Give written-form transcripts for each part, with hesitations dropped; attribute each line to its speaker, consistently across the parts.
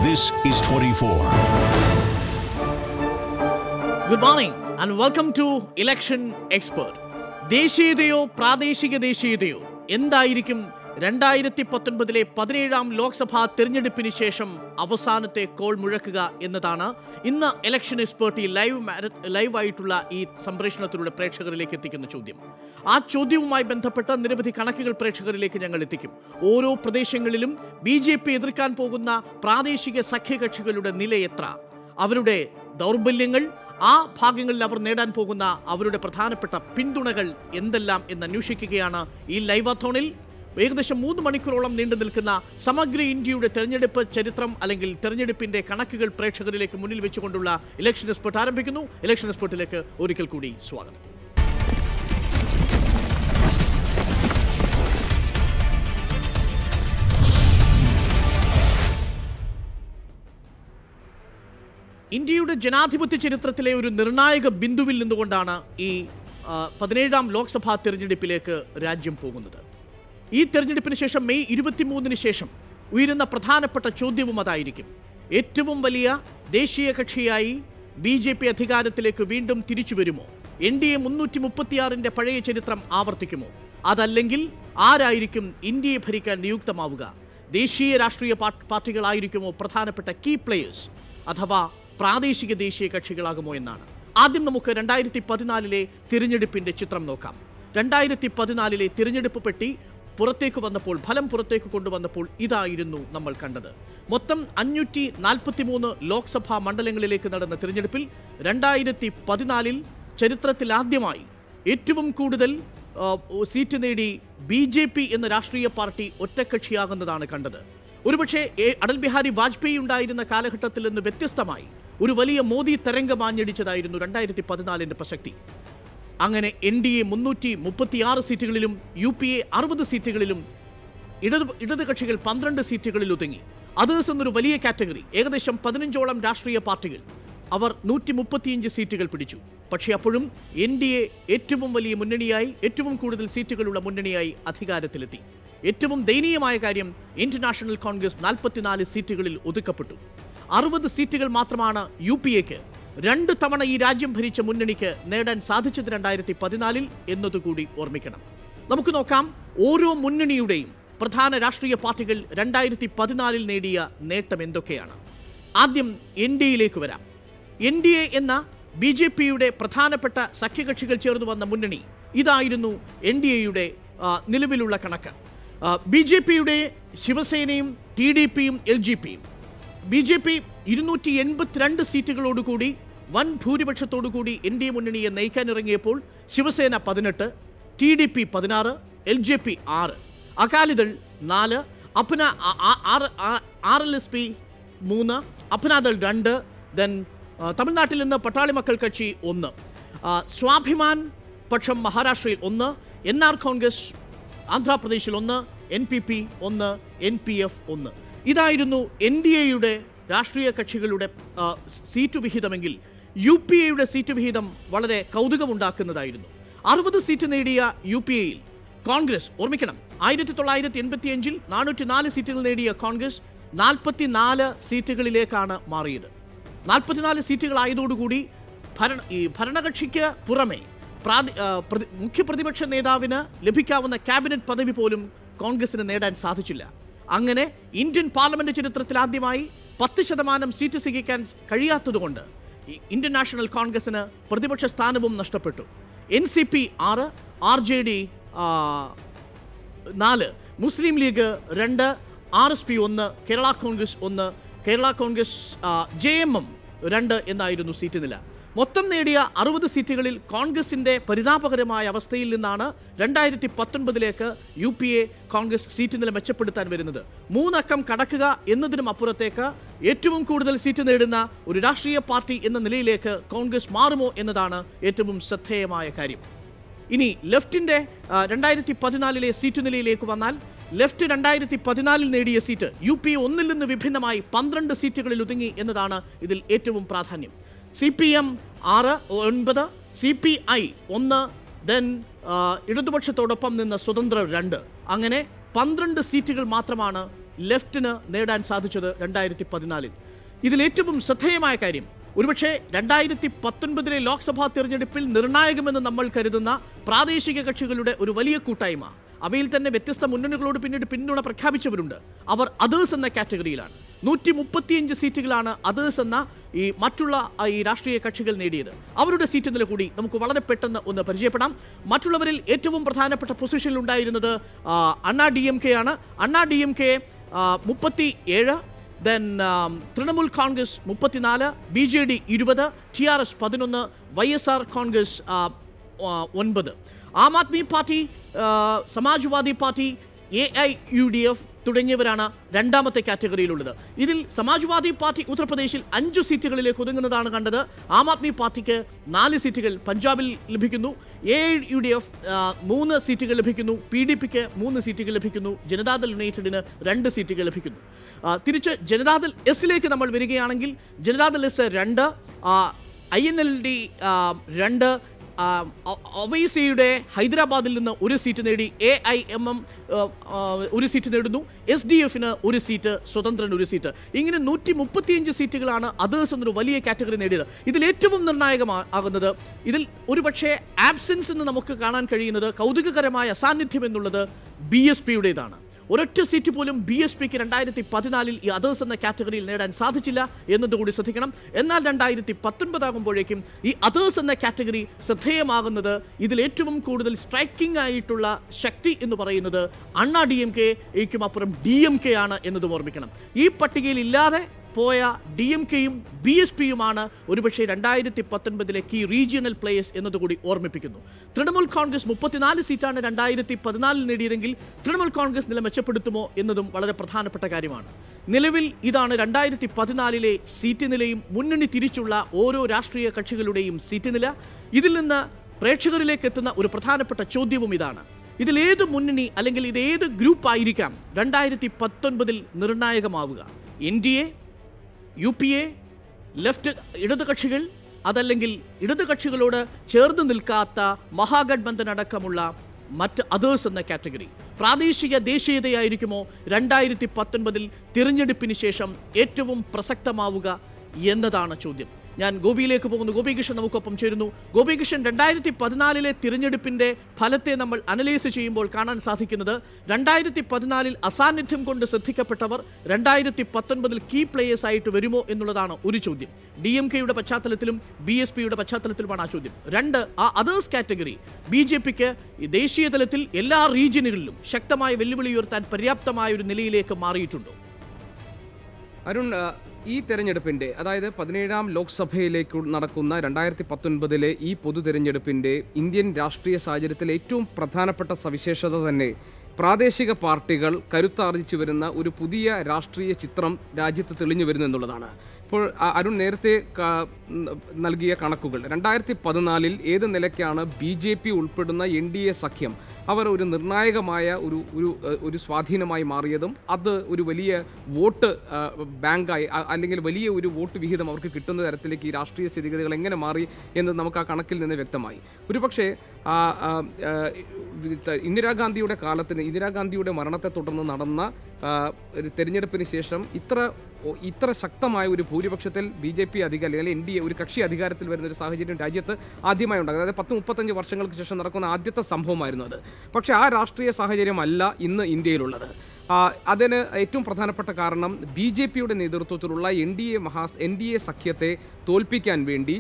Speaker 1: This is 24.
Speaker 2: Good morning and welcome to Election Expert. ദേശീയതയോ പ്രാദേശിക ദേശീയതയോ എന്തായിരിക്കും 2019 17ാം ലോക്സഭാ തെരഞ്ഞെടുപ്പിന് ശേഷം അവസാനത്തെ കോൾ മുഴക്കുക എന്നതാണ് ഇന്ന് ഇലക്ഷൻ എക്സ്പേർട്ട് ലൈവായിട്ടുള്ള ഈ സംപ്രേഷണത്തിലൂടെ പ്രേക്ഷകരിലേക്ക് എത്തിക്കുന്ന ചോദ്യം. ആ ചോദ്യവുമായി ബന്ധപ്പെട്ട നിരവധി കണക്കുകൾ പ്രേക്ഷകരിലേക്ക് ഞങ്ങൾ എത്തിക്കും. ഓരോ പ്രദേശങ്ങളിലും BJP എതിർക്കാൻ പോകുന്ന പ്രാദേശിക സഖ്യകക്ഷികളുടെ നില എത്ര, അവരുടെ ദൗർബല്യങ്ങൾ, ആ ഭാഗങ്ങളിൽ അവർ നേടാൻ പോകുന്ന അവരുടെ പ്രധാനപ്പെട്ട പിന്തുണകൾ എന്തെല്ലാം എന്ന് അന്വേഷിക്കുകയാണ് ഈ ലൈവാത്തോണിൽ. ഏകദേശം 3 മണിക്കൂറോളം നീണ്ടു നിൽക്കുന്ന സമഗ്ര ഇന്ത്യയുടെ തെരഞ്ഞെടുപ്പ് ചരിത്രം അല്ലെങ്കിൽ തെരഞ്ഞെടുപ്പിന്റെ കണക്കുകൾ പ്രേക്ഷകരിലേക്ക് മുന്നിൽ വെച്ചുകൊണ്ടുള്ള ഇലക്ഷൻ എക്സ്പെർട്ട് ആരംഭിക്കുന്നു. ഇലക്ഷൻ എക്സ്പെർട്ടിലേക്ക് ഒരിക്കൽ കൂടി സ്വാഗതം. ഇന്ത്യയുടെ ജനാധിപത്യ ചരിത്രത്തിലെ ഒരു നിർണായക ബിന്ദുവിൽ നിന്നുകൊണ്ടാണ് ഈ 17ാം ലോക്സഭാ തെരഞ്ഞെടുപ്പിലേക്ക് രാജ്യം പോകുന്നത്. ഈ തെരഞ്ഞെടുപ്പിന് ശേഷം മെയ് 23-ന് ശേഷം ഉയരുന്ന പ്രധാനപ്പെട്ട ചോദ്യവും അതായിരിക്കും. ഏറ്റവും വലിയ ദേശീയ കക്ഷിയായി BJP അധികാരത്തിലേക്ക് വീണ്ടും തിരിച്ചു വരുമോ? NDA 336-ന്റെ പഴയ ചരിത്രം ആവർത്തിക്കുമോ? അതല്ലെങ്കിൽ ആരായിരിക്കും ഇന്ത്യയെ ഭരിക്കാൻ നിയുക്തമാവുക? ദേശീയ രാഷ്ട്രീയ പാർട്ടികളായിരിക്കുമോ പ്രധാനപ്പെട്ട കീ പ്ലേയേഴ്സ്, അഥവാ പ്രാദേശിക ദേശീയ കക്ഷികളാകുമോ എന്നാണ്. ആദ്യം നമുക്ക് 2014-ലെ തിരഞ്ഞെടുപ്പിന്റെ ചിത്രം നോക്കാം. 2014-ലെ തിരഞ്ഞെടുപ്പ് പെട്ടി പുറത്തേക്ക് വന്നപ്പോൾ, ഫലം പുറത്തേക്ക് കൊണ്ടുവന്നപ്പോൾ ഇതായിരുന്നു നമ്മൾ കണ്ടത്. മൊത്തം 543 ലോക്സഭാ മണ്ഡലങ്ങളിലേക്ക് നടന്ന തിരഞ്ഞെടുപ്പിൽ 2014-ൽ ചരിത്രത്തിൽ ആദ്യമായി ഏറ്റവും കൂടുതൽ സീറ്റ് നേടി BJP എന്ന രാഷ്ട്രീയ പാർട്ടി ഒറ്റക്കക്ഷിയാകുന്നതാണ് കണ്ടത്. ഒരുപക്ഷെ അടൽ ബിഹാരി വാജ്പേയി ഉണ്ടായിരുന്ന കാലഘട്ടത്തിൽ നിന്ന് വ്യത്യസ്തമായി ഒരു വലിയ മോദി തരംഗമാഞ്ഞടിച്ചതായിരുന്നു 2014-ന്റെ പ്രസക്തി. അങ്ങനെ NDA 336 സീറ്റുകളിലും UPA 60 സീറ്റുകളിലും ഇടത് കക്ഷികൾ 12 സീറ്റുകളിൽ ഒതുങ്ങി. അതേഴ്സ് എന്നൊരു വലിയ കാറ്റഗറി, ഏകദേശം 15ഓളം രാഷ്ട്രീയ പാർട്ടികൾ, അവർ 135 സീറ്റുകൾ പിടിച്ചു. പക്ഷേ അപ്പോഴും NDA ഏറ്റവും വലിയ മുന്നണിയായി, ഏറ്റവും കൂടുതൽ സീറ്റുകളുള്ള മുന്നണിയായി അധികാരത്തിലെത്തി. ഏറ്റവും ദയനീയമായ കാര്യം, ഇന്റർനാഷണൽ കോൺഗ്രസ് 44 സീറ്റുകളിൽ ഒതുക്കപ്പെട്ടു. 60 സീറ്റുകൾ മാത്രമാണ് UPAക്ക് 2 തവണ ഈ രാജ്യം ഭരിച്ച മുന്നണിക്ക് നേടാൻ സാധിച്ചത് 2014-ൽ എന്നതുകൂടി ഓർമ്മിക്കണം. നമുക്ക് നോക്കാം ഓരോ മുന്നണിയുടെയും പ്രധാന രാഷ്ട്രീയ പാർട്ടികൾ 2014-ൽ നേടിയ നേട്ടം എന്തൊക്കെയാണ്. ആദ്യം NDAയിലേക്ക് വരാം. NDA എന്ന BJPയുടെ പ്രധാനപ്പെട്ട സഖ്യകക്ഷികൾ ചേർന്ന് വന്ന മുന്നണി, ഇതായിരുന്നു NDAയുടെ നിലവിലുള്ള കണക്ക്. BJPയുടെ ശിവസേനയും TDPയും LGPയും BJP 282 സീറ്റുകളോടുകൂടി വൻ ഭൂരിപക്ഷത്തോടുകൂടി NDA മുന്നണിയെ നയിക്കാനിറങ്ങിയപ്പോൾ Shiv Sena 18, TDP 16, LJP 6, Akali Dal 4, RLSP 3, Apna Dal 2, then തമിഴ്നാട്ടിൽ നിന്ന് പട്ടാളി മക്കൾ കക്ഷി 1, സ്വാഭിമാൻ പക്ഷം മഹാരാഷ്ട്രയിൽ 1, NR കോൺഗ്രസ് ആന്ധ്രാപ്രദേശിൽ 1, NPP 1, NPF 1. ഇതായിരുന്നു NDAയുടെ രാഷ്ട്രീയ കക്ഷികളുടെ സീറ്റ് വിഹിതമെങ്കിൽ UPAയുടെ സീറ്റ് വിഹിതം വളരെ കൗതുകമുണ്ടാക്കുന്നതായിരുന്നു. 60 സീറ്റ് നേടിയ UPAയിൽ കോൺഗ്രസ്, ഓർമ്മിക്കണം, 1985-ൽ 404 സീറ്റുകൾ നേടിയ കോൺഗ്രസ് 44 സീറ്റുകളിലേക്കാണ് മാറിയത്. 44 സീറ്റുകളായതോടുകൂടി ഭരണകക്ഷിക്ക് പുറമെ മുഖ്യ പ്രതിപക്ഷ നേതാവിന് ലഭിക്കാവുന്ന ക്യാബിനറ്റ് പദവി പോലും കോൺഗ്രസിന് നേടാൻ സാധിച്ചില്ല. അങ്ങനെ ഇന്ത്യൻ പാർലമെന്റ് ചരിത്രത്തിൽ ആദ്യമായി 10% സീറ്റ് സിഗിക്കാൻ കഴിയാത്തതുകൊണ്ട് ഇന്ത്യൻ നാഷണൽ കോൺഗ്രസിന് പ്രതിപക്ഷ സ്ഥാനവും നഷ്ടപ്പെട്ടു. NCP 6, RJD 4, Muslim League 2, RSP 1, Kerala Congress 1, Kerala Congress JMM 2 എന്നായിരുന്നു സീറ്റ് നില. മൊത്തം നേടിയ 60 സീറ്റുകളിൽ കോൺഗ്രസിന്റെ പരിതാപകരമായ അവസ്ഥയിൽ നിന്നാണ് 2019-ലേക്ക് UPA കോൺഗ്രസ് സീറ്റ് നില മെച്ചപ്പെടുത്താൻ വരുന്നത്. 3 അക്കം കടക്കുക എന്നതിനും അപ്പുറത്തേക്ക് ഏറ്റവും കൂടുതൽ സീറ്റ് നേടുന്ന ഒരു രാഷ്ട്രീയ പാർട്ടി എന്ന നിലയിലേക്ക് കോൺഗ്രസ് മാറുമോ എന്നതാണ് ഏറ്റവും ശ്രദ്ധേയമായ കാര്യം. ഇനി ലെഫ്റ്റിന്റെ 2014-ലെ സീറ്റ് നിലയിലേക്ക് വന്നാൽ, ലെഫ്റ്റ് 2014-ൽ നേടിയ സീറ്റ് UPA 1-ൽ നിന്ന് വിഭിന്നമായി 12 സീറ്റുകളിൽ ഒതുങ്ങി എന്നതാണ് ഇതിൽ ഏറ്റവും പ്രാധാന്യം. CPM 6, 9, CPI 1, ദെൻ ഇടതുപക്ഷത്തോടൊപ്പം നിന്ന് സ്വതന്ത്രർ 2, അങ്ങനെ 12 സീറ്റുകൾ മാത്രമാണ് ലെഫ്റ്റിന് നേടാൻ സാധിച്ചത് 2014. ഇതിലേറ്റവും ശ്രദ്ധേയമായ കാര്യം, ഒരുപക്ഷെ 2019 ലോക്സഭാ തിരഞ്ഞെടുപ്പിൽ നിർണായകമെന്ന് നമ്മൾ കരുതുന്ന പ്രാദേശിക കക്ഷികളുടെ ഒരു വലിയ കൂട്ടായ്മ, അവയിൽ തന്നെ വ്യത്യസ്ത മുന്നണികളോട് പിന്നീട് പിന്തുണ പ്രഖ്യാപിച്ചവരുണ്ട്. അവർ അതേഴ്സ് എന്ന കാറ്റഗറിയിലാണ്. 135 സീറ്റുകളാണ് അതേഴ്സ് എന്ന ഈ മറ്റുള്ള ഈ രാഷ്ട്രീയ കക്ഷികൾ നേടിയത്. അവരുടെ സീറ്റ് നില കൂടി നമുക്ക് വളരെ പെട്ടെന്ന് ഒന്ന് പരിചയപ്പെടാം. മറ്റുള്ളവരിൽ ഏറ്റവും പ്രധാനപ്പെട്ട പൊസിഷനിൽ ഉണ്ടായിരുന്നത് അണ്ണാ DMK ആണ്. Anna DMK 37, then Trinamool Congress 34, BJD 20, TRS 11, YSR Congress 9. Aam Aadmi party, Samajwadi party, AIUDF തുടങ്ങിയവരാണ് രണ്ടാമത്തെ കാറ്റഗറിയിലുള്ളത്. ഇതിൽ സമാജ്വാദി പാർട്ടി ഉത്തർപ്രദേശിൽ 5 സീറ്റുകളിലേക്ക് ഒതുങ്ങുന്നതാണ് കണ്ടത്. ആം ആദ്മി പാർട്ടിക്ക് 4 സീറ്റുകൾ പഞ്ചാബിൽ ലഭിക്കുന്നു. AIUDF 3 സീറ്റുകൾ ലഭിക്കുന്നു. PDPക്ക് 3 സീറ്റുകൾ ലഭിക്കുന്നു. ജനതാദൾ യുണൈറ്റഡിന് 2 സീറ്റുകൾ ലഭിക്കുന്നു. തിരിച്ച് ജനതാദൾ എസിലേക്ക് നമ്മൾ വരികയാണെങ്കിൽ ജനതാദൾ എസ് 2, INLD 2, ഒവൈസിയുടെ ഹൈദരാബാദിൽ നിന്ന് 1 സീറ്റ് നേടി. AIMM 1 സീറ്റ് നേടുന്നു. SDFന് 1 സീറ്റ്, സ്വതന്ത്രന് 1 സീറ്റ്. ഇങ്ങനെ 135 സീറ്റുകളാണ് അതേഴ്സ് എന്നൊരു വലിയ കാറ്റഗറി നേടിയത്. ഇതിൽ ഏറ്റവും നിർണായകമാകുന്നത്, ഇതിൽ ഒരുപക്ഷെ ആബ്സെൻസ് എന്ന് നമുക്ക് കാണാൻ കഴിയുന്നത്, കൗതുകകരമായ അസാന്നിധ്യം എന്നുള്ളത് BSPയുടേതാണ്. ഒരൊറ്റ സീറ്റ് പോലും BSPക്ക് 2014 ഈ അതേഴ്സ് എന്ന കാറ്റഗറിയിൽ നേടാൻ സാധിച്ചില്ല എന്നതുകൂടി ശ്രദ്ധിക്കണം. എന്നാൽ 2019 ആകുമ്പോഴേക്കും ഈ അതേഴ്സ് എന്ന കാറ്റഗറി ശ്രദ്ധേയമാകുന്നത്, ഇതിൽ ഏറ്റവും കൂടുതൽ സ്ട്രൈക്കിംഗ് ആയിട്ടുള്ള ശക്തി എന്ന് പറയുന്നത് അണ്ണാ DMKയ്ക്കും അപ്പുറം DMK ആണ് എന്നതും ഓർമ്മിക്കണം. ഈ പട്ടികയിൽ ഇല്ലാതെ പോയ DMKയും BSPയുമാണ് ഒരുപക്ഷെ 2019 കീ റീജിയണൽ പ്ലേയേഴ്സ് എന്നതുകൂടി ഓർമ്മിപ്പിക്കുന്നു. തൃണമൂൽ കോൺഗ്രസ് 34 സീറ്റാണ് 2014 നേടിയതെങ്കിൽ തൃണമൂൽ കോൺഗ്രസ് നില മെച്ചപ്പെടുത്തുമോ എന്നതും വളരെ പ്രധാനപ്പെട്ട കാര്യമാണ്. നിലവിൽ ഇതാണ് 2014 സീറ്റ് നിലയും മുന്നണി തിരിച്ചുള്ള ഓരോ രാഷ്ട്രീയ കക്ഷികളുടെയും സീറ്റ് നില. ഇതിൽ നിന്ന് പ്രേക്ഷകരിലേക്ക് എത്തുന്ന ഒരു പ്രധാനപ്പെട്ട ചോദ്യവും ഇതാണ്: ഇതിലേത് മുന്നണി അല്ലെങ്കിൽ ഇതേത് ഗ്രൂപ്പ് ആയിരിക്കാം 2019 നിർണായകമാവുക? NDA, UPA, ലെഫ്റ്റ് ഇടത് കക്ഷികൾ, അതല്ലെങ്കിൽ ഇടത് കക്ഷികളോട് ചേർന്ന് നിൽക്കാത്ത മഹാഗഡ്ബന്ധൻ അടക്കമുള്ള മറ്റ് അതേഴ്സ് എന്ന കാറ്റഗറി? പ്രാദേശിക ദേശീയതയായിരിക്കുമോ 2019 തിരഞ്ഞെടുപ്പിന് ശേഷം ഏറ്റവും പ്രസക്തമാവുക എന്നതാണ് ചോദ്യം. ഞാൻ ഗോപിയിലേക്ക് പോകുന്നു. ഗോപികൃഷ്ണൻ നമുക്കൊപ്പം ചേരുന്നു. ഗോപികൃഷ്ണൻ, 2014 തിരഞ്ഞെടുപ്പിൻ്റെ ഫലത്തെ നമ്മൾ അനലൈസ് ചെയ്യുമ്പോൾ കാണാൻ സാധിക്കുന്നത്, 2014 അസാന്നിധ്യം കൊണ്ട് ശ്രദ്ധിക്കപ്പെട്ടവർ 2019 കീ പ്ലേയേഴ്സ് ആയിട്ട് വരുമോ എന്നുള്ളതാണ് ഒരു ചോദ്യം. DMKയുടെ പശ്ചാത്തലത്തിലും BSPയുടെ പശ്ചാത്തലത്തിലുമാണ് ആ ചോദ്യം. 2, ആ അതേഴ്സ് കാറ്റഗറി BJPക്ക് ദേശീയ തലത്തിൽ എല്ലാ റീജിയനുകളിലും ശക്തമായ വെല്ലുവിളി ഉയർത്താൻ പര്യാപ്തമായ ഒരു നിലയിലേക്ക് മാറിയിട്ടുണ്ടോ?
Speaker 1: അരുൺ, ഈ തെരഞ്ഞെടുപ്പിൻ്റെ, അതായത് 17ാം ലോക്സഭയിലേക്ക് നടക്കുന്ന 2019 ഈ പൊതു തെരഞ്ഞെടുപ്പിൻ്റെ ഇന്ത്യൻ രാഷ്ട്രീയ സാഹചര്യത്തിൽ ഏറ്റവും പ്രധാനപ്പെട്ട സവിശേഷത തന്നെ പ്രാദേശിക പാർട്ടികൾ കരുത്താർജിച്ചു വരുന്ന ഒരു പുതിയ രാഷ്ട്രീയ ചിത്രം രാജ്യത്ത് തെളിഞ്ഞു വരുന്നു എന്നുള്ളതാണ്. ഇപ്പോൾ അരുൺ നേരത്തെ നൽകിയ കണക്കുകൾ, 2014 ഏത് നിലയ്ക്കാണ് BJP ഉൾപ്പെടുന്ന NDA സഖ്യം അവർ ഒരു നിർണായകമായ ഒരു സ്വാധീനമായി മാറിയതും, അത് ഒരു വലിയ വോട്ട് ബാങ്കായി അല്ലെങ്കിൽ വലിയ ഒരു വോട്ട് വിഹിതം അവർക്ക് കിട്ടുന്ന തരത്തിലേക്ക് ഈ രാഷ്ട്രീയ സ്ഥിതിഗതികൾ എങ്ങനെ മാറി എന്ന് നമുക്ക് ആ കണക്കിൽ നിന്ന് വ്യക്തമായി. ഒരുപക്ഷെ ഇന്ദിരാഗാന്ധിയുടെ മരണത്തെ തുടർന്ന് നടന്ന ഒരു തെരഞ്ഞെടുപ്പിന് ശേഷം ഇത്ര ശക്തമായ ഒരു ഭൂരിപക്ഷത്തിൽ BJP അല്ലെങ്കിൽ NDA ഒരു കക്ഷി അധികാരത്തിൽ വരുന്ന ഒരു സാഹചര്യം രാജ്യത്ത് ആദ്യമായി ഉണ്ടാകും. അതായത് 10-35 വർഷങ്ങൾക്ക് ശേഷം നടക്കുന്ന ആദ്യത്തെ സംഭവമായിരുന്നു അത്. പക്ഷേ ആ രാഷ്ട്രീയ സാഹചര്യമല്ല ഇന്ന് ഇന്ത്യയിലുള്ളത്. അതിന് ഏറ്റവും പ്രധാനപ്പെട്ട കാരണം BJPയുടെ നേതൃത്വത്തിലുള്ള NDA സഖ്യത്തെ തോൽപ്പിക്കാൻ വേണ്ടി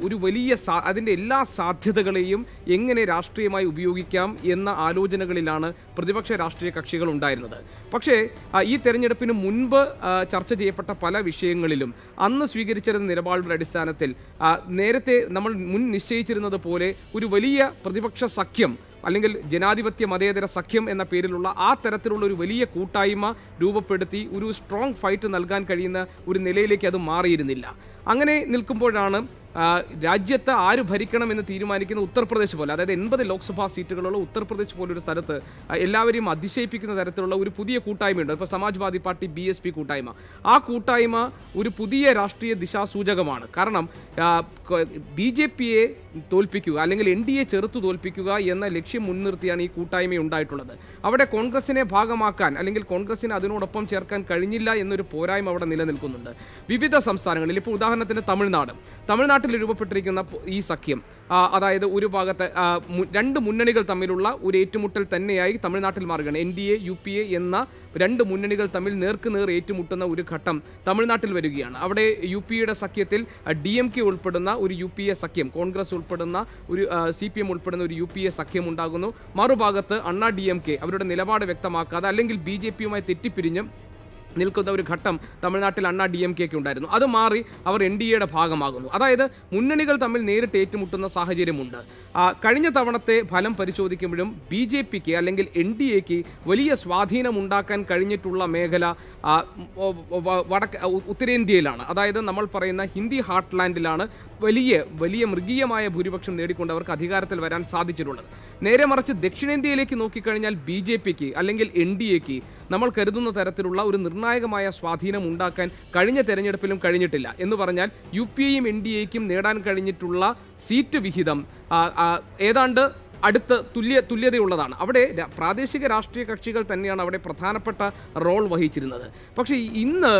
Speaker 1: ഒരു വലിയ അതിൻ്റെ എല്ലാ സാധ്യതകളെയും എങ്ങനെ രാഷ്ട്രീയമായി ഉപയോഗിക്കാം എന്ന ആലോചനകളിലാണ് പ്രതിപക്ഷ രാഷ്ട്രീയ കക്ഷികൾ ഉണ്ടായിരുന്നത്. പക്ഷേ ഈ തെരഞ്ഞെടുപ്പിന് മുൻപ് ചർച്ച ചെയ്യപ്പെട്ട പല വിഷയങ്ങളിലും അന്ന് സ്വീകരിച്ചിരുന്ന നിലപാടുകളുടെ അടിസ്ഥാനത്തിൽ നേരത്തെ നമ്മൾ മുൻ നിശ്ചയിച്ചിരുന്നത് പോലെ ഒരു വലിയ പ്രതിപക്ഷ സഖ്യം അല്ലെങ്കിൽ ജനാധിപത്യ മതേതര സഖ്യം എന്ന പേരിലുള്ള ആ തരത്തിലുള്ള ഒരു വലിയ കൂട്ടായ്മ രൂപപ്പെടുത്തി ഒരു സ്ട്രോങ് ഫൈറ്റ് നൽകാൻ കഴിയുന്ന ഒരു നിലയിലേക്ക് അത് മാറിയിരുന്നില്ല. അങ്ങനെ നിൽക്കുമ്പോഴാണ് രാജ്യത്ത് ആര് ഭരിക്കണമെന്ന് തീരുമാനിക്കുന്ന ഉത്തർപ്രദേശ് പോലെ, അതായത് 80 ലോക്സഭാ സീറ്റുകളുള്ള ഉത്തർപ്രദേശ് പോലൊരു സ്ഥലത്ത് എല്ലാവരെയും അതിശയിപ്പിക്കുന്ന തരത്തിലുള്ള ഒരു പുതിയ കൂട്ടായ്മയുണ്ട്. ഇപ്പോൾ സമാജ്വാദി പാർട്ടി BSP കൂട്ടായ്മ, ആ കൂട്ടായ്മ ഒരു പുതിയ രാഷ്ട്രീയ ദിശാസൂചകമാണ്. കാരണം BJPയെ തോൽപ്പിക്കുക അല്ലെങ്കിൽ NDA ചെറുത്തു തോൽപ്പിക്കുക എന്ന ലക്ഷ്യം മുൻനിർത്തിയാണ് ഈ കൂട്ടായ്മ ഉണ്ടായിട്ടുള്ളത്. അവിടെ കോൺഗ്രസിനെ ഭാഗമാക്കാൻ അല്ലെങ്കിൽ കോൺഗ്രസിനെ അതിനോടൊപ്പം ചേർക്കാൻ കഴിഞ്ഞില്ല എന്നൊരു പോരായ്മ അവിടെ നിലനിൽക്കുന്നുണ്ട് വിവിധ സംസ്ഥാനങ്ങളിൽ. ഇപ്പോൾ ഉദാഹരണത്തിന് തമിഴ്നാട്ടിൽ രൂപപ്പെട്ടിരിക്കുന്ന ഈ സഖ്യം, അതായത് ഒരു ഭാഗത്ത് രണ്ട് മുന്നണികൾ തമ്മിലുള്ള ഒരു ഏറ്റുമുട്ടൽ തന്നെയായി തമിഴ്നാട്ടിൽ മാറുകയാണ്. NDA UPA എന്ന രണ്ട് മുന്നണികൾ തമ്മിൽ നേർക്കുനേർ ഏറ്റുമുട്ടുന്ന ഒരു ഘട്ടം തമിഴ്നാട്ടിൽ വരികയാണ്. അവിടെ UPയുടെ സഖ്യത്തിൽ DMK ഉൾപ്പെടുന്ന ഒരു UPA സഖ്യം, കോൺഗ്രസ് ഉൾപ്പെടുന്ന ഒരു CPM ഉൾപ്പെടുന്ന ഒരു UPA സഖ്യം ഉണ്ടാകുന്നു. മറുഭാഗത്ത് അണ്ണാ DMK അവരുടെ നിലപാട് വ്യക്തമാക്കാതെ അല്ലെങ്കിൽ BJPയുമായി തെറ്റിപ്പിരിഞ്ഞ് നിൽക്കുന്ന ഒരു ഘട്ടം തമിഴ്നാട്ടിൽ അണ്ണാ DMKക്ക് ഉണ്ടായിരുന്നു. അത് മാറി അവർ NDAയുടെ ഭാഗമാകുന്നു. അതായത് മുന്നണികൾ തമ്മിൽ നേരിട്ട് ഏറ്റുമുട്ടുന്ന സാഹചര്യമുണ്ട്. കഴിഞ്ഞ തവണത്തെ ഫലം പരിശോധിക്കുമ്പോഴും BJPക്ക് അല്ലെങ്കിൽ NDAക്ക് വലിയ സ്വാധീനം ഉണ്ടാക്കാൻ കഴിഞ്ഞിട്ടുള്ള മേഖല ഉത്തരേന്ത്യയിലാണ്. അതായത് നമ്മൾ പറയുന്ന ഹിന്ദി ഹാർട്ട്ലാൻഡിലാണ് വലിയ മൃഗീയമായ ഭൂരിപക്ഷം നേടിക്കൊണ്ട് അവർക്ക് അധികാരത്തിൽ വരാൻ സാധിച്ചിട്ടുള്ളത്. നേരെ മറിച്ച് ദക്ഷിണേന്ത്യയിലേക്ക് നോക്കിക്കഴിഞ്ഞാൽ BJPക്ക് അല്ലെങ്കിൽ NDAക്ക് നമ്മൾ കരുതുന്ന തരത്തിലുള്ള ഒരു നിർണായകമായ സ്വാധീനം ഉണ്ടാക്കാൻ കഴിഞ്ഞ തെരഞ്ഞെടുപ്പിലും കഴിഞ്ഞിട്ടില്ല. എന്ന് പറഞ്ഞാൽ UPAയും NDAയ്ക്കും നേടാൻ കഴിഞ്ഞിട്ടുള്ള സീറ്റ് വിഹിതം ഏതാണ്ട് അടുത്ത് തുല്യതയുള്ളതാണ്. അവിടെ പ്രാദേശിക രാഷ്ട്രീയ കക്ഷികൾ തന്നെയാണ് അവിടെ പ്രധാനപ്പെട്ട റോൾ വഹിച്ചിരുന്നത്. പക്ഷേ ഇന്ന്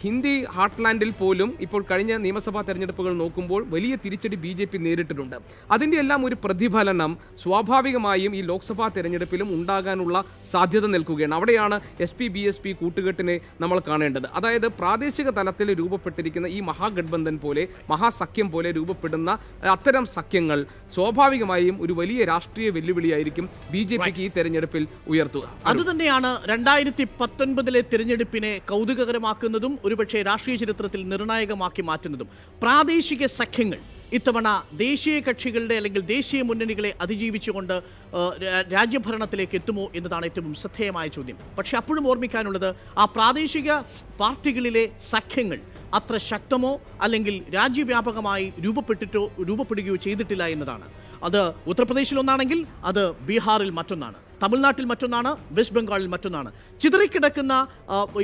Speaker 1: ഹിന്ദി ഹാർട്ട്ലാൻഡിൽ പോലും ഇപ്പോൾ കഴിഞ്ഞ നിയമസഭാ തെരഞ്ഞെടുപ്പുകൾ നോക്കുമ്പോൾ വലിയ തിരിച്ചടി BJP നേരിട്ടിട്ടുണ്ട്. അതിൻ്റെ എല്ലാം ഒരു പ്രതിഫലനം സ്വാഭാവികമായും ഈ ലോക്സഭാ തെരഞ്ഞെടുപ്പിലും ഉണ്ടാകാനുള്ള സാധ്യത നിൽക്കുകയാണ്. അവിടെയാണ് SP BSP കൂട്ടുകെട്ടിനെ നമ്മൾ കാണേണ്ടത്. അതായത് പ്രാദേശിക തലത്തിൽ രൂപപ്പെട്ടിരിക്കുന്ന ഈ മഹാഗഡ്ബന്ധൻ പോലെ മഹാസഖ്യം പോലെ രൂപപ്പെടുന്ന അത്തരം സഖ്യങ്ങൾ സ്വാഭാവികമായും ഒരു വലിയ രാഷ്ട്രീയ വെല്ലുവിളിയായിരിക്കും BJPക്ക് ഈ തെരഞ്ഞെടുപ്പിൽ ഉയർത്തുക.
Speaker 2: അതുതന്നെയാണ് 2019 തെരഞ്ഞെടുപ്പിനെ കൗതുകകരമാക്കുന്നതും ഒരുപക്ഷെ രാഷ്ട്രീയ ചരിത്രത്തിൽ നിർണായകമാക്കി മാറ്റുന്നതും. പ്രാദേശിക സഖ്യങ്ങൾ ഇത്തവണ ദേശീയ കക്ഷികളുടെ അല്ലെങ്കിൽ ദേശീയ മുന്നണികളെ അതിജീവിച്ചുകൊണ്ട് രാജ്യഭരണത്തിലേക്ക് എത്തുമോ എന്നതാണ് ഏറ്റവും ശ്രദ്ധേയമായ ചോദ്യം. പക്ഷെ അപ്പോഴും ഓർമ്മിക്കാനുള്ളത് ആ പ്രാദേശിക പാർട്ടികളിലെ സഖ്യങ്ങൾ അത്ര ശക്തമോ അല്ലെങ്കിൽ രാജ്യവ്യാപകമായി രൂപപ്പെടുകയോ ചെയ്തിട്ടില്ല എന്നതാണ്. അത് ഉത്തർപ്രദേശിൽ ഒന്നാണെങ്കിൽ അത് ബീഹാറിൽ മറ്റൊന്നാണ്, തമിഴ്നാട്ടിൽ മറ്റൊന്നാണ്, വെസ്റ്റ് ബംഗാളിൽ മറ്റൊന്നാണ്. ചിതറിക്കിടക്കുന്ന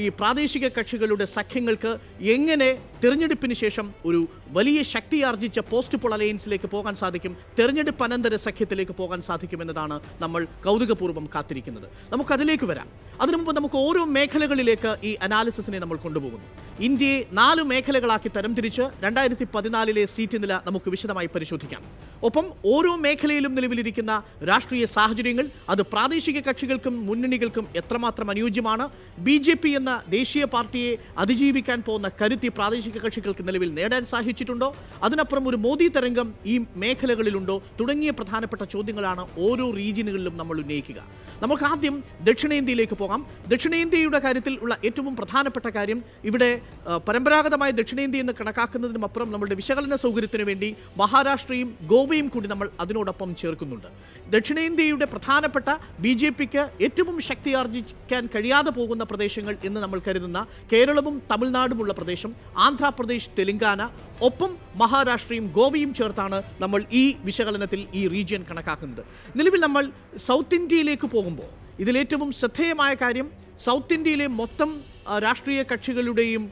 Speaker 2: ഈ പ്രാദേശിക കക്ഷികളുടെ സഖ്യങ്ങൾക്ക് എങ്ങനെ തെരഞ്ഞെടുപ്പിന് ശേഷം ഒരു വലിയ ശക്തിയാർജിച്ച പോസ്റ്റ് പോൾ അലയൻസിലേക്ക് പോകാൻ സാധിക്കും, തെരഞ്ഞെടുപ്പ് അനന്തര സഖ്യത്തിലേക്ക് പോകാൻ സാധിക്കുമെന്നതാണ് നമ്മൾ കൗതുകപൂർവ്വം കാത്തിരിക്കുന്നത്. നമുക്കതിലേക്ക് വരാം. അതിനു മുമ്പ് നമുക്ക് ഓരോ മേഖലകളിലേക്ക് ഈ അനാലിസിസിനെ നമ്മൾ കൊണ്ടുപോകുന്നു. ഇന്ത്യയെ 4 മേഖലകളാക്കി തരംതിരിച്ച് 2014 സീറ്റ് നില നമുക്ക് വിശദമായി പരിശോധിക്കാം. ഒപ്പം ഓരോ മേഖലയിലും നിലവിലിരിക്കുന്ന രാഷ്ട്രീയ സാഹചര്യങ്ങൾ, അത് പ്രാദേശിക കക്ഷികൾക്കും മുന്നണികൾക്കും എത്രമാത്രം അനുയോജ്യമാണ്, BJP എന്ന ദേശീയ പാർട്ടിയെ അതിജീവിക്കാൻ പോകുന്ന കരുത്തി പ്രാദേശിക കക്ഷികൾക്ക് നിലവിൽ നേടാൻ സാധിച്ചിട്ടുണ്ടോ, അതിനപ്പുറം ഒരു മോദി തരംഗം ഈ മേഖലകളിലുണ്ടോ തുടങ്ങിയ പ്രധാനപ്പെട്ട ചോദ്യങ്ങളാണ് ഓരോ റീജിയനുകളിലും നമ്മൾ ഉന്നയിക്കുക. നമുക്ക് ആദ്യം ദക്ഷിണേന്ത്യയിലേക്ക് പോകാം. ദക്ഷിണേന്ത്യയുടെ കാര്യത്തിൽ ഉള്ള ഏറ്റവും പ്രധാനപ്പെട്ട കാര്യം, ഇവിടെ പരമ്പരാഗതമായ ദക്ഷിണേന്ത്യ എന്ന് കണക്കാക്കുന്നതിനുമപ്പുറം നമ്മളുടെ വിശകലന സൗകര്യത്തിന് വേണ്ടി മഹാരാഷ്ട്രയും ഗോവയും കൂടി നമ്മൾ അതിനോടൊപ്പം ചേർക്കുന്നുണ്ട്. ദക്ഷിണേന്ത്യയുടെ പ്രധാനപ്പെട്ട BJPക്ക് ഏറ്റവും ശക്തിയാർജിക്കാൻ കഴിയാതെ പോകുന്ന പ്രദേശങ്ങൾ എന്ന് നമ്മൾ കരുതുന്ന കേരളവും തമിഴ്നാടുമുള്ള പ്രദേശം, ആന്ധ്രാപ്രദേശ്, തെലങ്കാന, ഒപ്പം മഹാരാഷ്ട്രയും ഗോവയും ചേർത്താണ് നമ്മൾ ഈ വിശകലനത്തിൽ ഈ റീജിയൻ കണക്കാക്കുന്നത്. നിലവിൽ നമ്മൾ സൗത്ത് ഇന്ത്യയിലേക്ക് പോകുമ്പോൾ ഇതിലേറ്റവും ശ്രദ്ധേയമായ കാര്യം, സൗത്ത് ഇന്ത്യയിലെ മൊത്തം രാഷ്ട്രീയ കക്ഷികളുടെയും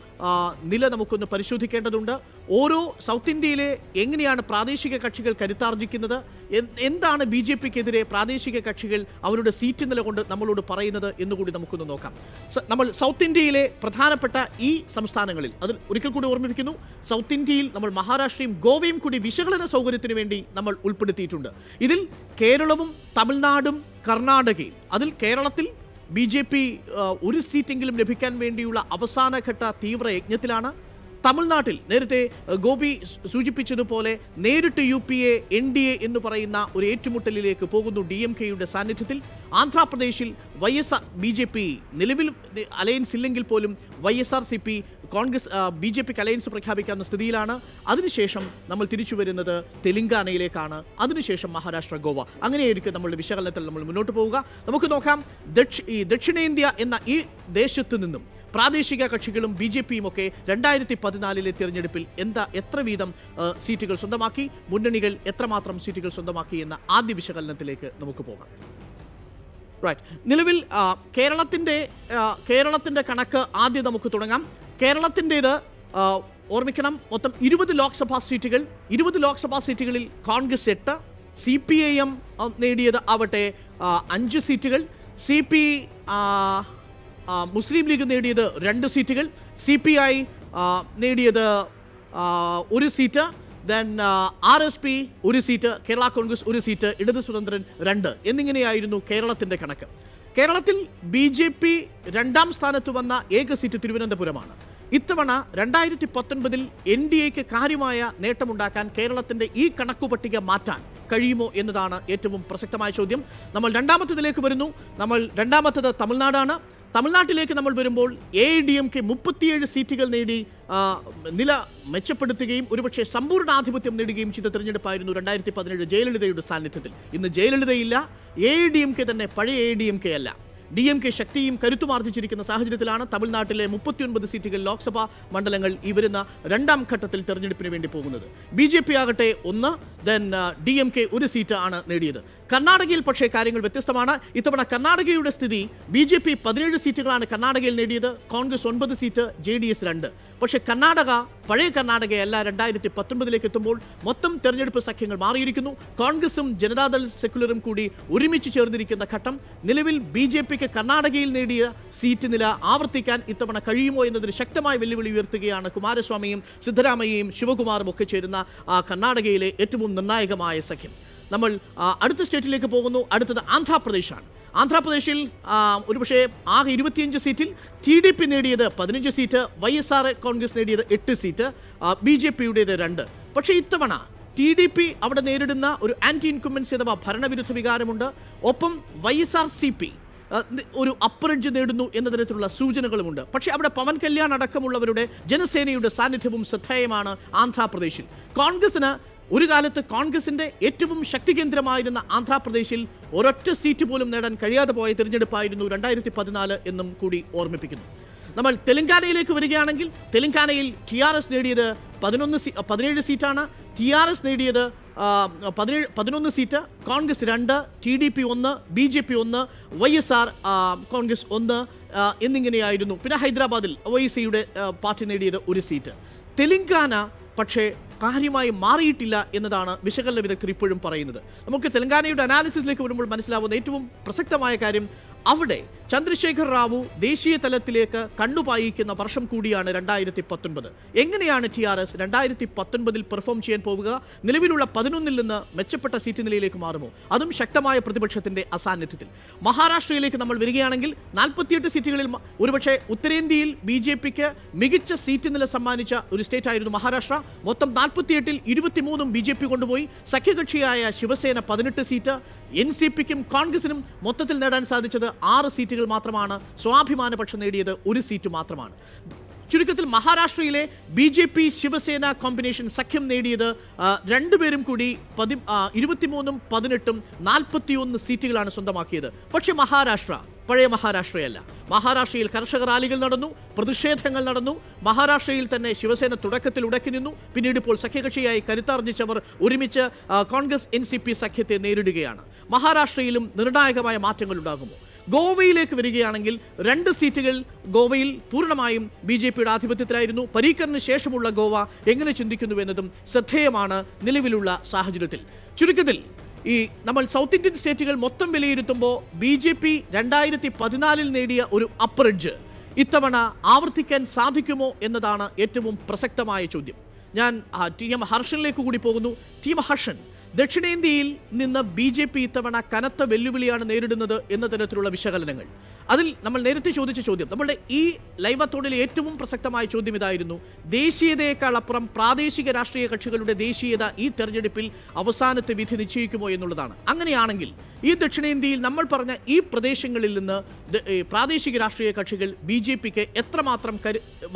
Speaker 2: നില നമുക്കൊന്ന് പരിശോധിക്കേണ്ടതുണ്ട്. ഓരോ സൗത്ത് ഇന്ത്യയിലെ എങ്ങനെയാണ് പ്രാദേശിക കക്ഷികൾ കരുത്താർജിക്കുന്നത്, എന്താണ് BJPക്കെതിരെ പ്രാദേശിക കക്ഷികൾ അവരുടെ സീറ്റ് നില കൊണ്ട് നമ്മളോട് പറയുന്നത് എന്നുകൂടി നമുക്കൊന്ന് നോക്കാം. നമ്മൾ സൗത്ത് ഇന്ത്യയിലെ പ്രധാനപ്പെട്ട ഈ സംസ്ഥാനങ്ങളിൽ, അതിൽ ഒരിക്കൽ കൂടി ഓർമ്മിപ്പിക്കുന്നു, സൗത്ത് ഇന്ത്യയിൽ നമ്മൾ മഹാരാഷ്ട്രയും ഗോവയും കൂടി വിശകലന സൗകര്യത്തിന് വേണ്ടി നമ്മൾ ഉൾപ്പെടുത്തിയിട്ടുണ്ട്. ഇതിൽ കേരളവും തമിഴ്നാടും കർണാടകയും, അതിൽ കേരളത്തിൽ BJP ഒരു സീറ്റെങ്കിലും ലഭിക്കാൻ വേണ്ടിയുള്ള അവസാനഘട്ട തീവ്ര യജ്ഞത്തിലാണ്. തമിഴ്നാട്ടിൽ നേരത്തെ ഗോപി സൂചിപ്പിച്ചതുപോലെ നേരിട്ട് UPA NDA എന്ന് പറയുന്ന ഒരു ഏറ്റുമുട്ടലിലേക്ക് പോകുന്നു DMKയുടെ സാന്നിധ്യത്തിൽ. ആന്ധ്രാപ്രദേശിൽ BJP നിലവിൽ അലയൻസ് ഇല്ലെങ്കിൽ പോലും YSRCP കോൺഗ്രസ് BJPക്ക് അലയൻസ് പ്രഖ്യാപിക്കാവുന്ന സ്ഥിതിയിലാണ്. അതിനുശേഷം നമ്മൾ തിരിച്ചു വരുന്നത് തെലങ്കാനയിലേക്കാണ്, അതിനുശേഷം മഹാരാഷ്ട്ര, ഗോവ. അങ്ങനെയായിരിക്കും നമ്മളുടെ വിശകലനത്തിൽ നമ്മൾ മുന്നോട്ട് പോവുക. നമുക്ക് നോക്കാം, ഈ ദക്ഷിണേന്ത്യ എന്ന ഈ ദേശത്തു നിന്നും പ്രാദേശിക കക്ഷികളും BJPയും ഒക്കെ 2014 തിരഞ്ഞെടുപ്പിൽ എത്ര വീതം സീറ്റുകൾ സ്വന്തമാക്കി, മുന്നണികൾ എത്രമാത്രം സീറ്റുകൾ സ്വന്തമാക്കി എന്ന ആദ്യ വിശകലനത്തിലേക്ക് നമുക്ക് പോകാം. റൈറ്റ്, നിലവിൽ കേരളത്തിൻ്റെ കണക്ക് ആദ്യം നമുക്ക് തുടങ്ങാം. കേരളത്തിൻ്റേത് ഓർമ്മിക്കണം, മൊത്തം 20 ലോക്സഭാ സീറ്റുകൾ. 20 ലോക്സഭാ സീറ്റുകളിൽ കോൺഗ്രസ് 8, CPIM നേടിയത് ആവട്ടെ 5 സീറ്റുകൾ, മുസ്ലിം ലീഗ് നേടിയത് 2 സീറ്റുകൾ, CPI നേടിയത് 1 seat, then RSP 1 seat, Kerala Congress 1 seat, ഇടത് സ്വതന്ത്രൻ 2 എന്നിങ്ങനെയായിരുന്നു കേരളത്തിൻ്റെ കണക്ക്. കേരളത്തിൽ BJP 2ാം സ്ഥാനത്ത് വന്ന ഏക സീറ്റ് തിരുവനന്തപുരമാണ്. ഇത്തവണ 2019 NDAക്ക് കാര്യമായ നേട്ടമുണ്ടാക്കാൻ കേരളത്തിൻ്റെ ഈ കണക്കുപട്ടിക മാറ്റാൻ കഴിയുമോ എന്നതാണ് ഏറ്റവും പ്രസക്തമായ ചോദ്യം. നമ്മൾ രണ്ടാമത്തേതിലേക്ക് വരുന്നു. രണ്ടാമത്തേത് തമിഴ്നാടാണ്. തമിഴ്നാട്ടിലേക്ക് നമ്മൾ വരുമ്പോൾ AIDMK 37 സീറ്റുകൾ നേടി നില മെച്ചപ്പെടുത്തുകയും ഒരുപക്ഷെ സമ്പൂർണ്ണാധിപത്യം നേടുകയും ചെയ്ത തിരഞ്ഞെടുപ്പായിരുന്നു 2017 ജയലളിതയുടെ സാന്നിധ്യത്തിൽ. ഇന്ന് ജയലളിതയില്ല, AIDMK തന്നെ പഴയ AIDMK അല്ല. DMK ശക്തിയും കരുത്തുമാർജിച്ചിരിക്കുന്ന സാഹചര്യത്തിലാണ് തമിഴ്നാട്ടിലെ 39 സീറ്റുകൾ ലോക്സഭാ മണ്ഡലങ്ങൾ ഈ വരുന്ന 2ാം ഘട്ടത്തിൽ തെരഞ്ഞെടുപ്പിന് വേണ്ടി പോകുന്നത്. BJP ആകട്ടെ 1, ദെൻ DMK 1 സീറ്റ് ആണ് നേടിയത്. കർണാടകയിൽ പക്ഷേ കാര്യങ്ങൾ വ്യത്യസ്തമാണ്. ഇത്തവണ കർണാടകയുടെ സ്ഥിതി BJP 17 സീറ്റുകളാണ് കർണാടകയിൽ നേടിയത്, കോൺഗ്രസ് 9 സീറ്റ്, JDS 2. പക്ഷേ കർണാടക പഴയ കർണാടകയല്ല. 2019 എത്തുമ്പോൾ മൊത്തം തെരഞ്ഞെടുപ്പ് സഖ്യങ്ങൾ മാറിയിരിക്കുന്നു. കോൺഗ്രസും ജനതാദൾ സെക്യുലറും കൂടി ഒരുമിച്ച് ചേർന്നിരിക്കുന്ന ഘട്ടം. നിലവിൽ BJPക്ക് കർണാടകയിൽ നേടിയ സീറ്റ് നില ആവർത്തിക്കാൻ ഇത്തവണ കഴിയുമോ എന്നതിന് ശക്തമായ വെല്ലുവിളി ഉയർത്തുകയാണ് കുമാരസ്വാമിയും സിദ്ധരാമയ്യയും ശിവകുമാറും ഒക്കെ ചേരുന്ന കർണാടകയിലെ ഏറ്റവും നിർണായകമായ സഖ്യം. നമ്മൾ അടുത്ത സ്റ്റേറ്റിലേക്ക് പോകുന്നു. അടുത്തത് ആന്ധ്രാപ്രദേശാണ്. ആന്ധ്രാപ്രദേശിൽ ഒരുപക്ഷെ ആകെ 25 സീറ്റിൽ TDP നേടിയത് 15 സീറ്റ്, YSR കോൺഗ്രസ് നേടിയത് 8 സീറ്റ്, BJPയുടേത് 2. പക്ഷേ ഇത്തവണ TDP അവിടെ നേരിടുന്ന ഒരു ആന്റി ഇൻകുംബൻസി അഥവാ ഭരണവിരുദ്ധ വികാരമുണ്ട്. ഒപ്പം YSRCP ഒരു അപ്പർ എഡ്ജ് നേടുന്നു എന്ന തരത്തിലുള്ള സൂചനകളുമുണ്ട്. പക്ഷേ അവിടെ പവൻ കല്യാൺ അടക്കമുള്ളവരുടെ ജനസേനയുടെ സാന്നിധ്യവും ശ്രദ്ധേയമാണ് ആന്ധ്രാപ്രദേശിൽ. ഒരു കാലത്ത് കോൺഗ്രസിന്റെ ഏറ്റവും ശക്തി കേന്ദ്രമായിരുന്ന ആന്ധ്രാപ്രദേശിൽ ഒരൊറ്റ സീറ്റ് പോലും നേടാൻ കഴിയാതെ പോയ തിരഞ്ഞെടുപ്പായിരുന്നു 2014 എന്നും കൂടി ഓർമ്മിപ്പിക്കുന്നു. നമ്മൾ തെലങ്കാനയിലേക്ക് വരികയാണെങ്കിൽ തെലങ്കാനയിൽ TRS നേടിയത് 17 സീറ്റാണ്. TRS നേടിയത് 11 seat, Congress 2, TDP 1, BJP 1, YSR Congress 1 എന്നിങ്ങനെയായിരുന്നു. പിന്നെ ഹൈദരാബാദിൽ OICയുടെ പാർട്ടി നേടിയത് 1 സീറ്റ്. തെലങ്കാന പക്ഷേ കാര്യമായി മാറിയിട്ടില്ല എന്നതാണ് വിശകലന വിദഗ്ധർ ഇപ്പോഴും പറയുന്നത്. നമുക്ക് തെലങ്കാനയുടെ അനാലിസിസിലേക്ക് വരുമ്പോൾ മനസ്സിലാവുന്ന ഏറ്റവും പ്രസക്തമായ കാര്യം, അവിടെ ചന്ദ്രശേഖർ റാവു ദേശീയ തലത്തിലേക്ക് കണ്ണുപായിക്കുന്ന വർഷം കൂടിയാണ് 2019. എങ്ങനെയാണ് TRS 2019 പെർഫോം ചെയ്യാൻ പോവുക? നിലവിലുള്ള 11 നിന്ന് മെച്ചപ്പെട്ട സീറ്റ് നിലയിലേക്ക് മാറുമോ? അതും ശക്തമായ പ്രതിപക്ഷത്തിന്റെ അസാന്നിധ്യത്തിൽ. മഹാരാഷ്ട്രയിലേക്ക് നമ്മൾ വരികയാണെങ്കിൽ 48 സീറ്റുകളിൽ ഒരുപക്ഷെ ഉത്തരേന്ത്യയിൽ BJPക്ക് മികച്ച സീറ്റ് നില സമ്മാനിച്ച ഒരു സ്റ്റേറ്റ് ആയിരുന്നു മഹാരാഷ്ട്ര. മൊത്തം 48ൽ 23 BJP കൊണ്ടുപോയി. സഖ്യകക്ഷിയായ ശിവസേന 18 സീറ്റ്, NCPക്കും കോൺഗ്രസിനും മൊത്തത്തിൽ നേടാൻ സാധിച്ചത് 6 സീറ്റുകൾ മാത്രമാണ്. സ്വാഭിമാന പക്ഷം നേടിയത് 1 സീറ്റ് മാത്രമാണ്. ചുരുക്കത്തിൽ മഹാരാഷ്ട്രയിലെ BJP ശിവസേന കോമ്പിനേഷൻ സഖ്യം നേടിയത് രണ്ടുപേരും കൂടി 23ഉം 18ഉം 41 സീറ്റുകളാണ് സ്വന്തമാക്കിയത്. പക്ഷേ മഹാരാഷ്ട്ര പഴയ മഹാരാഷ്ട്രയല്ല. മഹാരാഷ്ട്രയിൽ കർഷക റാലികൾ നടന്നു, പ്രതിഷേധങ്ങൾ നടന്നു. മഹാരാഷ്ട്രയിൽ തന്നെ ശിവസേന തുടക്കത്തിൽ ഉടക്കി നിന്നു. പിന്നീട് ഇപ്പോൾ സഖ്യകക്ഷിയായി കരുത്താർജിച്ചവർ ഒരുമിച്ച് കോൺഗ്രസ് NCP സഖ്യത്തെ നേരിടുകയാണ്. മഹാരാഷ്ട്രയിലും നിർണായകമായ മാറ്റങ്ങൾ ഉണ്ടാകുമോ? ഗോവയിലേക്ക് വരികയാണെങ്കിൽ 2 സീറ്റുകൾ ഗോവയിൽ പൂർണ്ണമായും BJPയുടെ ആധിപത്യത്തിലായിരുന്നു. പരീക്കറിന് ശേഷമുള്ള ഗോവ എങ്ങനെ ചിന്തിക്കുന്നു എന്നതും ശ്രദ്ധേയമാണ് നിലവിലുള്ള സാഹചര്യത്തിൽ. ചുരുക്കത്തിൽ നമ്മൾ സൗത്ത് ഇന്ത്യൻ സ്റ്റേറ്റുകൾ മൊത്തം വിലയിരുത്തുമ്പോൾ BJP 2014 നേടിയ ഒരു അപ്പർ എഡ്ജ് ഇത്തവണ ആവർത്തിക്കാൻ സാധിക്കുമോ എന്നതാണ് ഏറ്റവും പ്രസക്തമായ ചോദ്യം. ഞാൻ TM ഹർഷനിലേക്ക് കൂടി പോകുന്നു. TM ഹർഷൻ, ദക്ഷിണേന്ത്യയിൽ നിന്ന് BJP ഇത്തവണ കനത്ത വെല്ലുവിളിയാണ് നേരിടുന്നത് എന്ന തരത്തിലുള്ള വിശകലനങ്ങൾ. അതിൽ നമ്മൾ നേരത്തെ ചോദിച്ച ചോദ്യം, നമ്മളുടെ ഈ ലൈവത്തോടിലെ ഏറ്റവും പ്രസക്തമായ ചോദ്യം ഇതായിരുന്നു: ദേശീയതയേക്കാൾ അപ്പുറം പ്രാദേശിക രാഷ്ട്രീയ കക്ഷികളുടെ ദേശീയത ഈ തെരഞ്ഞെടുപ്പിൽ അവസാനത്തെ വിധി നിശ്ചയിക്കുമോ എന്നുള്ളതാണ്. അങ്ങനെയാണെങ്കിൽ ഈ ദക്ഷിണേന്ത്യയിൽ നമ്മൾ പറഞ്ഞ ഈ പ്രദേശങ്ങളിൽ നിന്ന് പ്രാദേശിക രാഷ്ട്രീയ കക്ഷികൾ BJPക്ക് എത്രമാത്രം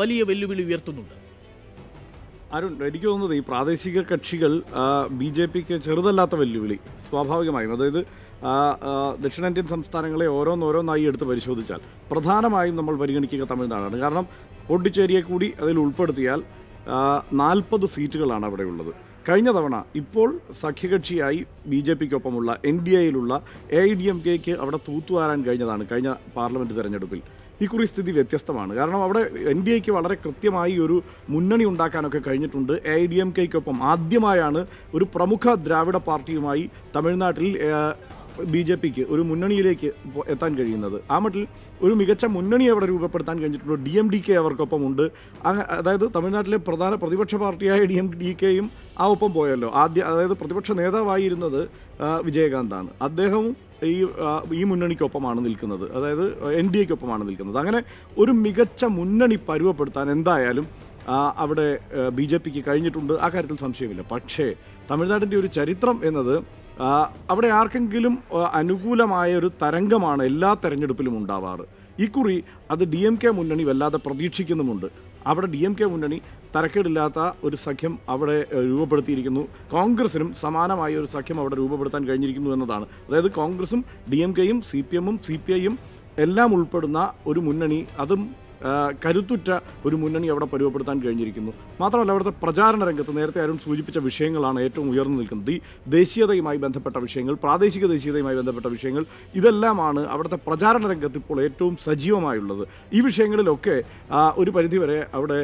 Speaker 2: വലിയ വെല്ലുവിളി ഉയർത്തുന്നുണ്ട്?
Speaker 3: അരുൺ, എനിക്ക് തോന്നുന്നത് ഈ പ്രാദേശിക കക്ഷികൾ BJPക്ക് ചെറുതല്ലാത്ത വെല്ലുവിളി സ്വാഭാവികമായും, അതായത് ദക്ഷിണേന്ത്യൻ സംസ്ഥാനങ്ങളെ ഓരോന്നോരോന്നായി എടുത്ത് പരിശോധിച്ചാൽ പ്രധാനമായും നമ്മൾ പരിഗണിക്കുക തമിഴ്നാടാണ്. കാരണം പോണ്ടിച്ചേരിയെ കൂടി അതിൽ ഉൾപ്പെടുത്തിയാൽ 40 സീറ്റുകളാണ് അവിടെ ഉള്ളത്. കഴിഞ്ഞ തവണ ഇപ്പോൾ സഖ്യകക്ഷിയായി BJPക്കൊപ്പമുള്ള NDAയിലുള്ള AIDMKക്ക് അവിടെ തൂത്തുവാരാൻ കഴിഞ്ഞതാണ് കഴിഞ്ഞ പാർലമെൻറ്റ് തെരഞ്ഞെടുപ്പിൽ. ഇക്കുറി സ്ഥിതി വ്യത്യസ്തമാണ്. കാരണം അവിടെ NDAക്ക് വളരെ കൃത്യമായി ഒരു മുന്നണി ഉണ്ടാക്കാനൊക്കെ കഴിഞ്ഞിട്ടുണ്ട്. AIDMKക്കൊപ്പം ആദ്യമായാണ് ഒരു പ്രമുഖ ദ്രാവിഡ പാർട്ടിയുമായി തമിഴ്നാട്ടിൽ BJPക്ക് ഒരു മുന്നണിയിലേക്ക് എത്താൻ കഴിയുന്നത്. ആ മട്ടിൽ ഒരു മികച്ച മുന്നണി അവിടെ രൂപപ്പെടുത്താൻ കഴിഞ്ഞിട്ടുണ്ട്. DMDK അവർക്കൊപ്പം ഉണ്ട്. അതായത് തമിഴ്നാട്ടിലെ പ്രധാന പ്രതിപക്ഷ പാർട്ടിയായ DMDKയും ആ ഒപ്പം പോയല്ലോ. അതായത് പ്രതിപക്ഷ നേതാവായിരുന്നത് വിജയകാന്താണ്. അദ്ദേഹവും ഈ മുന്നണിക്കൊപ്പമാണ് നിൽക്കുന്നത്, അതായത് NDAക്കൊപ്പമാണ് നിൽക്കുന്നത്. അങ്ങനെ ഒരു മികച്ച മുന്നണി പരുവപ്പെടുത്താൻ എന്തായാലും അവിടെ BJPക്ക് കഴിഞ്ഞിട്ടുണ്ട്. ആ കാര്യത്തിൽ സംശയമില്ല. പക്ഷേ തമിഴ്നാടിൻ്റെ ഒരു ചരിത്രം എന്നത് അവിടെ ആർക്കെങ്കിലും അനുകൂലമായ ഒരു തരംഗമാണ് എല്ലാ തെരഞ്ഞെടുപ്പിലും ഉണ്ടാവാറ്. ഇക്കുറി അത് DMK മുന്നണി വല്ലാതെ പ്രതീക്ഷിക്കുന്നുമുണ്ട്. അവിടെ DMK മുന്നണി തരക്കേടില്ലാത്ത ഒരു സഖ്യം അവിടെ രൂപപ്പെടുത്തിയിരിക്കുന്നു. കോൺഗ്രസിനും സമാനമായ ഒരു സഖ്യം അവിടെ രൂപപ്പെടുത്താൻ കഴിഞ്ഞിരിക്കുന്നു എന്നതാണ്. അതായത് കോൺഗ്രസും DMKയും CPMഉം CPIയും എല്ലാം ഉൾപ്പെടുന്ന ഒരു മുന്നണി, അതും കരുത്തുറ്റ ഒരു മുന്നണി അവിടെ പരുവപ്പെടുത്താൻ കഴിഞ്ഞിരിക്കുന്നു. മാത്രമല്ല അവിടുത്തെ പ്രചാരണ രംഗത്ത് നേരത്തെ ആരും സൂചിപ്പിച്ച വിഷയങ്ങളാണ് ഏറ്റവും ഉയർന്നു നിൽക്കുന്നത്. ഈ ദേശീയതയുമായി ബന്ധപ്പെട്ട വിഷയങ്ങൾ, പ്രാദേശിക ദേശീയതയുമായി ബന്ധപ്പെട്ട വിഷയങ്ങൾ, ഇതെല്ലാമാണ് അവിടുത്തെ പ്രചാരണ രംഗത്ത് ഇപ്പോൾ ഏറ്റവും സജീവമായുള്ളത്. ഈ വിഷയങ്ങളിലൊക്കെ ഒരു പരിധിവരെ അവിടെ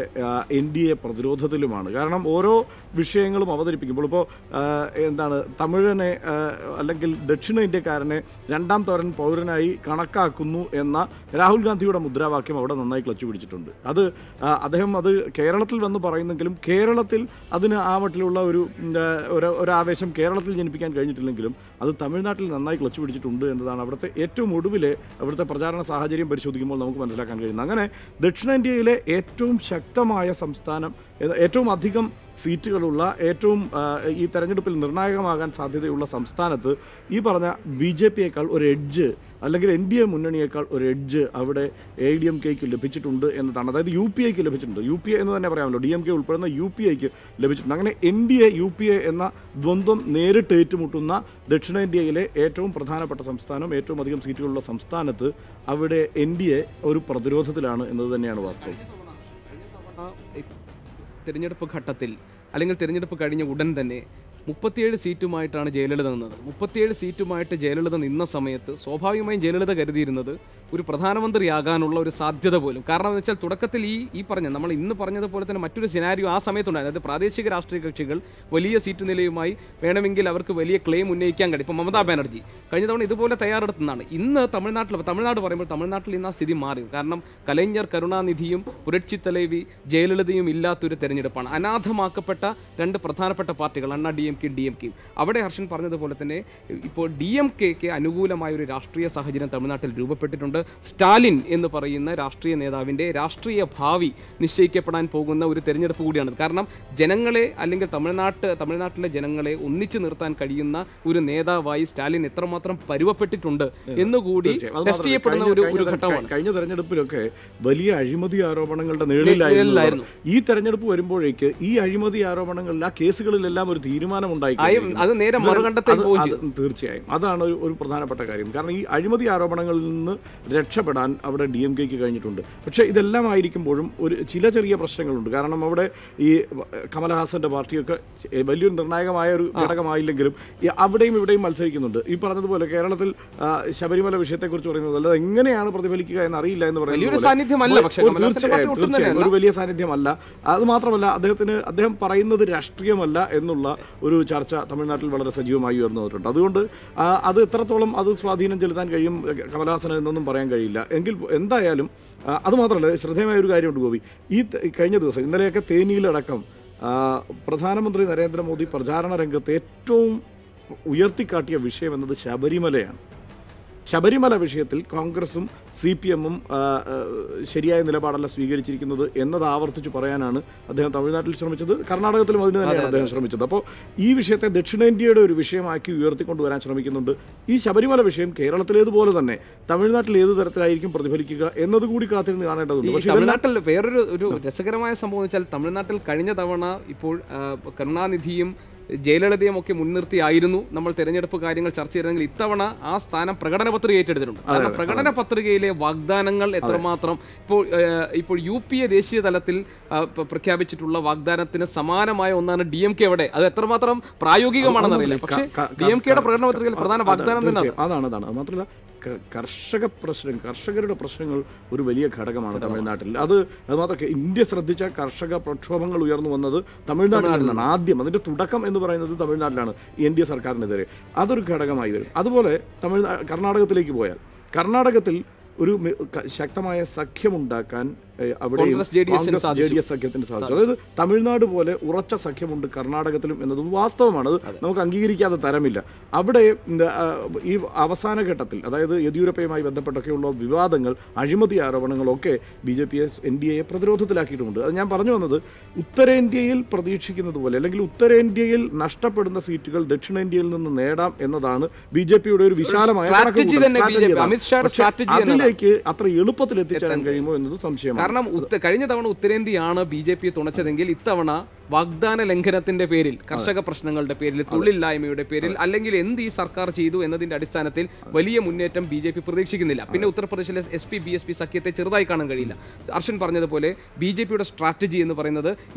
Speaker 3: NDA പ്രതിരോധത്തിലുമാണ്. കാരണം ഓരോ വിഷയങ്ങളും അവതരിപ്പിക്കുമ്പോൾ ഇപ്പോൾ തമിഴനെ അല്ലെങ്കിൽ ദക്ഷിണേന്ത്യക്കാരനെ രണ്ടാം തരം പൗരനായി കണക്കാക്കുന്നു എന്ന രാഹുൽ ഗാന്ധിയുടെ മുദ്രാവാക്യം അവിടെ നന്നായി ക്ലച്ച് പിടിച്ചിട്ടുണ്ട്. അദ്ദേഹം അത് കേരളത്തിൽ വന്ന് പറയുന്നെങ്കിലും കേരളത്തിൽ അതിന് ആ മട്ടിലുള്ള ഒരു ആവേശം കേരളത്തിൽ ജനിപ്പിക്കാൻ കഴിഞ്ഞിട്ടില്ലെങ്കിലും അത് തമിഴ്നാട്ടിൽ നന്നായി ക്ലച്ച് പിടിച്ചിട്ടുണ്ട് എന്നതാണ് അവിടുത്തെ ഏറ്റവും ഒടുവിലെ അവിടുത്തെ പ്രചാരണ സാഹചര്യം പരിശോധിക്കുമ്പോൾ നമുക്ക് മനസ്സിലാക്കാൻ കഴിയുന്നത്. അങ്ങനെ ദക്ഷിണേന്ത്യയിലെ ഏറ്റവും ശക്തമായ സംസ്ഥാനം, ഏറ്റവും അധികം സീറ്റുകളുള്ള, ഏറ്റവും ഈ തെരഞ്ഞെടുപ്പിൽ നിർണായകമാകാൻ സാധ്യതയുള്ള സംസ്ഥാനത്ത് ഈ പറഞ്ഞ BJPയേക്കാൾ ഒരു എഡ്ജ്, അല്ലെങ്കിൽ NDA മുന്നണിയേക്കാൾ ഒരു എഡ്ജ് അവിടെ AIDMKക്ക് ലഭിച്ചിട്ടുണ്ട് എന്നതാണ്. അതായത് UPAക്ക് ലഭിച്ചിട്ടുണ്ട്. UPA എന്ന് തന്നെ പറയാമല്ലോ, DMK ഉൾപ്പെടുന്ന UPAക്ക് ലഭിച്ചിട്ടുണ്ട്. അങ്ങനെ NDA UPA എന്ന ദ്വന്ദ്വം നേരിട്ട് ഏറ്റുമുട്ടുന്ന ദക്ഷിണേന്ത്യയിലെ ഏറ്റവും പ്രധാനപ്പെട്ട സംസ്ഥാനം, ഏറ്റവും അധികം സീറ്റുകളുള്ള സംസ്ഥാനത്ത് അവിടെ NDA ഒരു പ്രതിരോധത്തിലാണ് എന്നത് തന്നെയാണ് വാസ്തവം.
Speaker 1: തിരഞ്ഞെടുപ്പ് ഘട്ടത്തിൽ അല്ലെങ്കിൽ തിരഞ്ഞെടുപ്പ് കഴിഞ്ഞ ഉടൻ തന്നെ 37 സീറ്റുമായിട്ടാണ് ജയലളിത നിന്നത്. 37 സീറ്റുമായിട്ട് ജയലളിത നിന്ന സമയത്ത് സ്വാഭാവികമായും ജയലളിത കരുതിയിരുന്നത് ഒരു പ്രധാനമന്ത്രിയാകാനുള്ള ഒരു സാധ്യത പോലും. കാരണം എന്ന് വെച്ചാൽ തുടക്കത്തിൽ ഈ പറഞ്ഞ നമ്മൾ ഇന്ന് പറഞ്ഞതുപോലെ തന്നെ മറ്റൊരു സിനാരിയോ ആ സമയത്തുണ്ടായിരുന്നു. അതായത് പ്രാദേശിക രാഷ്ട്രീയ കക്ഷികൾ വലിയ സീറ്റ് നിലയുമായി വേണമെങ്കിൽ അവർക്ക് വലിയ ക്ലെയിം ഉന്നയിക്കാൻ കഴിയും. ഇപ്പോൾ മമതാ ബാനർജി കഴിഞ്ഞ തവണ ഇതുപോലെ തയ്യാറെടുത്തതാണ്. ഇന്ന് തമിഴ്നാട് പറയുമ്പോൾ തമിഴ്നാട്ടിൽ ഇന്ന് ആ സ്ഥിതി മാറി. കാരണം കലൈഞ്ഞർ കരുണാനിധിയും പുരട്ചി തലൈവി ജയലളിതയും ഇല്ലാത്തൊരു തെരഞ്ഞെടുപ്പാണ്. അനാഥമാക്കപ്പെട്ട രണ്ട് പ്രധാനപ്പെട്ട പാർട്ടികൾ അണ്ണാ DMKയും. അവിടെ ഹർഷൻ പറഞ്ഞതുപോലെ തന്നെ ഇപ്പോൾ DMKക്ക് അനുകൂലമായ ഒരു രാഷ്ട്രീയ സാഹചര്യം തമിഴ്നാട്ടിൽ രൂപപ്പെട്ടിട്ടുണ്ട്. സ്റ്റാലിൻ എന്ന് പറയുന്ന രാഷ്ട്രീയ നേതാവിൻ്റെ രാഷ്ട്രീയ ഭാവി നിശ്ചയിക്കപ്പെടാൻ പോകുന്ന ഒരു തെരഞ്ഞെടുപ്പ് കൂടിയാണ്. കാരണം ജനങ്ങളെ, അല്ലെങ്കിൽ തമിഴ്നാട്ടിലെ ജനങ്ങളെ ഒന്നിച്ചു നിർത്താൻ കഴിയുന്ന ഒരു നേതാവായി സ്റ്റാലിൻ എത്രമാത്രം പരുവപ്പെട്ടിട്ടുണ്ട് എന്നുകൂടി ടെസ്റ്റ് ചെയ്യപ്പെടുന്ന ഒരു ഘട്ടമാണ്.
Speaker 3: കഴിഞ്ഞ തെരഞ്ഞെടുപ്പിലൊക്കെ വലിയ അഴിമതി ആരോപണങ്ങളുടെ നിഴലിലായിരുന്നു. ഈ തെരഞ്ഞെടുപ്പ് വരുമ്പോഴേക്ക് ഈ അഴിമതി ആരോപണങ്ങളിൽ, ആ കേസുകളിലെല്ലാം ഒരു തീരുമാനം ഉണ്ടായി.
Speaker 1: അത് നേരെ മറുകണ്ഠത്തിൽ പോയി.
Speaker 3: തീർച്ചയായും അതാണ് ഒരു പ്രധാനപ്പെട്ട കാര്യം. കാരണം ഈ അഴിമതി ആരോപണങ്ങളിൽ നിന്ന് രക്ഷപ്പെടാൻ അവിടെ DMKക്ക് കഴിഞ്ഞിട്ടുണ്ട്. പക്ഷേ ഇതെല്ലാം ആയിരിക്കുമ്പോഴും ചില ചെറിയ പ്രശ്നങ്ങളുണ്ട്. കാരണം അവിടെ ഈ കമലഹാസന്റെ പാർട്ടിയൊക്കെ വലിയൊരു നിർണായകമായ ഒരു ഘടകമായില്ലെങ്കിലും അവിടെയും ഇവിടെയും മത്സരിക്കുന്നുണ്ട്. ഈ പറഞ്ഞതുപോലെ കേരളത്തിൽ ശബരിമല വിഷയത്തെക്കുറിച്ച് പറയുന്നത് അല്ലാതെ എങ്ങനെയാണ് പ്രതിഫലിക്കുക എന്നറിയില്ല എന്ന് പറയുന്നത് തീർച്ചയായും ഒരു വലിയ സാന്നിധ്യമല്ല. അത് മാത്രമല്ല അദ്ദേഹം പറയുന്നത് രാഷ്ട്രീയമല്ല എന്നുള്ള ഒരു ചർച്ച തമിഴ്നാട്ടിൽ വളരെ സജീവമായി ഉയർന്നു വന്നിട്ടുണ്ട്. അതുകൊണ്ട് അത് എത്രത്തോളം അത് സ്വാധീനം ചെലുത്താൻ കഴിയും കമലഹാസന് എന്നൊന്നും പറയാൻ കഴിയില്ല. എങ്കിൽ എന്തായാലും അതുമാത്രമല്ല, ശ്രദ്ധേയമായ ഒരു കാര്യമുണ്ട് ഗോപി. ഈ കഴിഞ്ഞ ദിവസം ഇന്നലെയൊക്കെ തേനിയിലടക്കം പ്രധാനമന്ത്രി നരേന്ദ്രമോദി പ്രചാരണ രംഗത്ത് ഏറ്റവും ഉയർത്തിക്കാട്ടിയ വിഷയം എന്നത് ശബരിമലയാണ്. ശബരിമല വിഷയത്തിൽ കോൺഗ്രസും CPMഉം ശരിയായ നിലപാടല്ല സ്വീകരിച്ചിരിക്കുന്നത് എന്നത് ആവർത്തിച്ച് പറയാനാണ് അദ്ദേഹം തമിഴ്നാട്ടിൽ ശ്രമിച്ചത്. കർണാടകത്തിലും അതിന് തന്നെയാണ് അദ്ദേഹം ശ്രമിച്ചത്. അപ്പോൾ ഈ വിഷയത്തെ ദക്ഷിണേന്ത്യയുടെ ഒരു വിഷയമാക്കി ഉയർത്തിക്കൊണ്ടുവരാൻ ശ്രമിക്കുന്നുണ്ട്. ഈ ശബരിമല വിഷയം കേരളത്തിലേതുപോലെ തന്നെ തമിഴ്നാട്ടിൽ ഏത് തരത്തിലായിരിക്കും പ്രതിഫലിക്കുക എന്നതുകൂടി കാത്തിരുന്ന് കാണേണ്ടതുണ്ട്. പക്ഷേ
Speaker 1: തമിഴ്നാട്ടിൽ വേറൊരു രസകരമായ സംഭവം വെച്ചാൽ തമിഴ്നാട്ടിൽ കഴിഞ്ഞ തവണ ഇപ്പോൾ കരുണാനിധിയും ജയലളിതയും ഒക്കെ മുൻനിർത്തിയായിരുന്നു നമ്മൾ തെരഞ്ഞെടുപ്പ് കാര്യങ്ങൾ ചർച്ച ചെയ്തെങ്കിൽ ഇത്തവണ ആ സ്ഥാനം പ്രകടന പത്രിക ഏറ്റെടുത്തിട്ടുണ്ട്. കാരണം പ്രകടന പത്രികയിലെ വാഗ്ദാനങ്ങൾ എത്രമാത്രം ഇപ്പോൾ UPA ദേശീയ തലത്തിൽ പ്രഖ്യാപിച്ചിട്ടുള്ള വാഗ്ദാനത്തിന് സമാനമായ ഒന്നാണ് DMK. അവിടെ അത് എത്രമാത്രം പ്രായോഗികമാണെന്നറിയില്ല. പക്ഷേ DMKയുടെ പ്രകടന പത്രികയിൽ പ്രധാന വാഗ്ദാനം തന്നെ
Speaker 3: അതാണ്. മാത്രമല്ല കർഷകരുടെ പ്രശ്നങ്ങൾ ഒരു വലിയ ഘടകമാണ് തമിഴ്നാട്ടിൽ. അത് മാത്രമല്ല, ഇന്ത്യ ശ്രദ്ധിച്ച കർഷക പ്രക്ഷോഭങ്ങൾ ഉയർന്നു വന്നത് തമിഴ്നാട്ടിൽ നിന്നാണ്. ആദ്യം അതിൻ്റെ തുടക്കം എന്ന് പറയുന്നത് തമിഴ്നാട്ടിലാണ് NDA സർക്കാരിനെതിരെ. അതൊരു ഘടകമായി വരും. അതുപോലെ കർണാടകത്തിലേക്ക് പോയാൽ, കർണാടകത്തിൽ ഒരു ശക്തമായ സഖ്യമുണ്ടാക്കാൻ അവിടെ JDS സഖ്യത്തിന് സാധിച്ചു. അതായത് തമിഴ്നാട് പോലെ ഉറച്ച സഖ്യമുണ്ട് കർണാടകത്തിലും എന്നത് വാസ്തവമാണ്. അത് നമുക്ക് അംഗീകരിക്കാതെ തരമില്ല. അവിടെ ഈ അവസാന ഘട്ടത്തിൽ, അതായത് യെദ്യൂരപ്പയുമായി ബന്ധപ്പെട്ടൊക്കെയുള്ള വിവാദങ്ങൾ, അഴിമതി ആരോപണങ്ങളൊക്കെ BJP NDAയെ പ്രതിരോധത്തിലാക്കിയിട്ടുമുണ്ട്. അത് ഞാൻ പറഞ്ഞു വന്നത്, ഉത്തരേന്ത്യയിൽ പ്രതീക്ഷിക്കുന്നത് പോലെ അല്ലെങ്കിൽ ഉത്തരേന്ത്യയിൽ നഷ്ടപ്പെടുന്ന സീറ്റുകൾ ദക്ഷിണേന്ത്യയിൽ നിന്ന് നേടാം എന്നതാണ് BJPയുടെ ഒരു വിശാലമായ അതിലേക്ക് അത്ര എളുപ്പത്തിൽ എത്തിച്ചേരാൻ കഴിയുമോ എന്നത് സംശയമാണ്.
Speaker 1: കാരണം കഴിഞ്ഞ തവണ ഉത്തരേന്ത്യയാണ് BJP തുണച്ചതെങ്കിൽ ഇത്തവണ വാഗ്ദാന ലംഘനത്തിന്റെ പേരിൽ, കർഷക പ്രശ്നങ്ങളുടെ പേരിൽ, തൊഴിലില്ലായ്മയുടെ പേരിൽ, അല്ലെങ്കിൽ എന്ത് ഈ സർക്കാർ ചെയ്തു എന്നതിന്റെ അടിസ്ഥാനത്തിൽ വലിയ മുന്നേറ്റം BJP പ്രതീക്ഷിക്കുന്നില്ല. പിന്നെ ഉത്തർപ്രദേശിലെ SP BSP സഖ്യത്തെ ചെറുതായി കാണാൻ കഴിയില്ല. അർഷൻ പറഞ്ഞതുപോലെ BJPയുടെ സ്ട്രാറ്റജി എന്ന് പറയുന്നത്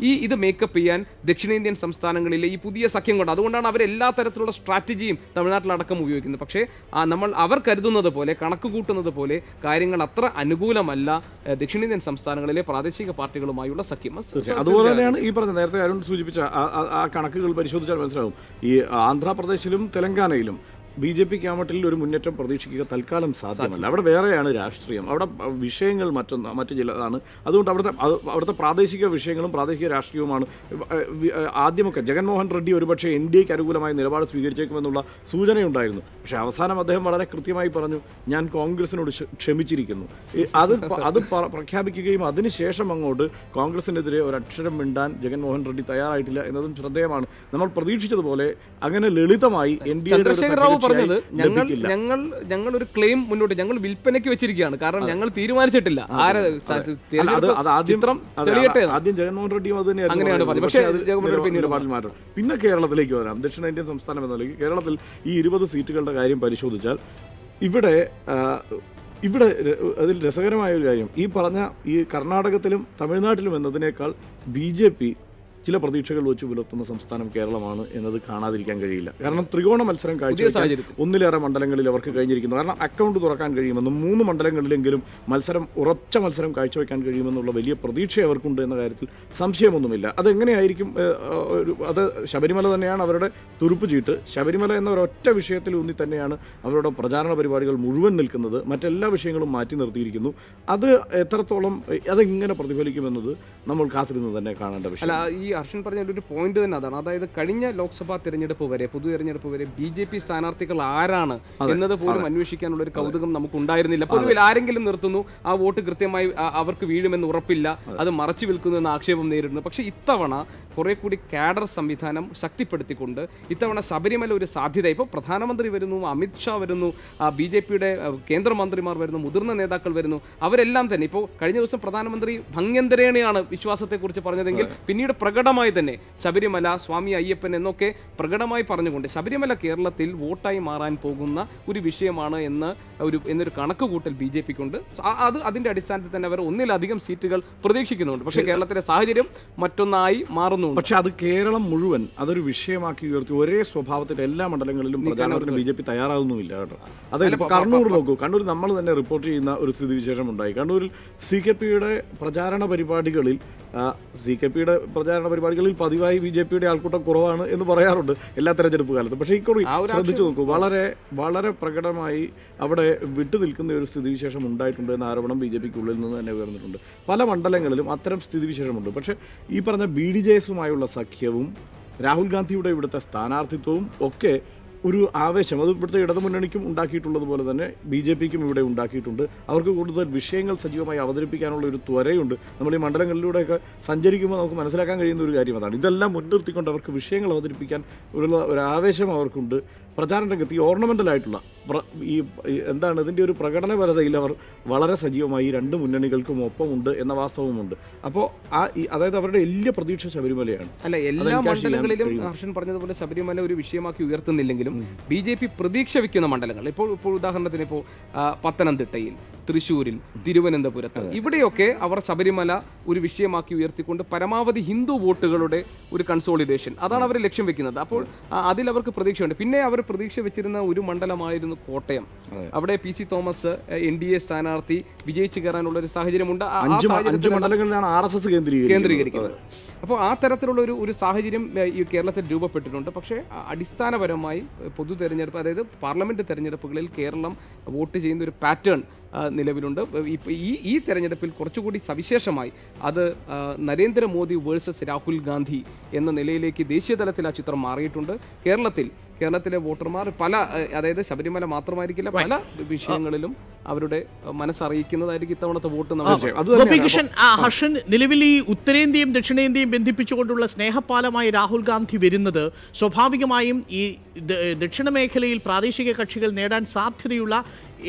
Speaker 1: ഇത് മേക്കപ്പ് ചെയ്യാൻ ദക്ഷിണേന്ത്യൻ സംസ്ഥാനങ്ങളിലെ ഈ പുതിയ സഖ്യം കൊണ്ട്, അതുകൊണ്ടാണ് അവർ എല്ലാ തരത്തിലുള്ള സ്ട്രാറ്റജിയും തമിഴ്നാട്ടിലടക്കം ഉപയോഗിക്കുന്നത്. പക്ഷേ അവർ കരുതുന്നത് പോലെ, കണക്ക് കൂട്ടുന്നത് പോലെ കാര്യങ്ങൾ അത്ര അനുകൂലമല്ല ദക്ഷിണേന്ത്യൻ സംസ്ഥാനങ്ങളിലെ പ്രാദേശിക പാർട്ടികളുമായുള്ള സഖ്യം.
Speaker 3: അതുപോലെ തന്നെയാണ് ഈ പറഞ്ഞ നേരത്തെ അരുൺ സൂചിപ്പിച്ച ആ കണക്കുകൾ പരിശോധിച്ചാൽ മനസ്സിലാവും. ഈ ആന്ധ്രാപ്രദേശിലും തെലങ്കാനയിലും BJP ക്യാമറ്റിൽ ഒരു മുന്നേറ്റം പ്രതീക്ഷിക്കുക തൽക്കാലം സാധ്യമല്ല. അവിടെ വേറെയാണ് രാഷ്ട്രീയം, അവിടെ വിഷയങ്ങൾ മറ്റു ചിലതാണ്. അതുകൊണ്ട് അവിടുത്തെ പ്രാദേശിക വിഷയങ്ങളും പ്രാദേശിക രാഷ്ട്രീയവുമാണ്. ആദ്യമൊക്കെ ജഗൻമോഹൻ റെഡ്ഡി ഒരുപക്ഷെ NDAക്ക് അനുകൂലമായ നിലപാട് സ്വീകരിച്ചേക്കുമെന്നുള്ള സൂചനയുണ്ടായിരുന്നു. പക്ഷേ അവസാനം അദ്ദേഹം വളരെ കൃത്യമായി പറഞ്ഞു, ഞാൻ കോൺഗ്രസിനോട് ക്ഷമിച്ചിരിക്കുന്നു. അത് പ്രഖ്യാപിക്കുകയും അതിനുശേഷം അങ്ങോട്ട് കോൺഗ്രസിനെതിരെ ഒരക്ഷരം മിണ്ടാൻ ജഗൻമോഹൻ റെഡ്ഡി തയ്യാറായിട്ടില്ല എന്നതും ശ്രദ്ധേയമാണ്. നമ്മൾ പ്രതീക്ഷിച്ചതുപോലെ അങ്ങനെ ലളിതമായി NDA
Speaker 1: പറഞ്ഞത് ഞങ്ങൾ ഒരു ക്ലെയിം മുന്നോട്ട് ഞങ്ങൾ വിൽപ്പനയ്ക്ക് വെച്ചിരിക്കുകയാണ്. കാരണം ഞങ്ങൾ തീരുമാനിച്ചിട്ടില്ല ചിത്രം തെളിയട്ടെ.
Speaker 3: ആദ്യം ജഗൻമോഹൻ റെഡ്ഡിയും അത് തന്നെയായിരുന്നു. പിന്നെ കേരളത്തിലേക്ക് വരാം. ദക്ഷിണേന്ത്യൻ സംസ്ഥാനം എന്ന നിലയ്ക്ക് കേരളത്തിൽ ഈ 20 സീറ്റുകളുടെ കാര്യം പരിശോധിച്ചാൽ ഇവിടെ അതിൽ രസകരമായ ഒരു കാര്യം, ഈ പറഞ്ഞ ഈ കർണാടകത്തിലും തമിഴ്നാട്ടിലും എന്നതിനേക്കാൾ BJP ചില പ്രതീക്ഷകൾ വെച്ച് പുലർത്തുന്ന സംസ്ഥാനം കേരളമാണ് എന്നത് കാണാതിരിക്കാൻ കഴിയില്ല. കാരണം ത്രികോണ മത്സരം കാഴ്ചവെക്കാൻ ഒന്നിലേറെ മണ്ഡലങ്ങളിൽ അവർക്ക് കഴിഞ്ഞിരിക്കുന്നു. കാരണം അക്കൗണ്ട് തുറക്കാൻ കഴിയുമെന്നും 3 മണ്ഡലങ്ങളിലെങ്കിലും ഉറച്ച മത്സരം കാഴ്ചവെക്കാൻ കഴിയുമെന്നുള്ള വലിയ പ്രതീക്ഷ അവർക്കുണ്ട് എന്ന കാര്യത്തിൽ സംശയമൊന്നുമില്ല. അതെങ്ങനെയായിരിക്കും? അത് ശബരിമല തന്നെയാണ് അവരുടെ തുറുപ്പ് ചീട്ട്. ശബരിമല എന്ന ഒരൊറ്റ വിഷയത്തിൽ ഊന്നി തന്നെയാണ് അവരുടെ പ്രചാരണ പരിപാടികൾ മുഴുവൻ നിൽക്കുന്നത്. മറ്റെല്ലാ വിഷയങ്ങളും മാറ്റി നിർത്തിയിരിക്കുന്നു. അത് എത്രത്തോളം അതെങ്ങനെ പ്രതിഫലിക്കുമെന്നത് നമ്മൾ കാത്തിരുന്ന് തന്നെ കാണേണ്ട വിഷയം.
Speaker 1: ഈ ഹർഷൻ പറഞ്ഞ ഒരു പോയിന്റ് തന്നെ അതാണ്. അതായത് കഴിഞ്ഞ ലോക്സഭാ തെരഞ്ഞെടുപ്പ് വരെ, പൊതു തെരഞ്ഞെടുപ്പ് വരെ BJP സ്ഥാനാർത്ഥികൾ ആരാണ് എന്നത് പോലും അന്വേഷിക്കാനുള്ള ഒരു കൗതുകം നമുക്ക് ഉണ്ടായിരുന്നില്ല. പൊതുവിൽ ആരെങ്കിലും നിർത്തുന്നു, ആ വോട്ട് കൃത്യമായി അവർക്ക് വീഴുമെന്ന് ഉറപ്പില്ല, അത് മറച്ചു വിൽക്കുന്നു എന്ന ആക്ഷേപം നേരിടുന്നു. പക്ഷേ ഇത്തവണ കുറെ കൂടി കാഡർ സംവിധാനം ശക്തിപ്പെടുത്തിക്കൊണ്ട് ഇത്തവണ ശബരിമല ഒരു സാധ്യത. ഇപ്പോൾ പ്രധാനമന്ത്രി വരുന്നു, അമിത്ഷാ വരുന്നു, BJPയുടെ കേന്ദ്രമന്ത്രിമാർ വരുന്നു, മുതിർന്ന നേതാക്കൾ വരുന്നു. അവരെല്ലാം തന്നെ ഇപ്പോൾ കഴിഞ്ഞ ദിവസം പ്രധാനമന്ത്രി ഭംഗ്യന്തരേണയാണ് വിശ്വാസത്തെക്കുറിച്ച് പറഞ്ഞതെങ്കിൽ പിന്നീട് പ്രകടമായി തന്നെ ശബരിമല, സ്വാമി അയ്യപ്പൻ എന്നൊക്കെ പ്രകടമായി പറഞ്ഞുകൊണ്ട് ശബരിമല കേരളത്തിൽ വോട്ടായി മാറാൻ പോകുന്ന ഒരു വിഷയമാണ് എന്നൊരു കണക്കുകൂട്ടൽ BJPക്കുണ്ട്. അതിന്റെ അടിസ്ഥാനത്തിൽ തന്നെ അവർ ഒന്നിലധികം സീറ്റുകൾ പ്രതീക്ഷിക്കുന്നുണ്ട്. പക്ഷേ കേരളത്തിലെ സാഹചര്യം മറ്റൊന്നായി മാറുന്നുണ്ട്.
Speaker 3: പക്ഷെ അത് കേരളം മുഴുവൻ അതൊരു വിഷയമാക്കി ഉയർത്തി ഒരേ സ്വഭാവത്തിൽ എല്ലാ മണ്ഡലങ്ങളിലും പ്രചാരണത്തിന് BJP തയ്യാറാകുന്നുമില്ല കേട്ടോ. അതായത് കണ്ണൂർ നോക്കൂ, കണ്ണൂർ നമ്മൾ തന്നെ റിപ്പോർട്ട് ചെയ്യുന്ന ഒരു സ്ഥിതിവിശേഷം ഉണ്ടായി. കണ്ണൂരിൽ CKPയുടെ പ്രചാരണ പരിപാടികളിൽ പതിവായി BJPയുടെ ആൾക്കൂട്ടം കുറവാണ് എന്ന് പറയാറുണ്ട് എല്ലാ തെരഞ്ഞെടുപ്പ് കാലത്തും. പക്ഷേ ഇക്കുറി ശ്രദ്ധിച്ചു നോക്കൂ, വളരെ വളരെ പ്രകടമായി അവിടെ വിട്ടുനിൽക്കുന്ന ഒരു സ്ഥിതിവിശേഷം ഉണ്ടായിട്ടുണ്ട് എന്ന ആരോപണം BJPക്കുള്ളിൽ നിന്ന് തന്നെ ഉയർന്നിട്ടുണ്ട്. പല മണ്ഡലങ്ങളിലും അത്തരം സ്ഥിതിവിശേഷമുണ്ട്. പക്ഷേ ഈ പറഞ്ഞ BDJSുമായുള്ള സഖ്യവും രാഹുൽ ഗാന്ധിയുടെ ഇവിടുത്തെ സ്ഥാനാർത്ഥിത്വവും ഒക്കെ ഒരു ആവേശം അത് ഇവിടുത്തെ ഇടതുമുന്നണിക്കും ഉണ്ടാക്കിയിട്ടുള്ളതുപോലെ തന്നെ BJPക്കും ഇവിടെ ഉണ്ടാക്കിയിട്ടുണ്ട്. അവർക്ക് കൂടുതൽ വിഷയങ്ങൾ സജീവമായി അവതരിപ്പിക്കാനുള്ള ഒരു ത്വരയുണ്ട്. നമ്മൾ ഈ മണ്ഡലങ്ങളിലൂടെയൊക്കെ സഞ്ചരിക്കുമ്പോൾ നമുക്ക് മനസ്സിലാക്കാൻ കഴിയുന്ന ഒരു കാര്യം അതാണ്. ഇതെല്ലാം മുൻനിർത്തിക്കൊണ്ട് അവർക്ക് വിഷയങ്ങൾ അവതരിപ്പിക്കാൻ ഒരു ആവേശം അവർക്കുണ്ട്. പ്രചാരണ രംഗത്ത് ഈ ഓർണമെൻ്റലായിട്ടുള്ള എന്താണ് ഇതിൻ്റെ ഒരു പ്രകടനപരതയിൽ അവർ വളരെ സജീവമായി രണ്ട് മുന്നണികൾക്കും ഒപ്പമുണ്ട് എന്ന വാസ്തവമുണ്ട്. അപ്പോൾ അതായത് അവരുടെ വലിയ പ്രതീക്ഷ ശബരിമലയാണ്.
Speaker 1: അല്ല, എല്ലാ മണ്ഡലങ്ങളിലും ഹർഷൻ പറഞ്ഞതുപോലെ ശബരിമല ഒരു വിഷയമാക്കി ഉയർത്തുന്നില്ലെങ്കിലും BJP പ്രതീക്ഷ വയ്ക്കുന്ന മണ്ഡലങ്ങൾ ഇപ്പോൾ ഉദാഹരണത്തിന് ഇപ്പോൾ പത്തനംതിട്ടയിൽ, തൃശ്ശൂരിൽ, തിരുവനന്തപുരത്ത് ഇവിടെയൊക്കെ അവർ ശബരിമല ഒരു വിഷയമാക്കി ഉയർത്തിക്കൊണ്ട് പരമാവധി ഹിന്ദു വോട്ടുകളുടെ ഒരു കൺസോളിഡേഷൻ അതാണ് അവർ ലക്ഷ്യം വെക്കുന്നത്. അപ്പോൾ അതിൽ അവർക്ക് പ്രതീക്ഷയുണ്ട്. പിന്നെ അവർ പ്രതീക്ഷ വെച്ചിരുന്ന ഒരു മണ്ഡലമായിരുന്നു കോട്ടയം. അവിടെ PC തോമസ് NDA സ്ഥാനാർത്ഥി വിജയിച്ചു കയറാനുള്ള ഒരു സാഹചര്യമുണ്ട്. കേന്ദ്രീകരിക്കുന്നത്. അപ്പോൾ ആ തരത്തിലുള്ള ഒരു സാഹചര്യം ഈ കേരളത്തിൽ രൂപപ്പെട്ടിട്ടുണ്ട്. പക്ഷേ അടിസ്ഥാനപരമായി പൊതു തെരഞ്ഞെടുപ്പ്, അതായത് പാർലമെന്റ് തെരഞ്ഞെടുപ്പുകളിൽ കേരളം വോട്ട് ചെയ്യുന്ന ഒരു പാറ്റേൺ നിലവിലുണ്ട്. ഈ തെരഞ്ഞെടുപ്പിൽ കുറച്ചുകൂടി സവിശേഷമായി അത് നരേന്ദ്രമോദി വേഴ്സസ് രാഹുൽ ഗാന്ധി എന്ന നിലയിലേക്ക് ദേശീയ തലത്തിൽ ആ ചിത്രം മാറിയിട്ടുണ്ട്. കേരളത്തിലെ വോട്ടർമാർ അതായത് ശബരിമല മാത്രമായിരിക്കില്ല, പല വിഷയങ്ങളിലും അവരുടെ മനസ്സറിയിക്കുന്നതായിരിക്കും ഇത്തവണത്തെ വോട്ട്.
Speaker 2: ഹർഷൻ, നിലവിൽ ഈ ഉത്തരേന്ത്യയും ദക്ഷിണേന്ത്യയും ബന്ധിപ്പിച്ചുകൊണ്ടുള്ള സ്നേഹപാലമായി രാഹുൽ ഗാന്ധി വരുന്നത് സ്വാഭാവികമായും ഈ ദക്ഷിണ മേഖലയിൽ പ്രാദേശിക കക്ഷികൾ നേടാൻ സാധ്യതയുള്ള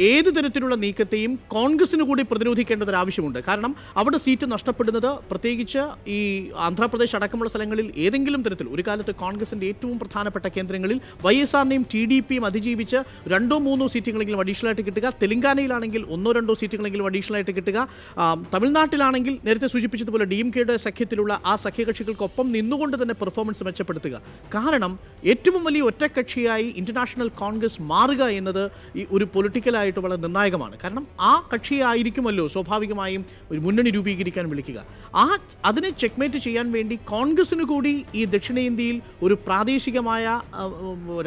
Speaker 2: ഏത് തരത്തിലുള്ള നീക്കത്തെയും കോൺഗ്രസിന് കൂടി പ്രതിരോധിക്കേണ്ടത് ആവശ്യമുണ്ട്. കാരണം അവിടെ സീറ്റ് നഷ്ടപ്പെടുന്നത് പ്രത്യേകിച്ച് ഈ ആന്ധ്രാപ്രദേശ് അടക്കമുള്ള സ്ഥലങ്ങളിൽ ഏതെങ്കിലും തരത്തിൽ ഒരു കാലത്ത് കോൺഗ്രസിൻ്റെ ഏറ്റവും പ്രധാനപ്പെട്ട കേന്ദ്രങ്ങളിൽ YSRനെയും TDPയും അതിജീവിച്ച് 2-3 സീറ്റുകളെങ്കിലും അഡീഷണൽ ആയിട്ട് കിട്ടുക, തെലങ്കാനയിലാണെങ്കിൽ 1-2 സീറ്റുകളെങ്കിലും അഡീഷണൽ ആയിട്ട് കിട്ടുക, തമിഴ്നാട്ടിലാണെങ്കിൽ നേരത്തെ സൂചിപ്പിച്ചതുപോലെ DMKയുടെ സഖ്യത്തിലുള്ള ആ സഖ്യകക്ഷികൾക്കൊപ്പം നിന്നുകൊണ്ട് തന്നെ പെർഫോമൻസ് മെച്ചപ്പെടുത്തുക. കാരണം ഏറ്റവും വലിയ ഒറ്റക്കക്ഷിയായി ഇന്റർനാഷണൽ കോൺഗ്രസ് മാറുക എന്നത് ഈ ഒരു പൊളിറ്റിക്കലായിട്ട് വളരെ നിർണായകമാണ്. കാരണം ആ കക്ഷിയായിരിക്കുമല്ലോ സ്വാഭാവികമായും ഒരു മുന്നണി രൂപീകരിക്കാൻ വിളിക്കുക. അതിനെ ചെക്ക്മേറ്റ് ചെയ്യാൻ വേണ്ടി കോൺഗ്രസിന് കൂടി ഈ ദക്ഷിണേന്ത്യയിൽ ഒരു പ്രാദേശികമായ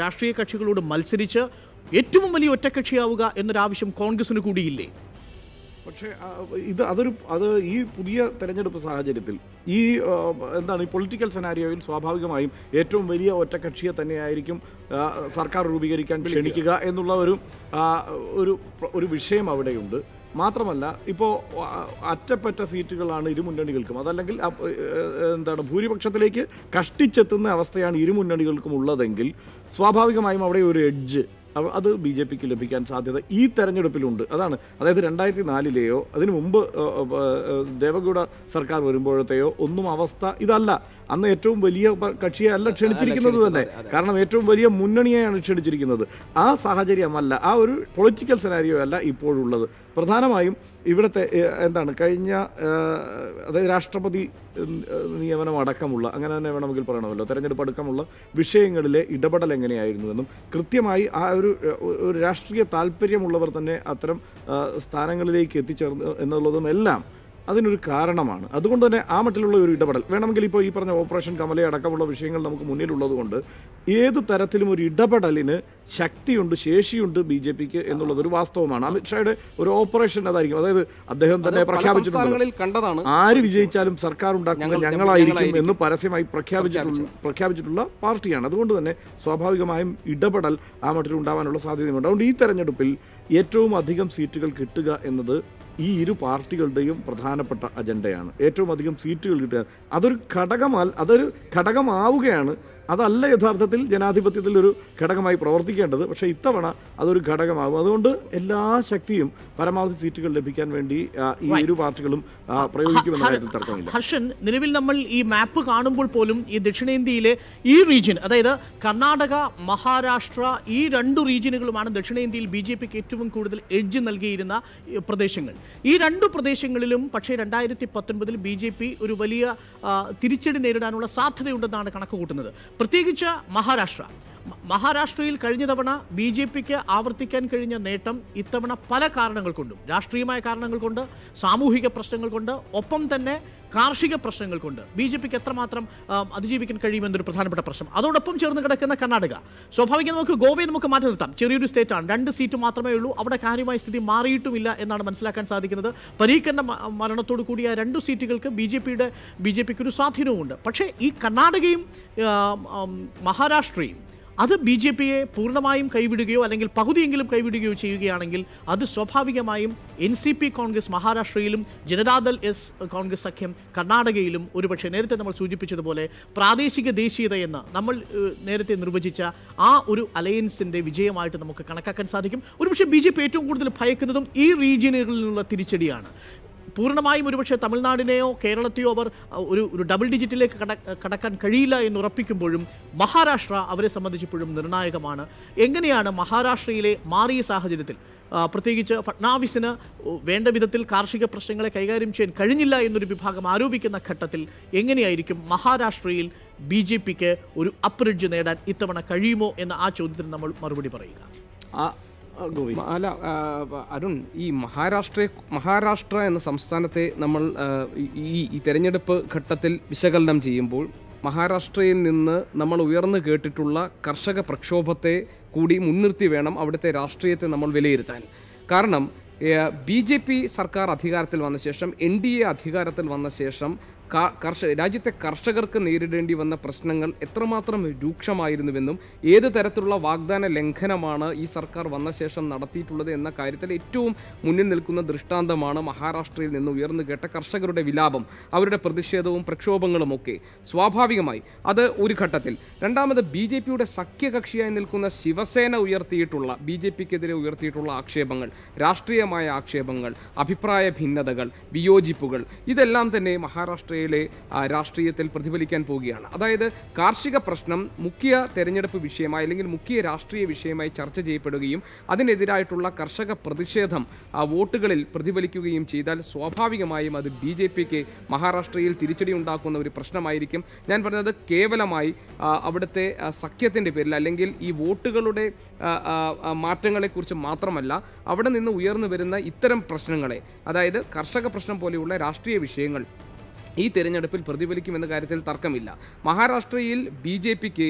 Speaker 2: രാഷ്ട്രീയ കക്ഷികളോട് മത്സരിച്ച് ഏറ്റവും വലിയ ഒറ്റക്കക്ഷിയാവുക എന്നൊരാവശ്യം കോൺഗ്രസിന് കൂടിയില്ലേ?
Speaker 3: പക്ഷേ അത് ഈ പുതിയ തെരഞ്ഞെടുപ്പ് സാഹചര്യത്തിൽ ഈ ഈ പൊളിറ്റിക്കൽ സെനാരിയോയിൽ സ്വാഭാവികമായും ഏറ്റവും വലിയ ഒറ്റക്കക്ഷിയെ തന്നെയായിരിക്കും സർക്കാർ രൂപീകരിക്കാൻ ക്ഷണിക്കുക എന്നുള്ള ഒരു വിഷയം അവിടെയുണ്ട്. മാത്രമല്ല, ഇപ്പോൾ അറ്റപ്പറ്റ സീറ്റുകളാണ് ഇരു മുന്നണികൾക്കും, അതല്ലെങ്കിൽ ഭൂരിപക്ഷത്തിലേക്ക് കഷ്ടിച്ചെത്തുന്ന അവസ്ഥയാണ് ഇരു മുന്നണികൾക്കും ഉള്ളതെങ്കിൽ സ്വാഭാവികമായും അവിടെ ഒരു എഡ്ജ് അത് BJPക്ക് ലഭിക്കാൻ സാധ്യത ഈ തെരഞ്ഞെടുപ്പിലുണ്ട്. അതായത് 2004 അതിനു മുമ്പ് ദേവഗൌഡ സർക്കാർ വരുമ്പോഴത്തെയോ ഒന്നും അവസ്ഥ ഇതല്ല. അന്ന് ഏറ്റവും വലിയ കക്ഷിയെ അല്ല ക്ഷണിച്ചിരിക്കുന്നത് തന്നെ, കാരണം ഏറ്റവും വലിയ മുന്നണിയെയാണ് ക്ഷണിച്ചിരിക്കുന്നത്. ആ സാഹചര്യമല്ല, ആ ഒരു പൊളിറ്റിക്കൽ സെനാരിയോ അല്ല ഇപ്പോഴുള്ളത്. പ്രധാനമായും ഇവിടുത്തെ കഴിഞ്ഞ അതായത് രാഷ്ട്രപതി നിയമനം അടക്കമുള്ള, അങ്ങനെ തന്നെ വേണമെങ്കിൽ പറയണമല്ലോ, തെരഞ്ഞെടുപ്പ് അടക്കമുള്ള വിഷയങ്ങളിലെ ഇടപെടൽ എങ്ങനെയായിരുന്നുവെന്നും കൃത്യമായി ആ ഒരു രാഷ്ട്രീയ താല്പര്യമുള്ളവർ തന്നെ അത്തരം സ്ഥാനങ്ങളിലേക്ക് എത്തിച്ചേർന്നു എന്നുള്ളതും എല്ലാം അതിനൊരു കാരണമാണ്. അതുകൊണ്ട് തന്നെ ആ മട്ടിലുള്ള ഒരു ഇടപെടൽ വേണമെങ്കിൽ ഇപ്പോൾ ഈ പറഞ്ഞ ഓപ്പറേഷൻ കമല അടക്കമുള്ള വിഷയങ്ങൾ നമുക്ക് മുന്നിലുള്ളത് കൊണ്ട് ഏത് തരത്തിലും ഒരു ഇടപെടലിന് ശക്തിയുണ്ട്, ശേഷിയുണ്ട് BJPക്ക് എന്നുള്ളതൊരു വാസ്തവമാണ്. അമിത്ഷായുടെ ഒരു ഓപ്പറേഷൻ അതായിരിക്കും. അതായത് അദ്ദേഹം തന്നെ പ്രഖ്യാപിച്ചിട്ടുണ്ട്, ആര് വിജയിച്ചാലും സർക്കാർ ഉണ്ടാക്കുന്നത് ഞങ്ങളായിരിക്കും എന്ന് പരസ്യമായി പ്രഖ്യാപിച്ചിട്ടുള്ള പാർട്ടിയാണ്. അതുകൊണ്ട് തന്നെ സ്വാഭാവികമായും ഇടപെടൽ ആ മട്ടിൽ ഉണ്ടാവാനുള്ള സാധ്യതയുണ്ട്. അതുകൊണ്ട് ഈ തെരഞ്ഞെടുപ്പിൽ ഏറ്റവും അധികം സീറ്റുകൾ കിട്ടുക എന്നത് ഈ ഇരു പാർട്ടികളുടെയും പ്രധാനപ്പെട്ട അജണ്ടയാണ്. ഏറ്റവും അധികം സീറ്റുകൾ കിട്ടുക അതൊരു ഘടകമാവുകയാണ്. അതല്ല യഥാർത്ഥത്തിൽ ജനാധിപത്യത്തിൽ ഒരു ഘടകമായി പ്രവർത്തിക്കേണ്ടത്. പക്ഷേ ഇത്തവണ അതൊരു ഘടകമാകും. അതുകൊണ്ട് എല്ലാ ശക്തിയും പരമാവധി സീറ്റുകൾ ലഭിക്കാൻ വേണ്ടി ഈ ഇരു പാർട്ടികളും പ്രയോഗിക്കുമെന്ന കാര്യത്തിൽ തർക്കമില്ല.
Speaker 2: ഹർഷൻ, നിലവിൽ നമ്മൾ ഈ മാപ്പ് കാണുമ്പോൾ പോലും ഈ ദക്ഷിണേന്ത്യയിലെ ഈ റീജിയൻ, അതായത് കർണാടക, മഹാരാഷ്ട്ര, ഈ 2 റീജിയനുകളുമാണ് ദക്ഷിണേന്ത്യയിൽ BJPക്ക് ഏറ്റവും കൂടുതൽ എഡ്ജ് നൽകിയിരുന്ന പ്രദേശങ്ങൾ. ഈ 2 പ്രദേശങ്ങളിലും പക്ഷേ 2019 BJP ഒരു വലിയ തിരിച്ചടി നേരിടാനുള്ള സാധ്യതയുണ്ടെന്നാണ് കണക്ക് കൂട്ടുന്നത്. പ്രത്യേകിച്ച് മഹാരാഷ്ട്രയിൽ കഴിഞ്ഞ തവണ BJPക്ക് ആവർത്തിക്കാൻ കഴിഞ്ഞ നേട്ടം ഇത്തവണ പല കാരണങ്ങൾ കൊണ്ടും, രാഷ്ട്രീയമായ കാരണങ്ങൾ കൊണ്ട്, സാമൂഹിക പ്രശ്നങ്ങൾ കൊണ്ട്, ഒപ്പം തന്നെ കാർഷിക പ്രശ്നങ്ങൾ കൊണ്ട് BJPക്ക് എത്രമാത്രം അതിജീവിക്കാൻ കഴിയുമെന്നൊരു പ്രധാനപ്പെട്ട പ്രശ്നം. അതോടൊപ്പം ചേർന്ന് കിടക്കുന്ന കർണാടക. സ്വാഭാവികം ഗോവയെ നമുക്ക് മാറ്റി നിർത്താം. ചെറിയൊരു സ്റ്റേറ്റാണ്, 2 സീറ്റ് മാത്രമേ ഉള്ളൂ. അവിടെ കാര്യമായ സ്ഥിതി മാറിയിട്ടുമില്ല എന്നാണ് മനസ്സിലാക്കാൻ സാധിക്കുന്നത്. പരീക്കറിന്റെ മരണത്തോടു കൂടി ആ 2 സീറ്റുകൾക്ക് BJPക്ക് ഒരു സ്വാധീനവുമുണ്ട്. പക്ഷേ ഈ കർണാടകയും മഹാരാഷ്ട്രയും അത് BJP-യെ പൂർണ്ണമായും കൈവിടുകയോ അല്ലെങ്കിൽ പകുതിയെങ്കിലും കൈവിടുകയോ ചെയ്യുകയാണെങ്കിൽ അത് സ്വാഭാവികമായും NCP കോൺഗ്രസ് മഹാരാഷ്ട്രയിലും ജനതാദൾ എസ് കോൺഗ്രസ് സഖ്യം കർണാടകയിലും ഒരുപക്ഷെ നേരത്തെ നമ്മൾ സൂചിപ്പിച്ചതുപോലെ പ്രാദേശിക ദേശീയത എന്ന് നമ്മൾ നേരത്തെ നിർവചിച്ച ആ ഒരു അലയൻസിൻ്റെ വിജയമായിട്ട് നമുക്ക് കണക്കാക്കാൻ സാധിക്കും. ഒരുപക്ഷെ BJP ഏറ്റവും കൂടുതൽ ഭയക്കുന്നതും ഈ റീജിയനുകളിൽ നിന്നുള്ള തിരിച്ചടിയാണ്. പൂർണ്ണമായും ഒരുപക്ഷെ തമിഴ്നാടിനെയോ കേരളത്തെയോ അവർ ഒരു ഡബിൾ ഡിജിറ്റിലേക്ക് കടക്കാൻ കഴിയില്ല എന്ന് ഉറപ്പിക്കുമ്പോഴും മഹാരാഷ്ട്ര അവരെ സംബന്ധിച്ചിപ്പോഴും നിർണായകമാണ്. എങ്ങനെയാണ് മഹാരാഷ്ട്രയിലെ മാറിയ സാഹചര്യത്തിൽ പ്രത്യേകിച്ച് ഫട്നാവിസിന് വേണ്ട വിധത്തിൽ കാർഷിക പ്രശ്നങ്ങളെ കൈകാര്യം ചെയ്യാൻ കഴിഞ്ഞില്ല എന്നൊരു വിഭാഗം ആരോപിക്കുന്ന ഘട്ടത്തിൽ എങ്ങനെയായിരിക്കും മഹാരാഷ്ട്രയിൽ BJP-ക്ക് ഒരു അപ്രിഡ്ജ് നേടാൻ ഇത്തവണ കഴിയുമോ എന്ന ആ ചോദ്യത്തിന് നമ്മൾ മറുപടി പറയുക?
Speaker 1: അല്ല അരുൺ, ഈ മഹാരാഷ്ട്ര എന്ന സംസ്ഥാനത്തെ നമ്മൾ ഈ തെരഞ്ഞെടുപ്പ് ഘട്ടത്തിൽ വിശകലനം ചെയ്യുമ്പോൾ മഹാരാഷ്ട്രയിൽ നിന്ന് നമ്മൾ ഉയർന്നു കേട്ടിട്ടുള്ള കർഷക പ്രക്ഷോഭത്തെ കൂടി മുൻനിർത്തി വേണം അവിടുത്തെ രാഷ്ട്രീയത്തെ നമ്മൾ വിലയിരുത്താൻ. കാരണം BJP സർക്കാർ അധികാരത്തിൽ വന്ന ശേഷം NDA അധികാരത്തിൽ വന്ന ശേഷം രാജ്യത്തെ കർഷകർക്ക് നേരിടേണ്ടി വന്ന പ്രശ്നങ്ങൾ എത്രമാത്രം രൂക്ഷമായിരുന്നുവെന്നും ഏത് തരത്തിലുള്ള വാഗ്ദാന ലംഘനമാണ് ഈ സർക്കാർ വന്ന ശേഷം നടത്തിയിട്ടുള്ളത് എന്ന കാര്യത്തിൽ ഏറ്റവും മുന്നിൽ നിൽക്കുന്ന ദൃഷ്ടാന്തമാണ് മഹാരാഷ്ട്രയിൽ നിന്ന് ഉയർന്നു കേട്ട കർഷകരുടെ വിലാപം, അവരുടെ പ്രതിഷേധവും പ്രക്ഷോഭങ്ങളുമൊക്കെ. സ്വാഭാവികമായി അത് ഒരു ഘട്ടത്തിൽ. രണ്ടാമത് BJP-യുടെ സഖ്യകക്ഷിയായി നിൽക്കുന്ന ശിവസേന ഉയർത്തിയിട്ടുള്ള BJP-ക്കെതിരെ ഉയർത്തിയിട്ടുള്ള ആക്ഷേപങ്ങൾ, രാഷ്ട്രീയമായ ആക്ഷേപങ്ങൾ, അഭിപ്രായ ഭിന്നതകൾ, വിയോജിപ്പുകൾ, ഇതെല്ലാം തന്നെ മഹാരാഷ്ട്രയിൽ രാഷ്ട്രീയത്തിൽ പ്രതിഫലിക്കാൻ പോവുകയാണ്. അതായത് കാർഷിക പ്രശ്നം മുഖ്യ തെരഞ്ഞെടുപ്പ് വിഷയമായി അല്ലെങ്കിൽ മുഖ്യ രാഷ്ട്രീയ വിഷയമായി ചർച്ച ചെയ്യപ്പെടുകയും അതിനെതിരായിട്ടുള്ള കർഷക പ്രതിഷേധം വോട്ടുകളിൽ പ്രതിഫലിക്കുകയും ചെയ്താൽ സ്വാഭാവികമായും അത് BJP-ക്ക് മഹാരാഷ്ട്രയിൽ തിരിച്ചടി ഉണ്ടാക്കുന്ന ഒരു പ്രശ്നമായിരിക്കും. ഞാൻ പറഞ്ഞത് കേവലമായി അവിടുത്തെ സഖ്യത്തിൻ്റെ പേരിൽ അല്ലെങ്കിൽ ഈ വോട്ടുകളുടെ മാറ്റങ്ങളെക്കുറിച്ച് മാത്രമല്ല, അവിടെ നിന്ന് ഉയർന്നു വരുന്ന ഇത്തരം പ്രശ്നങ്ങളെ, അതായത് കർഷക പ്രശ്നം പോലെയുള്ള രാഷ്ട്രീയ വിഷയങ്ങൾ ഈ തെരഞ്ഞെടുപ്പിൽ പ്രതിഫലിക്കുമെന്ന കാര്യത്തിൽ തർക്കമില്ല. മഹാരാഷ്ട്രയിൽ BJP-ക്ക്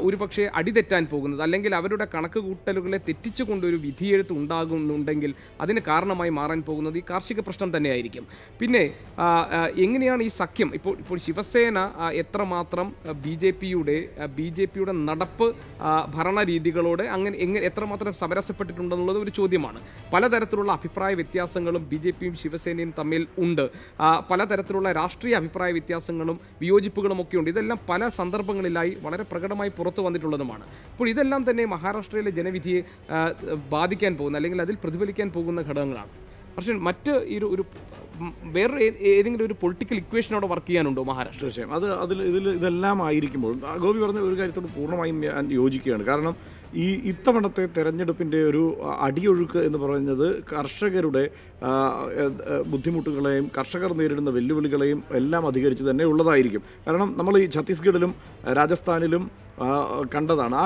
Speaker 1: ഒരുപക്ഷെ അടിതെറ്റാൻ പോകുന്നത് അല്ലെങ്കിൽ അവരുടെ കണക്ക് കൂട്ടലുകളെ തെറ്റിച്ചുകൊണ്ടൊരു വിധിയെഴുത്ത് ഉണ്ടാകുന്നുണ്ടെങ്കിൽ അതിന് കാരണമായി മാറാൻ പോകുന്നത് ഈ കാർഷിക പ്രശ്നം തന്നെയായിരിക്കും. പിന്നെ എങ്ങനെയാണ് ഈ സഖ്യം ഇപ്പോൾ ശിവസേന എത്രമാത്രം BJP-യുടെ നടപ്പ് ഭരണരീതികളോട് എത്രമാത്രം സമരസപ്പെട്ടിട്ടുണ്ടെന്നുള്ളത് ഒരു ചോദ്യമാണ്. പലതരത്തിലുള്ള അഭിപ്രായ വ്യത്യാസങ്ങളും BJP-യും ശിവസേനയും തമ്മിൽ ഉണ്ട്. പലതരത്തിലുള്ള രാഷ്ട്രീയ അഭിപ്രായ വ്യത്യാസങ്ങളും വിയോജിപ്പുകളും ഒക്കെ ഉണ്ട്. ഇതെല്ലാം പല സന്ദർഭങ്ങളിലായി വളരെ പ്രകടമായി പുറത്തു വന്നിട്ടുള്ളതുമാണ്. അപ്പോൾ ഇതെല്ലാം തന്നെ മഹാരാഷ്ട്രയിലെ ജനവിധിയെ ബാധിക്കാൻ പോകുന്ന അല്ലെങ്കിൽ അതിൽ പ്രതിഫലിക്കാൻ പോകുന്ന ഘടകങ്ങളാണ്. പക്ഷേ മറ്റ് ഒരു വേറെ ഏതെങ്കിലും ഒരു പൊളിറ്റിക്കൽ ഇക്വേഷനോടെ വർക്ക് ചെയ്യാനുണ്ടോ മഹാരാഷ്ട്ര?
Speaker 3: തീർച്ചയായും ഇതെല്ലാം ആയിരിക്കുമ്പോൾ ഗോപി പറഞ്ഞ ഒരു കാര്യത്തോട് പൂർണ്ണമായും ഞാൻ യോജിക്കുകയാണ്. കാരണം ഇത്തവണത്തെ തെരഞ്ഞെടുപ്പിൻ്റെ ഒരു അടിയൊഴുക്ക് എന്ന് പറയുന്നത് കർഷകരുടെ ബുദ്ധിമുട്ടുകളെയും കർഷകർ നേരിടുന്ന വെല്ലുവിളികളെയും എല്ലാം അധികരിച്ച് തന്നെ ഉള്ളതായിരിക്കും. കാരണം നമ്മൾ ഈ ഛത്തീസ്ഗഡിലും രാജസ്ഥാനിലും കണ്ടതാണ്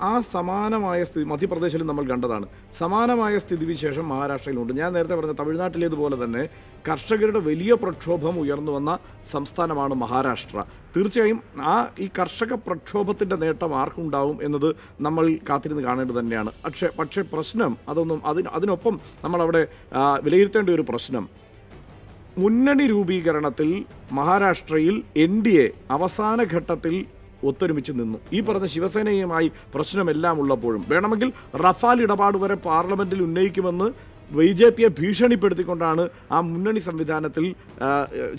Speaker 3: ആ സമാനമായ സ്ഥിതി, മധ്യപ്രദേശിലും നമ്മൾ കണ്ടതാണ്. സമാനമായ സ്ഥിതിവിശേഷം മഹാരാഷ്ട്രയിലുണ്ട്. ഞാൻ നേരത്തെ പറഞ്ഞ തമിഴ്നാട്ടിലേതുപോലെ തന്നെ കർഷകരുടെ വലിയ പ്രക്ഷോഭം ഉയർന്നു വന്ന സംസ്ഥാനമാണ് മഹാരാഷ്ട്ര. തീർച്ചയായും ഈ കർഷക പ്രക്ഷോഭത്തിൻ്റെ നേട്ടം ആർക്കുണ്ടാവും എന്നത് നമ്മൾ കാത്തിരുന്ന് കാണേണ്ടത് തന്നെയാണ്. പക്ഷേ പ്രശ്നം അതിനൊപ്പം നമ്മളവിടെ വിലയിരുത്തേണ്ട ഒരു പ്രശ്നം, മുന്നണി രൂപീകരണത്തിൽ മഹാരാഷ്ട്രയിൽ NDA അവസാന ഘട്ടത്തിൽ ഒത്തൊരുമിച്ച് നിന്നു. ഈ പറഞ്ഞ ശിവസേനയുമായി പ്രശ്നമെല്ലാം ഉള്ളപ്പോഴും വേണമെങ്കിൽ റഫാൽ ഇടപാട് വരെ പാർലമെൻറ്റിൽ ഉന്നയിക്കുമെന്ന് BJP-യെ ഭീഷണിപ്പെടുത്തിക്കൊണ്ടാണ് ആ മുന്നണി സംവിധാനത്തിൽ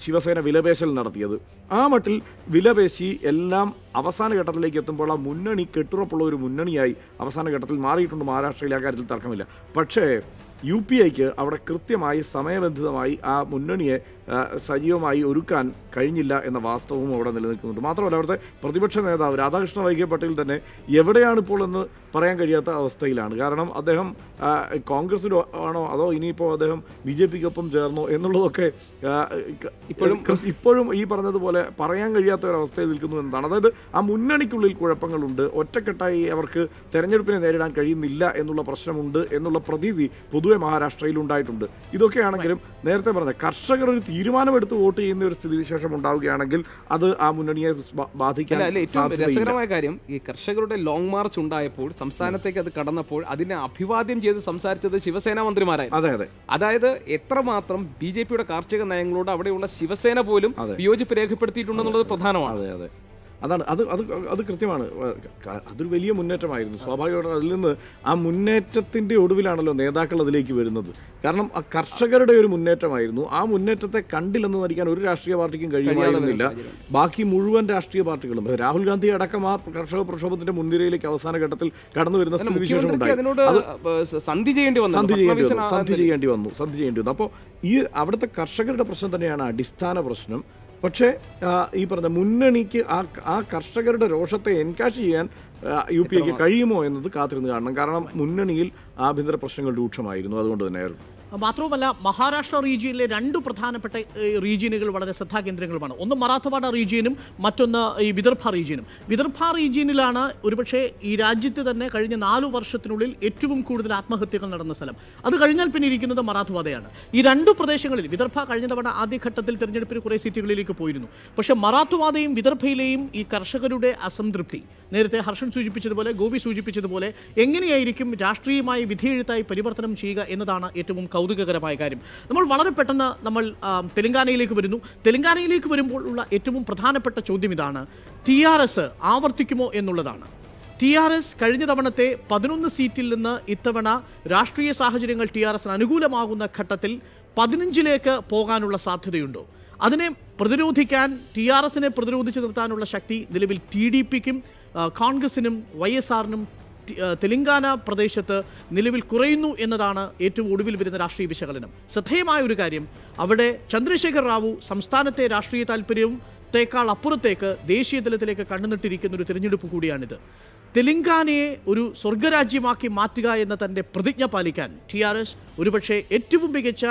Speaker 3: ശിവസേന വിലപേശൽ നടത്തിയത്. ആ മട്ടിൽ വിലപേശി എല്ലാം അവസാന ഘട്ടത്തിലേക്ക് എത്തുമ്പോൾ ആ മുന്നണി കെട്ടുറപ്പുള്ള ഒരു മുന്നണിയായി അവസാന ഘട്ടത്തിൽ മാറിയിട്ടുണ്ട് മഹാരാഷ്ട്രയിൽ. ആ കാര്യത്തിൽ തർക്കമില്ല. പക്ഷേ UPIക്ക് അവിടെ കൃത്യമായി സമയബന്ധിതമായി ആ മുന്നണിയെ സജീവമായി ഒരുക്കാൻ കഴിഞ്ഞില്ല എന്ന വാസ്തവവും അവിടെ നിലനിൽക്കുന്നുണ്ട്. മാത്രമല്ല അവിടുത്തെ പ്രതിപക്ഷ നേതാവ് രാധാകൃഷ്ണ വൈഖെ പട്ടേൽ തന്നെ എവിടെയാണിപ്പോൾ എന്ന് പറയാൻ കഴിയാത്ത അവസ്ഥയിലാണ്. കാരണം അദ്ദേഹം കോൺഗ്രസിലോ ആണോ അതോ ഇനിയിപ്പോൾ അദ്ദേഹം BJP-ക്കൊപ്പം ചേർന്നോ എന്നുള്ളതൊക്കെ ഇപ്പോഴും ഈ പറഞ്ഞതുപോലെ പറയാൻ കഴിയാത്ത ഒരവസ്ഥയിൽ നിൽക്കുന്നു എന്നതാണ്. അതായത് ആ മുന്നണിക്കുള്ളിൽ കുഴപ്പങ്ങളുണ്ട്, ഒറ്റക്കെട്ടായി അവർക്ക് തെരഞ്ഞെടുപ്പിനെ നേരിടാൻ കഴിയുന്നില്ല എന്നുള്ള പ്രശ്നമുണ്ട് എന്നുള്ള പ്രതീതി പൊതുവെ മഹാരാഷ്ട്രയിൽ ഉണ്ടായിട്ടുണ്ട്. ഇതൊക്കെയാണെങ്കിലും നേരത്തെ പറഞ്ഞ കർഷകർ ഒരു തീരുമാനമെടുത്ത് വോട്ട് ചെയ്യുന്ന ഒരു സ്ഥിതിവിശേഷം ഉണ്ടാവുകയാണെങ്കിൽ അത് ആ മുന്നണിയെ ബാധിക്കാൻ.
Speaker 1: ഏറ്റവും രസകരമായ കാര്യം, ഈ കർഷകരുടെ ലോങ് മാർച്ച് ഉണ്ടായപ്പോൾ സംസ്ഥാനത്തേക്ക് അത് കടന്നപ്പോൾ അതിനെ അഭിവാദ്യം ചെയ്ത് സംസാരിച്ചത് ശിവസേന മന്ത്രിമാരായിരുന്നു. അതായത് എത്രമാത്രം BJP-യുടെ കാർഷിക നയങ്ങളോട് അവിടെയുള്ള ശിവസേന പോലും വിയോജിപ്പ് രേഖപ്പെടുത്തിയിട്ടുണ്ടെന്നുള്ളത് പ്രധാനമാണ്.
Speaker 3: അതാണ് അത് കൃത്യമാണ്. അതൊരു വലിയ മുന്നേറ്റമായിരുന്നു. സ്വാഭാവികമായിട്ടും അതിൽ നിന്ന് ആ മുന്നേറ്റത്തിൻ്റെ ഒടുവിലാണല്ലോ നേതാക്കൾ അതിലേക്ക് വരുന്നത്. കാരണം ആ കർഷകരുടെ ഒരു മുന്നേറ്റമായിരുന്നു. ആ മുന്നേറ്റത്തെ കണ്ടില്ലെന്ന് നടിക്കാൻ ഒരു രാഷ്ട്രീയ പാർട്ടിക്കും കഴിയുമായിരുന്നില്ല. ബാക്കി മുഴുവൻ രാഷ്ട്രീയ പാർട്ടികളും, രാഹുൽ ഗാന്ധി അടക്കം ആ കർഷക പ്രക്ഷോഭത്തിന്റെ മുൻനിരയിലേക്ക് അവസാന ഘട്ടത്തിൽ കടന്നു വരുന്ന സ്ഥിതിവിശേഷം ഉണ്ടായി.
Speaker 1: സന്ധി ചെയ്യേണ്ടി
Speaker 3: വന്നു. അപ്പോൾ ഈ അവിടുത്തെ കർഷകരുടെ പ്രശ്നം തന്നെയാണ് അടിസ്ഥാന പ്രശ്നം. പക്ഷേ ഈ പറഞ്ഞ മുന്നണിക്ക് ആ കർഷകരുടെ രോഷത്തെ എൻകാഷ് ചെയ്യാൻ UPAക്ക് കഴിയുമോ എന്നത് കാത്തിരുന്ന് കാണണം. കാരണം മുന്നണിയിൽ ആഭ്യന്തര പ്രശ്നങ്ങൾ രൂക്ഷമായിരുന്നു. അതുകൊണ്ട് തന്നെയായിരുന്നു.
Speaker 2: മാത്രവുമല്ല, മഹാരാഷ്ട്ര റീജിയനിലെ രണ്ട് പ്രധാനപ്പെട്ട റീജിയനുകൾ വളരെ ശ്രദ്ധാകേന്ദ്രങ്ങളുമാണ്. ഒന്ന് മറാഠവാഡ റീജിയനും മറ്റൊന്ന് ഈ വിദർഭ റീജിയനും. വിദർഭ റീജിയനിലാണ് ഒരുപക്ഷെ ഈ രാജ്യത്ത് തന്നെ കഴിഞ്ഞ 4 വർഷത്തിനുള്ളിൽ ഏറ്റവും കൂടുതൽ ആത്മഹത്യകൾ നടന്ന സ്ഥലം. അത് കഴിഞ്ഞാൽ പിന്നെ ഇരിക്കുന്നത് മറാഠവാഡയാണ്. ഈ രണ്ട് പ്രദേശങ്ങളിൽ വിദർഭ കഴിഞ്ഞ തവണ ആദ്യഘട്ടത്തിൽ തിരഞ്ഞെടുപ്പിൽ കുറേ സീറ്റുകളിലേക്ക് പോയിരുന്നു. പക്ഷേ മറാഠവാഡയും വിദർഭയിലെയും ഈ കർഷകരുടെ അസംതൃപ്തി, നേരത്തെ ഹർഷൻ സൂചിപ്പിച്ചതുപോലെ, ഗോപി സൂചിപ്പിച്ചതുപോലെ, എങ്ങനെയായിരിക്കും രാഷ്ട്രീയമായി വിധിയെഴുത്തായി പരിവർത്തനം ചെയ്യുക എന്നതാണ് ഏറ്റവും കൗതുകകരമായ കാര്യം. നമ്മൾ വളരെ പെട്ടെന്ന് തെലങ്കാനയിലേക്ക് വരുന്നു. തെലങ്കാനയിലേക്ക് വരുമ്പോൾ ഉള്ള ഏറ്റവും പ്രധാനപ്പെട്ട ചോദ്യം ഇതാണ്: TRS ആവർത്തിക്കുമോ എന്നുള്ളതാണ്. TRS കഴിഞ്ഞ തവണത്തെ 11 സീറ്റിൽ നിന്ന് ഇത്തവണ രാഷ്ട്രീയ സാഹചര്യങ്ങൾ TRSന് അനുകൂലമാകുന്ന ഘട്ടത്തിൽ 15ലേക്ക് പോകാനുള്ള സാധ്യതയുണ്ടോ? അതിനെ പ്രതിരോധിക്കാൻ, TRSനെ പ്രതിരോധിച്ച് നിർത്താനുള്ള ശക്തി നിലവിൽ TDPക്കും കോൺഗ്രസിനും YSRനും തെലങ്കാന പ്രദേശത്ത് നിലവിൽ കുറയുന്നു എന്നതാണ് ഏറ്റവും ഒടുവിൽ വരുന്ന രാഷ്ട്രീയ വിശകലനം. ശ്രദ്ധേയമായ ഒരു കാര്യം, അവിടെ ചന്ദ്രശേഖർ റാവു സംസ്ഥാനത്തെ രാഷ്ട്രീയ താല്പര്യത്തെക്കാൾ അപ്പുറത്തേക്ക് ദേശീയ തലത്തിലേക്ക് കണ്ണുനട്ടിരിക്കുന്ന ഒരു തിരഞ്ഞെടുപ്പ് കൂടിയാണിത്. തെലങ്കാനയെ ഒരു സ്വർഗരാജ്യമാക്കി മാറ്റുക എന്ന തൻ്റെ പ്രതിജ്ഞ പാലിക്കാൻ TRS ഒരുപക്ഷെ ഏറ്റവും മികച്ച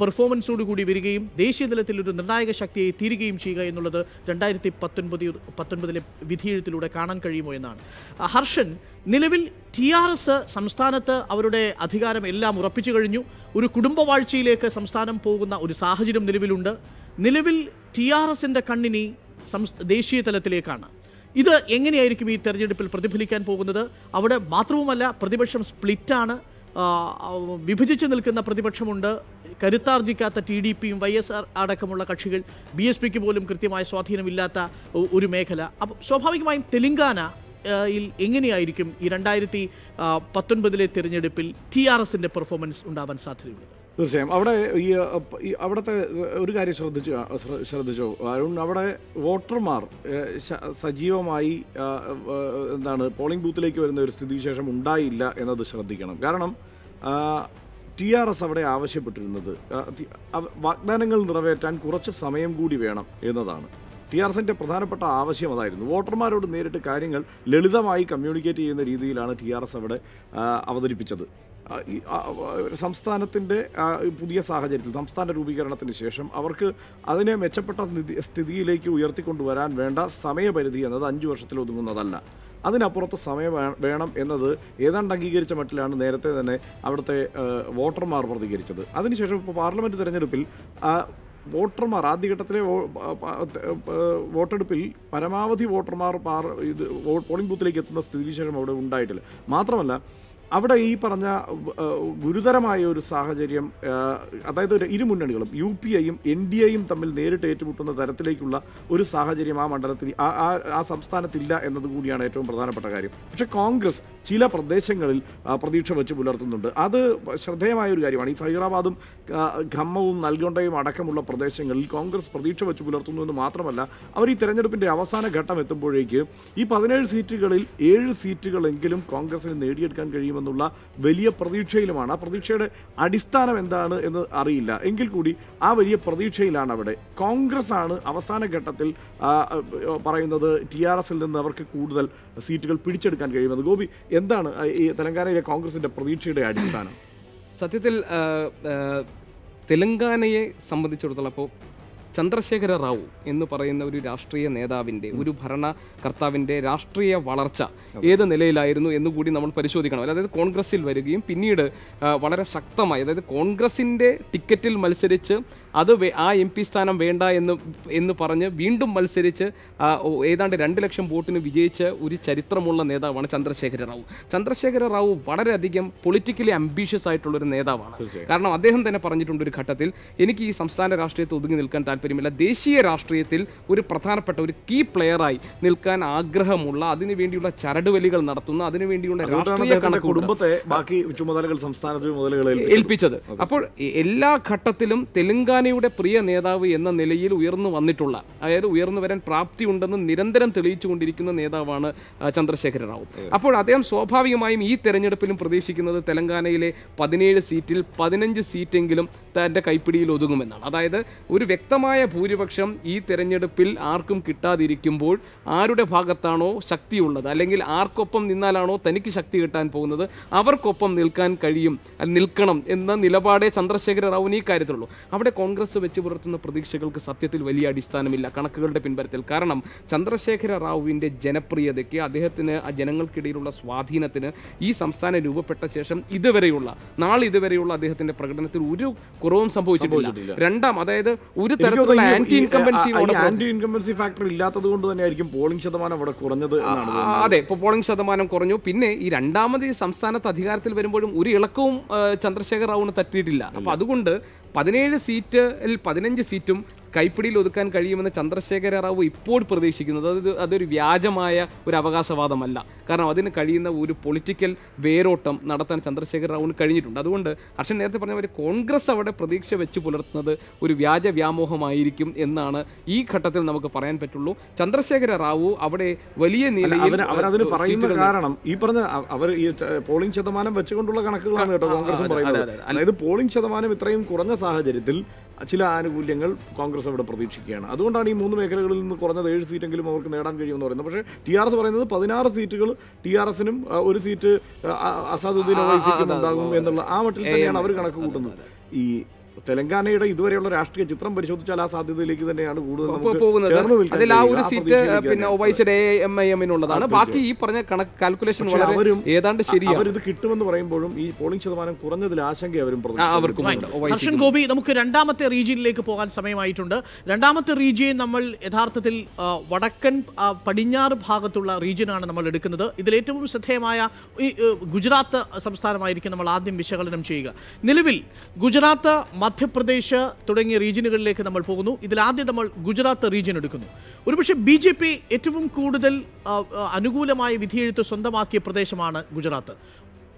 Speaker 2: പെർഫോമൻസോടുകൂടി വരികയും ദേശീയ തലത്തിൽ ഒരു നിർണായക ശക്തിയായി തീരുകയും ചെയ്യുക എന്നുള്ളത് 2019 വിധിയെഴുത്തിലൂടെ കാണാൻ കഴിയുമോ എന്നാണ്. ഹർഷൻ, നിലവിൽ TRS സംസ്ഥാനത്ത് അവരുടെ അധികാരം എല്ലാം ഉറപ്പിച്ചു കഴിഞ്ഞു. ഒരു കുടുംബവാഴ്ചയിലേക്ക് സംസ്ഥാനം പോകുന്ന ഒരു സാഹചര്യം നിലവിലുണ്ട്. നിലവിൽ TRSൻ്റെ കണ്ണിനി ദേശീയ തലത്തിലേക്കാണ്. ഇത് എങ്ങനെയായിരിക്കും ഈ തെരഞ്ഞെടുപ്പിൽ പ്രതിഫലിക്കാൻ പോകുന്നത്? അവിടെ മാത്രവുമല്ല, പ്രതിപക്ഷം സ്പ്ലിറ്റാണ്. വിഭജിച്ച് നിൽക്കുന്ന പ്രതിപക്ഷമുണ്ട്. കരുത്താർജിക്കാത്ത TDPയും YSR അടക്കമുള്ള കക്ഷികൾ, BSPക്ക് പോലും കൃത്യമായ സ്വാധീനമില്ലാത്ത ഒരു മേഖല. അപ്പം സ്വാഭാവികമായും തെലങ്കാനയിൽ എങ്ങനെയായിരിക്കും ഈ 2019 തിരഞ്ഞെടുപ്പിൽ TRSൻ്റെ പെർഫോമൻസ് ഉണ്ടാവാൻ സാധ്യതയുള്ളത്?
Speaker 3: തീർച്ചയായും അവിടുത്തെ ഒരു കാര്യം ശ്രദ്ധിച്ചോ അരുൺ, അവിടെ വോട്ടർമാർ സജീവമായി പോളിംഗ് ബൂത്തിലേക്ക് വരുന്ന ഒരു സ്ഥിതിവിശേഷം ഉണ്ടായില്ല എന്നത് ശ്രദ്ധിക്കണം. കാരണം TRS അവിടെ ആവശ്യപ്പെട്ടിരുന്നത് വാഗ്ദാനങ്ങൾ നിറവേറ്റാൻ കുറച്ച് സമയം കൂടി വേണം എന്നതാണ്. TRSൻ്റെ പ്രധാനപ്പെട്ട ആവശ്യം അതായിരുന്നു. വോട്ടർമാരോട് നേരിട്ട് കാര്യങ്ങൾ ലളിതമായി കമ്മ്യൂണിക്കേറ്റ് ചെയ്യുന്ന രീതിയിലാണ് TRS അവിടെ അവതരിപ്പിച്ചത്. സംസ്ഥാനത്തിൻ്റെ പുതിയ സാഹചര്യത്തിൽ, സംസ്ഥാന രൂപീകരണത്തിന് ശേഷം അവർക്ക് അതിനെ മെച്ചപ്പെട്ട സ്ഥിതിയിലേക്ക് ഉയർത്തിക്കൊണ്ടുവരാൻ വേണ്ട സമയപരിധി എന്നത് 5 വർഷത്തിൽ ഒതുങ്ങുന്നതല്ല. അതിനപ്പുറത്ത് സമയം വേണം എന്നത് ഏതാണ്ട് അംഗീകരിച്ച മട്ടിലാണ് നേരത്തെ തന്നെ അവിടുത്തെ വോട്ടർമാർ പ്രതികരിച്ചത്. അതിനുശേഷം ഇപ്പോൾ പാർലമെൻറ്റ് തിരഞ്ഞെടുപ്പിൽ വോട്ടർമാർ ആദ്യഘട്ടത്തിലെ വോട്ടെടുപ്പിൽ പരമാവധി വോട്ടർമാർ പോളിംഗ് ബൂത്തിലേക്ക് എത്തുന്ന സ്ഥിതിവിശേഷം അവിടെ ഉണ്ടായിട്ടില്ല. മാത്രമല്ല, അവിടെ ഈ പറഞ്ഞ ഗുരുതരമായ ഒരു സാഹചര്യം, അതായത് ഇരു മുന്നണികളും UPAയും NDAയും തമ്മിൽ നേരിട്ട് ഏറ്റുമുട്ടുന്ന തരത്തിലേക്കുള്ള ഒരു സാഹചര്യം ആ മണ്ഡലത്തിൽ ആ സംസ്ഥാനത്തില്ല എന്നതുകൂടിയാണ് ഏറ്റവും പ്രധാനപ്പെട്ട കാര്യം. പക്ഷേ കോൺഗ്രസ് ചില പ്രദേശങ്ങളിൽ പ്രതീക്ഷ വെച്ച് പുലർത്തുന്നുണ്ട്. അത് ശ്രദ്ധേയമായ ഒരു കാര്യമാണ്. ഈ സൈറാബാദും ഖമ്മവും നൽഗൊണ്ടയും അടക്കമുള്ള പ്രദേശങ്ങളിൽ കോൺഗ്രസ് പ്രതീക്ഷ വെച്ച് പുലർത്തുന്നു എന്ന് മാത്രമല്ല, അവർ ഈ തെരഞ്ഞെടുപ്പിൻ്റെ അവസാന ഘട്ടം എത്തുമ്പോഴേക്ക് ഈ 17 സീറ്റുകളിൽ 7 സീറ്റുകളെങ്കിലും കോൺഗ്രസിന് നേടിയെടുക്കാൻ കഴിയുമെന്നുള്ള വലിയ പ്രതീക്ഷയിലുമാണ്. ആ പ്രതീക്ഷയുടെ അടിസ്ഥാനം എന്താണ് എന്ന് അറിയില്ല. എങ്കിൽ കൂടി ആ വലിയ പ്രതീക്ഷയിലാണ് അവിടെ. കോൺഗ്രസ് ആണ് അവസാന ഘട്ടത്തിൽ പറയുന്നത് TRSൽ നിന്ന് അവർക്ക് കൂടുതൽ സീറ്റുകൾ പിടിച്ചെടുക്കാൻ കഴിയുമെന്ന്. ഗോപി, എന്താണ് ഈ തെലങ്കാനയിലെ കോൺഗ്രസിൻ്റെ പ്രതീക്ഷയുടെ അടിസ്ഥാനം?
Speaker 1: സത്യത്തിൽ തെലങ്കാനയെ സംബന്ധിച്ചിടത്തോളം ഇപ്പോൾ ചന്ദ്രശേഖര റാവു എന്ന് പറയുന്ന ഒരു രാഷ്ട്രീയ നേതാവിൻ്റെ, ഒരു ഭരണകർത്താവിൻ്റെ രാഷ്ട്രീയ വളർച്ച ഏത് നിലയിലായിരുന്നു എന്നുകൂടി നമ്മൾ പരിശോധിക്കണം. അതായത് കോൺഗ്രസിൽ വരികയും പിന്നീട് വളരെ ശക്തമായി, അതായത് കോൺഗ്രസിൻ്റെ ടിക്കറ്റിൽ മത്സരിച്ച് അത് ആ MP സ്ഥാനം വേണ്ട എന്ന് പറഞ്ഞ് വീണ്ടും മത്സരിച്ച് ഏതാണ്ട് 2 ലക്ഷം വോട്ടിന് വിജയിച്ച ഒരു ചരിത്രമുള്ള നേതാവാണ് ചന്ദ്രശേഖര റാവു. ചന്ദ്രശേഖര റാവു വളരെയധികം പൊളിറ്റിക്കലി അംബീഷ്യസ് ആയിട്ടുള്ളൊരു നേതാവാണ്. കാരണം അദ്ദേഹം തന്നെ പറഞ്ഞിട്ടുണ്ട് ഒരു ഘട്ടത്തിൽ, എനിക്ക് ഈ സംസ്ഥാന രാഷ്ട്രീയത്തിൽ ഒതുങ്ങി നിൽക്കാൻ താല്പര്യമില്ല. ദേശീയ രാഷ്ട്രീയത്തിൽ ഒരു പ്രധാനപ്പെട്ട ഒരു കീ പ്ലെയറായി നിൽക്കാൻ ആഗ്രഹമുള്ള, അതിനുവേണ്ടിയുള്ള ചരടുവലികൾ നടത്തുന്ന, അതിനുവേണ്ടിയുള്ള രാഷ്ട്രീയ
Speaker 3: കുടുംബത്തെ ബാക്കി ചുമതലകൾ സംസ്ഥാനത്തിന്
Speaker 1: ഏൽപ്പിച്ചത്. അപ്പോൾ എല്ലാ ഘട്ടത്തിലും തെലങ്കാനയുടെ പ്രിയ നേതാവ് എന്ന നിലയിൽ ഉയർന്നു വന്നിട്ടുള്ള, അതായത് ഉയർന്നു വരാൻ പ്രാപ്തി ഉണ്ടെന്ന് നിരന്തരം തെളിയിച്ചുകൊണ്ടിരിക്കുന്ന നേതാവാണ് ചന്ദ്രശേഖര റാവു. അപ്പോൾ അദ്ദേഹം സ്വാഭാവികമായും ഈ തെരഞ്ഞെടുപ്പിലും പ്രതീക്ഷിക്കുന്നത് തെലങ്കാനയിലെ 17 സീറ്റിൽ 15 സീറ്റെങ്കിലും തൻ്റെ കൈപ്പിടിയിൽ ഒതുങ്ങുമെന്നാണ്. അതായത് ഒരു വ്യക്തമായ ഭൂരിപക്ഷം ഈ തെരഞ്ഞെടുപ്പിൽ ആർക്കും കിട്ടാതിരിക്കുമ്പോൾ ആരുടെ ഭാഗത്താണോ ശക്തിയുള്ളത്, അല്ലെങ്കിൽ ആർക്കൊപ്പം നിന്നാലാണോ തനിക്ക് ശക്തി കിട്ടാൻ പോകുന്നത്, അവർക്കൊപ്പം നിൽക്കണം എന്ന നിലപാടേ ചന്ദ്രശേഖര റാവുവിന് ഈ കാര്യത്തിലുള്ളൂ. അവിടെ കോൺഗ്രസ് വെച്ച് പുലർത്തുന്ന പ്രതീക്ഷകൾക്ക് സത്യത്തിൽ വലിയ അടിസ്ഥാനമില്ല കണക്കുകളുടെ പിൻബലത്തിൽ. കാരണം ചന്ദ്രശേഖര റാവുവിൻ്റെ ജനപ്രിയതയ്ക്ക്, അദ്ദേഹത്തിന് ആ ജനങ്ങൾക്കിടയിലുള്ള സ്വാധീനത്തിന് ഈ സംസ്ഥാനം രൂപപ്പെട്ട ശേഷം ഇതുവരെയുള്ള അദ്ദേഹത്തിൻ്റെ പ്രകടനത്തിൽ ഒരു കുറവും സംഭവിച്ചിട്ടില്ല. അതായത് ഒരു തരത്തിലുള്ള ആന്റി
Speaker 3: ഇൻകംബൻസി ഫാക്ടർ ഇല്ലാത്തത് കൊണ്ട് തന്നെയായിരിക്കും പോളിംഗ് ശതമാനം അവിടെ കുറഞ്ഞത്.
Speaker 1: അതെ, ഇപ്പോൾ പോളിംഗ് ശതമാനം കുറഞ്ഞു. പിന്നെ ഈ രണ്ടാമത് ഈ സംസ്ഥാനത്ത് അധികാരത്തിൽ വരുമ്പോഴും ഒരു ഇളക്കവും ചന്ദ്രശേഖർ റാവുവിന് തട്ടിയിട്ടില്ല. അപ്പോൾ അതുകൊണ്ട് 17 സീറ്റിൽ 15 സീറ്റും കൈപ്പിടിയിൽ ഒതുക്കാൻ കഴിയുമെന്ന് ചന്ദ്രശേഖര റാവു ഇപ്പോൾ പ്രതീക്ഷിക്കുന്നത് അതൊരു വ്യാജമായ ഒരു അവകാശവാദമല്ല. കാരണം അതിന് കഴിയുന്ന ഒരു പൊളിറ്റിക്കൽ വേരോട്ടം നടത്താൻ ചന്ദ്രശേഖര റാവുവിന് കഴിഞ്ഞിട്ടുണ്ട്. അതുകൊണ്ട് ഹർഷൻ നേരത്തെ പറഞ്ഞ പോലെ കോൺഗ്രസ് അവിടെ പ്രതീക്ഷ വെച്ച് പുലർത്തുന്നത് ഒരു വ്യാജ വ്യാമോഹമായിരിക്കും എന്നാണ് ഈ ഘട്ടത്തിൽ നമുക്ക് പറയാൻ പറ്റുള്ളൂ. ചന്ദ്രശേഖര റാവു അവിടെ വലിയ നിലയിൽ
Speaker 3: അവരതിന് പറയുന്ന കാരണം ഈ പറഞ്ഞ അവർ ഈ പോളിംഗ് ശതമാനം വെച്ചുകൊണ്ടുള്ള കണക്കുകളാണ് കേട്ടോ കോൺഗ്രസും പറയുന്നത്. അതായത് പോളിംഗ് ശതമാനം ഇത്രയും കുറഞ്ഞ സാഹചര്യത്തിൽ ചില ആനുകൂല്യങ്ങൾ കോൺഗ്രസ് അവിടെ പ്രതീക്ഷിക്കുകയാണ്. അതുകൊണ്ടാണ് ഈ 3 മേഖലകളിൽ നിന്ന് കുറഞ്ഞത് 7 സീറ്റെങ്കിലും അവർക്ക് നേടാൻ കഴിയുമെന്ന് പറയുന്നത്. പക്ഷേ TRS പറയുന്നത് 16 സീറ്റുകൾ TRSനും 1 സീറ്റ് അസാദുദ്ദീൻ ഒവൈസിക്കും ഉണ്ടാകും എന്നുള്ള ആ മട്ടിൽ തന്നെയാണ് അവർ കണക്ക് കൂട്ടുന്നത്. ഈ തെലങ്കാനയുടെ ഇതുവരെയുള്ള രാഷ്ട്രീയ ചിത്രം പരിശോധിച്ചാൽ ആ സാധ്യതയിലേക്ക് തന്നെയാണ് കൂടുതൽ
Speaker 1: പോകുന്നത്. അതിൽ ആ ഒരു സീറ്റ് പിന്നെ ഒവൈസിയുടെ MIM-നുള്ളതാണ്. ബാക്കി ഈ പറഞ്ഞ കാൽക്കുലേഷൻ ഏതാണ്ട് ശരിയാണ്.
Speaker 3: അവരിത് കിട്ടുമെന്ന് പറയുമ്പോഴും ഈ പോളിംഗ് ശതമാനം കുറഞ്ഞതിൽ ആശങ്ക
Speaker 2: അവർക്കും. ഹർഷൻ ഗോപി, നമുക്ക് രണ്ടാമത്തെ റീജിയനിലേക്ക് പോകാൻ സമയമായിട്ടുണ്ട്. രണ്ടാമത്തെ റീജിയൻ നമ്മൾ യഥാർത്ഥത്തിൽ വടക്കൻ പടിഞ്ഞാറ് ഭാഗത്തുള്ള റീജിയനാണ് നമ്മൾ എടുക്കുന്നത്. ഇതിലേറ്റവും ശ്രദ്ധേയമായ ഗുജറാത്ത് സംസ്ഥാനമായിരിക്കും നമ്മൾ ആദ്യം വിശകലനം ചെയ്യുക. നിലവിൽ ഗുജറാത്ത്, മധ്യപ്രദേശ് തുടങ്ങിയ റീജിയനുകളിലേക്ക് നമ്മൾ പോകുന്നു. ഇതിലാദ്യം നമ്മൾ ഗുജറാത്ത് റീജിയൻ എടുക്കുന്നു. ഒരുപക്ഷെ BJP ഏറ്റവും കൂടുതൽ അനുകൂലമായ വിധിയെഴുത്ത് സ്വന്തമാക്കിയ പ്രദേശമാണ് ഗുജറാത്ത്.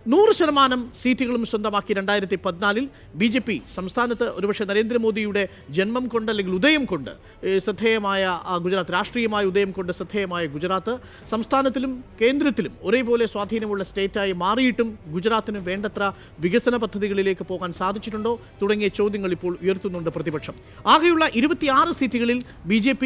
Speaker 2: 100% സീറ്റുകളും സ്വന്തമാക്കി 2014 BJP സംസ്ഥാനത്ത് ഒരുപക്ഷെ നരേന്ദ്രമോദിയുടെ ജന്മം കൊണ്ട് അല്ലെങ്കിൽ ഉദയം കൊണ്ട് ശ്രദ്ധേയമായ ഗുജറാത്ത്, രാഷ്ട്രീയമായ ഉദയം കൊണ്ട് ശ്രദ്ധേയമായ ഗുജറാത്ത് സംസ്ഥാനത്തിലും കേന്ദ്രത്തിലും ഒരേപോലെ സ്വാധീനമുള്ള സ്റ്റേറ്റായി മാറിയിട്ടും ഗുജറാത്തിന് വേണ്ടത്ര വികസന പദ്ധതികളിലേക്ക് പോകാൻ സാധിച്ചിട്ടുണ്ടോ തുടങ്ങിയ ചോദ്യങ്ങൾ ഇപ്പോൾ ഉയർത്തുന്നുണ്ട് പ്രതിപക്ഷം. ആകെയുള്ള 26 സീറ്റുകളിൽ BJP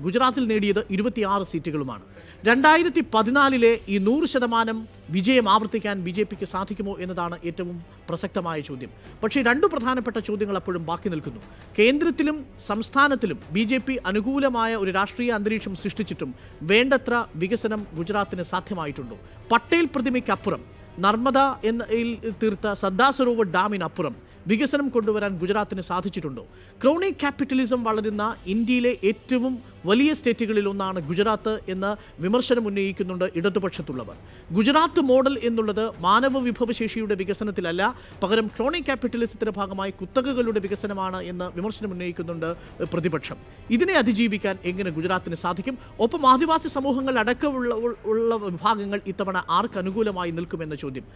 Speaker 2: ഗുജറാത്തിൽ നേടിയത് 26 സീറ്റുകളുമാണ്. 2014 ഈ 100% വിജയം ആവർത്തിക്കാൻ BJPക്ക് സാധിക്കുമോ എന്നതാണ് ഏറ്റവും പ്രസക്തമായ ചോദ്യം. പക്ഷേ 2 പ്രധാനപ്പെട്ട ചോദ്യങ്ങൾ അപ്പോഴും ബാക്കി നിൽക്കുന്നു. കേന്ദ്രത്തിലും സംസ്ഥാനത്തിലും BJP അനുകൂലമായ ഒരു രാഷ്ട്രീയ അന്തരീക്ഷം സൃഷ്ടിച്ചിട്ടും വേണ്ടത്ര വികസനം ഗുജറാത്തിന് സാധ്യമായിട്ടുണ്ടോ? പട്ടേൽ പ്രതിമയ്ക്കപ്പുറം, നർമ്മദ എന്നതിൽ തീർത്ത സർദാർ സരോവർ ഡാമിനപ്പുറം വികസനം കൊണ്ടുവരാൻ ഗുജറാത്തിന് സാധിച്ചിട്ടുണ്ടോ? ക്രോണി ക്യാപിറ്റലിസം വളരുന്ന ഇന്ത്യയിലെ ഏറ്റവും വലിയ സ്റ്റേറ്റുകളിൽ ഒന്നാണ് ഗുജറാത്ത് എന്ന് വിമർശനം ഉന്നയിക്കുന്നുണ്ട് ഇടതുപക്ഷത്തുള്ളവർ. ഗുജറാത്ത് മോഡൽ എന്നുള്ളത് മാനവ വിഭവശേഷിയുടെ വികസനത്തിലല്ല, പകരം ക്രോണി ക്യാപിറ്റലിസത്തിന്റെ ഭാഗമായി കുത്തകകളുടെ വികസനമാണ് എന്ന് വിമർശനം ഉന്നയിക്കുന്നുണ്ട് പ്രതിപക്ഷം. ഇതിനെ അതിജീവിക്കാൻ എങ്ങനെ ഗുജറാത്തിന് സാധിക്കും? ഒപ്പം ആദിവാസി സമൂഹങ്ങൾ അടക്കമുള്ള വിഭാഗങ്ങൾ ഇത്തവണ ആർക്ക് അനുകൂലമായി നിൽക്കുമെന്ന ചോദ്യം.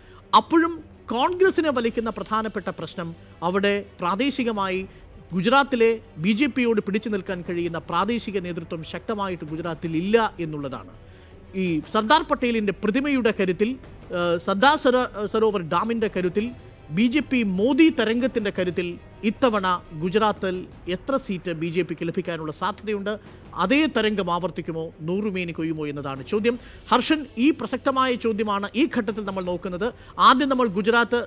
Speaker 2: അപ്പോഴും കോൺഗ്രസിനെ വലിക്കുന്ന പ്രധാനപ്പെട്ട പ്രശ്നം അവിടെ പ്രാദേശികമായി ഗുജറാത്തിലെ BJPയോട് പിടിച്ചു നിൽക്കാൻ കഴിയുന്ന പ്രാദേശിക നേതൃത്വം ശക്തമായിട്ട് ഗുജറാത്തിൽ ഇല്ല എന്നുള്ളതാണ്. ഈ സർദാർ പട്ടേലിൻ്റെ പ്രതിമയുടെ കരുത്തിൽ, സർദാർ സരോവർ ഡാമിൻ്റെ കരുത്തിൽ, BJP മോദി തരംഗത്തിൻ്റെ കരുത്തിൽ ഇത്തവണ ഗുജറാത്തിൽ എത്ര സീറ്റ് BJPക്ക് ലഭിക്കാനുള്ള സാധ്യതയുണ്ട്? അതേ തരംഗം ആവർത്തിക്കുമോ, 100 മേനി കൊയ്യുമോ എന്നതാണ് ചോദ്യം. ഹർഷൻ, ഈ പ്രസക്തമായ ചോദ്യമാണ് ഈ ഘട്ടത്തിൽ നമ്മൾ നോക്കുന്നത്. ആദ്യം നമ്മൾ ഗുജറാത്ത്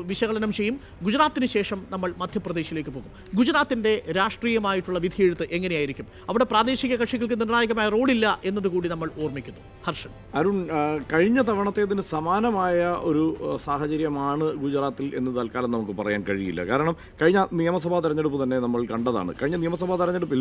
Speaker 2: വിശകലനം ചെയ്യും. ഗുജറാത്തിന് ശേഷം നമ്മൾ മധ്യപ്രദേശിലേക്ക് പോകും. ഗുജറാത്തിൻ്റെ രാഷ്ട്രീയമായിട്ടുള്ള വിധിയെഴുത്ത് എങ്ങനെയായിരിക്കും? അവിടെ പ്രാദേശിക കക്ഷികൾക്ക് നിർണായകമായ റോളില്ല എന്നതുകൂടി നമ്മൾ ഓർമ്മിക്കുന്നു. ഹർഷൻ.
Speaker 3: അരുൺ, കഴിഞ്ഞ തവണത്തേതിന് സമാനമായ ഒരു സാഹചര്യമാണ് ഗുജറാത്തിൽ എന്ന് തൽക്കാലം നമുക്ക് പറയാൻ കഴിയില്ല. കാരണം കഴിഞ്ഞ നിയമസഭാ തെരഞ്ഞെടുപ്പ് തന്നെ നമ്മൾ കണ്ടതാണ്. കഴിഞ്ഞ നിയമസഭാ തെരഞ്ഞെടുപ്പിൽ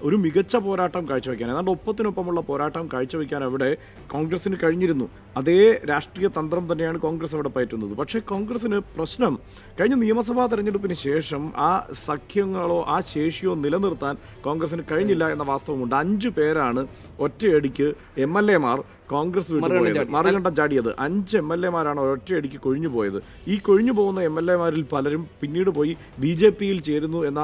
Speaker 3: ഒരു മികച്ച പോരാട്ടം കാഴ്ചവെക്കാൻ, ഏതാണ്ട് ഒപ്പത്തിനൊപ്പമുള്ള പോരാട്ടം കാഴ്ചവെക്കാൻ അവിടെ കോൺഗ്രസിന് കഴിഞ്ഞിരുന്നു. അതേ രാഷ്ട്രീയ തന്ത്രം തന്നെയാണ് കോൺഗ്രസ് അവിടെ പയറ്റുന്നത്. പക്ഷേ കോൺഗ്രസിന് പ്രശ്നം കഴിഞ്ഞ നിയമസഭാ തെരഞ്ഞെടുപ്പിന് ശേഷം ആ സഖ്യങ്ങളോ ആ ശേഷിയോ നിലനിർത്താൻ കോൺഗ്രസിന് കഴിഞ്ഞില്ല എന്ന വാസ്തവമുണ്ട്. 5 പേരാണ് ഒറ്റയടിക്ക് MLA-മാർ കോൺഗ്രസ് മറുകണ്ഠം ചാടിയത്. 5 MLA-മാരാണ് ഒറ്റയടിക്ക് കൊഴിഞ്ഞു പോയത്. ഈ കൊഴിഞ്ഞു പോകുന്ന MLA-മാരിൽ പലരും പിന്നീട് പോയി BJP-യിൽ ചേരുന്നു എന്ന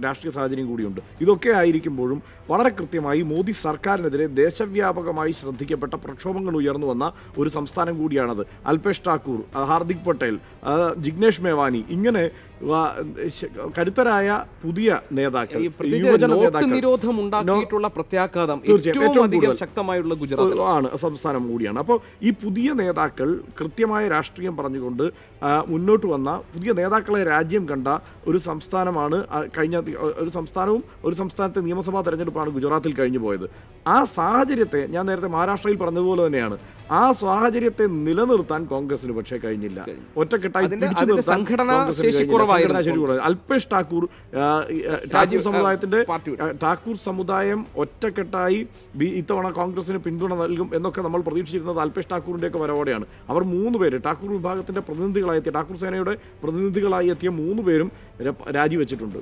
Speaker 3: രാഷ്ട്രീയ സാഹചര്യം കൂടിയുണ്ട്. ഇതൊക്കെ ആയിരിക്കുമ്പോഴും വളരെ കൃത്യമായി മോദി സർക്കാരിനെതിരെ ദേശവ്യാപകമായി ശ്രദ്ധിക്കപ്പെട്ട പ്രക്ഷോഭങ്ങൾ ഉയർന്നു വന്ന ഒരു സംസ്ഥാനം കൂടിയാണത്. അൽപേഷ് ഠാക്കൂർ, ഹാർദിക് പട്ടേൽ, ജിഗ്നേഷ് മേവാനി, ഇങ്ങനെ കരുത്തരായ പുതിയ നേതാക്കൾ,
Speaker 1: നിരോധം ഉണ്ടാക്കിയിട്ടുള്ള പ്രത്യാഘാതം ഏറ്റവും അധികം ശക്തമായുള്ള ഗുജറാത്ത്
Speaker 3: ആണ് സംസ്ഥാനം കൂടിയാണ്. അപ്പോൾ ഈ പുതിയ നേതാക്കൾ കൃത്യമായ രാഷ്ട്രീയം പറഞ്ഞുകൊണ്ട് മുന്നോട്ട് വന്ന പുതിയ നേതാക്കളെ രാജ്യം കണ്ട ഒരു സംസ്ഥാനമാണ് കഴിഞ്ഞ ഒരു സംസ്ഥാനത്തെ നിയമസഭാ തെരഞ്ഞെടുപ്പാണ് ഗുജറാത്തിൽ കഴിഞ്ഞു പോയത്. ആ സാഹചര്യത്തെ ഞാൻ നേരത്തെ മഹാരാഷ്ട്രയിൽ പറഞ്ഞതുപോലെ തന്നെയാണ്, ആ സാഹചര്യത്തെ നിലനിർത്താൻ കോൺഗ്രസിന് പക്ഷേ കഴിഞ്ഞില്ല. ഒറ്റക്കെട്ടായി അൽപേഷ് ഠാക്കൂർ, ഠാക്കൂർ സമുദായം ഒറ്റക്കെട്ടായി ഇത്തവണ കോൺഗ്രസിന് പിന്തുണ നൽകും എന്നൊക്കെ നമ്മൾ പ്രതീക്ഷിച്ചിരുന്നത് അൽപേഷ് ഠാക്കൂറിൻ്റെയൊക്കെ വരവോടെയാണ്. അവർ 3 പേര് ഠാക്കൂർ വിഭാഗത്തിന്റെ പ്രതിനിധികളായി എത്തിയ, ഠാക്കൂർ സേനയുടെ പ്രതിനിധികളായി എത്തിയ 3 പേരും രാജിവെച്ചിട്ടുണ്ട്.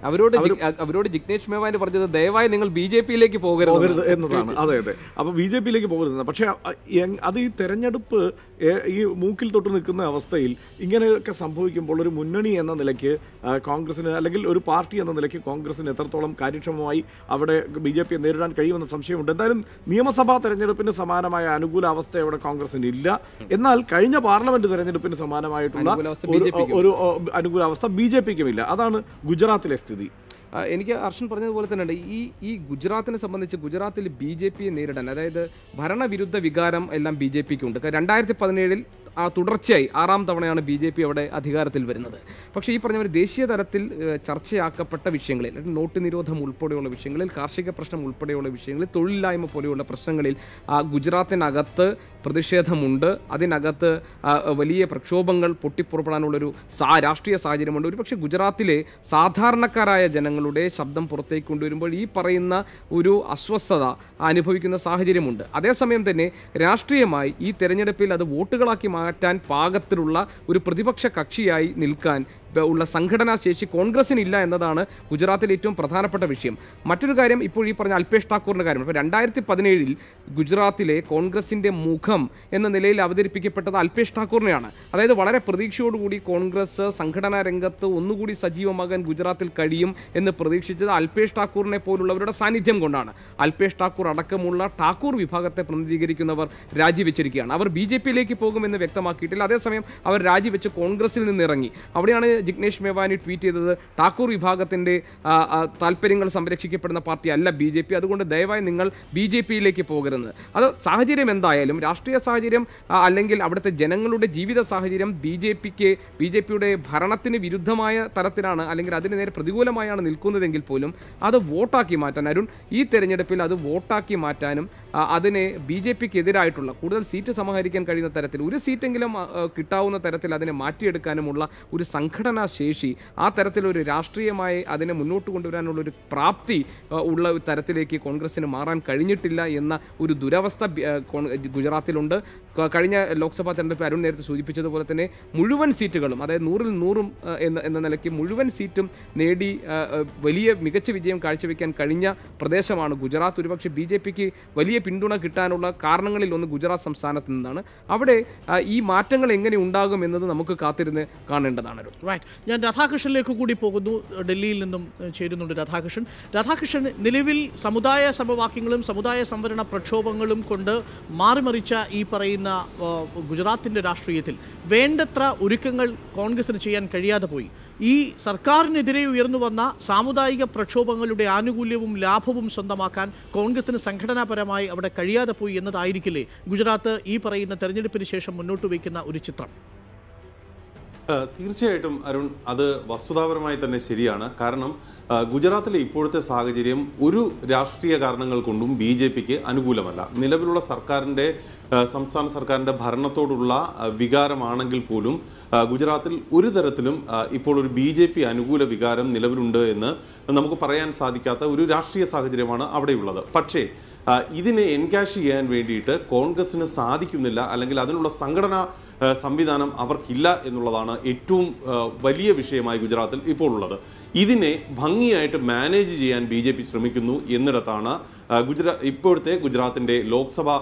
Speaker 1: അവരോട് ജിഗ്നേഷ് മേവാനി പറഞ്ഞത് ദയവായി നിങ്ങൾ BJP-യിലേക്ക് പോകരുത്
Speaker 3: എന്നതാണ്. അതെ, അപ്പോൾ BJP-യിലേക്ക് പോകരുത്. പക്ഷേ അത് ഈ തെരഞ്ഞെടുപ്പ് ഈ മൂക്കിൽ തൊട്ട് നിൽക്കുന്ന അവസ്ഥയിൽ ഇങ്ങനെയൊക്കെ സംഭവിക്കുമ്പോൾ ഒരു മുന്നണി എന്ന നിലയ്ക്ക് കോൺഗ്രസിന്, അല്ലെങ്കിൽ ഒരു പാർട്ടി എന്ന നിലയ്ക്ക് കോൺഗ്രസിന് എത്രത്തോളം കാര്യക്ഷമമായി അവിടെ BJP-യെ നേരിടാൻ കഴിയുമെന്ന സംശയമുണ്ട്. എന്തായാലും നിയമസഭാ തെരഞ്ഞെടുപ്പിന് സമാനമായ അനുകൂല അവസ്ഥ അവിടെ കോൺഗ്രസിന് ഇല്ല. എന്നാൽ കഴിഞ്ഞ പാർലമെന്റ് തെരഞ്ഞെടുപ്പിന് സമാനമായിട്ടുള്ള ഒരു അനുകൂല അവസ്ഥ BJP-ക്കും ഇല്ല. അതാണ് ഗുജറാത്തിലെ സ്ഥിതി.
Speaker 1: എനിക്ക് അർഷൻ പറഞ്ഞതുപോലെ തന്നെ ഈ ഗുജറാത്തിനെ സംബന്ധിച്ച് ഗുജറാത്തിൽ BJP-യെ നേരിടാൻ, അതായത് ഭരണവിരുദ്ധ വികാരം എല്ലാം BJP-ക്ക് ഉണ്ട്. 2017-ൽ തുടർച്ചയായി 6ാം തവണയാണ് BJP അവിടെ അധികാരത്തിൽ വരുന്നത്. പക്ഷേ ഈ പറഞ്ഞ ദേശീയ തലത്തിൽ ചർച്ചയാക്കപ്പെട്ട വിഷയങ്ങളിൽ, നോട്ട് നിരോധം ഉൾപ്പെടെയുള്ള വിഷയങ്ങളിൽ, കാർഷിക പ്രശ്നം ഉൾപ്പെടെയുള്ള വിഷയങ്ങളിൽ, തൊഴിലില്ലായ്മ പോലെയുള്ള പ്രശ്നങ്ങളിൽ ഗുജറാത്തിനകത്ത് പ്രതിഷേധമുണ്ട്. അതിനകത്ത് വലിയ പ്രക്ഷോഭങ്ങൾ പൊട്ടിപ്പുറപ്പെടാനുള്ളൊരു രാഷ്ട്രീയ സാഹചര്യമുണ്ട്. ഒരുപക്ഷെ ഗുജറാത്തിലെ സാധാരണക്കാരായ ജനങ്ങളുടെ ശബ്ദം പുറത്തേക്ക് കൊണ്ടുവരുമ്പോൾ ഈ പറയുന്ന ഒരു അസ്വസ്ഥത അനുഭവിക്കുന്ന സാഹചര്യമുണ്ട്. അതേസമയം തന്നെ രാഷ്ട്രീയമായി ഈ തെരഞ്ഞെടുപ്പിൽ അത് വോട്ടുകളാക്കി മാറ്റാൻ പാകത്തിലുള്ള ഒരു പ്രതിപക്ഷ കക്ഷിയായി നിൽക്കാൻ ഉള്ള സംഘടനാ ശേഷി കോൺഗ്രസിനില്ല എന്നതാണ് ഗുജറാത്തിലെ ഏറ്റവും പ്രധാനപ്പെട്ട വിഷയം. മറ്റൊരു കാര്യം ഇപ്പോൾ ഈ പറഞ്ഞ അൽപേഷ് ഠാക്കൂറിൻ്റെ കാര്യമാണ്. ഇപ്പോൾ 2017-ൽ ഗുജറാത്തിലെ കോൺഗ്രസിൻ്റെ മുഖം എന്ന നിലയിൽ അവതരിപ്പിക്കപ്പെട്ടത് അൽപേഷ് ഠാക്കൂറിനെയാണ്. അതായത് വളരെ പ്രതീക്ഷയോടുകൂടി കോൺഗ്രസ് സംഘടനാ രംഗത്ത് ഒന്നുകൂടി സജീവമാകാൻ ഗുജറാത്തിൽ കഴിയും എന്ന് പ്രതീക്ഷിച്ചത് അൽപേഷ് ഠാക്കൂറിനെ പോലുള്ളവരുടെ സാന്നിധ്യം കൊണ്ടാണ്. അൽപേഷ് ഠാക്കൂർ അടക്കമുള്ള ഠാക്കൂർ വിഭാഗത്തെ പ്രതിനിധീകരിക്കുന്നവർ രാജിവെച്ചിരിക്കുകയാണ്. അവർ BJP-യിലേക്ക് പോകുമെന്ന് വ്യക്തമാക്കിയിട്ടില്ല. അതേസമയം അവർ രാജിവെച്ച് കോൺഗ്രസിൽ നിന്നിറങ്ങി. അവിടെയാണ് ജിഗ്നേഷ് മേവാനി ട്വീറ്റ് ചെയ്തത്, ഠാക്കൂർ വിഭാഗത്തിൻ്റെ താല്പര്യങ്ങൾ സംരക്ഷിക്കപ്പെടുന്ന പാർട്ടി അല്ല BJP, അതുകൊണ്ട് ദയവായി നിങ്ങൾ BJP-യിലേക്ക് പോകരുത്. അത് സാഹചര്യം എന്തായാലും, രാഷ്ട്രീയ സാഹചര്യം അല്ലെങ്കിൽ അവിടുത്തെ ജനങ്ങളുടെ ജീവിത സാഹചര്യം BJP-യുടെ ഭരണത്തിന് വിരുദ്ധമായ തരത്തിലാണ്, അല്ലെങ്കിൽ അതിന് നേരെ പ്രതികൂലമായാണ് നിൽക്കുന്നതെങ്കിൽ പോലും അത് വോട്ടാക്കി മാറ്റാൻ, അരുൺ, ഈ തെരഞ്ഞെടുപ്പിൽ അത് വോട്ടാക്കി മാറ്റാനും അതിനെ BJP-ക്ക് എതിരായിട്ടുള്ള കൂടുതൽ സീറ്റ് സമാഹരിക്കാൻ കഴിയുന്ന തരത്തിൽ, ഒരു സീറ്റെങ്കിലും കിട്ടാവുന്ന തരത്തിൽ അതിനെ മാറ്റിയെടുക്കാനുമുള്ള ഒരു സംഘടനാ ശേഷി, ആ തരത്തിലൊരു രാഷ്ട്രീയമായി അതിനെ മുന്നോട്ട് കൊണ്ടുവരാനുള്ളൊരു പ്രാപ്തി ഉള്ള തരത്തിലേക്ക് കോൺഗ്രസിന് മാറാൻ കഴിഞ്ഞിട്ടില്ല എന്ന ഒരു ദുരവസ്ഥ ഗുജറാത്തിലുണ്ട്. കഴിഞ്ഞ ലോക്സഭാ തെരഞ്ഞെടുപ്പിൽ അരുൺ നേരത്തെ സൂചിപ്പിച്ചതുപോലെ തന്നെ മുഴുവൻ സീറ്റുകളും, അതായത് 100-ൽ 100 എന്ന നിലയ്ക്ക് മുഴുവൻ സീറ്റും നേടി വലിയ മികച്ച വിജയം കാഴ്ചവെക്കാൻ കഴിഞ്ഞ പ്രദേശമാണ് ഗുജറാത്ത്. ഒരുപക്ഷെ BJP-ക്ക് വലിയ പിന്തുണ കിട്ടാനുള്ള കാരണങ്ങളിൽ ഒന്ന് ഗുജറാത്ത് സംസ്ഥാനത്ത് നിന്നാണ്. അവിടെ ഈ മാറ്റങ്ങൾ എങ്ങനെ ഉണ്ടാകും എന്നത് നമുക്ക് കാത്തിരുന്ന് കാണേണ്ടതാണ്.
Speaker 2: റൈറ്റ്, ഞാൻ രാധാകൃഷ്ണനിലേക്ക് കൂടി പോകുന്നു. ഡൽഹിയിൽ നിന്നും ചേരുന്നുണ്ട് രാധാകൃഷ്ണൻ. നിലവിൽ സമുദായ സമവാക്യങ്ങളും സമുദായ സംവരണ പ്രക്ഷോഭങ്ങളും കൊണ്ട് മാറിമറിച്ച ഈ പറയുന്ന ഗുജറാത്തിൻ്റെ രാഷ്ട്രീയത്തിൽ വേണ്ടത്ര ഒരുക്കങ്ങൾ കോൺഗ്രസിന് ചെയ്യാൻ കഴിയാതെ പോയി. ഈ സർക്കാരിനെതിരെ ഉയർന്നു വന്ന സാമുദായിക പ്രക്ഷോഭങ്ങളുടെ ആനുകൂല്യവും ലാഭവും സ്വന്തമാക്കാൻ കോൺഗ്രസിന് സംഘടനാപരമായി അവിടെ കഴിയാതെ പോയി എന്നതായിരിക്കില്ലേ ഗുജറാത്ത് ഈ പറയുന്ന തെരഞ്ഞെടുപ്പിന് ശേഷം മുന്നോട്ട് വയ്ക്കുന്ന ഒരു ചിത്രം?
Speaker 4: തീർച്ചയായിട്ടും അരുൺ, അത് വസ്തുതാപരമായി തന്നെ ശരിയാണ്. കാരണം ഗുജറാത്തിലെ ഇപ്പോഴത്തെ സാഹചര്യം ഒരു രാഷ്ട്രീയ കാരണങ്ങൾ കൊണ്ടും BJP-ക്ക് അനുകൂലമല്ല. നിലവിലുള്ള സർക്കാരിൻ്റെ സംസ്ഥാന സർക്കാരിൻ്റെ ഭരണത്തോടുള്ള വികാരമാണെങ്കിൽ പോലും ഗുജറാത്തിൽ ഒരു തരത്തിലും ഇപ്പോൾ ഒരു BJP അനുകൂല വികാരം നിലവിലുണ്ട് എന്ന് നമുക്ക് പറയാൻ സാധിക്കാത്ത ഒരു രാഷ്ട്രീയ സാഹചര്യമാണ് അവിടെയുള്ളത്. പക്ഷേ ഇതിനെ എൻകാഷ് ചെയ്യാൻ വേണ്ടിയിട്ട് കോൺഗ്രസിന് സാധിക്കുന്നില്ല, അല്ലെങ്കിൽ അതിനുള്ള സംഘടനാ സംവിധാനം അവർക്കില്ല എന്നുള്ളതാണ് ഏറ്റവും വലിയ വിഷയമായി ഗുജറാത്തിൽ ഇപ്പോൾ ഉള്ളത്. ഇതിനെ ഭംഗിയായിട്ട് മാനേജ് ചെയ്യാൻ BJP ശ്രമിക്കുന്നു എന്നിടത്താണ് ഇപ്പോഴത്തെ ഗുജറാത്തിൻ്റെ ലോക്സഭാ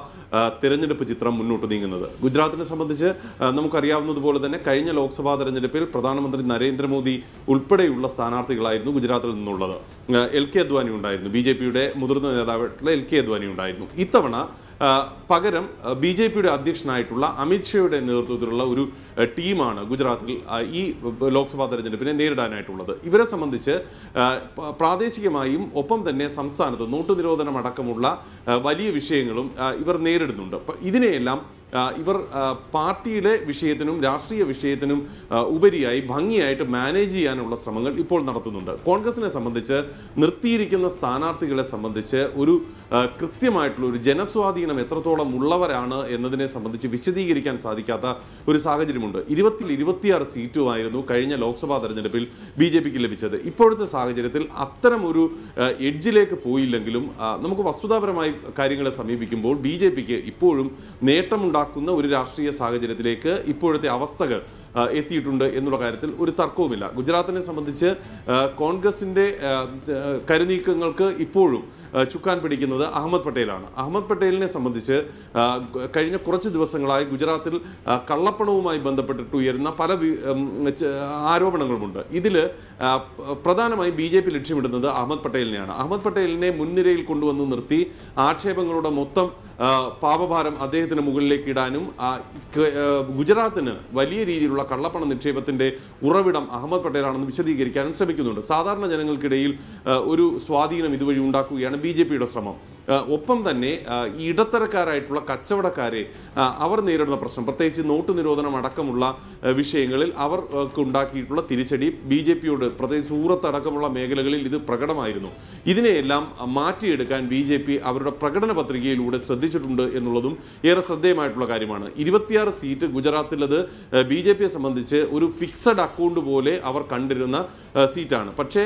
Speaker 4: തിരഞ്ഞെടുപ്പ് ചിത്രം മുന്നോട്ട് നീങ്ങുന്നത്. ഗുജറാത്തിനെ സംബന്ധിച്ച് നമുക്കറിയാവുന്നതുപോലെ തന്നെ കഴിഞ്ഞ ലോക്സഭാ തെരഞ്ഞെടുപ്പിൽ പ്രധാനമന്ത്രി നരേന്ദ്രമോദി ഉൾപ്പെടെയുള്ള സ്ഥാനാർത്ഥികളായിരുന്നു ഗുജറാത്തിൽ നിന്നുള്ളത്. LK അദ്വാനി ഉണ്ടായിരുന്നു, BJPയുടെ മുതിർന്ന നേതാവായിട്ടുള്ള LK അദ്വാനി ഉണ്ടായിരുന്നു. ഇത്തവണ പകരം BJPയുടെ അധ്യക്ഷനായിട്ടുള്ള അമിത്ഷായുടെ നേതൃത്വത്തിലുള്ള ഒരു ടീമാണ് ഗുജറാത്തിൽ ഈ ലോക്സഭാ തെരഞ്ഞെടുപ്പിനെ നേരിടാനായിട്ടുള്ളത്. ഇവരെ സംബന്ധിച്ച് പ്രാദേശികമായും ഒപ്പം തന്നെ സംസ്ഥാനത്ത് നോട്ട് നിരോധനം അടക്കമുള്ള വലിയ വിഷയങ്ങളും ഇവർ നേരിടുന്നുണ്ട്. ഇതിനെയെല്ലാം ഇവർ പാർട്ടിയുടെ വിഷയത്തിനും രാഷ്ട്രീയ വിഷയത്തിനും ഉപരിയായി ഭംഗിയായിട്ട് മാനേജ് ചെയ്യാനുള്ള ശ്രമങ്ങൾ ഇപ്പോൾ നടത്തുന്നുണ്ട്. കോൺഗ്രസിനെ സംബന്ധിച്ച് നിർത്തിയിരിക്കുന്ന സ്ഥാനാർത്ഥികളെ സംബന്ധിച്ച് ഒരു കൃത്യമായിട്ടുള്ള ഒരു ജനസ്വാധീനം എത്രത്തോളം ഉള്ളവരാണ് എന്നതിനെ സംബന്ധിച്ച് വിശദീകരിക്കാൻ സാധിക്കാത്ത ഒരു സാഹചര്യമുണ്ട്. 26 സീറ്റുമായിരുന്നു കഴിഞ്ഞ ലോക്സഭാ തെരഞ്ഞെടുപ്പിൽ BJPക്ക് ലഭിച്ചത്. ഇപ്പോഴത്തെ സാഹചര്യത്തിൽ അത്തരം ഒരു എഡ്ജിലേക്ക് പോയില്ലെങ്കിലും നമുക്ക് വസ്തുതാപരമായി കാര്യങ്ങളെ സമീപിക്കുമ്പോൾ BJPക്ക് ഇപ്പോഴും നേട്ടമുണ്ടാക്കുന്ന ഒരു രാഷ്ട്രീയ സാഹചര്യത്തിലേക്ക് ഇപ്പോഴത്തെ അവസ്ഥകൾ എത്തിയിട്ടുണ്ട് എന്നുള്ള കാര്യത്തിൽ ഒരു തർക്കവുമില്ല. ഗുജറാത്തിനെ സംബന്ധിച്ച് കോൺഗ്രസിൻ്റെ കരുനീക്കങ്ങൾക്ക് ഇപ്പോഴും ചുക്കാൻ പിടിക്കുന്നത് അഹമ്മദ് പട്ടേലാണ്. അഹമ്മദ് പട്ടേലിനെ സംബന്ധിച്ച് കഴിഞ്ഞ കുറച്ച് ദിവസങ്ങളായി ഗുജറാത്തിൽ കള്ളപ്പണവുമായി ബന്ധപ്പെട്ടിട്ട് ഉയരുന്ന പല ആരോപണങ്ങളുമുണ്ട്. ഇതിൽ പ്രധാനമായും BJP ലക്ഷ്യമിടുന്നത് അഹമ്മദ് പട്ടേലിനെയാണ്. അഹമ്മദ് പട്ടേലിനെ മുൻനിരയിൽ കൊണ്ടുവന്ന് നിർത്തി ആക്ഷേപങ്ങളുടെ മൊത്തം പാപഭാരം അദ്ദേഹത്തിന് മുകളിലേക്ക് ഇടാനും ഗുജറാത്തിന് വലിയ രീതിയിലുള്ള കള്ളപ്പണ നിക്ഷേപത്തിൻ്റെ ഉറവിടം അഹമ്മദ് പട്ടേലാണെന്ന് വിശദീകരിക്കാനും ശ്രമിക്കുന്നുണ്ട്. സാധാരണ ജനങ്ങൾക്കിടയിൽ ഒരു സ്വാധീനം ഇതുവഴി ഉണ്ടാക്കുകയാണ് BJPയുടെ ശ്രമം. ഒപ്പം തന്നെ ഈ ഇടത്തരക്കാരായിട്ടുള്ള കച്ചവടക്കാരെ അവർ നേരിടുന്ന പ്രശ്നം, പ്രത്യേകിച്ച് നോട്ട് നിരോധനം അടക്കമുള്ള വിഷയങ്ങളിൽ അവർക്ക് ഉണ്ടാക്കിയിട്ടുള്ള തിരിച്ചടി BJPയോട്, പ്രത്യേകിച്ച് സൂറത്ത് അടക്കമുള്ള മേഖലകളിൽ ഇത് പ്രകടമായിരുന്നു. ഇതിനെയെല്ലാം മാറ്റിയെടുക്കാൻ BJP അവരുടെ പ്രകടന പത്രികയിലൂടെ ശ്രദ്ധിച്ചിട്ടുണ്ട് എന്നുള്ളതും ഏറെ ശ്രദ്ധേയമായിട്ടുള്ള കാര്യമാണ്. 26 സീറ്റ് ഗുജറാത്തിലത് BJPയെ സംബന്ധിച്ച് ഒരു ഫിക്സഡ് അക്കൗണ്ട് പോലെ അവർ കണ്ടിരുന്ന സീറ്റാണ്. പക്ഷേ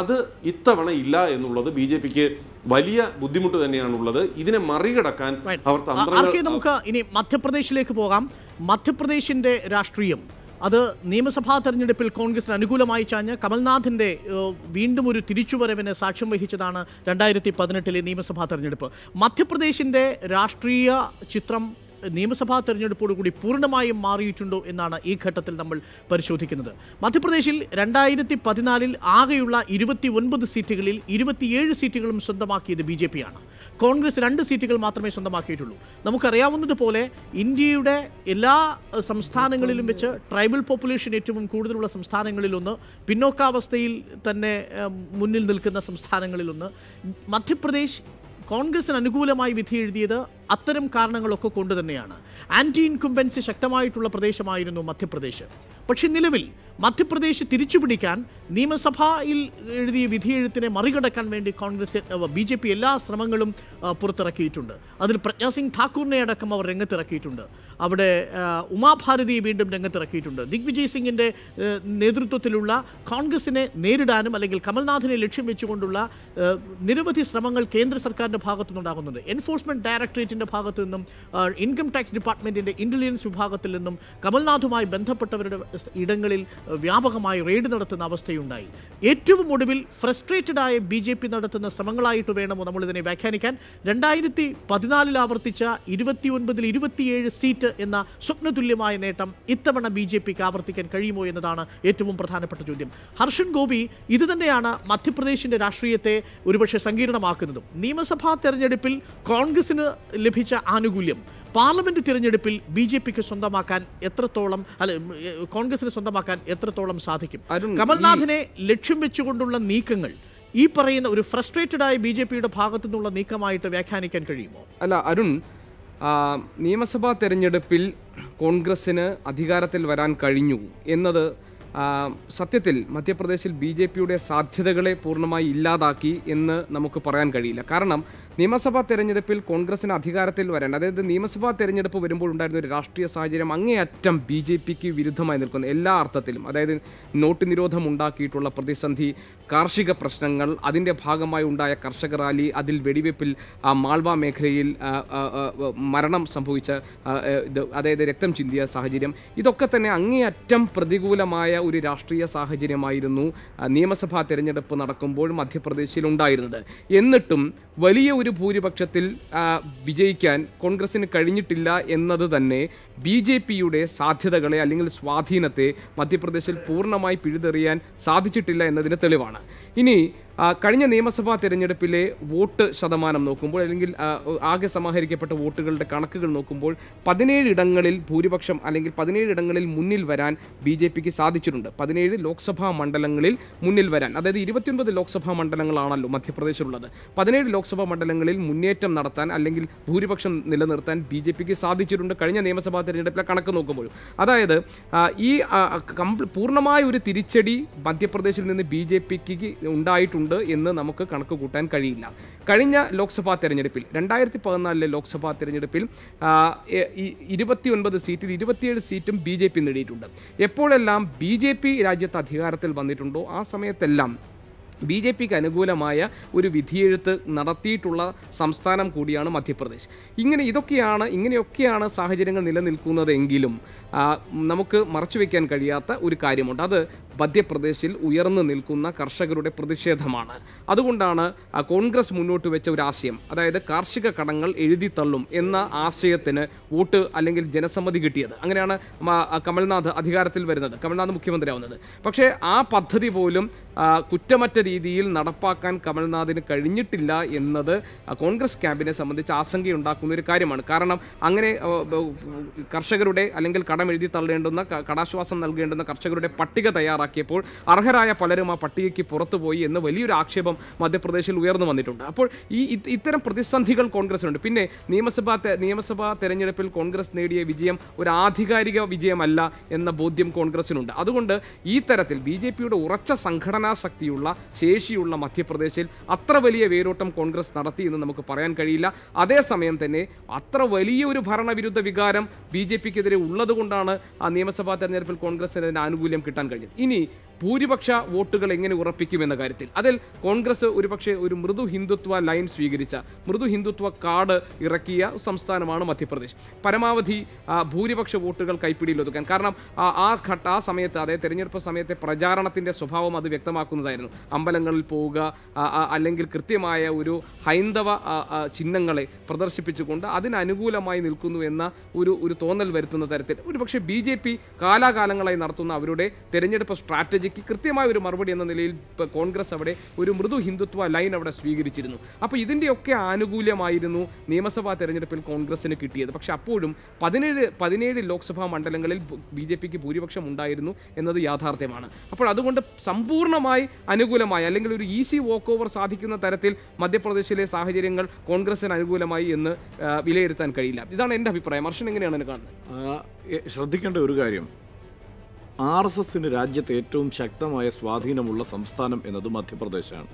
Speaker 4: അത് ഇത്തവണ ഇല്ല എന്നുള്ളത് BJPക്ക് വലിയ ബുദ്ധിമുട്ട് തന്നെയാണുള്ളത്. ഇതിനെ മറികടക്കാൻ അവർ
Speaker 2: നമുക്ക് ഇനി മധ്യപ്രദേശിലേക്ക് പോകാം. മധ്യപ്രദേശിന്റെ രാഷ്ട്രീയം അത് നിയമസഭാ തെരഞ്ഞെടുപ്പിൽ കോൺഗ്രസിന് അനുകൂലമായി ചാഞ്ഞ് കമൽനാഥിന്റെ വീണ്ടും ഒരു തിരിച്ചുവരവിന് സാക്ഷ്യം വഹിച്ചതാണ് 2018 നിയമസഭാ തെരഞ്ഞെടുപ്പ്. മധ്യപ്രദേശിന്റെ രാഷ്ട്രീയ ചിത്രം നിയമസഭാ തെരഞ്ഞെടുപ്പോടുകൂടി പൂർണ്ണമായും മാറിയിട്ടുണ്ടോ എന്നാണ് ഈ ഘട്ടത്തിൽ നമ്മൾ പരിശോധിക്കുന്നത്. മധ്യപ്രദേശിൽ 2014 ആകെയുള്ള 29 സീറ്റുകളിൽ 27 സീറ്റുകളും സ്വന്തമാക്കിയത് BJPയാണ്. കോൺഗ്രസ് 2 സീറ്റുകൾ മാത്രമേ സ്വന്തമാക്കിയിട്ടുള്ളൂ. നമുക്കറിയാവുന്നതുപോലെ ഇന്ത്യയുടെ എല്ലാ സംസ്ഥാനങ്ങളിലും വെച്ച് ട്രൈബൽ പോപ്പുലേഷൻ ഏറ്റവും കൂടുതലുള്ള സംസ്ഥാനങ്ങളിലൊന്ന്, പിന്നോക്കാവസ്ഥയിൽ തന്നെ മുന്നിൽ നിൽക്കുന്ന സംസ്ഥാനങ്ങളിലൊന്ന്. മധ്യപ്രദേശ് കോൺഗ്രസിന് അനുകൂലമായി വിധി എഴുതിയത് അത്തരം കാരണങ്ങളൊക്കെ കൊണ്ട് തന്നെയാണ്. ആൻറ്റി ഇൻകുംബൻസി ശക്തമായിട്ടുള്ള പ്രദേശമായിരുന്നു മധ്യപ്രദേശ്. പക്ഷെ നിലവിൽ മധ്യപ്രദേശ് തിരിച്ചുപിടിക്കാൻ നിയമസഭയിൽ എഴുതിയ വിധിയെഴുത്തിനെ മറികടക്കാൻ വേണ്ടി BJP എല്ലാ ശ്രമങ്ങളും പുറത്തിറക്കിയിട്ടുണ്ട്. അതിൽ പ്രജ്ഞാ സിംഗ് ഠാക്കൂറിനെ അടക്കം അവർ രംഗത്തിറക്കിയിട്ടുണ്ട്. അവിടെ ഉമാഭാരതിയെ വീണ്ടും രംഗത്തിറക്കിയിട്ടുണ്ട്. ദിഗ്വിജയ് സിംഗിൻ്റെ നേതൃത്വത്തിലുള്ള കോൺഗ്രസിനെ നേരിടാനും അല്ലെങ്കിൽ കമൽനാഥിനെ ലക്ഷ്യം വെച്ചുകൊണ്ടുള്ള നിരവധി ശ്രമങ്ങൾ കേന്ദ്ര സർക്കാരിൻ്റെ ഭാഗത്തു നിന്നുണ്ടാകുന്നുണ്ട്. എൻഫോഴ്സ്മെൻറ്റ് ഡയറക്ടറേറ്റിൻ്റെ ഭാഗത്തു നിന്നും, ഇൻകം ടാക്സ് ഡിപ്പാർട്ട്മെൻറ്റിൻ്റെ ഇൻ്റലിജൻസ് വിഭാഗത്തിൽ നിന്നും കമൽനാഥുമായി ബന്ധപ്പെട്ടവരുടെ ഇടങ്ങളിൽ വ്യാപകമായി റെയ്ഡ് നടത്തുന്ന അവസ്ഥയുണ്ടായി. ഏറ്റവും ഒടുവിൽ ഫ്രസ്ട്രേറ്റഡായ BJP നടത്തുന്ന ശ്രമങ്ങളായിട്ട് വേണമോ നമ്മളിതിനെ വ്യാഖ്യാനിക്കാൻ. 2014 ആവർത്തിച്ച 29-ൽ 27 സീറ്റ് എന്ന സ്വപ്നതുല്യമായ നേട്ടം ഇത്തവണ BJPക്ക് ആവർത്തിക്കാൻ കഴിയുമോ എന്നതാണ് ഏറ്റവും പ്രധാനപ്പെട്ട ചോദ്യം. ഹർഷൻ ഗോപി, ഇത് തന്നെയാണ് മധ്യപ്രദേശിൻ്റെ രാഷ്ട്രീയത്തെ ഒരുപക്ഷെ സങ്കീർണമാക്കുന്നതും. നിയമസഭാ തെരഞ്ഞെടുപ്പിൽ കോൺഗ്രസിന് ലഭിച്ച ആനുകൂല്യം പാർലമെന്റ് തിരഞ്ഞെടുപ്പിൽ BJPക്ക് സ്വന്തമാക്കാൻ എത്രത്തോളം, കോൺഗ്രസിന് സ്വന്തമാക്കാൻ എത്രത്തോളം സാധിക്കും? കമൽനാഥിനെ ലക്ഷ്യം വെച്ചുകൊണ്ടുള്ള നീക്കങ്ങൾ ഈ പറയുന്ന ഒരു ഫ്രസ്ട്രേറ്റഡായ BJPയുടെ ഭാഗത്തു നിന്നുള്ള നീക്കമായിട്ട് വ്യാഖ്യാനിക്കാൻ കഴിയുമോ?
Speaker 1: അല്ല അരുൺ, നിയമസഭാ തെരഞ്ഞെടുപ്പിൽ കോൺഗ്രസിന് അധികാരത്തിൽ വരാൻ കഴിഞ്ഞു എന്നത് സത്യത്തിൽ മധ്യപ്രദേശിൽ BJPയുടെ സാധ്യതകളെ പൂർണ്ണമായി ഇല്ലാതാക്കി എന്ന് നമുക്ക് പറയാൻ കഴിയില്ല. കാരണം നിയമസഭാ തെരഞ്ഞെടുപ്പിൽ കോൺഗ്രസിന് അധികാരത്തിൽ വരാൻ, അതായത് നിയമസഭാ തെരഞ്ഞെടുപ്പ് വരുമ്പോൾ ഉണ്ടായിരുന്ന ഒരു രാഷ്ട്രീയ സാഹചര്യം അങ്ങേയറ്റം BJPക്ക് വിരുദ്ധമായി നിൽക്കുന്നു എല്ലാ അർത്ഥത്തിലും. അതായത് നോട്ട് നിരോധം ഉണ്ടാക്കിയിട്ടുള്ള പ്രതിസന്ധി, കാർഷിക പ്രശ്നങ്ങൾ, അതിൻ്റെ ഭാഗമായി ഉണ്ടായ കർഷക റാലി, അതിൽ വെടിവെപ്പിൽ മാൾവ മേഖലയിൽ മരണം സംഭവിച്ച അതായത് രക്തം ചിന്തിയ സാഹചര്യം, ഇതൊക്കെ തന്നെ അങ്ങേയറ്റം പ്രതികൂലമായ ഒരു രാഷ്ട്രീയ സാഹചര്യമായിരുന്നു നിയമസഭാ തെരഞ്ഞെടുപ്പ് നടക്കുമ്പോൾ മധ്യപ്രദേശിൽ ഉണ്ടായിരുന്നത്. എന്നിട്ടും വലിയ ഒരു ഭൂരിപക്ഷത്തിൽ വിജയിക്കാൻ കോൺഗ്രസിന് കഴിഞ്ഞിട്ടില്ല എന്നത് തന്നെ BJPയുടെ സാധ്യതകളെ അല്ലെങ്കിൽ സ്വാധീനത്തെ മധ്യപ്രദേശിൽ പൂർണ്ണമായി പിഴുതെറിയാൻ സാധിച്ചിട്ടില്ല എന്നതിന് തെളിവാണ്. ഇനി കഴിഞ്ഞ നിയമസഭാ തെരഞ്ഞെടുപ്പിലെ വോട്ട് ശതമാനം നോക്കുമ്പോൾ, അല്ലെങ്കിൽ ആകെ സമാഹരിക്കപ്പെട്ട വോട്ടുകളുടെ കണക്കുകൾ നോക്കുമ്പോൾ 17 ഇടങ്ങളിൽ ഭൂരിപക്ഷം അല്ലെങ്കിൽ 17 ഇടങ്ങളിൽ മുന്നിൽ വരാൻ BJPക്ക് സാധിച്ചിട്ടുണ്ട്. 17 ലോക്സഭാ മണ്ഡലങ്ങളിൽ മുന്നിൽ വരാൻ, അതായത് 29 ലോക്സഭാ മണ്ഡലങ്ങളാണല്ലോ മധ്യപ്രദേശിലുള്ളത്. 17 ലോക്സഭാ മണ്ഡലങ്ങളിൽ മുന്നേറ്റം നടത്താൻ അല്ലെങ്കിൽ ഭൂരിപക്ഷം നിലനിർത്താൻ BJPക്ക് സാധിച്ചിട്ടുണ്ട് കഴിഞ്ഞ നിയമസഭാ തെരഞ്ഞെടുപ്പിലെ കണക്ക് നോക്കുമ്പോൾ. അതായത് ഈ പൂർണ്ണമായ ഒരു തിരിച്ചടി മധ്യപ്രദേശിൽ നിന്ന് BJPക്ക് ഉണ്ടായിട്ടുണ്ട് എന്ന് നമുക്ക് കണക്ക് കൂട്ടാൻ കഴിയില്ല. കഴിഞ്ഞ ലോക്സഭാ തെരഞ്ഞെടുപ്പിൽ 2014 ലോക്സഭാ തെരഞ്ഞെടുപ്പിൽ 29 സീറ്റിൽ 27 സീറ്റും BJP നേടിയിട്ടുണ്ട്. എപ്പോഴെല്ലാം BJP രാജ്യത്ത് അധികാരത്തിൽ വന്നിട്ടുണ്ടോ ആ സമയത്തെല്ലാം BJPക്ക് അനുകൂലമായ ഒരു വിധിയെഴുത്ത് നടത്തിയിട്ടുള്ള സംസ്ഥാനം കൂടിയാണ് മധ്യപ്രദേശ്. ഇങ്ങനെയൊക്കെയാണ് സാഹചര്യങ്ങൾ നിലനിൽക്കുന്നതെങ്കിലും നമുക്ക് മറച്ചുവെക്കാൻ കഴിയാത്ത ഒരു കാര്യമുണ്ട്. അത് മധ്യപ്രദേശിൽ ഉയർന്നു നിൽക്കുന്ന കർഷകരുടെ പ്രതിഷേധമാണ്. അതുകൊണ്ടാണ് കോൺഗ്രസ് മുന്നോട്ട് വെച്ച ഒരു ആശയം, അതായത് കാർഷിക കടങ്ങൾ എഴുതിത്തള്ളും എന്ന ആശയത്തിന് വോട്ട് അല്ലെങ്കിൽ ജനസമ്മതി കിട്ടിയത്. അങ്ങനെയാണ് കമൽനാഥ് അധികാരത്തിൽ വരുന്നത്, കമൽനാഥ് മുഖ്യമന്ത്രിയാവുന്നത്. പക്ഷേ ആ പദ്ധതി പോലും കുറ്റമറ്റ രീതിയിൽ നടപ്പാക്കാൻ കമൽനാഥിന് കഴിഞ്ഞിട്ടില്ല എന്നത് കോൺഗ്രസ് ക്യാമ്പിനെ സംബന്ധിച്ച് ആശങ്കയുണ്ടാക്കുന്ന ഒരു കാര്യമാണ്. കാരണം അങ്ങനെ കർഷകരുടെ അല്ലെങ്കിൽ കടം എഴുതി തള്ളേണ്ടുന്ന, കടാശ്വാസം നൽകേണ്ടുന്ന കർഷകരുടെ പട്ടിക തയ്യാറാക്കിയപ്പോൾ അർഹരായ പലരും ആ പട്ടികയ്ക്ക് പുറത്തുപോയി എന്ന് വലിയൊരു ആക്ഷേപം മധ്യപ്രദേശിൽ ഉയർന്നു വന്നിട്ടുണ്ട്. അപ്പോൾ ഇത്തരം പ്രതിസന്ധികൾ കോൺഗ്രസിനുണ്ട്. പിന്നെ നിയമസഭാ തെരഞ്ഞെടുപ്പിൽ കോൺഗ്രസ് നേടിയ വിജയം ഒരു ആധികാരിക വിജയമല്ല എന്ന ബോധ്യം കോൺഗ്രസിനുണ്ട്. അതുകൊണ്ട് ഈ തരത്തിൽ BJPയുടെ ഉറച്ച സംഘടനാ ശക്തിയുള്ള, ശേഷിയുള്ള മധ്യപ്രദേശിൽ അത്ര വലിയ വേരോട്ടം കോൺഗ്രസ് നടത്തി എന്ന് നമുക്ക് പറയാൻ കഴിയില്ല. അതേസമയം തന്നെ അത്ര വലിയൊരു ഭരണവിരുദ്ധ വികാരം BJPക്കെതിരെ ഉള്ളതുകൊണ്ടാണ് ആ നിയമസഭാ തെരഞ്ഞെടുപ്പിൽ കോൺഗ്രസിന് അതിന് ആനുകൂല്യം കിട്ടാൻ കഴിഞ്ഞത്. ഇനി ഭൂരിപക്ഷ വോട്ടുകൾ എങ്ങനെ ഉറപ്പിക്കുമെന്ന കാര്യത്തിൽ അതിൽ കോൺഗ്രസ് ഒരുപക്ഷെ ഒരു മൃദു ഹിന്ദുത്വ ലൈൻ സ്വീകരിച്ച, മൃദു ഹിന്ദുത്വ കാർഡ് ഇറക്കിയ സംസ്ഥാനമാണ് മധ്യപ്രദേശ്. പരമാവധി ഭൂരിപക്ഷ വോട്ടുകൾ കൈപ്പിടിയിൽ ഒതുക്കാൻ. കാരണം ആ സമയത്ത്, അതായത് തെരഞ്ഞെടുപ്പ് സമയത്തെ പ്രചാരണത്തിൻ്റെ സ്വഭാവം അത് വ്യക്തമാക്കുന്നതായിരുന്നു. അമ്പലങ്ങളിൽ പോവുക, അല്ലെങ്കിൽ കൃത്യമായ ഒരു ഹൈന്ദവ ചിഹ്നങ്ങളെ പ്രദർശിപ്പിച്ചുകൊണ്ട് അതിനനുകൂലമായി നിൽക്കുന്നു എന്ന ഒരു തോന്നൽ വരുത്തുന്ന തരത്തിൽ ഒരുപക്ഷെ BJP കാലാകാലങ്ങളായി നടത്തുന്ന അവരുടെ തെരഞ്ഞെടുപ്പ് സ്ട്രാറ്റജിക്ക് കൃത്യമായ ഒരു മറുപടി എന്ന നിലയിൽ കോൺഗ്രസ് അവിടെ ഒരു മൃദു ഹിന്ദുത്വ ലൈൻ അവിടെ സ്വീകരിച്ചിരുന്നു. അപ്പോൾ ഇതിൻ്റെയൊക്കെ ആനുകൂല്യമായിരുന്നു നിയമസഭാ തെരഞ്ഞെടുപ്പിൽ കോൺഗ്രസിന് കിട്ടിയത്. പക്ഷെ അപ്പോഴും 17 ലോക്സഭാ മണ്ഡലങ്ങളിൽ BJPക്ക് ഭൂരിപക്ഷം ഉണ്ടായിരുന്നു എന്നത് യാഥാർത്ഥ്യമാണ്. അപ്പോൾ അതുകൊണ്ട് സമ്പൂർണ്ണമായി അനുകൂലമായി അല്ലെങ്കിൽ ഒരു ഈസി വോക്ക് ഓവർ സാധിക്കുന്ന തരത്തിൽ മധ്യപ്രദേശിലെ സാഹചര്യങ്ങൾ കോൺഗ്രസിന് അനുകൂലമായി എന്ന് വിലയിരുത്താൻ കഴിയില്ല. ഇതാണ് എൻ്റെ അഭിപ്രായം. ഹർഷൻ എങ്ങനെയാണ് എന്നെ കാണുന്നത്?
Speaker 3: ശ്രദ്ധിക്കേണ്ട ഒരു കാര്യം, RSSന് രാജ്യത്ത് ഏറ്റവും ശക്തമായ സ്വാധീനമുള്ള സംസ്ഥാനം എന്നത് മധ്യപ്രദേശാണ്.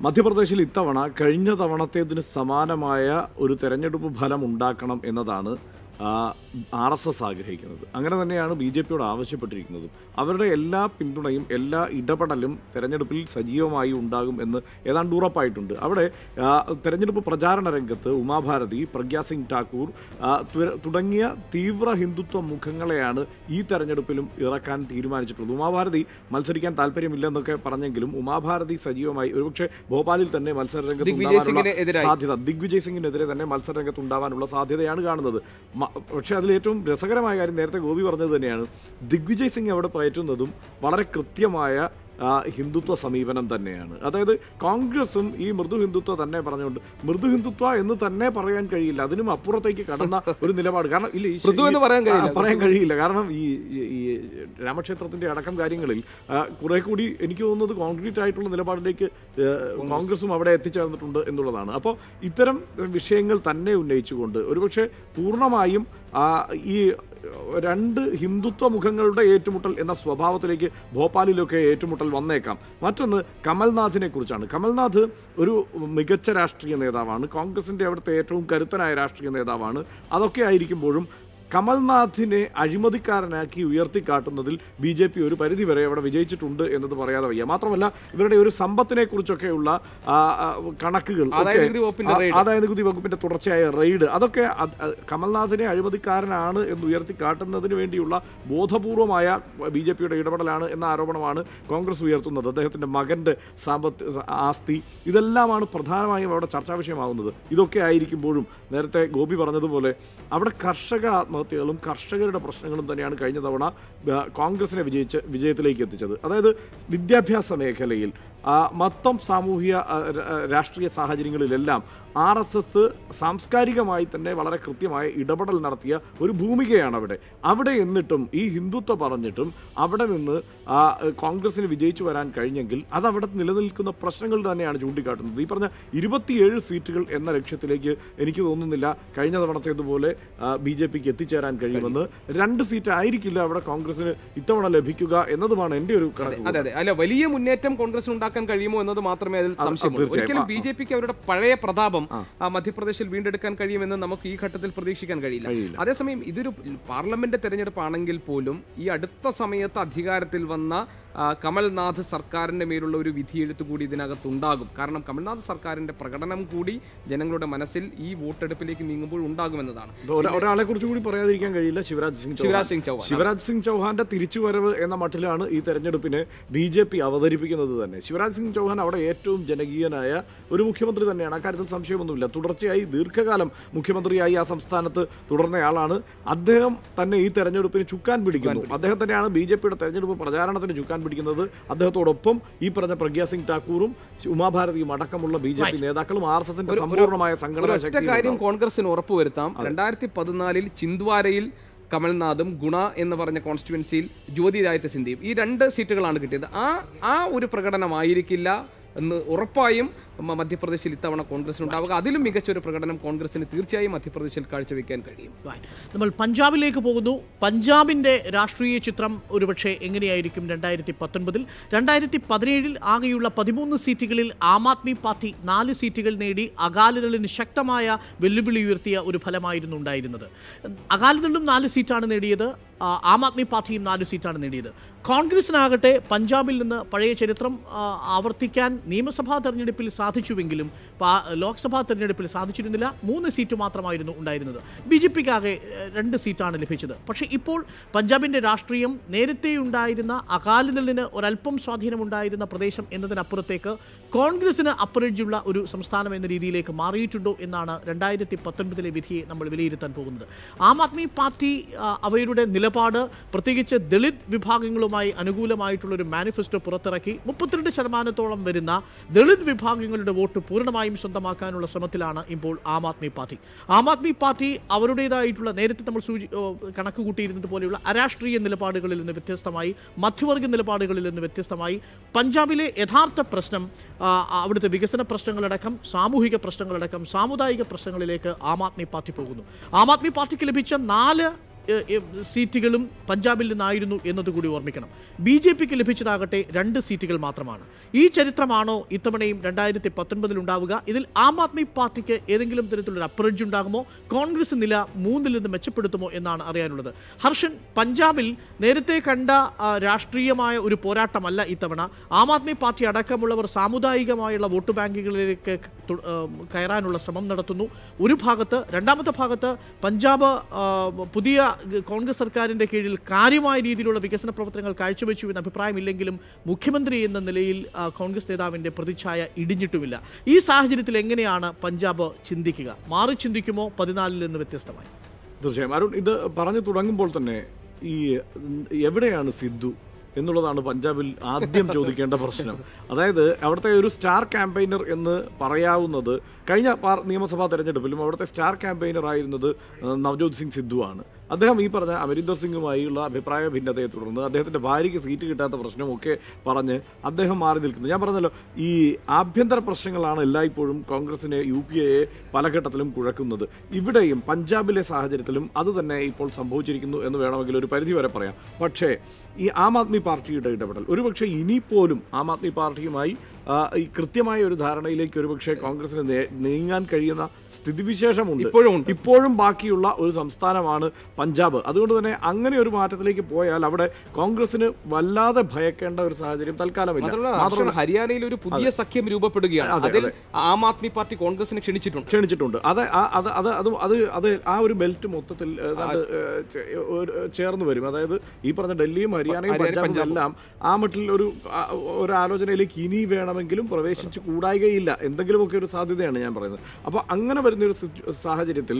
Speaker 3: മധ്യപ്രദേശിൽ ഇത്തവണ കഴിഞ്ഞ തവണത്തേതിന് സമാനമായ ഒരു തെരഞ്ഞെടുപ്പ് ഫലം ഉണ്ടാക്കണം എന്നതാണ് RSS ആഗ്രഹിക്കുന്നത്. അങ്ങനെ തന്നെയാണ് BJPയോട് ആവശ്യപ്പെട്ടിരിക്കുന്നത്. അവരുടെ എല്ലാ പിന്തുണയും എല്ലാ ഇടപെടലും തെരഞ്ഞെടുപ്പിൽ സജീവമായി ഉണ്ടാകും എന്ന് ഏതാണ്ട് ഉറപ്പായിട്ടുണ്ട്. അവിടെ തെരഞ്ഞെടുപ്പ് പ്രചാരണ രംഗത്ത് ഉമാഭാരതി, പ്രഗ്യാ സിംഗ് ഠാക്കൂർ തുടങ്ങിയ തീവ്ര ഹിന്ദുത്വ മുഖങ്ങളെയാണ് ഈ തെരഞ്ഞെടുപ്പിലും ഇറക്കാൻ തീരുമാനിച്ചിട്ടുള്ളത്. ഉമാഭാരതി മത്സരിക്കാൻ താല്പര്യമില്ലെന്നൊക്കെ പറഞ്ഞെങ്കിലും ഉമാഭാരതി സജീവമായി ഒരുപക്ഷെ ഭോപ്പാലിൽ തന്നെ മത്സരരംഗത്ത് ഉണ്ടാവാനുള്ള സാധ്യത, ദിഗ്വിജയ് സിംഗിനെതിരെ തന്നെ മത്സരരംഗത്ത് ഉണ്ടാവാനുള്ള സാധ്യതയാണ് കാണുന്നത്. പക്ഷേ അതിൽ ഏറ്റവും രസകരമായ കാര്യം നേരത്തെ ഗോപി പറഞ്ഞത് തന്നെയാണ്. ദിഗ്വിജയ് സിംഗ് അവിടെ പയറ്റുന്നതും വളരെ കൃത്യമായ ഹിന്ദുത്വ സമീപനം തന്നെയാണ്. അതായത് കോൺഗ്രസും ഈ മൃദു ഹിന്ദുത്വ തന്നെ പറഞ്ഞുകൊണ്ട്, മൃദു ഹിന്ദുത്വ എന്ന് തന്നെ പറയാൻ കഴിയില്ല, അതിനും അപ്പുറത്തേക്ക് കടന്ന ഒരു നിലപാട്. കാരണം പറയാൻ കഴിയില്ല. കാരണം ഈ രാമക്ഷേത്രത്തിന്റെ അടക്കം കാര്യങ്ങളിൽ കുറെ കൂടി എനിക്ക് തോന്നുന്നത് കോൺക്രീറ്റ് ആയിട്ടുള്ള നിലപാടിലേക്ക് കോൺഗ്രസും അവിടെ എത്തിച്ചേർന്നിട്ടുണ്ട് എന്നുള്ളതാണ്. അപ്പോൾ ഇത്തരം വിഷയങ്ങൾ തന്നെ ഉന്നയിച്ചുകൊണ്ട് ഒരുപക്ഷെ പൂർണ്ണമായും ഈ രണ്ട് ഹിന്ദുത്വ മുഖങ്ങളുടെ ഏറ്റുമുട്ടൽ എന്ന സ്വഭാവത്തിലേക്ക് ഭോപ്പാലിലൊക്കെ ഏറ്റുമുട്ടൽ വന്നേക്കാം. മറ്റൊന്ന് കമൽനാഥിനെ കുറിച്ചാണ്. കമൽനാഥ് ഒരു മികച്ച രാഷ്ട്രീയ നേതാവാണ്, കോൺഗ്രസിൻ്റെ അവിടുത്തെ ഏറ്റവും കരുത്തനായ രാഷ്ട്രീയ നേതാവാണ്. അതൊക്കെ ആയിരിക്കുമ്പോഴും കമൽനാഥിനെ അഴിമതിക്കാരനാക്കി ഉയർത്തിക്കാട്ടുന്നതിൽ BJP ഒരു പരിധിവരെ അവിടെ വിജയിച്ചിട്ടുണ്ട് എന്നത് പറയാതെ വയ്യ. മാത്രമല്ല ഇവരുടെ ഒരു സമ്പത്തിനെ കുറിച്ചൊക്കെയുള്ള കണക്കുകൾ, ആദായനികുതി വകുപ്പിന്റെ തുടർച്ചയായ റെയ്ഡ്, അതൊക്കെ കമൽനാഥിനെ അഴിമതിക്കാരനാണ് എന്ന് ഉയർത്തിക്കാട്ടുന്നതിന് വേണ്ടിയുള്ള ബോധപൂർവമായ BJPയുടെ ഇടപെടലാണ് എന്ന ആരോപണമാണ് കോൺഗ്രസ് ഉയർത്തുന്നത്. അദ്ദേഹത്തിൻ്റെ മകൻ്റെ ആസ്തി, ഇതെല്ലാമാണ് പ്രധാനമായും അവിടെ ചർച്ചാ വിഷയമാകുന്നത്. ഇതൊക്കെ ആയിരിക്കുമ്പോഴും നേരത്തെ ഗോപി പറഞ്ഞതുപോലെ അവിടെ കർഷക ആത്മഹത്യകളും കർഷകരുടെ പ്രശ്നങ്ങളും തന്നെയാണ് കഴിഞ്ഞ തവണ കോൺഗ്രസിനെ വിജയത്തിലേക്ക് എത്തിച്ചത്. അതായത് വിദ്യാഭ്യാസ മേഖലയിൽ മൊത്തം സാമൂഹിക രാഷ്ട്രീയ സാഹചര്യങ്ങളിലെല്ലാം RSS സാംസ്കാരികമായി തന്നെ വളരെ കൃത്യമായ ഇടപെടൽ നടത്തിയ ഒരു ഭൂമികയാണ് അവിടെ എന്നിട്ടും ഈ ഹിന്ദുത്വ പറഞ്ഞിട്ടും അവിടെ നിന്ന് കോൺഗ്രസിന് വിജയിച്ചു വരാൻ കഴിഞ്ഞെങ്കിൽ അതവിടെ നിലനിൽക്കുന്ന പ്രശ്നങ്ങൾ തന്നെയാണ് ചൂണ്ടിക്കാട്ടുന്നത്. ഈ പറഞ്ഞ 27 സീറ്റുകൾ എന്ന ലക്ഷ്യത്തിലേക്ക് എനിക്ക് തോന്നുന്നില്ല കഴിഞ്ഞ തവണത്തേതുപോലെ BJPക്ക് എത്തിച്ചേരാൻ കഴിയുമെന്ന്. 2 സീറ്റ് ആയിരിക്കില്ല അവിടെ കോൺഗ്രസിന് ഇത്തവണ ലഭിക്കുക എന്നതുമാണ് എൻ്റെ ഒരു കണക്ക്.
Speaker 1: അതെ, അല്ല, വലിയ മുന്നേറ്റം കോൺഗ്രസിന് ഉണ്ടാക്കാൻ കഴിയുമോ എന്നത് മാത്രമേ അതിൽ സംശയമുള്ളൂ. ഒരിക്കലും BJPക്ക് അവരുടെ പഴയ പ്രതാപം മധ്യപ്രദേശിൽ വീണ്ടെടുക്കാൻ കഴിയുമെന്ന് നമുക്ക് ഈ ഘട്ടത്തിൽ പ്രതീക്ഷിക്കാൻ കഴിയില്ല. അതേസമയം ഇതൊരു പാർലമെന്റ് തെരഞ്ഞെടുപ്പാണെങ്കിൽ പോലും ഈ അടുത്ത സമയത്ത് അധികാരത്തിൽ വന്ന കമൽനാഥ് സർക്കാരിന്റെ മേലുള്ള ഒരു വിധിയെഴുത്ത് കൂടി ഇതിനകത്തുണ്ടാകും. കാരണം കമൽനാഥ് സർക്കാരിന്റെ പ്രകടനം കൂടി ജനങ്ങളുടെ മനസ്സിൽ ഈ വോട്ടെടുപ്പിലേക്ക് നീങ്ങുമ്പോൾ ഉണ്ടാകുമെന്നതാണ്.
Speaker 3: ഒരാളെ കുറിച്ച് കൂടി പറയാതിരിക്കാൻ കഴിയില്ല, ശിവരാജ് സിംഗ് ചൗഹാന്റെ തിരിച്ചുവരവ് എന്ന മട്ടിലാണ് ഈ തെരഞ്ഞെടുപ്പിനെ BJP അവതരിപ്പിക്കുന്നത് തന്നെ. ശിവരാജ് സിംഗ് ചൗഹാൻ അവിടെ ഏറ്റവും ജനകീയനായ ഒരു മുഖ്യമന്ത്രി തന്നെയാണ്, അക്കാര്യത്തിൽ സംശയമൊന്നുമില്ല. തുടർച്ചയായി ദീർഘകാലം മുഖ്യമന്ത്രിയായി ആ സംസ്ഥാനത്ത് തുടർന്നയാളാണ്. അദ്ദേഹം തന്നെ ഈ തെരഞ്ഞെടുപ്പിന് ചുക്കാൻ പിടിക്കുന്നു. അദ്ദേഹം തന്നെയാണ് BJPയുടെ തെരഞ്ഞെടുപ്പ് പ്രചാരണത്തിന് ചുക്കാൻ പിടിക്കുന്നത്. അദ്ദേഹത്തോടൊപ്പം ഈ പറഞ്ഞ പ്രഗ്യാ സിംഗ് ഠാക്കൂറും ഉമാഭാരതിയും അടക്കമുള്ള BJP നേതാക്കളും RSSന്റെ സമ്പൂർണ്ണമായ സംഘടനാ ശക്തി.
Speaker 1: കാര്യം കോൺഗ്രസിന് ഉറപ്പുവരുത്താം, 2014 ചിന്ദ്വാരയിൽ കമൽനാഥും ഗുണ എന്ന് പറഞ്ഞ കോൺസ്റ്റിറ്റ്യുവൻസിയിൽ ജ്യോതിരാദിത്യ സിന്ധ്യയും ഈ 2 സീറ്റുകളാണ് കിട്ടിയത്. ആ ഒരു പ്രകടനമായിരിക്കില്ല എന്ന് ഉറപ്പായും മധ്യപ്രദേശിൽ ഇത്തവണ കോൺഗ്രസിന് ഉണ്ടാവുക. അതിലും മികച്ചൊരു പ്രകടനം കോൺഗ്രസിന് തീർച്ചയായും മധ്യപ്രദേശിൽ കാഴ്ചവെക്കാൻ കഴിയും.
Speaker 2: നമ്മൾ പഞ്ചാബിലേക്ക് പോകുന്നു. പഞ്ചാബിൻ്റെ രാഷ്ട്രീയ ചിത്രം ഒരുപക്ഷെ എങ്ങനെയായിരിക്കും 2019? 2017 ആകെയുള്ള 13 സീറ്റുകളിൽ ആം ആദ്മി പാർട്ടി 4 സീറ്റുകൾ നേടി അകാലിദളിന് ശക്തമായ വെല്ലുവിളി ഉയർത്തിയ ഒരു ഫലമായിരുന്നു ഉണ്ടായിരുന്നത്. അകാലിദളും 4 സീറ്റാണ് നേടിയത്, ആം ആദ്മി പാർട്ടിയും 4 സീറ്റാണ് നേടിയത്. കോൺഗ്രസിനാകട്ടെ പഞ്ചാബിൽ നിന്ന് പഴയ ചരിത്രം ആവർത്തിക്കാൻ നിയമസഭാ തെരഞ്ഞെടുപ്പിൽ സാധിച്ചുവെങ്കിലും ലോക്സഭാ തെരഞ്ഞെടുപ്പിൽ സാധിച്ചിരുന്നില്ല. 3 സീറ്റ് മാത്രമായിരുന്നു ഉണ്ടായിരുന്നത്. BJPക്കാകെ 2 സീറ്റാണ് ലഭിച്ചത്. പക്ഷേ ഇപ്പോൾ പഞ്ചാബിൻ്റെ രാഷ്ട്രീയം നേരത്തെ ഉണ്ടായിരുന്ന അകാലിദളിന് ഒരല്പം സ്വാധീനമുണ്ടായിരുന്ന പ്രദേശം എന്നതിനപ്പുറത്തേക്ക് കോൺഗ്രസിന് അപ്പറേജുള്ള ഒരു സംസ്ഥാനം എന്ന രീതിയിലേക്ക് മാറിയിട്ടുണ്ടോ എന്നാണ് 2019 വിധിയെ നമ്മൾ വിലയിരുത്താൻ പോകുന്നത്. ആം ആദ്മി പാർട്ടി അവരുടെ നിലപാട് പ്രത്യേകിച്ച് ദളിത് വിഭാഗങ്ങളുമായി അനുകൂലമായിട്ടുള്ളൊരു മാനിഫെസ്റ്റോ പുറത്തിറക്കി 32% വരുന്ന ദളിത് വിഭാഗങ്ങളുടെ വോട്ട് പൂർണ്ണമായും സ്വന്തമാക്കാനുള്ള ശ്രമത്തിലാണ് ഇപ്പോൾ ആം ആദ്മി പാർട്ടി. ആം ആദ്മി പാർട്ടി അവരുടേതായിട്ടുള്ള നേരത്തെ നമ്മൾ കണക്ക് കൂട്ടിയിരുന്നത് പോലെയുള്ള അരാഷ്ട്രീയ നിലപാടുകളിൽ നിന്ന് വ്യത്യസ്തമായി, മധ്യവർഗ നിലപാടുകളിൽ നിന്ന് വ്യത്യസ്തമായി പഞ്ചാബിലെ യഥാർത്ഥ പ്രശ്നം, അവിടുത്തെ വികസന പ്രശ്നങ്ങളടക്കം സാമൂഹിക പ്രശ്നങ്ങളടക്കം സാമുദായിക പ്രശ്നങ്ങളിലേക്ക് ആം ആദ്മി പാർട്ടി പോകുന്നു. ആം ആദ്മി പാർട്ടിക്ക് ലഭിച്ച 4 സീറ്റുകളും പഞ്ചാബിൽ നിന്നായിരുന്നു എന്നതുകൂടി ഓർമ്മിക്കണം. BJPക്ക് ലഭിച്ചതാകട്ടെ 2 സീറ്റുകൾ മാത്രമാണ്. ഈ ചരിത്രമാണോ ഇത്തവണയും 2019 ഉണ്ടാവുക? ഇതിൽ ആം ആദ്മി പാർട്ടിക്ക് ഏതെങ്കിലും തരത്തിലൊരു അപ്രജ് ഉണ്ടാകുമോ? കോൺഗ്രസ് നില 3-ൽ നിന്ന് മെച്ചപ്പെടുത്തുമോ എന്നാണ് അറിയാനുള്ളത്. ഹർഷൻ, പഞ്ചാബിൽ നേരത്തെ കണ്ട രാഷ്ട്രീയമായ ഒരു പോരാട്ടമല്ല ഇത്തവണ. ആം ആദ്മി പാർട്ടി അടക്കമുള്ളവർ സാമുദായികമായുള്ള വോട്ട് ബാങ്കുകളിലേക്ക് കയറാനുള്ള ശ്രമം നടത്തുന്നു ഒരു ഭാഗത്ത്. രണ്ടാമത്തെ ഭാഗത്ത് പഞ്ചാബ് പുതിയ കോൺഗ്രസ് സർക്കാരിൻ്റെ കീഴിൽ കാര്യമായ രീതിയിലുള്ള വികസന പ്രവർത്തനങ്ങൾ കാഴ്ചവെച്ചു എന്ന അഭിപ്രായമില്ലെങ്കിലും മുഖ്യമന്ത്രി എന്ന നിലയിൽ കോൺഗ്രസ് നേതാവിൻ്റെ പ്രതിച്ഛായ ഇടിഞ്ഞിട്ടുമില്ല. ഈ സാഹചര്യത്തിൽ എങ്ങനെയാണ് പഞ്ചാബ് ചിന്തിക്കുക? മാറി ചിന്തിക്കുമോ 14-ൽ നിന്ന് വ്യത്യസ്തമായി?
Speaker 3: തീർച്ചയായും അരുൺ, ഇത് പറഞ്ഞു തുടങ്ങുമ്പോൾ തന്നെ ഈ എവിടെയാണ് സിദ്ധു എന്നുള്ളതാണ് പഞ്ചാബിൽ ആദ്യം ചോദിക്കേണ്ട പ്രശ്നം. അതായത് അവിടുത്തെ ഒരു സ്റ്റാർ ക്യാമ്പയിനർ എന്ന് പറയാവുന്നത് കഴിഞ്ഞ നിയമസഭാ തെരഞ്ഞെടുപ്പിലും അവിടുത്തെ സ്റ്റാർ ക്യാമ്പയിനർ ആയിരുന്നത് നവ്ജോത് സിംഗ് സിദ്ധു ആണ്. അദ്ദേഹം ഈ പറഞ്ഞ അമരീന്ദർ സിംഗുമായുള്ള അഭിപ്രായ ഭിന്നതയെ തുടർന്ന് അദ്ദേഹത്തിൻ്റെ ഭാര്യയ്ക്ക് സീറ്റ് കിട്ടാത്ത പ്രശ്നമൊക്കെ പറഞ്ഞ് അദ്ദേഹം മാറി നിൽക്കുന്നു. ഞാൻ പറഞ്ഞല്ലോ, ഈ ആഭ്യന്തര പ്രശ്നങ്ങളാണ് എല്ലായ്പ്പോഴും കോൺഗ്രസിനെ UPA പല ഘട്ടത്തിലും കുഴക്കുന്നത്. ഇവിടെയും പഞ്ചാബിലെ സാഹചര്യത്തിലും അത് തന്നെ ഇപ്പോൾ സംഭവിച്ചിരിക്കുന്നു എന്ന് വേണമെങ്കിൽ ഒരു പരിധി വരെ പറയാം. പക്ഷേ ഈ ആം ആദ്മി പാർട്ടിയുടെ ഇടപെടൽ ഒരുപക്ഷെ ഇനിയിപ്പോലും ആം ആദ്മി പാർട്ടിയുമായി ഈ കൃത്യമായ ഒരു ധാരണയിലേക്ക് ഒരുപക്ഷെ കോൺഗ്രസിന് നീങ്ങാൻ കഴിയുന്ന സ്ഥിതിവിശേഷമുണ്ട്. ഇപ്പോഴും ബാക്കിയുള്ള ഒരു സംസ്ഥാനമാണ് പഞ്ചാബ്. അതുകൊണ്ട് തന്നെ അങ്ങനെ ഒരു മാറ്റത്തിലേക്ക് പോയാൽ അവിടെ കോൺഗ്രസിന് വല്ലാതെ ഭയക്കേണ്ട ഒരു സാഹചര്യം തൽക്കാലമില്ല.
Speaker 1: മാത്രമല്ല ഹരിയാനയിൽ ഒരു പുതിയ സഖ്യം രൂപപ്പെടുകയാണ്. അതിൽ ആം ആദ്മി പാർട്ടി കോൺഗ്രസിനെ ക്ഷണിച്ചിട്ടുണ്ട്. അത് ആ ഒരു ബെൽറ്റ് മൊത്തത്തിൽ ചേർന്ന് വരും. അതായത് ഈ പറഞ്ഞ ഡൽഹിയും ഹരിയാനയും പഞ്ചാബും എല്ലാം ആ മട്ടിൽ ഒരു ആലോചനയിലേക്ക് ഇനി വേണമെങ്കിലും പ്രവേശിച്ച് കൂടായികയില്ല. എന്തെങ്കിലുമൊക്കെ ഒരു സാധ്യതയാണ് ഞാൻ പറയുന്നത്. അപ്പോൾ അങ്ങനെ വരുന്നൊരു സാഹചര്യത്തിൽ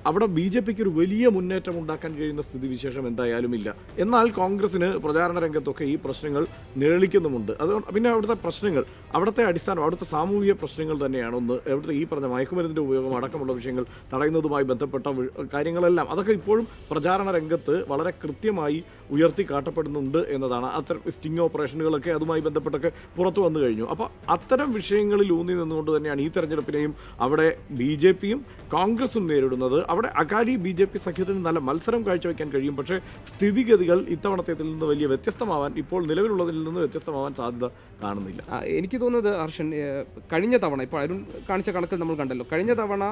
Speaker 1: അവിടെ BJPക്ക് ഒരു വലിയ മുന്നേറ്റം ഉണ്ടാക്കാൻ കഴിയുന്ന സ്ഥിതിവിശേഷം എന്തായാലും ഇല്ല. എന്നാൽ കോൺഗ്രസിന് പ്രചാരണ രംഗത്തൊക്കെ ഈ പ്രശ്നങ്ങൾ നിഴലിക്കുന്നുമുണ്ട്. അതുകൊണ്ട് പിന്നെ അവിടുത്തെ പ്രശ്നങ്ങൾ, അവിടുത്തെ അടിസ്ഥാനം, അവിടുത്തെ സാമൂഹിക പ്രശ്നങ്ങൾ തന്നെയാണ് ഒന്ന്. അവിടുത്തെ ഈ പറഞ്ഞ മയക്കുമരുന്നിൻ്റെ ഉപയോഗം അടക്കമുള്ള വിഷയങ്ങൾ തടയുന്നതുമായി ബന്ധപ്പെട്ട കാര്യങ്ങളെല്ലാം അതൊക്കെ ഇപ്പോഴും പ്രചാരണ രംഗത്ത് വളരെ കൃത്യമായി ഉയർത്തി കാട്ടപ്പെടുന്നുണ്ട് എന്നതാണ്. അത്തരം സ്റ്റിംഗ് ഓപ്പറേഷനുകളൊക്കെ അതുമായി ബന്ധപ്പെട്ടൊക്കെ പുറത്തു വന്നു കഴിഞ്ഞു. അപ്പോൾ അത്തരം വിഷയങ്ങളിൽ ഊന്നി നിന്നുകൊണ്ട് തന്നെയാണ് ഈ തെരഞ്ഞെടുപ്പിനെയും അവിടെ BJPയും കോൺഗ്രസും നേരിടുന്നത്. അവിടെ അകാലി BJP സഖ്യത്തിന് നല്ല മത്സരം കാഴ്ചവെക്കാൻ കഴിയും. പക്ഷേ സ്ഥിതിഗതികൾ ഇത്തവണത്തേതിൽ നിന്ന് വലിയ വ്യത്യസ്തമാവാൻ, ഇപ്പോൾ നിലവിലുള്ളതിൽ നിന്ന് വ്യത്യസ്തമാവാൻ സാധ്യത കാണുന്നില്ല. എനിക്ക് തോന്നുന്നത് ഹർഷൻ, കഴിഞ്ഞ തവണ ഇപ്പോൾ അരുൺ കാണിച്ച കണക്കിൽ നമ്മൾ കണ്ടല്ലോ, കഴിഞ്ഞ തവണ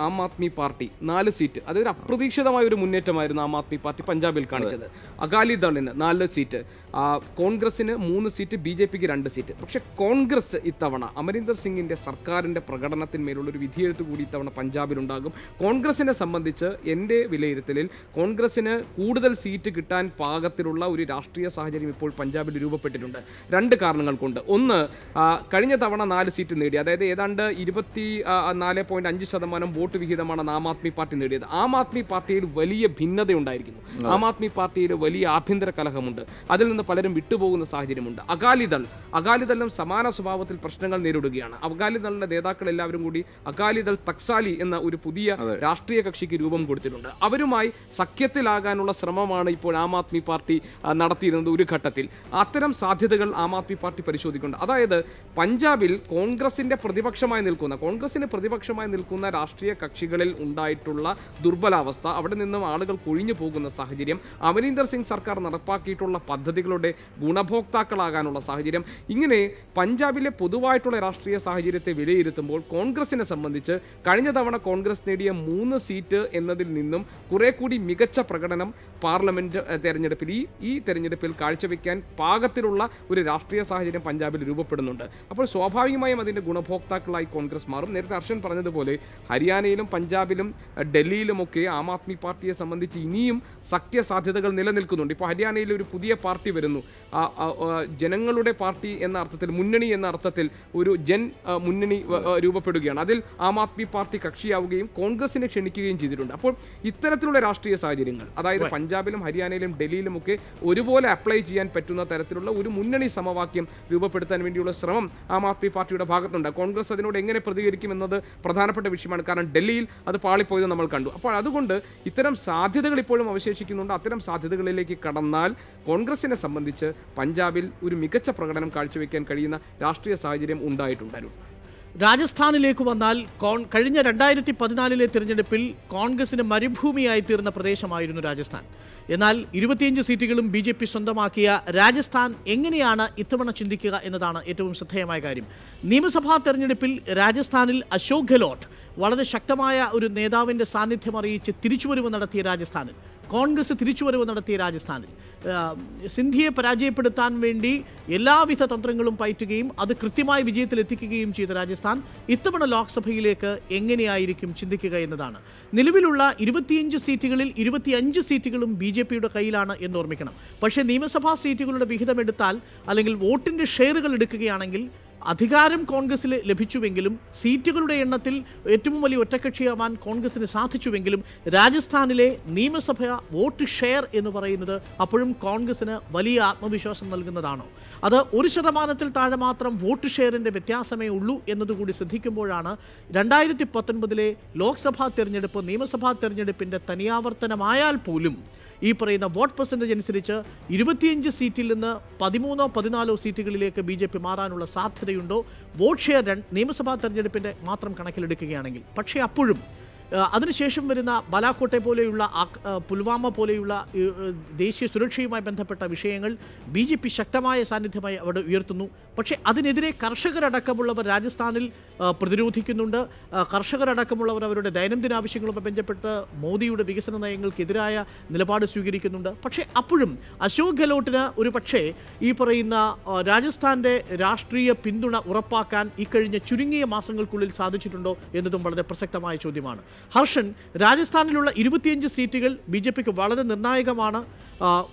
Speaker 1: ആം ആദ്മി പാർട്ടി 4 സീറ്റ്, അതൊരു അപ്രതീക്ഷിതമായ ഒരു മുന്നേറ്റമായിരുന്നു ആം ആദ്മി പാർട്ടി പഞ്ചാബിൽ കാണിച്ചത്. അകാലിദളിന് 4 സീറ്റ്, കോൺഗ്രസിന് 3 സീറ്റ്, BJPക്ക് 2 സീറ്റ്. പക്ഷെ കോൺഗ്രസ് ഇത്തവണ അമരീന്ദർ സിംഗിന്റെ സർക്കാരിന്റെ പ്രകടനത്തിന്മേലുള്ളൊരു വിധിയെഴുത്ത് കൂടി ഇത്തവണ പഞ്ചാബിലുണ്ടാകും. കോൺഗ്രസിനെ സംബന്ധിച്ച് എൻ്റെ വിലയിരുത്തലിൽ കോൺഗ്രസിന് കൂടുതൽ സീറ്റ് കിട്ടാൻ പാകത്തിലുള്ള ഒരു രാഷ്ട്രീയ സാഹചര്യം ഇപ്പോൾ പഞ്ചാബിൽ രൂപപ്പെട്ടിട്ടുണ്ട്. 2 കാരണങ്ങൾ കൊണ്ട്. ഒന്ന്, കഴിഞ്ഞ തവണ 4 സീറ്റ് നേടി, അതായത് ഏതാണ്ട് 24.5% വോട്ട് വിഹിതമാണ് ആം ആദ്മി പാർട്ടി നേടിയത്. ആം ആദ്മി പാർട്ടിയിൽ വലിയ ഭിന്നതയുണ്ടായിരിക്കുന്നു. ആം ആദ്മി പാർട്ടിയിൽ വലിയ ആഭ്യന്തര കലഹമുണ്ട്. അതിൽ നിന്ന് പലരും വിട്ടുപോകുന്ന സാഹചര്യമുണ്ട്. അകാലിദളും സമാന സ്വഭാവത്തിൽ പ്രശ്നങ്ങൾ നേരിടുകയാണ്. അകാലിദളിന്റെ നേതാക്കൾ എല്ലാവരും കൂടി അകാലിദൾ തക്സാലി എന്ന ഒരു പുതിയ രാഷ്ട്രീയ കക്ഷിക്ക് രൂപം കൊടുത്തിട്ടുണ്ട്. അവരുമായി സഖ്യത്തിലാകാനുള്ള ശ്രമമാണ് ഇപ്പോൾ ആം ആദ്മി പാർട്ടി നടത്തിയിരുന്നത്. ഒരു ഘട്ടത്തിൽ അത്തരം സാധ്യതകൾ ആം ആദ്മി പാർട്ടി പരിശോധിക്കുന്നുണ്ട്. അതായത് പഞ്ചാബിൽ കോൺഗ്രസിന് പ്രതിപക്ഷമായി നിൽക്കുന്ന രാഷ്ട്രീയ കക്ഷികളിൽ ഉണ്ടായിട്ടുള്ള ദുർബലാവസ്ഥ, അവിടെ നിന്നും ആളുകൾ കൊഴിഞ്ഞു പോകുന്ന സാഹചര്യം, അമരീന്ദർ സിംഗ് സർക്കാർ നടപ്പാക്കിയിട്ടുള്ള പദ്ധതികളുടെ ഗുണഭോക്താക്കളാകാനുള്ള സാഹചര്യം, ഇങ്ങനെ പഞ്ചാബിലെ പൊതുവായിട്ടുള്ള രാഷ്ട്രീയ സാഹചര്യത്തെ വിലയിരുത്തുമ്പോൾ കോൺഗ്രസിനെ സംബന്ധിച്ച് കഴിഞ്ഞ തവണ കോൺഗ്രസ് നേടിയ 3 സീറ്റ് എന്നതിൽ നിന്നും കുറെ കൂടി മികച്ച പ്രകടനം പാർലമെന്റ് തെരഞ്ഞെടുപ്പിൽ ഈ തെരഞ്ഞെടുപ്പിൽ കാഴ്ചവെക്കാൻ പാകത്തിലുള്ള ഒരു രാഷ്ട്രീയ സാഹചര്യം പഞ്ചാബിൽ രൂപപ്പെടുന്നുണ്ട്. അപ്പോൾ സ്വാഭാവികമായും അതിൻ്റെ ഗുണഭോക്താക്കളായി കോൺഗ്രസ് മാറും. നേരത്തെ ഹർഷൻ പറഞ്ഞതുപോലെ ഹരിയാനയിലും പഞ്ചാബിലും ഡൽഹിയിലുമൊക്കെ ആം ആദ്മി പാർട്ടിയെ സംബന്ധിച്ച് ഇനിയും സഖ്യ സാധ്യതകൾ നിലനിൽക്കുന്നുണ്ട്. ഇപ്പോൾ ഹരിയാനയിൽ ഒരു പുതിയ പാർട്ടി വരുന്നു, ജനങ്ങളുടെ പാർട്ടി എന്ന അർത്ഥത്തിൽ, മുന്നണി എന്ന അർത്ഥത്തിൽ ഒരു മുന്നണി രൂപപ്പെടുകയാണ്. അതിൽ ആം ആദ്മി പാർട്ടി കക്ഷിയാവുകയും കോൺഗ്രസിനെ ക്ഷണിക്കുകയും ചെയ്തിട്ടുണ്ട്. അപ്പോൾ ഇത്തരത്തിലുള്ള രാഷ്ട്രീയ സാഹചര്യങ്ങൾ, അതായത് പഞ്ചാബിലും ഹരിയാനയിലും ഡൽഹിയിലുമൊക്കെ ഒരുപോലെ അപ്ലൈ ചെയ്യാൻ പറ്റുന്ന തരത്തിലുള്ള ഒരു മുന്നണി സമവാക്യം രൂപപ്പെടുത്താൻ വേണ്ടിയുള്ള ശ്രമം ആം ആദ്മി പാർട്ടിയുടെ ഭാഗത്തുണ്ട്. കോൺഗ്രസ് അതിനോട് എങ്ങനെ പ്രതികരിക്കുമെന്നത് പ്രധാനപ്പെട്ട വിഷയമാണ്. കാരണം ഡൽഹിയിൽ അത് പാളിപ്പോയത് നമ്മൾ കണ്ടു. അപ്പോൾ അതുകൊണ്ട് ഇത്തരം സാധ്യതകൾ ഇപ്പോഴും അവശേഷിക്കുന്നുണ്ട്. അത്തരം സാധ്യതകളിലേക്ക് കടന്നാൽ കോൺഗ്രസിനെ സംബന്ധിച്ച് പഞ്ചാബിൽ ഒരു മികച്ച പ്രകടനം കാഴ്ചവെക്കാൻ കഴിയുന്ന രാഷ്ട്രീയ സാഹചര്യം ഉണ്ടായിട്ടുണ്ടായിരുന്നു.
Speaker 2: രാജസ്ഥാനിലേക്ക് വന്നാൽ കഴിഞ്ഞ 2014 തിരഞ്ഞെടുപ്പിൽ കോൺഗ്രസിന് മരുഭൂമിയായി തീർന്ന പ്രദേശമായിരുന്നു രാജസ്ഥാൻ. എന്നാൽ 25 സീറ്റുകളും BJP സ്വന്തമാക്കിയ രാജസ്ഥാൻ എങ്ങനെയാണ് ഇത്തവണ ചിന്തിക്കുക എന്നതാണ് ഏറ്റവും ശ്രദ്ധേയമായ കാര്യം. നിയമസഭാ തെരഞ്ഞെടുപ്പിൽ രാജസ്ഥാനിൽ അശോക് ഗെഹ്ലോട്ട് വളരെ ശക്തമായ ഒരു നേതാവിൻ്റെ സാന്നിധ്യം അറിയിച്ച് തിരിച്ചുവരവ് നടത്തിയ രാജസ്ഥാനിൽ, കോൺഗ്രസ് തിരിച്ചുവരവ് നടത്തിയ രാജസ്ഥാനിൽ സിന്ധിയെ പരാജയപ്പെടുത്താൻ വേണ്ടി എല്ലാവിധ തന്ത്രങ്ങളും പയറ്റുകയും അത് കൃത്യമായി വിജയത്തിലെത്തിക്കുകയും ചെയ്ത രാജസ്ഥാൻ ഇത്തവണ ലോക്സഭയിലേക്ക് എങ്ങനെയായിരിക്കും ചിന്തിക്കുക എന്നതാണ്. നിലവിലുള്ള 25 സീറ്റുകളിൽ 25 സീറ്റുകളും BJPയുടെ കയ്യിലാണ് എന്ന് ഓർമ്മിക്കണം. പക്ഷേ നിയമസഭാ സീറ്റുകളുടെ വിഹിതം എടുത്താൽ, അല്ലെങ്കിൽ വോട്ടിൻ്റെ ഷെയറുകൾ എടുക്കുകയാണെങ്കിൽ അധികാരം കോൺഗ്രസിൽ ലഭിച്ചുവെങ്കിലും സീറ്റുകളുടെ എണ്ണത്തിൽ ഏറ്റവും വലിയ ഒറ്റക്കക്ഷിയാവാൻ കോൺഗ്രസിന് സാധിച്ചുവെങ്കിലും രാജസ്ഥാനിലെ നിയമസഭ വോട്ട് ഷെയർ എന്ന് പറയുന്നത് അപ്പോഴും കോൺഗ്രസിന് വലിയ ആത്മവിശ്വാസം നൽകുന്നതാണോ? അത് 1% താഴെ മാത്രം വോട്ട് ഷെയറിൻ്റെ വ്യത്യാസമേ ഉള്ളൂ എന്നതുകൂടി ശ്രദ്ധിക്കുമ്പോഴാണ് 2019 ലോക്സഭാ തെരഞ്ഞെടുപ്പ് നിയമസഭാ തെരഞ്ഞെടുപ്പിൻ്റെ തനിയാവർത്തനമായാൽ പോലും ഈ പറയുന്ന വോട്ട് പെർസെൻറ്റേജ് അനുസരിച്ച് 25 സീറ്റിൽ നിന്ന് 13-14 സീറ്റുകളിലേക്ക് BJP മാറാനുള്ള സാധ്യതയുണ്ടോ വോട്ട് ഷെയർ നിയമസഭാ തെരഞ്ഞെടുപ്പിൻ്റെ മാത്രം കണക്കിലെടുക്കുകയാണെങ്കിൽ? പക്ഷേ അപ്പോഴും അതിനുശേഷം വരുന്ന ബാലാക്കോട്ടെ പോലെയുള്ള പുൽവാമ പോലെയുള്ള ദേശീയ സുരക്ഷയുമായി ബന്ധപ്പെട്ട വിഷയങ്ങൾ BJP ശക്തമായ സാന്നിധ്യമായി അവിടെ ഉയർത്തുന്നു. പക്ഷേ അതിനെതിരെ കർഷകരടക്കമുള്ളവർ രാജസ്ഥാനിൽ പ്രതിരോധിക്കുന്നുണ്ട്. കർഷകരടക്കമുള്ളവർ അവരുടെ ദൈനംദിന ആവശ്യങ്ങളുമായി ബന്ധപ്പെട്ട് മോദിയുടെ വികസന നയങ്ങൾക്കെതിരായ നിലപാട് സ്വീകരിക്കുന്നുണ്ട്. പക്ഷേ അപ്പോഴും അശോക് ഗെഹ്ലോട്ടിന് ഒരു പക്ഷേ ഈ പറയുന്ന രാജസ്ഥാൻ്റെ രാഷ്ട്രീയ പിന്തുണ ഉറപ്പാക്കാൻ ഇക്കഴിഞ്ഞ ചുരുങ്ങിയ മാസങ്ങൾക്കുള്ളിൽ സാധിച്ചിട്ടുണ്ടോ എന്നതും വളരെ പ്രസക്തമായ ചോദ്യമാണ്. ഹർഷൻ, രാജസ്ഥാനിലുള്ള 25 സീറ്റുകൾ BJPക്ക് വളരെ നിർണായകമാണ്.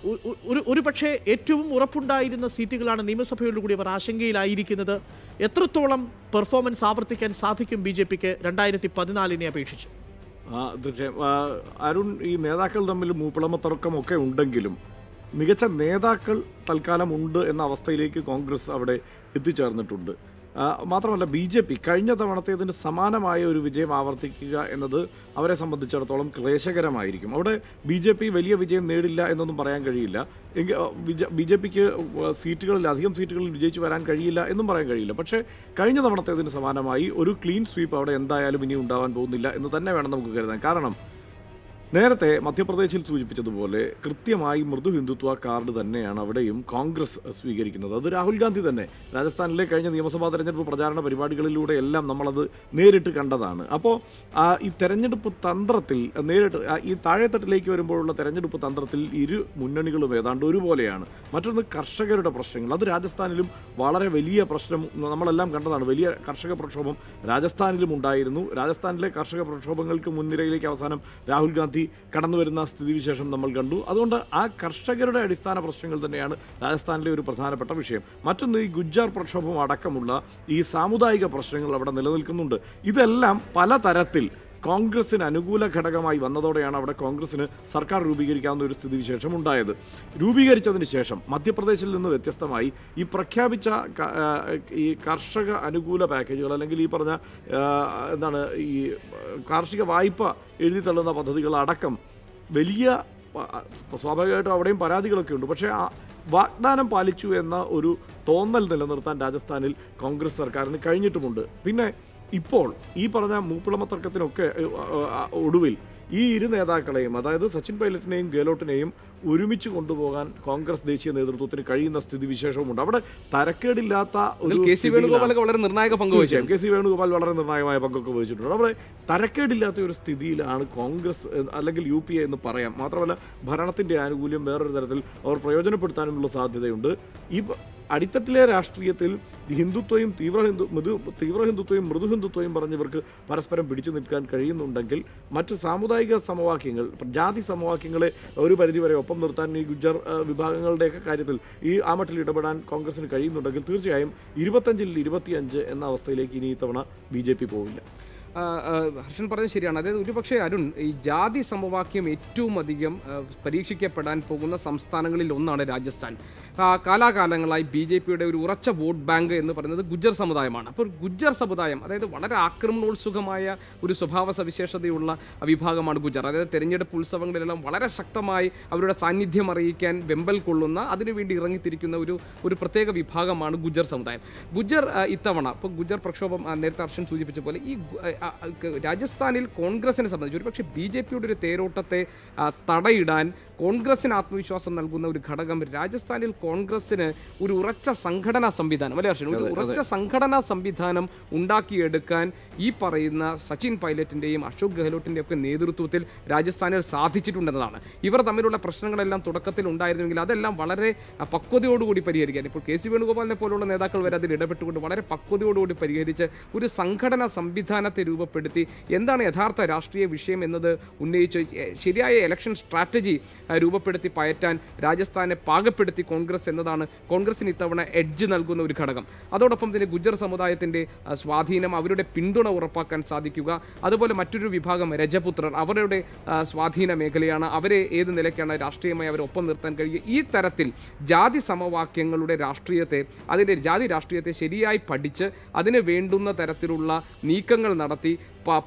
Speaker 2: ഒരു പക്ഷേ ഏറ്റവും ഉറപ്പുണ്ടായിരുന്ന സീറ്റുകളാണ് നിയമസഭയോടുകൂടി അവർ ആശങ്കയിലായിരിക്കുന്നത്. എത്രത്തോളം പെർഫോമൻസ് ആവർത്തിക്കാൻ സാധിക്കും BJPക്ക് 2014 അപേക്ഷിച്ച്?
Speaker 3: തീർച്ചയായും അരുൺ, ഈ നേതാക്കൾ തമ്മിൽ മൂപ്പിളമത്തർക്കമൊക്കെ ഉണ്ടെങ്കിലും മികച്ച നേതാക്കൾ തൽക്കാലം ഉണ്ട് എന്ന അവസ്ഥയിലേക്ക് കോൺഗ്രസ് അവിടെ എത്തിച്ചേർന്നിട്ടുണ്ട്. മാത്രമല്ല BJP കഴിഞ്ഞ തവണത്തേതിന് സമാനമായ ഒരു വിജയം ആവർത്തിക്കുക എന്നത് അവരെ സംബന്ധിച്ചിടത്തോളം ക്ലേശകരമായിരിക്കും. അവിടെ BJP വലിയ വിജയം നേടില്ല എന്നൊന്നും പറയാൻ കഴിയില്ല. BJPക്ക് അധികം സീറ്റുകളിൽ വിജയിച്ചു വരാൻ കഴിയില്ല എന്നും പറയാൻ കഴിയില്ല. പക്ഷേ കഴിഞ്ഞ തവണത്തേതിന് സമാനമായി ഒരു ക്ലീൻ സ്വീപ്പ് അവിടെ എന്തായാലും ഇനി ഉണ്ടാവാൻ പോകുന്നില്ല എന്ന് തന്നെ വേണം നമുക്ക് കരുതാൻ. കാരണം നേരത്തെ മധ്യപ്രദേശിൽ സൂചിപ്പിച്ചതുപോലെ കൃത്യമായി മൃദു ഹിന്ദുത്വ കാർഡ് തന്നെയാണ് അവിടെയും കോൺഗ്രസ് സ്വീകരിക്കുന്നത്. അത് രാഹുൽ ഗാന്ധി തന്നെ രാജസ്ഥാനിലെ കഴിഞ്ഞ നിയമസഭാ തെരഞ്ഞെടുപ്പ് പ്രചാരണ പരിപാടികളിലൂടെ എല്ലാം നമ്മളത് നേരിട്ട് കണ്ടതാണ്. അപ്പോൾ ഈ തെരഞ്ഞെടുപ്പ് തന്ത്രത്തിൽ ഈ താഴെത്തട്ടിലേക്ക് വരുമ്പോഴുള്ള തെരഞ്ഞെടുപ്പ് തന്ത്രത്തിൽ ഇരു മുന്നണികളും ഏതാണ്ട് ഒരുപോലെയാണ്. മറ്റൊന്ന് കർഷകരുടെ പ്രശ്നങ്ങൾ. അത് രാജസ്ഥാനിലും വളരെ വലിയ പ്രശ്നം നമ്മളെല്ലാം കണ്ടതാണ്. വലിയ കർഷക പ്രക്ഷോഭം രാജസ്ഥാനിലും ഉണ്ടായിരുന്നു. രാജസ്ഥാനിലെ കർഷക പ്രക്ഷോഭങ്ങൾക്ക് മുൻനിരയിലേക്ക് അവസാനം രാഹുൽ ഗാന്ധി കടന്നു വരുന്ന സ്ഥിതിവിശേഷം നമ്മൾ കണ്ടു. അതുകൊണ്ട് ആ കർഷകരുടെ അടിസ്ഥാന പ്രശ്നങ്ങൾ തന്നെയാണ് രാജസ്ഥാനിലെ ഒരു പ്രധാനപ്പെട്ട വിഷയം. മറ്റൊന്ന് ഈ ഗുജ്ജാർ പ്രക്ഷോഭം അടക്കമുള്ള ഈ സാമുദായിക പ്രശ്നങ്ങൾ അവിടെ നിലനിൽക്കുന്നുണ്ട്. ഇതെല്ലാം പലതരത്തിൽ കോൺഗ്രസിന് അനുകൂല ഘടകമായി വന്നതോടെയാണ് അവിടെ കോൺഗ്രസിന് സർക്കാർ രൂപീകരിക്കാവുന്ന ഒരു സ്ഥിതിവിശേഷം ഉണ്ടായത്. രൂപീകരിച്ചതിന് ശേഷം മധ്യപ്രദേശിൽ നിന്ന് വ്യത്യസ്തമായി ഈ പ്രഖ്യാപിച്ച ഈ കർഷക അനുകൂല പാക്കേജുകൾ അല്ലെങ്കിൽ ഈ പറഞ്ഞ ഈ കാർഷിക വായ്പ എഴുതി തള്ളുന്ന പദ്ധതികളടക്കം വലിയ സ്വാഭാവികമായിട്ടും അവിടെയും പരാതികളൊക്കെ ഉണ്ട്. പക്ഷേ ആ വാഗ്ദാനം പാലിച്ചു എന്ന ഒരു തോന്നൽ നിലനിർത്താൻ രാജസ്ഥാനിൽ കോൺഗ്രസ് സർക്കാരിന് കഴിഞ്ഞിട്ടുമുണ്ട്. പിന്നെ ഇപ്പോൾ ഈ പറഞ്ഞ മൂപ്പിളമ തർക്കത്തിനൊക്കെ ഒടുവിൽ ഈ ഇരു നേതാക്കളെയും, അതായത് സച്ചിൻ പൈലറ്റിനെയും ഗെഹ്ലോട്ടിനെയും ഒരുമിച്ച് കൊണ്ടുപോകാൻ കോൺഗ്രസ് ദേശീയ നേതൃത്വത്തിന് കഴിയുന്ന സ്ഥിതിവിശേഷമുണ്ട്. അവിടെ തരക്കേടില്ലാത്ത ഒരു
Speaker 1: KC വേണുഗോപാൽ വളരെ നിർണായക പങ്ക് വഹിച്ചു.
Speaker 3: KC വേണുഗോപാൽ വളരെ നിർണായകമായ പങ്കൊക്കെ വഹിച്ചിട്ടുണ്ട്. അവിടെ തരക്കേടില്ലാത്ത ഒരു സ്ഥിതിയിലാണ് കോൺഗ്രസ് അല്ലെങ്കിൽ UPA എന്ന് പറയാം. മാത്രമല്ല ഭരണത്തിൻ്റെ ആനുകൂല്യം വേറൊരു തരത്തിൽ അവർ പ്രയോജനപ്പെടുത്താനുള്ള സാധ്യതയുണ്ട്. ഈ അടിത്തട്ടിലെ രാഷ്ട്രീയത്തിൽ ഹിന്ദുത്വയും തീവ്ര ഹിന്ദുത്വയും മൃദു ഹിന്ദുത്വയും പറഞ്ഞവർക്ക് പരസ്പരം പിടിച്ചു നിൽക്കാൻ കഴിയുന്നുണ്ടെങ്കിൽ മറ്റ് സാമുദായിക സമവാക്യങ്ങൾ, ജാതി സമവാക്യങ്ങളെ ഒരു പരിധിവരെ ഒപ്പം നിർത്താൻ ഈ ഗുജ്ജർ വിഭാഗങ്ങളുടെയൊക്കെ കാര്യത്തിൽ ആ മട്ടിൽ ഇടപെടാൻ കോൺഗ്രസിന് കഴിയുന്നുണ്ടെങ്കിൽ തീർച്ചയായും 25-25 എന്ന അവസ്ഥയിലേക്ക് ഇനി ഇത്തവണ BJP പോവില്ല.
Speaker 1: ഹർഷൻ പറഞ്ഞത് ശരിയാണ്. അതായത് ഒരുപക്ഷെ അരുൺ, ഈ ജാതി സമവാക്യം ഏറ്റവും അധികം പരീക്ഷിക്കപ്പെടാൻ പോകുന്ന സംസ്ഥാനങ്ങളിൽ ഒന്നാണ് രാജസ്ഥാൻ. കാലാകാലങ്ങളായി BJPയുടെ ഒരു ഉറച്ച വോട്ട് ബാങ്ക് എന്ന് പറയുന്നത് ഗുജ്ജർ സമുദായമാണ്. അപ്പോൾ ഗുജ്ജർ സമുദായം, അതായത് വളരെ ആക്രമണോത്സുകമായ ഒരു സ്വഭാവ സവിശേഷതയുള്ള വിഭാഗമാണ് ഗുജ്ജർ. അതായത് തെരഞ്ഞെടുപ്പ് ഉത്സവങ്ങളിലെല്ലാം വളരെ ശക്തമായി അവരുടെ സാന്നിധ്യം അറിയിക്കാൻ വെമ്പൽ കൊള്ളുന്ന, അതിനുവേണ്ടി ഇറങ്ങിത്തിരിക്കുന്ന ഒരു പ്രത്യേക വിഭാഗമാണ് ഗുജ്ജർ സമുദായം. ഗുജ്ജർ ഇത്തവണ ഇപ്പോൾ ഗുജ്ജർ പ്രക്ഷോഭം നേരത്തെ ഹർഷൻ സൂചിപ്പിച്ച പോലെ ഈ രാജസ്ഥാനിൽ കോൺഗ്രസിനെ സംബന്ധിച്ച് ഒരുപക്ഷെ BJPയുടെ ഒരു തേരോട്ടത്തെ തടയിടാൻ കോൺഗ്രസിന് ആത്മവിശ്വാസം നൽകുന്ന ഒരു ഘടകം രാജസ്ഥാനിൽ കോൺഗ്രസിന് ഒരു ഉറച്ച സംഘടനാ സംവിധാനം, അല്ലേ ഹർഷൻ, ഒരു ഉറച്ച സംഘടനാ സംവിധാനം ഉണ്ടാക്കിയെടുക്കാൻ ഈ പറയുന്ന സച്ചിൻ പൈലറ്റിൻ്റെയും അശോക് ഗെഹ്ലോട്ടിൻ്റെയും ഒക്കെ നേതൃത്വത്തിൽ രാജസ്ഥാനിൽ സാധിച്ചിട്ടുണ്ടെന്നതാണ്. ഇവർ തമ്മിലുള്ള പ്രശ്നങ്ങളെല്ലാം തുടക്കത്തിൽ ഉണ്ടായിരുന്നെങ്കിൽ അതെല്ലാം വളരെ പക്വതയോടുകൂടി പരിഹരിക്കാൻ, ഇപ്പോൾ KC വേണുഗോപാലിനെ പോലുള്ള നേതാക്കൾ വരെ അതിൽ ഇടപെട്ടുകൊണ്ട് വളരെ പക്വതയോടുകൂടി പരിഹരിച്ച് ഒരു സംഘടനാ സംവിധാനത്തെ രൂപപ്പെടുത്തി എന്താണ് യഥാർത്ഥ രാഷ്ട്രീയ വിഷയം എന്നത് ഉന്നയിച്ച് ശരിയായ ഇലക്ഷൻ സ്ട്രാറ്റജി രൂപപ്പെടുത്തി പയറ്റാൻ രാജസ്ഥാനെ പാകപ്പെടുത്തി കോൺഗ്രസ് എന്നതാണ് കോൺഗ്രസിന് ഇത്തവണ എഡ്ജ് നൽകുന്ന ഒരു ഘടകം. അതോടൊപ്പം തന്നെ ഗുജ്ജർ സമുദായത്തിൻ്റെ സ്വാധീനം, അവരുടെ പിന്തുണ ഉറപ്പാക്കാൻ സാധിക്കുക. അതുപോലെ മറ്റൊരു വിഭാഗം രജപുത്രർ, അവരുടെ സ്വാധീന മേഖലയാണ്. അവരെ ഏത് നിലയ്ക്കാണ് രാഷ്ട്രീയമായി അവരെ ഒപ്പം നിർത്താൻ കഴിയുക. ഈ തരത്തിൽ ജാതി സമവാക്യങ്ങളുടെ രാഷ്ട്രീയത്തെ, അതിൻ്റെ ജാതി രാഷ്ട്രീയത്തെ ശരിയായി പഠിച്ച് അതിന് വേണ്ടുന്ന തരത്തിലുള്ള നീക്കങ്ങൾ നടത്തി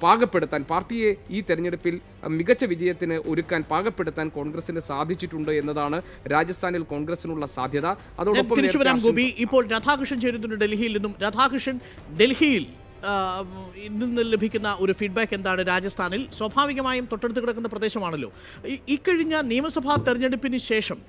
Speaker 1: പാകപ്പെടുത്താൻ, പാർട്ടിയെ ഈ തെരഞ്ഞെടുപ്പിൽ മികച്ച വിജയത്തിന് ഒരുക്കാൻ പാകപ്പെടുത്താൻ കോൺഗ്രസിന് സാധിച്ചിട്ടുണ്ട് എന്നതാണ് രാജസ്ഥാനിൽ കോൺഗ്രസിനുള്ള സാധ്യത.
Speaker 2: അതോടൊപ്പം ഗോപി, ഇപ്പോൾ രാധാകൃഷ്ണൻ ചേരുന്നുണ്ട് ഡൽഹിയിൽ നിന്നും. രാധാകൃഷ്ണൻ, ഡൽഹിയിൽ നിന്ന് ലഭിക്കുന്ന ഒരു ഫീഡ്ബാക്ക് എന്താണ്? രാജസ്ഥാനിൽ സ്വാഭാവികമായും തൊട്ടടുത്ത് കിടക്കുന്ന പ്രദേശമാണല്ലോ. ഇക്കഴിഞ്ഞ നിയമസഭാ തെരഞ്ഞെടുപ്പിന് ശേഷം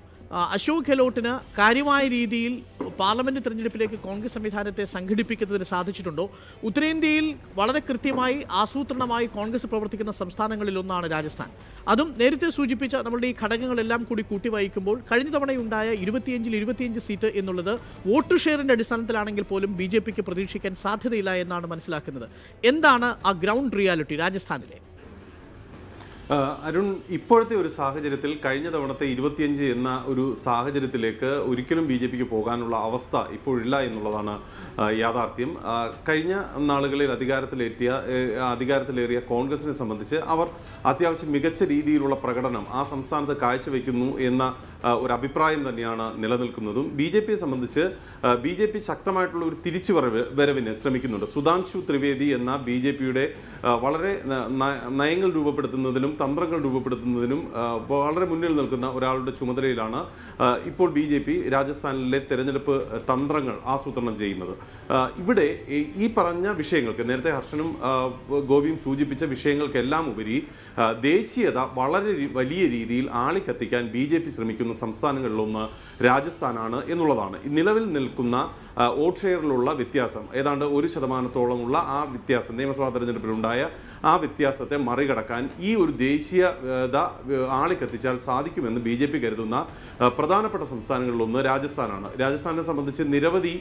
Speaker 2: അശോക് ഗെഹ്ലോട്ടിന് കാര്യമായ രീതിയിൽ പാർലമെന്റ് തെരഞ്ഞെടുപ്പിലേക്ക് കോൺഗ്രസ് സംവിധാനത്തെ സംഘടിപ്പിക്കുന്നതിന് സാധിച്ചിട്ടുണ്ടോ? ഉത്തരേന്ത്യയിൽ വളരെ കൃത്യമായി ആസൂത്രണമായി കോൺഗ്രസ് പ്രവർത്തിക്കുന്ന സംസ്ഥാനങ്ങളിലൊന്നാണ് രാജസ്ഥാൻ. അതും നേരത്തെ സൂചിപ്പിച്ച നമ്മളുടെ ഈ ഘടകങ്ങളെല്ലാം കൂടി കൂട്ടിവായിക്കുമ്പോൾ കഴിഞ്ഞ തവണയുണ്ടായ 25 സീറ്റ് എന്നുള്ളത് വോട്ട് ഷെയറിന്റെ അടിസ്ഥാനത്തിലാണെങ്കിൽ പോലും BJPക്ക് പ്രതീക്ഷിക്കാൻ സാധ്യതയില്ല എന്നാണ് മനസ്സിലാക്കുന്നത്. എന്താണ് ആ ഗ്രൗണ്ട് റിയാലിറ്റി രാജസ്ഥാനിലെ?
Speaker 4: അരുൺ, ഇപ്പോഴത്തെ ഒരു സാഹചര്യത്തിൽ കഴിഞ്ഞ തവണത്തെ 25 എന്ന ഒരു സാഹചര്യത്തിലേക്ക് ഒരിക്കലും BJPക്ക് പോകാനുള്ള അവസ്ഥ ഇപ്പോഴില്ല എന്നുള്ളതാണ് യാഥാർത്ഥ്യം. കഴിഞ്ഞ നാളുകളിൽ അധികാരത്തിലേറിയ കോൺഗ്രസിനെ സംബന്ധിച്ച് അവർ അത്യാവശ്യം മികച്ച രീതിയിലുള്ള പ്രകടനം ആ സംസ്ഥാനത്ത് കാഴ്ചവെക്കുന്നു എന്ന ഒരു അഭിപ്രായം തന്നെയാണ് നിലനിൽക്കുന്നതും. BJPയെ സംബന്ധിച്ച് BJP ശക്തമായിട്ടുള്ള ഒരു തിരിച്ചുവരവിന് ശ്രമിക്കുന്നുണ്ട്. സുധാംശു ത്രിവേദി എന്ന BJPയുടെ വളരെ നയങ്ങൾ രൂപപ്പെടുത്തുന്നതിലും തന്ത്രങ്ങൾ രൂപപ്പെടുത്തുന്നതിനും വളരെ മുന്നിൽ നിൽക്കുന്ന ഒരാളുടെ ചുമതലയിലാണ് ഇപ്പോൾ BJP രാജസ്ഥാനിലെ തെരഞ്ഞെടുപ്പ് തന്ത്രങ്ങൾ ആസൂത്രണം ചെയ്യുന്നത്. ഇവിടെ ഈ പറഞ്ഞ വിഷയങ്ങൾക്ക്, നേരത്തെ ഹർഷനും ഗോപിയും സൂചിപ്പിച്ച വിഷയങ്ങൾക്കെല്ലാം ഉപരി ദേശീയത വളരെ വലിയ രീതിയിൽ ആളിക്കത്തിക്കാൻ BJP ശ്രമിക്കുന്ന സംസ്ഥാനങ്ങളിലൊന്ന് രാജസ്ഥാനാണ് എന്നുള്ളതാണ്. നിലവിൽ നിൽക്കുന്ന വോട്ട് ഷെയറിലുള്ള വ്യത്യാസം ഏതാണ്ട് 1% ആ വ്യത്യാസം, നിയമസഭാ തെരഞ്ഞെടുപ്പിലുണ്ടായ ആ വ്യത്യാസത്തെ മറികടക്കാൻ ഈ ഒരു ദേശീയത ആളിക്കത്തിച്ചാൽ സാധിക്കുമെന്ന് BJP കരുതുന്ന പ്രധാനപ്പെട്ട സംസ്ഥാനങ്ങളിലൊന്ന് രാജസ്ഥാനാണ്. രാജസ്ഥാനെ സംബന്ധിച്ച് നിരവധി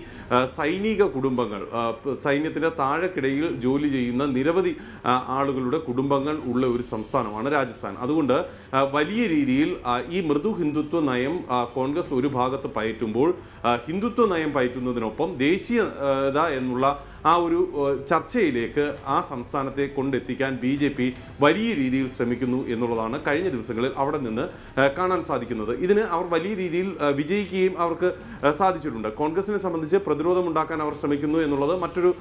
Speaker 4: സൈനിക കുടുംബങ്ങൾ, സൈന്യത്തിൻ്റെ താഴെക്കിടയിൽ ജോലി ചെയ്യുന്ന നിരവധി ആളുകളുടെ കുടുംബങ്ങൾ ഉള്ള ഒരു സംസ്ഥാനമാണ് രാജസ്ഥാൻ. അതുകൊണ്ട് വലിയ രീതിയിൽ ഈ മൃദു ഹിന്ദുത്വ നയം കോൺഗ്രസ് ഒരു ഭാഗത്ത് പയറ്റുമ്പോൾ, ഹിന്ദുത്വ നയം പയറ്റുന്നതിനൊപ്പം ദേശീയത എന്നുള്ള ആ ഒരു ചർച്ചയിലേക്ക് ആ സംസ്ഥാനത്തെ കൊണ്ടെത്തിക്കാൻ BJP വലിയ രീതിയിൽ ശ്രമിക്കുന്നു എന്നുള്ളതാണ് കഴിഞ്ഞ ദിവസങ്ങളിൽ അവിടെ നിന്ന് കാണാൻ സാധിക്കുന്നത്. ഇതിന് അവർ വലിയ രീതിയിൽ വിജയിക്കുകയും അവർക്ക് സാധിച്ചിട്ടുണ്ട്. കോൺഗ്രസിനെ സംബന്ധിച്ച് പ്രതിരോധമുണ്ടാക്കാൻ അവർ ശ്രമിക്കുന്നു എന്നുള്ളത് മറ്റൊരു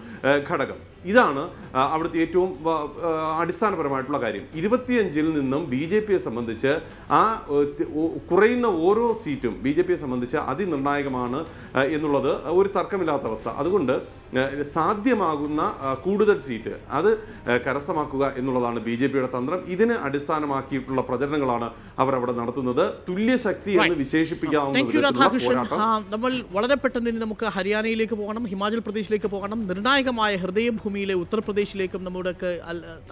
Speaker 4: ഘടകം. ഇതാണ് അവിടുത്തെ ഏറ്റവും അടിസ്ഥാനപരമായിട്ടുള്ള കാര്യം. 25-ൽ നിന്നും BJPയെ സംബന്ധിച്ച് ആ കുറയുന്ന ഓരോ സീറ്റും BJPയെ സംബന്ധിച്ച് അതിനിർണായകമാണ് എന്നുള്ളത് ഒരു തർക്കമില്ലാത്ത അവസ്ഥ. അതുകൊണ്ട് സാധ്യമാകുന്ന കൂടുതൽ സീറ്റ് അത് കരസ്ഥമാക്കുക എന്നുള്ളതാണ് BJPയുടെ തന്ത്രം. ഇതിനെ അടിസ്ഥാനമാക്കിയിട്ടുള്ള പ്രചരണങ്ങളാണ് അവർ അവിടെ നടത്തുന്നത്. തുല്യശക്തി എന്ന് വിശേഷിപ്പിക്കാവുന്ന
Speaker 2: നമ്മൾ വളരെ പെട്ടെന്ന് നമുക്ക് ഹരിയാനയിലേക്ക് പോകണം, ഹിമാചൽ പ്രദേശിലേക്ക് പോകണം, നിർണായകമായ ഹൃദയഭൂമിയിലെ ഉത്തർപ്രദേശിലേക്കും നമ്മുടെ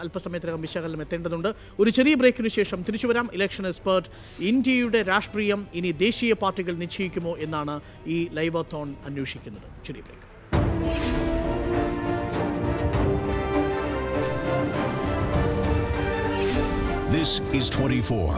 Speaker 2: അല്പസമയത്തിനകം വിശകലനം എത്തേണ്ടതുണ്ട്. ഒരു ചെറിയ ബ്രേക്കിന് ശേഷം തിരിച്ചു വരാം. ഇലക്ഷൻ എക്സ്പേർട്ട്, ഇന്ത്യയുടെ രാഷ്ട്രീയം ഇനി ദേശീയ പാർട്ടികൾ നിശ്ചയിക്കുമോ എന്നാണ് ഈ ലൈവാത്തോൺ അന്വേഷിക്കുന്നത്. ചെറിയ break.
Speaker 5: This is 24.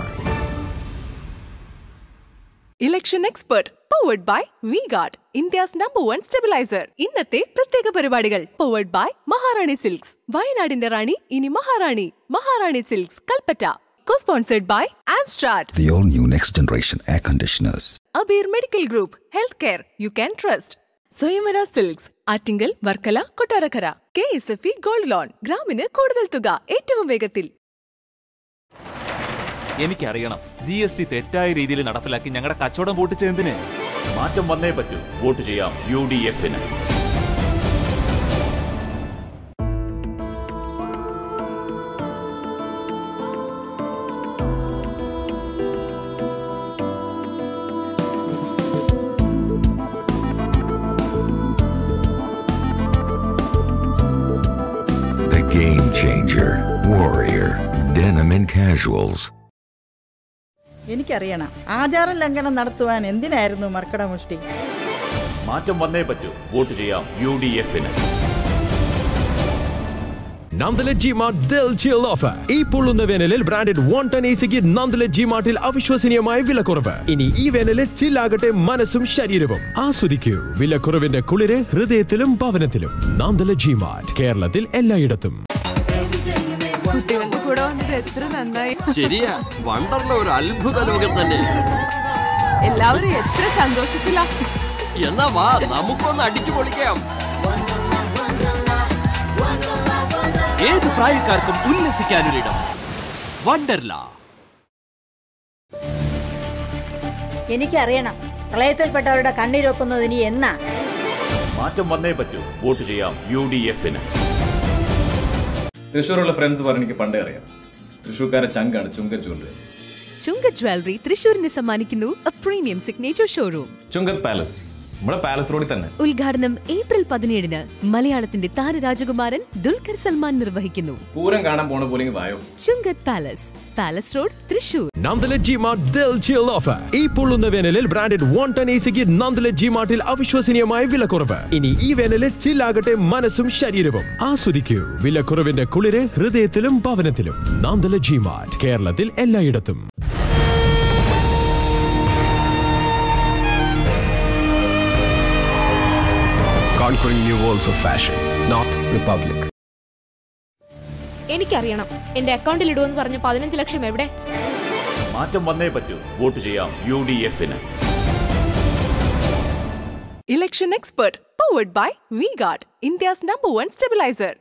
Speaker 6: Election Expert powered by V-Guard, India's #1 stabilizer. ഇന്നത്തെ പ്രത്യേക പരിപാടികൾ powered by Maharani Silks. വയനാടിന്റെ റാണി ഇനി മഹാറാണി. മഹാറാണി Silks, Kalpetta. Co-sponsored by Amstrad.
Speaker 5: The all new next generation air conditioners.
Speaker 6: Abir Medical Group, healthcare you can trust. സ്വയംവര silks, Attingal, Varkala, Kottarakkara. KSFE gold loan, ഗ്രാമിന് കൂടുതൽ തുക, ഏറ്റവും വേഗത്തിൽ.
Speaker 7: എനിക്കറിയണം, GST തെറ്റായ രീതിയിൽ നടപ്പിലാക്കി ഞങ്ങളുടെ കച്ചവടം പൂട്ടിച്ചെന്തിന്?
Speaker 8: മാറ്റം വന്നേ പറ്റൂ. വോട്ട് ചെയ്യാം UDF-ന്.
Speaker 5: Game changer, warrior, denim and casuals.
Speaker 9: എനിക്കറിയണം, ആചാര ലംഘനം നടത്തുവാൻ എന്തിനായിരുന്നു മർക്കടമുഷ്ടി?
Speaker 8: മാറ്റം വന്നേ പറ്റൂ. വോട്ട് ചെയ്യാം UDF-ന്.
Speaker 10: Nandala G mart Dil chill offer. ഈ പൊള്ളുന്ന വേനലിൽ ബ്രാൻഡഡ് 110 AC നന്ദല ജിമാർട്ടിൽ അവിശ്വസനീയമായ വിലക്കുറവ്. ഇനി ഈ വേനലിൽ ചില്ലാകട്ടെ മനസ്സും ശരീരവും. ആസ്വദിക്കൂ വിലക്കുറവിന്റെ കുളിര് ഹൃദയത്തിലും ഭവനത്തിലും. നന്ദല ജിമാർട്ട്, കേരളത്തിൽ എല്ലായിടത്തും.
Speaker 6: കുട്ടികളുടെ കൂടെ വന്നത് എത്ര നന്നായി.
Speaker 11: ശരിയാ, വണ്ടർല ഒരു അത്ഭുത ലോകം തന്നെ.
Speaker 6: എല്ലാവരും എത്ര സന്തോഷത്തിലാ.
Speaker 11: എന്നാ വാ, നമുക്കൊന്ന് അടിച്ചു പൊളിക്കാം. ഏത് പ്രായക്കാർക്കും ഉല്ലസിക്കാനൊരിടം. വണ്ടർല.
Speaker 9: എനിക്കറിയണം പ്രളയത്തിൽപ്പെട്ടവരുടെ കണ്ണീരൊക്കുന്നത് ഇനി എന്നാ.
Speaker 8: മാറ്റം വന്നേ പറ്റൂ. വോട്ട് ചെയ്യാം UDF.
Speaker 12: തൃശ്ശൂരുള്ള ഫ്രണ്ട്സ് പറഞ്ഞ് എനിക്ക് പണ്ടേ അറിയാം. തൃശ്ശൂർക്കാരെ ചങ്കാണ് ചുങ്കത്ത് ജ്വല്ലറി.
Speaker 6: ചുങ്കത്ത് ജ്വല്ലറി തൃശ്ശൂരിന് സമ്മാനിക്കുന്നു a premium signature showroom.
Speaker 12: Chungath palace, നമ്മുടെ പാലസ് റോഡിൽ തന്നെ.
Speaker 6: ഉദ്ഘാടനം ഏപ്രിൽ 17-ന് മലയാളത്തിന്റെ താരരാജകുമാരൻ ദുൽഖർ സൽമാൻ നിർവഹിക്കുന്നു.
Speaker 12: പൂരം കാണാൻ പോണ പോലെ വായോ.
Speaker 6: Chungath palace, palace road, Thrissur.
Speaker 10: നന്ദല ജിമാർട്ട് ദിൽ ചിൽ ഓഫർ. ഈ പൊള്ളുന്ന വേനലിൽ ബ്രാൻഡഡ് 110 AC നന്ദല ജിമാർട്ടിൽ അവിശ്വസനീയമായ വിലക്കുറവ്. ഇനി ഈ വേനലിൽ ചില്ലാകട്ടെ മനസ്സും ശരീരവും. ആസ്വദിക്കൂ വിലക്കുറവിന്റെ കുളിര് ഹൃദയത്തിലും ഭവനത്തിലും. നന്ദല ജിമാർട്ട്, കേരളത്തിൽ എല്ലായിടത്തും.
Speaker 13: Conquering new worlds of fashion, not Republic.
Speaker 14: എനിക്കറിയണം എന്റെ അക്കൗണ്ടിൽ ഇടുമെന്ന് പറഞ്ഞ 15 ലക്ഷം എവിടെ?
Speaker 8: മാറ്റം വന്നേ പറ്റൂ. വോട്ട് ചെയ്യാം UDF.
Speaker 6: Election expert powered by V-Guard, India's #1 stabilizer.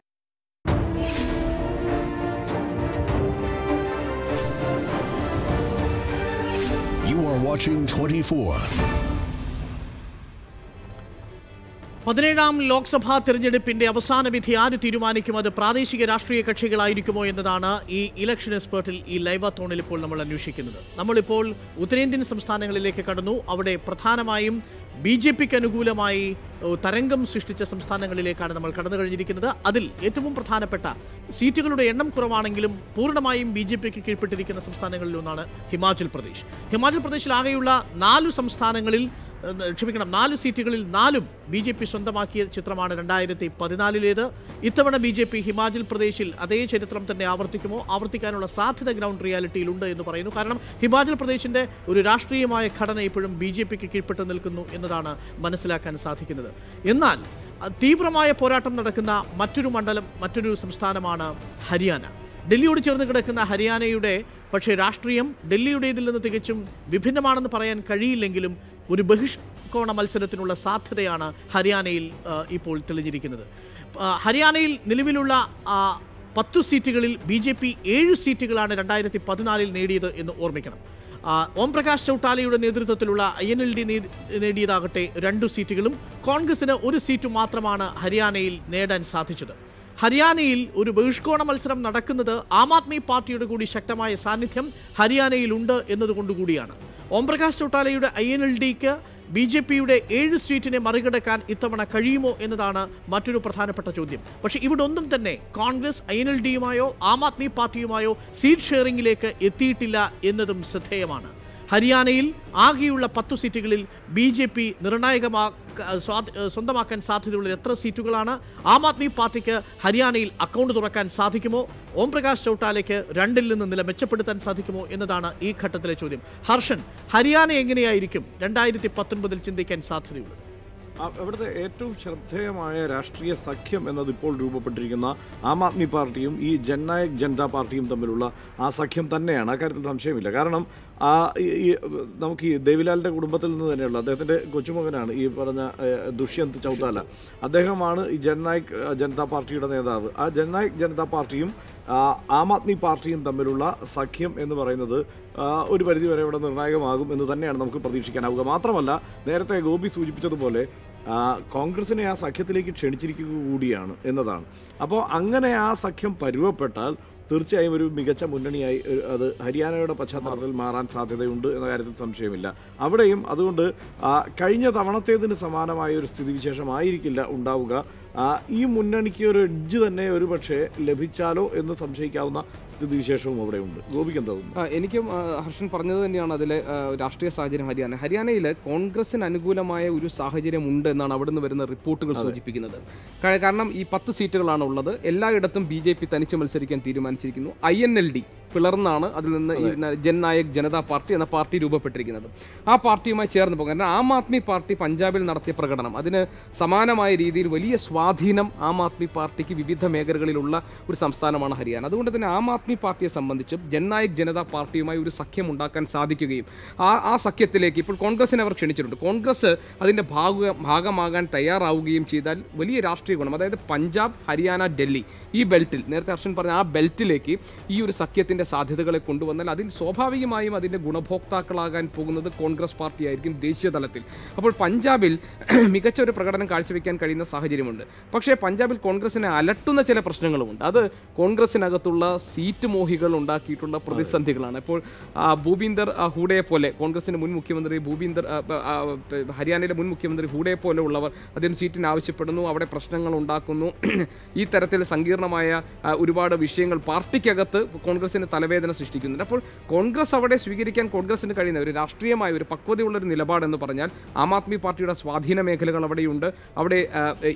Speaker 5: You are watching 24.
Speaker 2: 17ാം Lok Sabha തെരഞ്ഞെടുപ്പിന്റെ അവസാന വിധി ആര് തീരുമാനിക്കും? അത് പ്രാദേശിക രാഷ്ട്രീയ കക്ഷികളായിരിക്കുമോ എന്നതാണ് ഈ ഇലക്ഷൻ എക്സ്പേർട്ടിൽ, ഈ ലൈവാത്തോണിൽ ഇപ്പോൾ നമ്മൾ അന്വേഷിക്കുന്നത്. നമ്മളിപ്പോൾ ഉത്തരേന്ത്യൻ സംസ്ഥാനങ്ങളിലേക്ക് കടന്നു. അവിടെ പ്രധാനമായും BJPക്ക് അനുകൂലമായി തരംഗം സൃഷ്ടിച്ച സംസ്ഥാനങ്ങളിലേക്കാണ് നമ്മൾ കടന്നു കഴിഞ്ഞിരിക്കുന്നത്. അതിൽ ഏറ്റവും പ്രധാനപ്പെട്ട, സീറ്റുകളുടെ എണ്ണം കുറവാണെങ്കിലും പൂർണ്ണമായും BJPക്ക് കീഴ്പ്പെട്ടിരിക്കുന്ന സംസ്ഥാനങ്ങളിൽ ഒന്നാണ് ഹിമാചൽ പ്രദേശ്. ഹിമാചൽ പ്രദേശിൽ ആകെയുള്ള 4 സീറ്റുകളിൽ 4 BJP സ്വന്തമാക്കിയ ചിത്രമാണ് 2014-ലേത്. ഇത്തവണ BJP ഹിമാചൽ പ്രദേശിൽ അതേ ചരിത്രം തന്നെ ആവർത്തിക്കുമോ? ആവർത്തിക്കാനുള്ള സാധ്യത ഗ്രൗണ്ട് റിയാലിറ്റിയിലുണ്ട് എന്ന് പറയുന്നു. കാരണം ഹിമാചൽ പ്രദേശിന്റെ ഒരു രാഷ്ട്രീയമായ ഘടന ഇപ്പോഴും BJPക്ക് കീഴ്പ്പെട്ട് നിൽക്കുന്നു എന്നതാണ് മനസ്സിലാക്കാൻ സാധിക്കുന്നത്. എന്നാൽ തീവ്രമായ പോരാട്ടം നടക്കുന്ന മറ്റൊരു സംസ്ഥാനമാണ് ഹരിയാന. ഡൽഹിയോട് ചേർന്ന് കിടക്കുന്ന ഹരിയാനയുടെ പക്ഷേ രാഷ്ട്രീയം ഡൽഹിയുടേതിൽ നിന്ന് തികച്ചും വിഭിന്നമാണെന്ന് പറയാൻ കഴിയില്ലെങ്കിലും ഒരു ബഹിഷ്കോണ മത്സരത്തിനുള്ള സാധ്യതയാണ് ഹരിയാനയിൽ ഇപ്പോൾ തെളിഞ്ഞിരിക്കുന്നത്. ഹരിയാനയിൽ നിലവിലുള്ള 10 സീറ്റുകളിൽ BJP 7 സീറ്റുകളാണ് 2014-ൽ നേടിയത് എന്ന് ഓർമ്മിക്കണം. ഓം പ്രകാശ് ചൗട്ടാലയുടെ നേതൃത്വത്തിലുള്ള INLD നേടിയതാകട്ടെ 2 സീറ്റുകളും കോൺഗ്രസിന് 1 സീറ്റ് മാത്രമാണ് ഹരിയാനയിൽ നേടാൻ സാധിച്ചത്. ഹരിയാനയിൽ ഒരു ബഹിഷ്കോണ മത്സരം നടക്കുന്നത് ആം ആദ്മി പാർട്ടിയുടെ കൂടി ശക്തമായ സാന്നിധ്യം ഹരിയാനയിൽ ഉണ്ട് എന്നതുകൊണ്ടുകൂടിയാണ്. ഓം പ്രകാശ് ചൗട്ടാലയുടെ INLDക്ക് BJPയുടെ 7 സീറ്റിനെ മറികടക്കാൻ ഇത്തവണ കഴിയുമോ എന്നതാണ് മറ്റൊരു പ്രധാനപ്പെട്ട ചോദ്യം. പക്ഷേ ഇവിടെ ഒന്നും തന്നെ കോൺഗ്രസ് INLDയുമായോ ആം ആദ്മി പാർട്ടിയുമായോ സീറ്റ് ഷെയറിംഗിലേക്ക് എത്തിയിട്ടില്ല എന്നതും ശ്രദ്ധേയമാണ്. ഹരിയാനയിൽ ആകെയുള്ള 10 സീറ്റുകളിൽ BJP സ്വന്തമാക്കാൻ സാധ്യതയുള്ള എത്ര സീറ്റുകളാണ്? ആം ആദ്മി പാർട്ടിക്ക് ഹരിയാനയിൽ അക്കൗണ്ട് തുറക്കാൻ സാധിക്കുമോ? ഓം പ്രകാശ് ചൗട്ടാലയ്ക്ക് 2-ൽ നിന്ന് നില മെച്ചപ്പെടുത്താൻ സാധിക്കുമോ എന്നതാണ് ഈ ഘട്ടത്തിലെ ചോദ്യം. ഹർഷൻ, ഹരിയാന എങ്ങനെയായിരിക്കും 2019-ൽ ചിന്തിക്കാൻ സാധ്യതയുള്ളത്?
Speaker 3: അവിടുത്തെ ഏറ്റവും ശ്രദ്ധേയമായ രാഷ്ട്രീയ സഖ്യം എന്നതിപ്പോൾ രൂപപ്പെട്ടിരിക്കുന്ന ആം ആദ്മി പാർട്ടിയും ഈ ജൻനായക് ജനതാ പാർട്ടിയും തമ്മിലുള്ള ആ സഖ്യം തന്നെയാണ്. അക്കാര്യത്തിൽ സംശയമില്ല. കാരണം നമുക്ക് ഈ ദേവിലാലിൻ്റെ കുടുംബത്തിൽ നിന്ന് തന്നെയുള്ള അദ്ദേഹത്തിൻ്റെ കൊച്ചുമകനാണ് ഈ പറഞ്ഞ ദുഷ്യന്ത് ചൗട്ടാല. അദ്ദേഹമാണ് ഈ ജൻനായക് ജനതാ പാർട്ടിയുടെ നേതാവ്. ആ ജൻനായക് ജനതാ പാർട്ടിയും ആം ആദ്മി പാർട്ടിയും തമ്മിലുള്ള സഖ്യം എന്ന് പറയുന്നത് ഒരു പരിധിവരെ ഇവിടെ നിർണായകമാകും എന്ന് തന്നെയാണ് നമുക്ക് പ്രതീക്ഷിക്കാനാവുക. മാത്രമല്ല, നേരത്തെ ഗോപി സൂചിപ്പിച്ചതുപോലെ കോൺഗ്രസിനെ ആ സഖ്യത്തിലേക്ക് ക്ഷണിച്ചിരിക്കുക കൂടിയാണ് എന്നതാണ്. അപ്പോൾ അങ്ങനെ ആ സഖ്യം പരുവപ്പെട്ടാൽ തീർച്ചയായും ഒരു മികച്ച മുന്നണിയായി അത് ഹരിയാനയുടെ പശ്ചാത്തലത്തിൽ മാറാൻ സാധ്യതയുണ്ട് എന്ന കാര്യത്തിൽ സംശയമില്ല. അവിടെയും അതുകൊണ്ട് കഴിഞ്ഞ തവണത്തേതിന് സമാനമായ ഒരു സ്ഥിതിവിശേഷമായിരിക്കില്ല ഉണ്ടാവുക. ഈ മുന്നണിക്ക് ഒരു എഡ്ജ് തന്നെ ഒരു പക്ഷേ ലഭിച്ചാലോ എന്ന് സംശയിക്കാവുന്ന സ്ഥിതിവിശേഷവും അവിടെ ഉണ്ട്. ഗോപിക്ക് എന്താ തോന്നുന്നു?
Speaker 1: എനിക്കും ഹർഷൻ പറഞ്ഞത് തന്നെയാണ് അതിലെ രാഷ്ട്രീയ സാഹചര്യം. ഹരിയാനയിൽ കോൺഗ്രസിന് അനുകൂലമായ ഒരു സാഹചര്യം ഉണ്ട് എന്നാണ് അവിടെ നിന്ന് വരുന്ന റിപ്പോർട്ടുകൾ സൂചിപ്പിക്കുന്നത്. കാരണം ഈ 10 സീറ്റുകളാണ് ഉള്ളത്. എല്ലായിടത്തും BJP തനിച്ച് മത്സരിക്കാൻ തീരുമാനിച്ചിരിക്കുന്നു. INLD പിളർന്നാണ് അതിൽ നിന്ന് ഈ ജൻനായക് ജനതാ പാർട്ടി എന്ന പാർട്ടി രൂപപ്പെട്ടിരിക്കുന്നത്. ആ പാർട്ടിയുമായി ചേർന്ന് പോകും. കാരണം ആം ആദ്മി പാർട്ടി പഞ്ചാബിൽ നടത്തിയ പ്രകടനം അതിന് സമാനമായ രീതിയിൽ വലിയ സ്വാധീനം ആം ആദ്മി പാർട്ടിക്ക് വിവിധ മേഖലകളിലുള്ള ഒരു സംസ്ഥാനമാണ് ഹരിയാന. അതുകൊണ്ട് തന്നെ ആം ആദ്മി പാർട്ടിയെ സംബന്ധിച്ചും ജൻനായക് ജനതാ പാർട്ടിയുമായി ഒരു സഖ്യം ഉണ്ടാക്കാൻ സാധിക്കുകയും ആ സഖ്യത്തിലേക്ക് ഇപ്പോൾ കോൺഗ്രസിനെ അവർ ക്ഷണിച്ചിട്ടുണ്ട്. കോൺഗ്രസ് അതിൻ്റെ ഭാഗമാകാൻ തയ്യാറാവുകയും ചെയ്താൽ വലിയ രാഷ്ട്രീയ ഗുണം, അതായത് പഞ്ചാബ്, ഹരിയാന, ഡൽഹി ഈ ബെൽറ്റിൽ, നേരത്തെ ഹർഷൻ പറഞ്ഞ ആ ബെൽറ്റിലേക്ക് ഈ ഒരു സഖ്യത്തിൻ്റെ സാധ്യതകളെ കൊണ്ടുവന്നാൽ അതിൽ സ്വാഭാവികമായും അതിൻ്റെ ഗുണഭോക്താക്കളാകാൻ പോകുന്നത് കോൺഗ്രസ് പാർട്ടിയായിരിക്കും ദേശീയ തലത്തിൽ. അപ്പോൾ പഞ്ചാബിൽ മികച്ച ഒരു പ്രകടനം കാഴ്ചവെക്കാൻ കഴിയുന്ന സാഹചര്യമുണ്ട്. പക്ഷേ പഞ്ചാബിൽ കോൺഗ്രസിനെ അലട്ടുന്ന ചില പ്രശ്നങ്ങളുമുണ്ട്. അത് കോൺഗ്രസിനകത്തുള്ള സീറ്റ് മോഹികൾ ഉണ്ടാക്കിയിട്ടുള്ള പ്രതിസന്ധികളാണ്. ഇപ്പോൾ ഭൂപീന്ദർ ഹൂഡയെ പോലെ, കോൺഗ്രസിൻ്റെ മുൻ മുഖ്യമന്ത്രി ഹരിയാനയിലെ മുൻ മുഖ്യമന്ത്രി ഹൂഡയെ പോലെ ഉള്ളവർ അദ്ദേഹം സീറ്റിന് ആവശ്യപ്പെടുന്നു, അവിടെ പ്രശ്നങ്ങൾ ഉണ്ടാക്കുന്നു. ഈ തരത്തിൽ സങ്കീർണമായ ഒരുപാട് വിഷയങ്ങൾ പാർട്ടിക്കകത്ത് കോൺഗ്രസിന് തലവേദന സൃഷ്ടിക്കുന്നുണ്ട്. അപ്പോൾ കോൺഗ്രസ് അവിടെ സ്വീകരിക്കാൻ കോൺഗ്രസിന് കഴിയുന്ന ഒരു രാഷ്ട്രീയമായ ഒരു പക്വതയുള്ളൊരു നിലപാടെന്ന് പറഞ്ഞാൽ ആം ആദ്മി പാർട്ടിയുടെ സ്വാധീന മേഖലകൾ അവിടെയുണ്ട്. അവിടെ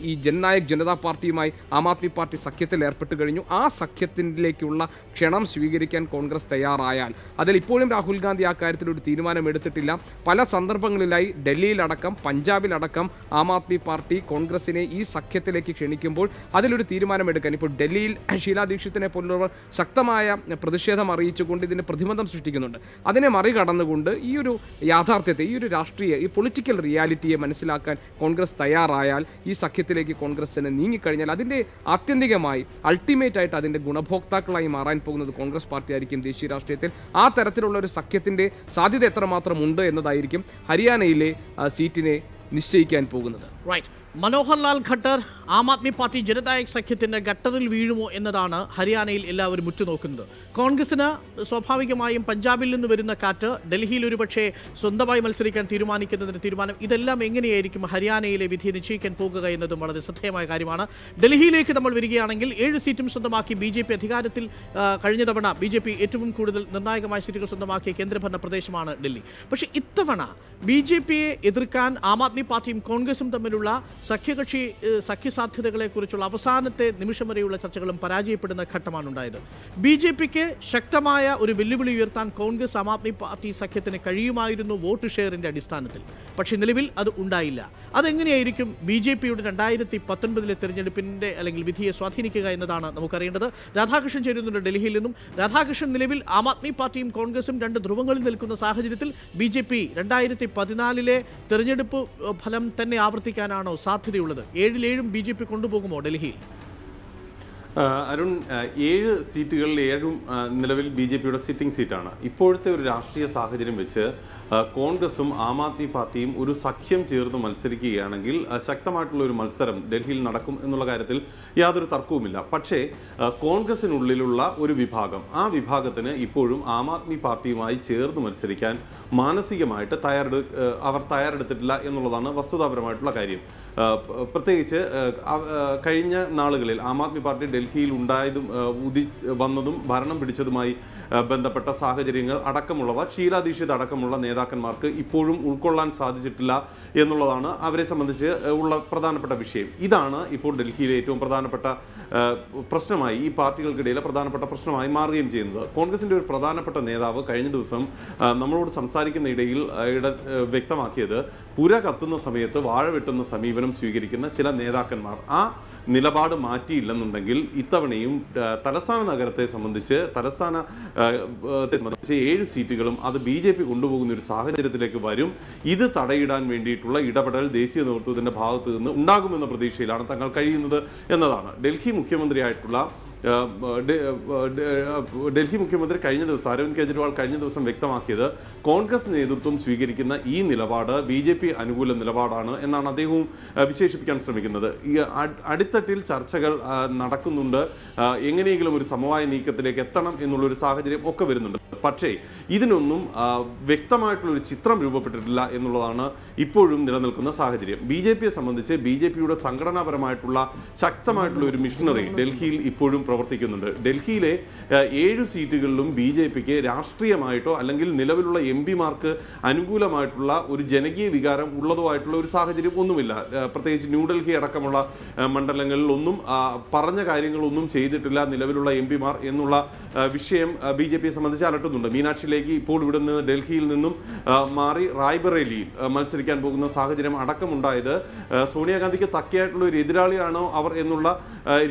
Speaker 1: ഈ ജൻനായക് ജനതാ പാർട്ടിയുമായി ആം ആദ്മി പാർട്ടി സഖ്യത്തിൽ ഏർപ്പെട്ട് കഴിഞ്ഞു. ആ സഖ്യത്തിലേക്കുള്ള ക്ഷണം സ്വീകരിക്കാൻ കോൺഗ്രസ് തയ്യാറായാൽ, അതിൽ ഇപ്പോഴും രാഹുൽ ഗാന്ധി ആ കാര്യത്തിൽ ഒരു തീരുമാനം എടുത്തിട്ടില്ല. പല സന്ദർഭങ്ങളിലായി ഡൽഹിയിലടക്കം പഞ്ചാബിലടക്കം ആം ആദ്മി പാർട്ടി കോൺഗ്രസിനെ ഈ സഖ്യത്തിലേക്ക് ക്ഷണിക്കുമ്പോൾ അതിലൊരു തീരുമാനമെടുക്കാൻ ഇപ്പോൾ ഡൽഹിയിൽ ഷീലാ ദീക്ഷിത്തിനെ പോലുള്ളവർ ശക്തമായ പ്രതിഷേധം അറിയിച്ചുകൊണ്ട് ഇതിന് പ്രതിബന്ധം സൃഷ്ടിക്കുന്നുണ്ട്. അതിനെ മറികടന്നുകൊണ്ട് ഈ ഒരു യാഥാർത്ഥ്യത്തെ, ഈ ഒരു രാഷ്ട്രീയ, ഈ പൊളിറ്റിക്കൽ റിയാലിറ്റിയെ മനസ്സിലാക്കാൻ കോൺഗ്രസ് തയ്യാറായാൽ, ഈ സഖ്യത്തിലേക്ക് കോൺഗ്രസിന് നീങ്ങിക്കഴിഞ്ഞാൽ അതിൻ്റെ ആത്യന്തികമായി അൾട്ടിമേറ്റ് ആയിട്ട് അതിൻ്റെ ഗുണഭോക്താക്കളായി മാറാൻ പോകുന്നത് കോൺഗ്രസ് പാർട്ടി ആയിരിക്കും ദേശീയ രാഷ്ട്രീയത്തിൽ. ആ തരത്തിലുള്ള ഒരു സഖ്യത്തിൻ്റെ സാധ്യത എത്രമാത്രം ഉണ്ട് എന്നതായിരിക്കും ഹരിയാനയിലെ സീറ്റിനെ നിശ്ചയിക്കാൻ പോകുന്നത്.
Speaker 2: റൈറ്റ്. മനോഹർ ലാൽ ഖട്ടർ ആം ആദ്മി പാർട്ടി ജനതായക് സഖ്യത്തിന് ഖട്ടറിൽ വീഴുമോ എന്നതാണ് ഹരിയാനയിൽ എല്ലാവരും ഉറ്റുനോക്കുന്നത്. കോൺഗ്രസിന് സ്വാഭാവികമായും പഞ്ചാബിൽ നിന്ന് വരുന്ന കാറ്റ്, ഡൽഹിയിൽ ഒരുപക്ഷെ സ്വന്തമായി മത്സരിക്കാൻ തീരുമാനം, ഇതെല്ലാം എങ്ങനെയായിരിക്കും ഹരിയാനയിലെ വിധി നിശ്ചയിക്കാൻ പോകുക എന്നതും വളരെ ശ്രദ്ധേയമായ കാര്യമാണ്. ഡൽഹിയിലേക്ക് നമ്മൾ വരികയാണെങ്കിൽ 7 സീറ്റും സ്വന്തമാക്കി BJP അധികാരത്തിൽ, കഴിഞ്ഞ തവണ BJP ഏറ്റവും കൂടുതൽ നിർണായകമായ സീറ്റുകൾ സ്വന്തമാക്കിയ കേന്ദ്രഭരണ പ്രദേശമാണ് ഡൽഹി. പക്ഷേ ഇത്തവണ BJPയെ എതിർക്കാൻ ആം ആദ്മി പാർട്ടിയും കോൺഗ്രസും തമ്മിലുള്ള സഖ്യസാധ്യതകളെക്കുറിച്ചുള്ള അവസാനത്തെ നിമിഷം വരെയുള്ള ചർച്ചകളും പരാജയപ്പെടുന്ന ഘട്ടമാണ് ഉണ്ടായത്. BJPക്ക് ശക്തമായ ഒരു വെല്ലുവിളി ഉയർത്താൻ കോൺഗ്രസ് ആം ആദ്മി പാർട്ടി സഖ്യത്തിന് കഴിയുമായിരുന്നു വോട്ട് ഷെയറിന്റെ അടിസ്ഥാനത്തിൽ. പക്ഷേ നിലവിൽ അത് ഉണ്ടായില്ല. അതെങ്ങനെയായിരിക്കും BJPയുടെ 2019 തെരഞ്ഞെടുപ്പിന്റെ അല്ലെങ്കിൽ വിധിയെ സ്വാധീനിക്കുക എന്നതാണ് നമുക്കറിയേണ്ടത്. രാധാകൃഷ്ണൻ ചേരുന്നുണ്ട് ഡൽഹിയിൽ നിന്നും. രാധാകൃഷ്ണൻ, നിലവിൽ ആം ആദ്മി പാർട്ടിയും കോൺഗ്രസും 2 ധ്രുവങ്ങളിൽ നിൽക്കുന്ന സാഹചര്യത്തിൽ BJP 2014 തെരഞ്ഞെടുപ്പ് ഫലം തന്നെ ആവർത്തിക്കാനാണോ സാധ്യതയുള്ളത്? 7 BJP കൊണ്ടുപോകുമോ ഡൽഹിയിൽ?
Speaker 4: അരുൺ, 7 സീറ്റുകളിൽ 7 നിലവിൽ BJPയുടെ സിറ്റിംഗ് സീറ്റാണ്. ഇപ്പോഴത്തെ ഒരു രാഷ്ട്രീയ സാഹചര്യം വെച്ച് കോൺഗ്രസും ആം ആദ്മി പാർട്ടിയും ഒരു സഖ്യം ചേർന്ന് മത്സരിക്കുകയാണെങ്കിൽ ശക്തമായിട്ടുള്ള ഒരു മത്സരം ഡൽഹിയിൽ നടക്കും എന്നുള്ള കാര്യത്തിൽ യാതൊരു തർക്കവുമില്ല. പക്ഷേ കോൺഗ്രസിനുള്ളിലുള്ള ഒരു വിഭാഗം, ആ വിഭാഗത്തിന് ഇപ്പോഴും ആം ആദ്മി പാർട്ടിയുമായി ചേർന്ന് മത്സരിക്കാൻ മാനസികമായിട്ട് അവർ തയ്യാറെടുത്തിട്ടില്ല എന്നുള്ളതാണ് വസ്തുതാപരമായിട്ടുള്ള കാര്യം. പ്രത്യേകിച്ച് കഴിഞ്ഞ നാളുകളിൽ ആം ആദ്മി പാർട്ടി ഡൽഹിയിൽ ഉണ്ടായതും വന്നതും ഭരണം പിടിച്ചതുമായി ബന്ധപ്പെട്ട സാഹചര്യങ്ങൾ അടക്കമുള്ളവ ഷീലാ ദീക്ഷിത് അടക്കമുള്ള നേതാക്കന്മാർക്ക് ഇപ്പോഴും ഉൾക്കൊള്ളാൻ സാധിച്ചിട്ടില്ല എന്നുള്ളതാണ് അവരെ സംബന്ധിച്ച് ഉള്ള പ്രധാനപ്പെട്ട വിഷയം. ഇതാണ് ഇപ്പോൾ ഡൽഹിയിലെ ഏറ്റവും പ്രധാനപ്പെട്ട പ്രശ്നമായി, ഈ പാർട്ടികൾക്കിടയിലെ പ്രധാനപ്പെട്ട പ്രശ്നമായി മാറുകയും ചെയ്യുന്നത്. കോൺഗ്രസിൻ്റെ ഒരു പ്രധാനപ്പെട്ട നേതാവ് കഴിഞ്ഞ ദിവസം നമ്മളോട് സംസാരിക്കുന്ന ഇടയിൽ വ്യക്തമാക്കിയത്, പുര കത്തുന്ന സമയത്ത് വാഴ വെട്ടുന്ന സമീപനം സ്വീകരിക്കുന്ന ചില നേതാക്കന്മാർ ആ നിലപാട് മാറ്റിയില്ലെന്നുണ്ടെങ്കിൽ ഇത്തവണയും തലസ്ഥാന നഗരത്തെ സംബന്ധിച്ച് 7 സീറ്റുകളും അത് BJP കൊണ്ടുപോകുന്ന ഒരു സാഹചര്യത്തിലേക്ക് വരും. ഇത് തടയിടാൻ വേണ്ടിയിട്ടുള്ള ഇടപെടൽ ദേശീയ നേതൃത്വത്തിന്റെ ഭാഗത്തു നിന്ന് ഉണ്ടാകുമെന്ന പ്രതീക്ഷയിലാണ് തങ്ങൾ കഴിയുന്നത് എന്നതാണ്. ഡൽഹി മുഖ്യമന്ത്രിയായിട്ടുള്ള ഡൽഹി മുഖ്യമന്ത്രി കഴിഞ്ഞ ദിവസം അരവിന്ദ് കെജ്രിവാൾ കഴിഞ്ഞ ദിവസം വ്യക്തമാക്കിയത് കോൺഗ്രസ് നേതൃത്വം സ്വീകരിക്കുന്ന ഈ നിലപാട് BJP അനുകൂല നിലപാടാണ് എന്നാണ് അദ്ദേഹവും വിശേഷിപ്പിക്കാൻ ശ്രമിക്കുന്നത്. ഈ അടിത്തട്ടിൽ ചർച്ചകൾ നടക്കുന്നുണ്ട്, എങ്ങനെയെങ്കിലും ഒരു സമവായ നീക്കത്തിലേക്ക് എത്തണം എന്നുള്ളൊരു സാഹചര്യം ഒക്കെ വരുന്നുണ്ട്. പക്ഷേ ഇതിനൊന്നും വ്യക്തമായിട്ടുള്ളൊരു ചിത്രം രൂപപ്പെട്ടിട്ടില്ല എന്നുള്ളതാണ് ഇപ്പോഴും നിലനിൽക്കുന്ന സാഹചര്യം. BJPയെ സംബന്ധിച്ച് BJPയുടെ സംഘടനാപരമായിട്ടുള്ള ശക്തമായിട്ടുള്ള ഒരു മിഷനറി ഡൽഹിയിൽ ഇപ്പോഴും പ്രവർത്തിക്കുന്നുണ്ട്. ഡൽഹിയിലെ 7 സീറ്റുകളിലും BJPക്ക് രാഷ്ട്രീയമായിട്ടോ അല്ലെങ്കിൽ നിലവിലുള്ള MP-മാർക്ക് അനുകൂലമായിട്ടുള്ള ഒരു ജനകീയ വികാരം ഉള്ളതുമായിട്ടുള്ള ഒരു സാഹചര്യം ഒന്നുമില്ല. പ്രത്യേകിച്ച് ന്യൂഡൽഹി അടക്കമുള്ള മണ്ഡലങ്ങളിൽ ഒന്നും പറഞ്ഞ കാര്യങ്ങളൊന്നും ചെയ്തിട്ടില്ല നിലവിലുള്ള MP-മാർ എന്നുള്ള വിഷയം BJPയെ സംബന്ധിച്ച് അലട്ടുന്നുണ്ട്. മീനാക്ഷി ലേഖി ഇപ്പോൾ ഇവിടെ നിന്ന് ഡൽഹിയിൽ നിന്നും മാറി റായ്ബറേലിയിൽ മത്സരിക്കാൻ പോകുന്ന സാഹചര്യം അടക്കമുണ്ടായത് സോണിയാഗാന്ധിക്ക് തക്കയായിട്ടുള്ള ഒരു എതിരാളിയാണോ അവർ എന്നുള്ള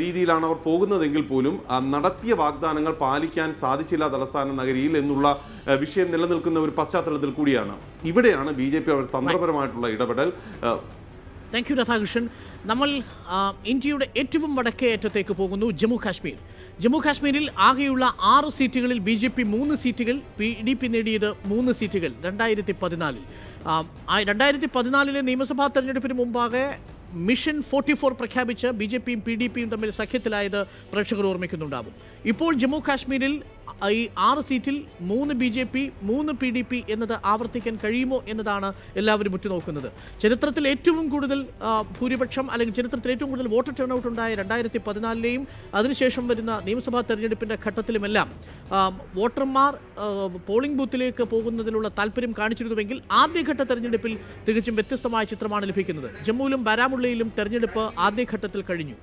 Speaker 4: രീതിയിലാണ് അവർ പോകുന്നതെങ്കിൽ പോലും നടത്തിയ വാഗ്ദാനങ്ങൾ പാലിക്കാൻ സാധിച്ചില്ല തലസ്ഥാന നഗരിയിൽ എന്നുള്ള വിഷയം നിലനിൽക്കുന്ന ഒരു പശ്ചാത്തലത്തിൽ കൂടിയാണ്. ഇവിടെയാണ് BJP അവർ തന്ത്രപരമായിട്ടുള്ള ഇടപെടൽ.
Speaker 2: Thank you Radhakrishnan. നമ്മൾ ഇന്ത്യയുടെ ഏറ്റവും വടക്കേ അറ്റത്തേക്ക് പോകുന്നു, ജമ്മു കാശ്മീർ. ജമ്മു കാശ്മീരിൽ ആകെയുള്ള 6 സീറ്റുകളിൽ BJP 3 സീറ്റുകൾ, PDP നേടിയത് 3 സീറ്റുകൾ 2014. 2014 നിയമസഭാ തെരഞ്ഞെടുപ്പിന് മുമ്പാകെ മിഷൻ 44 പ്രഖ്യാപിച്ച് BJPയും PDPയും തമ്മിൽ സഖ്യത്തിലായത് പ്രേക്ഷകർ ഓർമ്മിക്കുന്നുണ്ടാവും. ഇപ്പോൾ ജമ്മു കാശ്മീരിൽ ഈ 6 സീറ്റിൽ 3 BJP 3 PDP എന്നത് ആവർത്തിക്കാൻ കഴിയുമോ എന്നതാണ് എല്ലാവരും ഉറ്റുനോക്കുന്നത്. ചരിത്രത്തിൽ ഏറ്റവും കൂടുതൽ ഭൂരിപക്ഷം അല്ലെങ്കിൽ ചരിത്രത്തിൽ ഏറ്റവും കൂടുതൽ വോട്ടർ ടേൺഔട്ട് ഉണ്ടായ 2014ലെയും അതിനുശേഷം വരുന്ന നിയമസഭാ തെരഞ്ഞെടുപ്പിൻ്റെ ഘട്ടത്തിലുമെല്ലാം വോട്ടർമാർ പോളിംഗ് ബൂത്തിലേക്ക് പോകുന്നതിനുള്ള താല്പര്യം കാണിച്ചിരുന്നുവെങ്കിൽ ആദ്യഘട്ട തെരഞ്ഞെടുപ്പിൽ തികച്ചും വ്യത്യസ്തമായ ചിത്രമാണ് ലഭിക്കുന്നത്. ജമ്മുവിലും ബാരാമുള്ളയിലും തെരഞ്ഞെടുപ്പ് ആദ്യഘട്ടത്തിൽ കഴിഞ്ഞു.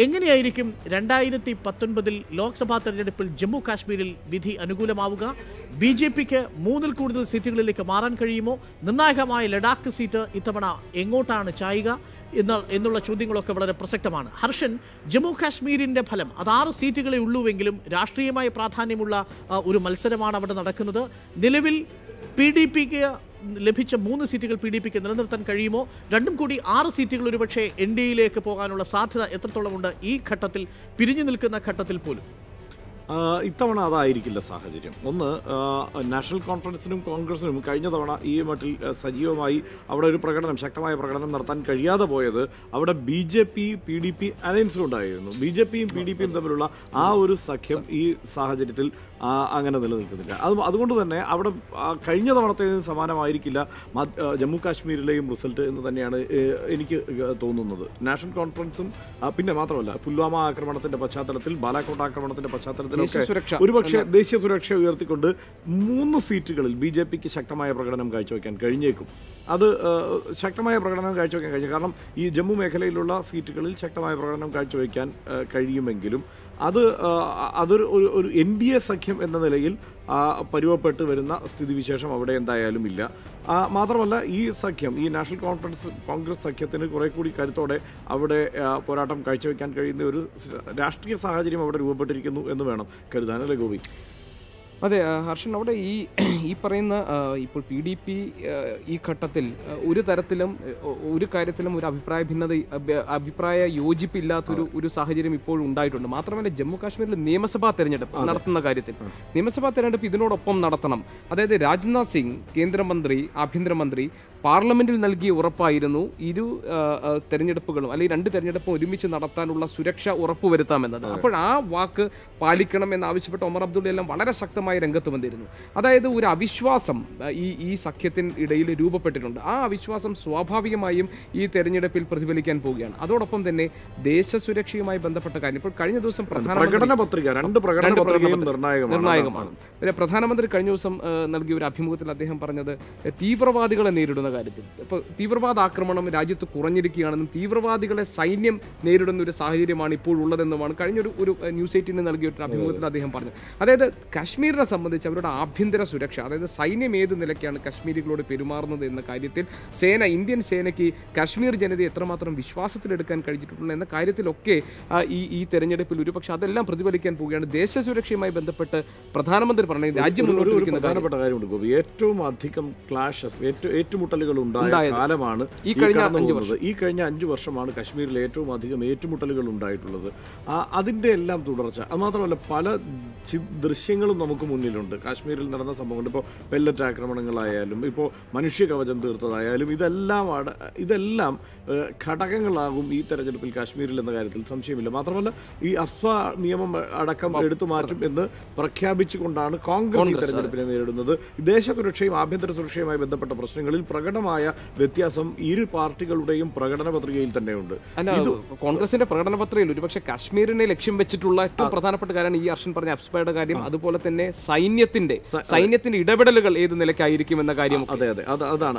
Speaker 2: എങ്ങനെയായിരിക്കും 2019 ലോക്സഭാ തെരഞ്ഞെടുപ്പിൽ ജമ്മു കാശ്മീരിൽ വിധി അനുകൂലമാവുക? BJPക്ക് 3-ൽ കൂടുതൽ സീറ്റുകളിലേക്ക് മാറാൻ കഴിയുമോ? നിർണായകമായ ലഡാക്ക് സീറ്റ് ഇത്തവണ എങ്ങോട്ടാണ് ചായുക എന്നുള്ള ചോദ്യങ്ങളൊക്കെ വളരെ പ്രസക്തമാണ്. ഹർഷൻ, ജമ്മു കാശ്മീരിൻ്റെ ഫലം അത് 6 സീറ്റുകളെ ഉള്ളൂവെങ്കിലും രാഷ്ട്രീയമായ പ്രാധാന്യമുള്ള ഒരു മത്സരമാണ് അവിടെ നടക്കുന്നത്. നിലവിൽ PDPക്ക് ലഭിച്ച 3 സീറ്റുകൾ PDPക്ക് നിലനിർത്താൻ കഴിയുമോ? രണ്ടും കൂടി 6 സീറ്റുകൾ ഒരുപക്ഷെ NDAയിലേക്ക് പോകാനുള്ള സാധ്യത എത്രത്തോളമുണ്ട് ഈ ഘട്ടത്തിൽ, പിരിഞ്ഞു നിൽക്കുന്ന ഘട്ടത്തിൽ പോലും?
Speaker 3: ഇത്തവണ അതായിരിക്കില്ല സാഹചര്യം. ഒന്ന്, നാഷണൽ കോൺഫറൻസിനും കോൺഗ്രസിനും കഴിഞ്ഞ തവണ ഈ മട്ടിൽ സജീവമായി അവിടെ ഒരു ശക്തമായ പ്രകടനം നടത്താൻ കഴിയാതെ പോയത് അവിടെ BJP PDP അലയൻസിലുണ്ടായിരുന്നു. BJPയും PDPയും തമ്മിലുള്ള ആ ഒരു സഖ്യം ഈ സാഹചര്യത്തിൽ അങ്ങനെ നിലനിൽക്കുന്നില്ല. അതുകൊണ്ട് തന്നെ അവിടെ കഴിഞ്ഞ തവണത്തേതിന് സമാനമായിരിക്കില്ല ജമ്മു കാശ്മീരിലെയും റിസൾട്ട് എന്ന് തന്നെയാണ് എനിക്ക് തോന്നുന്നത്. നാഷണൽ കോൺഫറൻസും പിന്നെ മാത്രമല്ല പുൽവാമ ആക്രമണത്തിൻ്റെ പശ്ചാത്തലത്തിൽ, ബാലാക്കോട്ട് ആക്രമണത്തിൻ്റെ പശ്ചാത്തലത്തിൽ ഒരുപക്ഷെ ദേശീയ സുരക്ഷ ഉയർത്തിക്കൊണ്ട് 3 സീറ്റുകളിൽ BJPക്ക് ശക്തമായ പ്രകടനം കാഴ്ചവെക്കാൻ കഴിഞ്ഞേക്കും. അത് ശക്തമായ പ്രകടനം കാഴ്ചവെക്കാൻ കഴിഞ്ഞു. കാരണം ഈ ജമ്മു മേഖലയിലുള്ള സീറ്റുകളിൽ ശക്തമായ പ്രകടനം കാഴ്ചവെക്കാൻ കഴിയുമെങ്കിലും അതൊരു NDA സഖ്യം എന്ന നിലയിൽ പരുവപ്പെട്ട് വരുന്ന സ്ഥിതിവിശേഷം അവിടെ എന്തായാലും ഇല്ല. മാത്രമല്ല ഈ സഖ്യം, ഈ നാഷണൽ കോൺഗ്രസ് സഖ്യത്തിന് കുറെ കൂടി കരുത്തോടെ അവിടെ പോരാട്ടം കാഴ്ചവെക്കാൻ കഴിയുന്ന ഒരു രാഷ്ട്രീയ സാഹചര്യം അവിടെ രൂപപ്പെട്ടിരിക്കുന്നു എന്ന് വേണം കരുതാൻ, അല്ലേ ഗോപി?
Speaker 1: അതെ ഹർഷൻ, അവിടെ ഈ പറയുന്ന ഇപ്പോൾ PDP ഈ ഘട്ടത്തിൽ ഒരു തരത്തിലും ഒരു കാര്യത്തിലും ഒരു അഭിപ്രായ യോജിപ്പില്ലാത്തൊരു സാഹചര്യം ഇപ്പോൾ ഉണ്ടായിട്ടുണ്ട്. മാത്രമല്ല ജമ്മു കാശ്മീരിൽ നിയമസഭാ തെരഞ്ഞെടുപ്പ് നടത്തുന്ന കാര്യത്തിൽ നിയമസഭാ തെരഞ്ഞെടുപ്പ് ഇതിനോടൊപ്പം നടത്തണം. അതായത് രാജ്നാഥ് സിംഗ് കേന്ദ്രമന്ത്രി, ആഭ്യന്തരമന്ത്രി പാർലമെന്റിൽ നൽകിയ ഉറപ്പായിരുന്നു തെരഞ്ഞെടുപ്പുകളും അല്ലെങ്കിൽ 2 തെരഞ്ഞെടുപ്പും ഒരുമിച്ച് നടത്താനുള്ള സുരക്ഷ ഉറപ്പുവരുത്താമെന്നത്. അപ്പോൾ ആ വാക്ക് പാലിക്കണം എന്നാവശ്യപ്പെട്ട് ഒമർ അബ്ദുള്ള എല്ലാം വളരെ ശക്തമായി രംഗത്ത് വന്നിരുന്നു. അതായത് ഒരു അവിശ്വാസം ഈ സഖ്യത്തിന് ഇടയിൽ രൂപപ്പെട്ടിട്ടുണ്ട്. ആ അവിശ്വാസം സ്വാഭാവികമായും ഈ തെരഞ്ഞെടുപ്പിൽ പ്രതിഫലിക്കാൻ പോവുകയാണ്. അതോടൊപ്പം തന്നെ ദേശസുരക്ഷയുമായി ബന്ധപ്പെട്ട കാര്യം ഇപ്പോൾ കഴിഞ്ഞ ദിവസം നിർണായകമാണ്. പ്രധാനമന്ത്രി കഴിഞ്ഞ ദിവസം നൽകിയ ഒരു അഭിമുഖത്തിൽ അദ്ദേഹം പറഞ്ഞത് തീവ്രവാദികളെ നേരിടുന്ന കാര്യത്തിൽ ഇപ്പോൾ തീവ്രവാദ ആക്രമണം രാജ്യത്ത് കുറഞ്ഞിരിക്കുകയാണെന്നും തീവ്രവാദികളെ സൈന്യം നേരിടുന്ന ഒരു സാഹചര്യമാണ് ഇപ്പോൾ ഉള്ളതെന്നുമാണ് കഴിഞ്ഞൊരു ന്യൂസ് 18 നൽകിയ ഒരു അഭിമുഖത്തിൽ അദ്ദേഹം പറഞ്ഞത്. അതായത് കാശ്മീർ കശ്മീരിനെ സംബന്ധിച്ച് അവരുടെ ആഭ്യന്തര സുരക്ഷ, അതായത് സൈന്യം ഏത് നിലയ്ക്കാണ് കശ്മീരികളോട് പെരുമാറുന്നത് എന്ന കാര്യത്തിൽ ഇന്ത്യൻ സേനയ്ക്ക് കശ്മീർ ജനതയെ എത്രമാത്രം വിശ്വാസത്തിലെടുക്കാൻ കഴിഞ്ഞിട്ടുണ്ട് എന്ന കാര്യത്തിലൊക്കെ ഈ തെരഞ്ഞെടുപ്പിൽ ഒരുപക്ഷെ അതെല്ലാം പ്രതിഫലിക്കാൻ പോവുകയാണ്. ദേശസുരക്ഷയുമായി ബന്ധപ്പെട്ട് പ്രധാനമന്ത്രി പറഞ്ഞ രാജ്യം മുന്നോട്ട് വയ്ക്കുന്ന
Speaker 3: പ്രധാനപ്പെട്ട കാര്യമുണ്ട് ഗോപി. ഏറ്റവും അധികം ക്ലാഷസ്, ഏറ്റുമുട്ടലുകൾ ഉണ്ടായ കാലമാണ് ഈ കഴിഞ്ഞ 5 വർഷമാണ് കശ്മീരിൽ ഏറ്റവും അധികം ഏറ്റുമുട്ടലുകൾ ഉണ്ടായിട്ടുള്ളത്. അതിൻ്റെ എല്ലാം തുടർച്ച. അത് മാത്രമല്ല, പല ദൃശ്യങ്ങളും നമുക്ക് മുന്നിലുണ്ട്. കാശ്മീരിൽ നടന്ന സംഭവങ്ങൾ, ഇപ്പോൾ പെല്ലറ്റ് ആക്രമണങ്ങളായാലും, ഇപ്പോൾ മനുഷ്യ കവചം തീർത്തതായാലും, ഇതെല്ലാം ഘടകങ്ങളാകും ഈ തെരഞ്ഞെടുപ്പിൽ കാശ്മീരിൽ എന്ന കാര്യത്തിൽ സംശയമില്ല. മാത്രമല്ല, ഈ അഫ്വ നിയമം അടക്കം എടുത്തു മാറ്റും എന്ന് പ്രഖ്യാപിച്ചുകൊണ്ടാണ് കോൺഗ്രസ് ഈ തെരഞ്ഞെടുപ്പിനെ നേരിടുന്നത്. ദേശസുരക്ഷയും ആഭ്യന്തര സുരക്ഷയുമായി ബന്ധപ്പെട്ട പ്രശ്നങ്ങളിൽ പ്രകടമായ വ്യത്യാസം ഇരു പാർട്ടികളുടെയും പ്രകടന പത്രികയിൽ തന്നെയുണ്ട്.
Speaker 1: കോൺഗ്രസിന്റെ പ്രകടന പത്രികയിൽ ഒരുപക്ഷെ കാശ്മീരിനെ ലക്ഷ്യം വെച്ചിട്ടുള്ള ഏറ്റവും പ്രധാനപ്പെട്ട കാര്യമാണ് ഈ അർഷൻ പറഞ്ഞ അഫ്സ്പയുടെ കാര്യം. അതുപോലെ തന്നെ സൈന്യത്തിന്റെ ഇടപെടലുകൾ ഏത് നിലയ്ക്കായിരിക്കും എന്ന കാര്യം.
Speaker 3: അതെ, അതാണ്.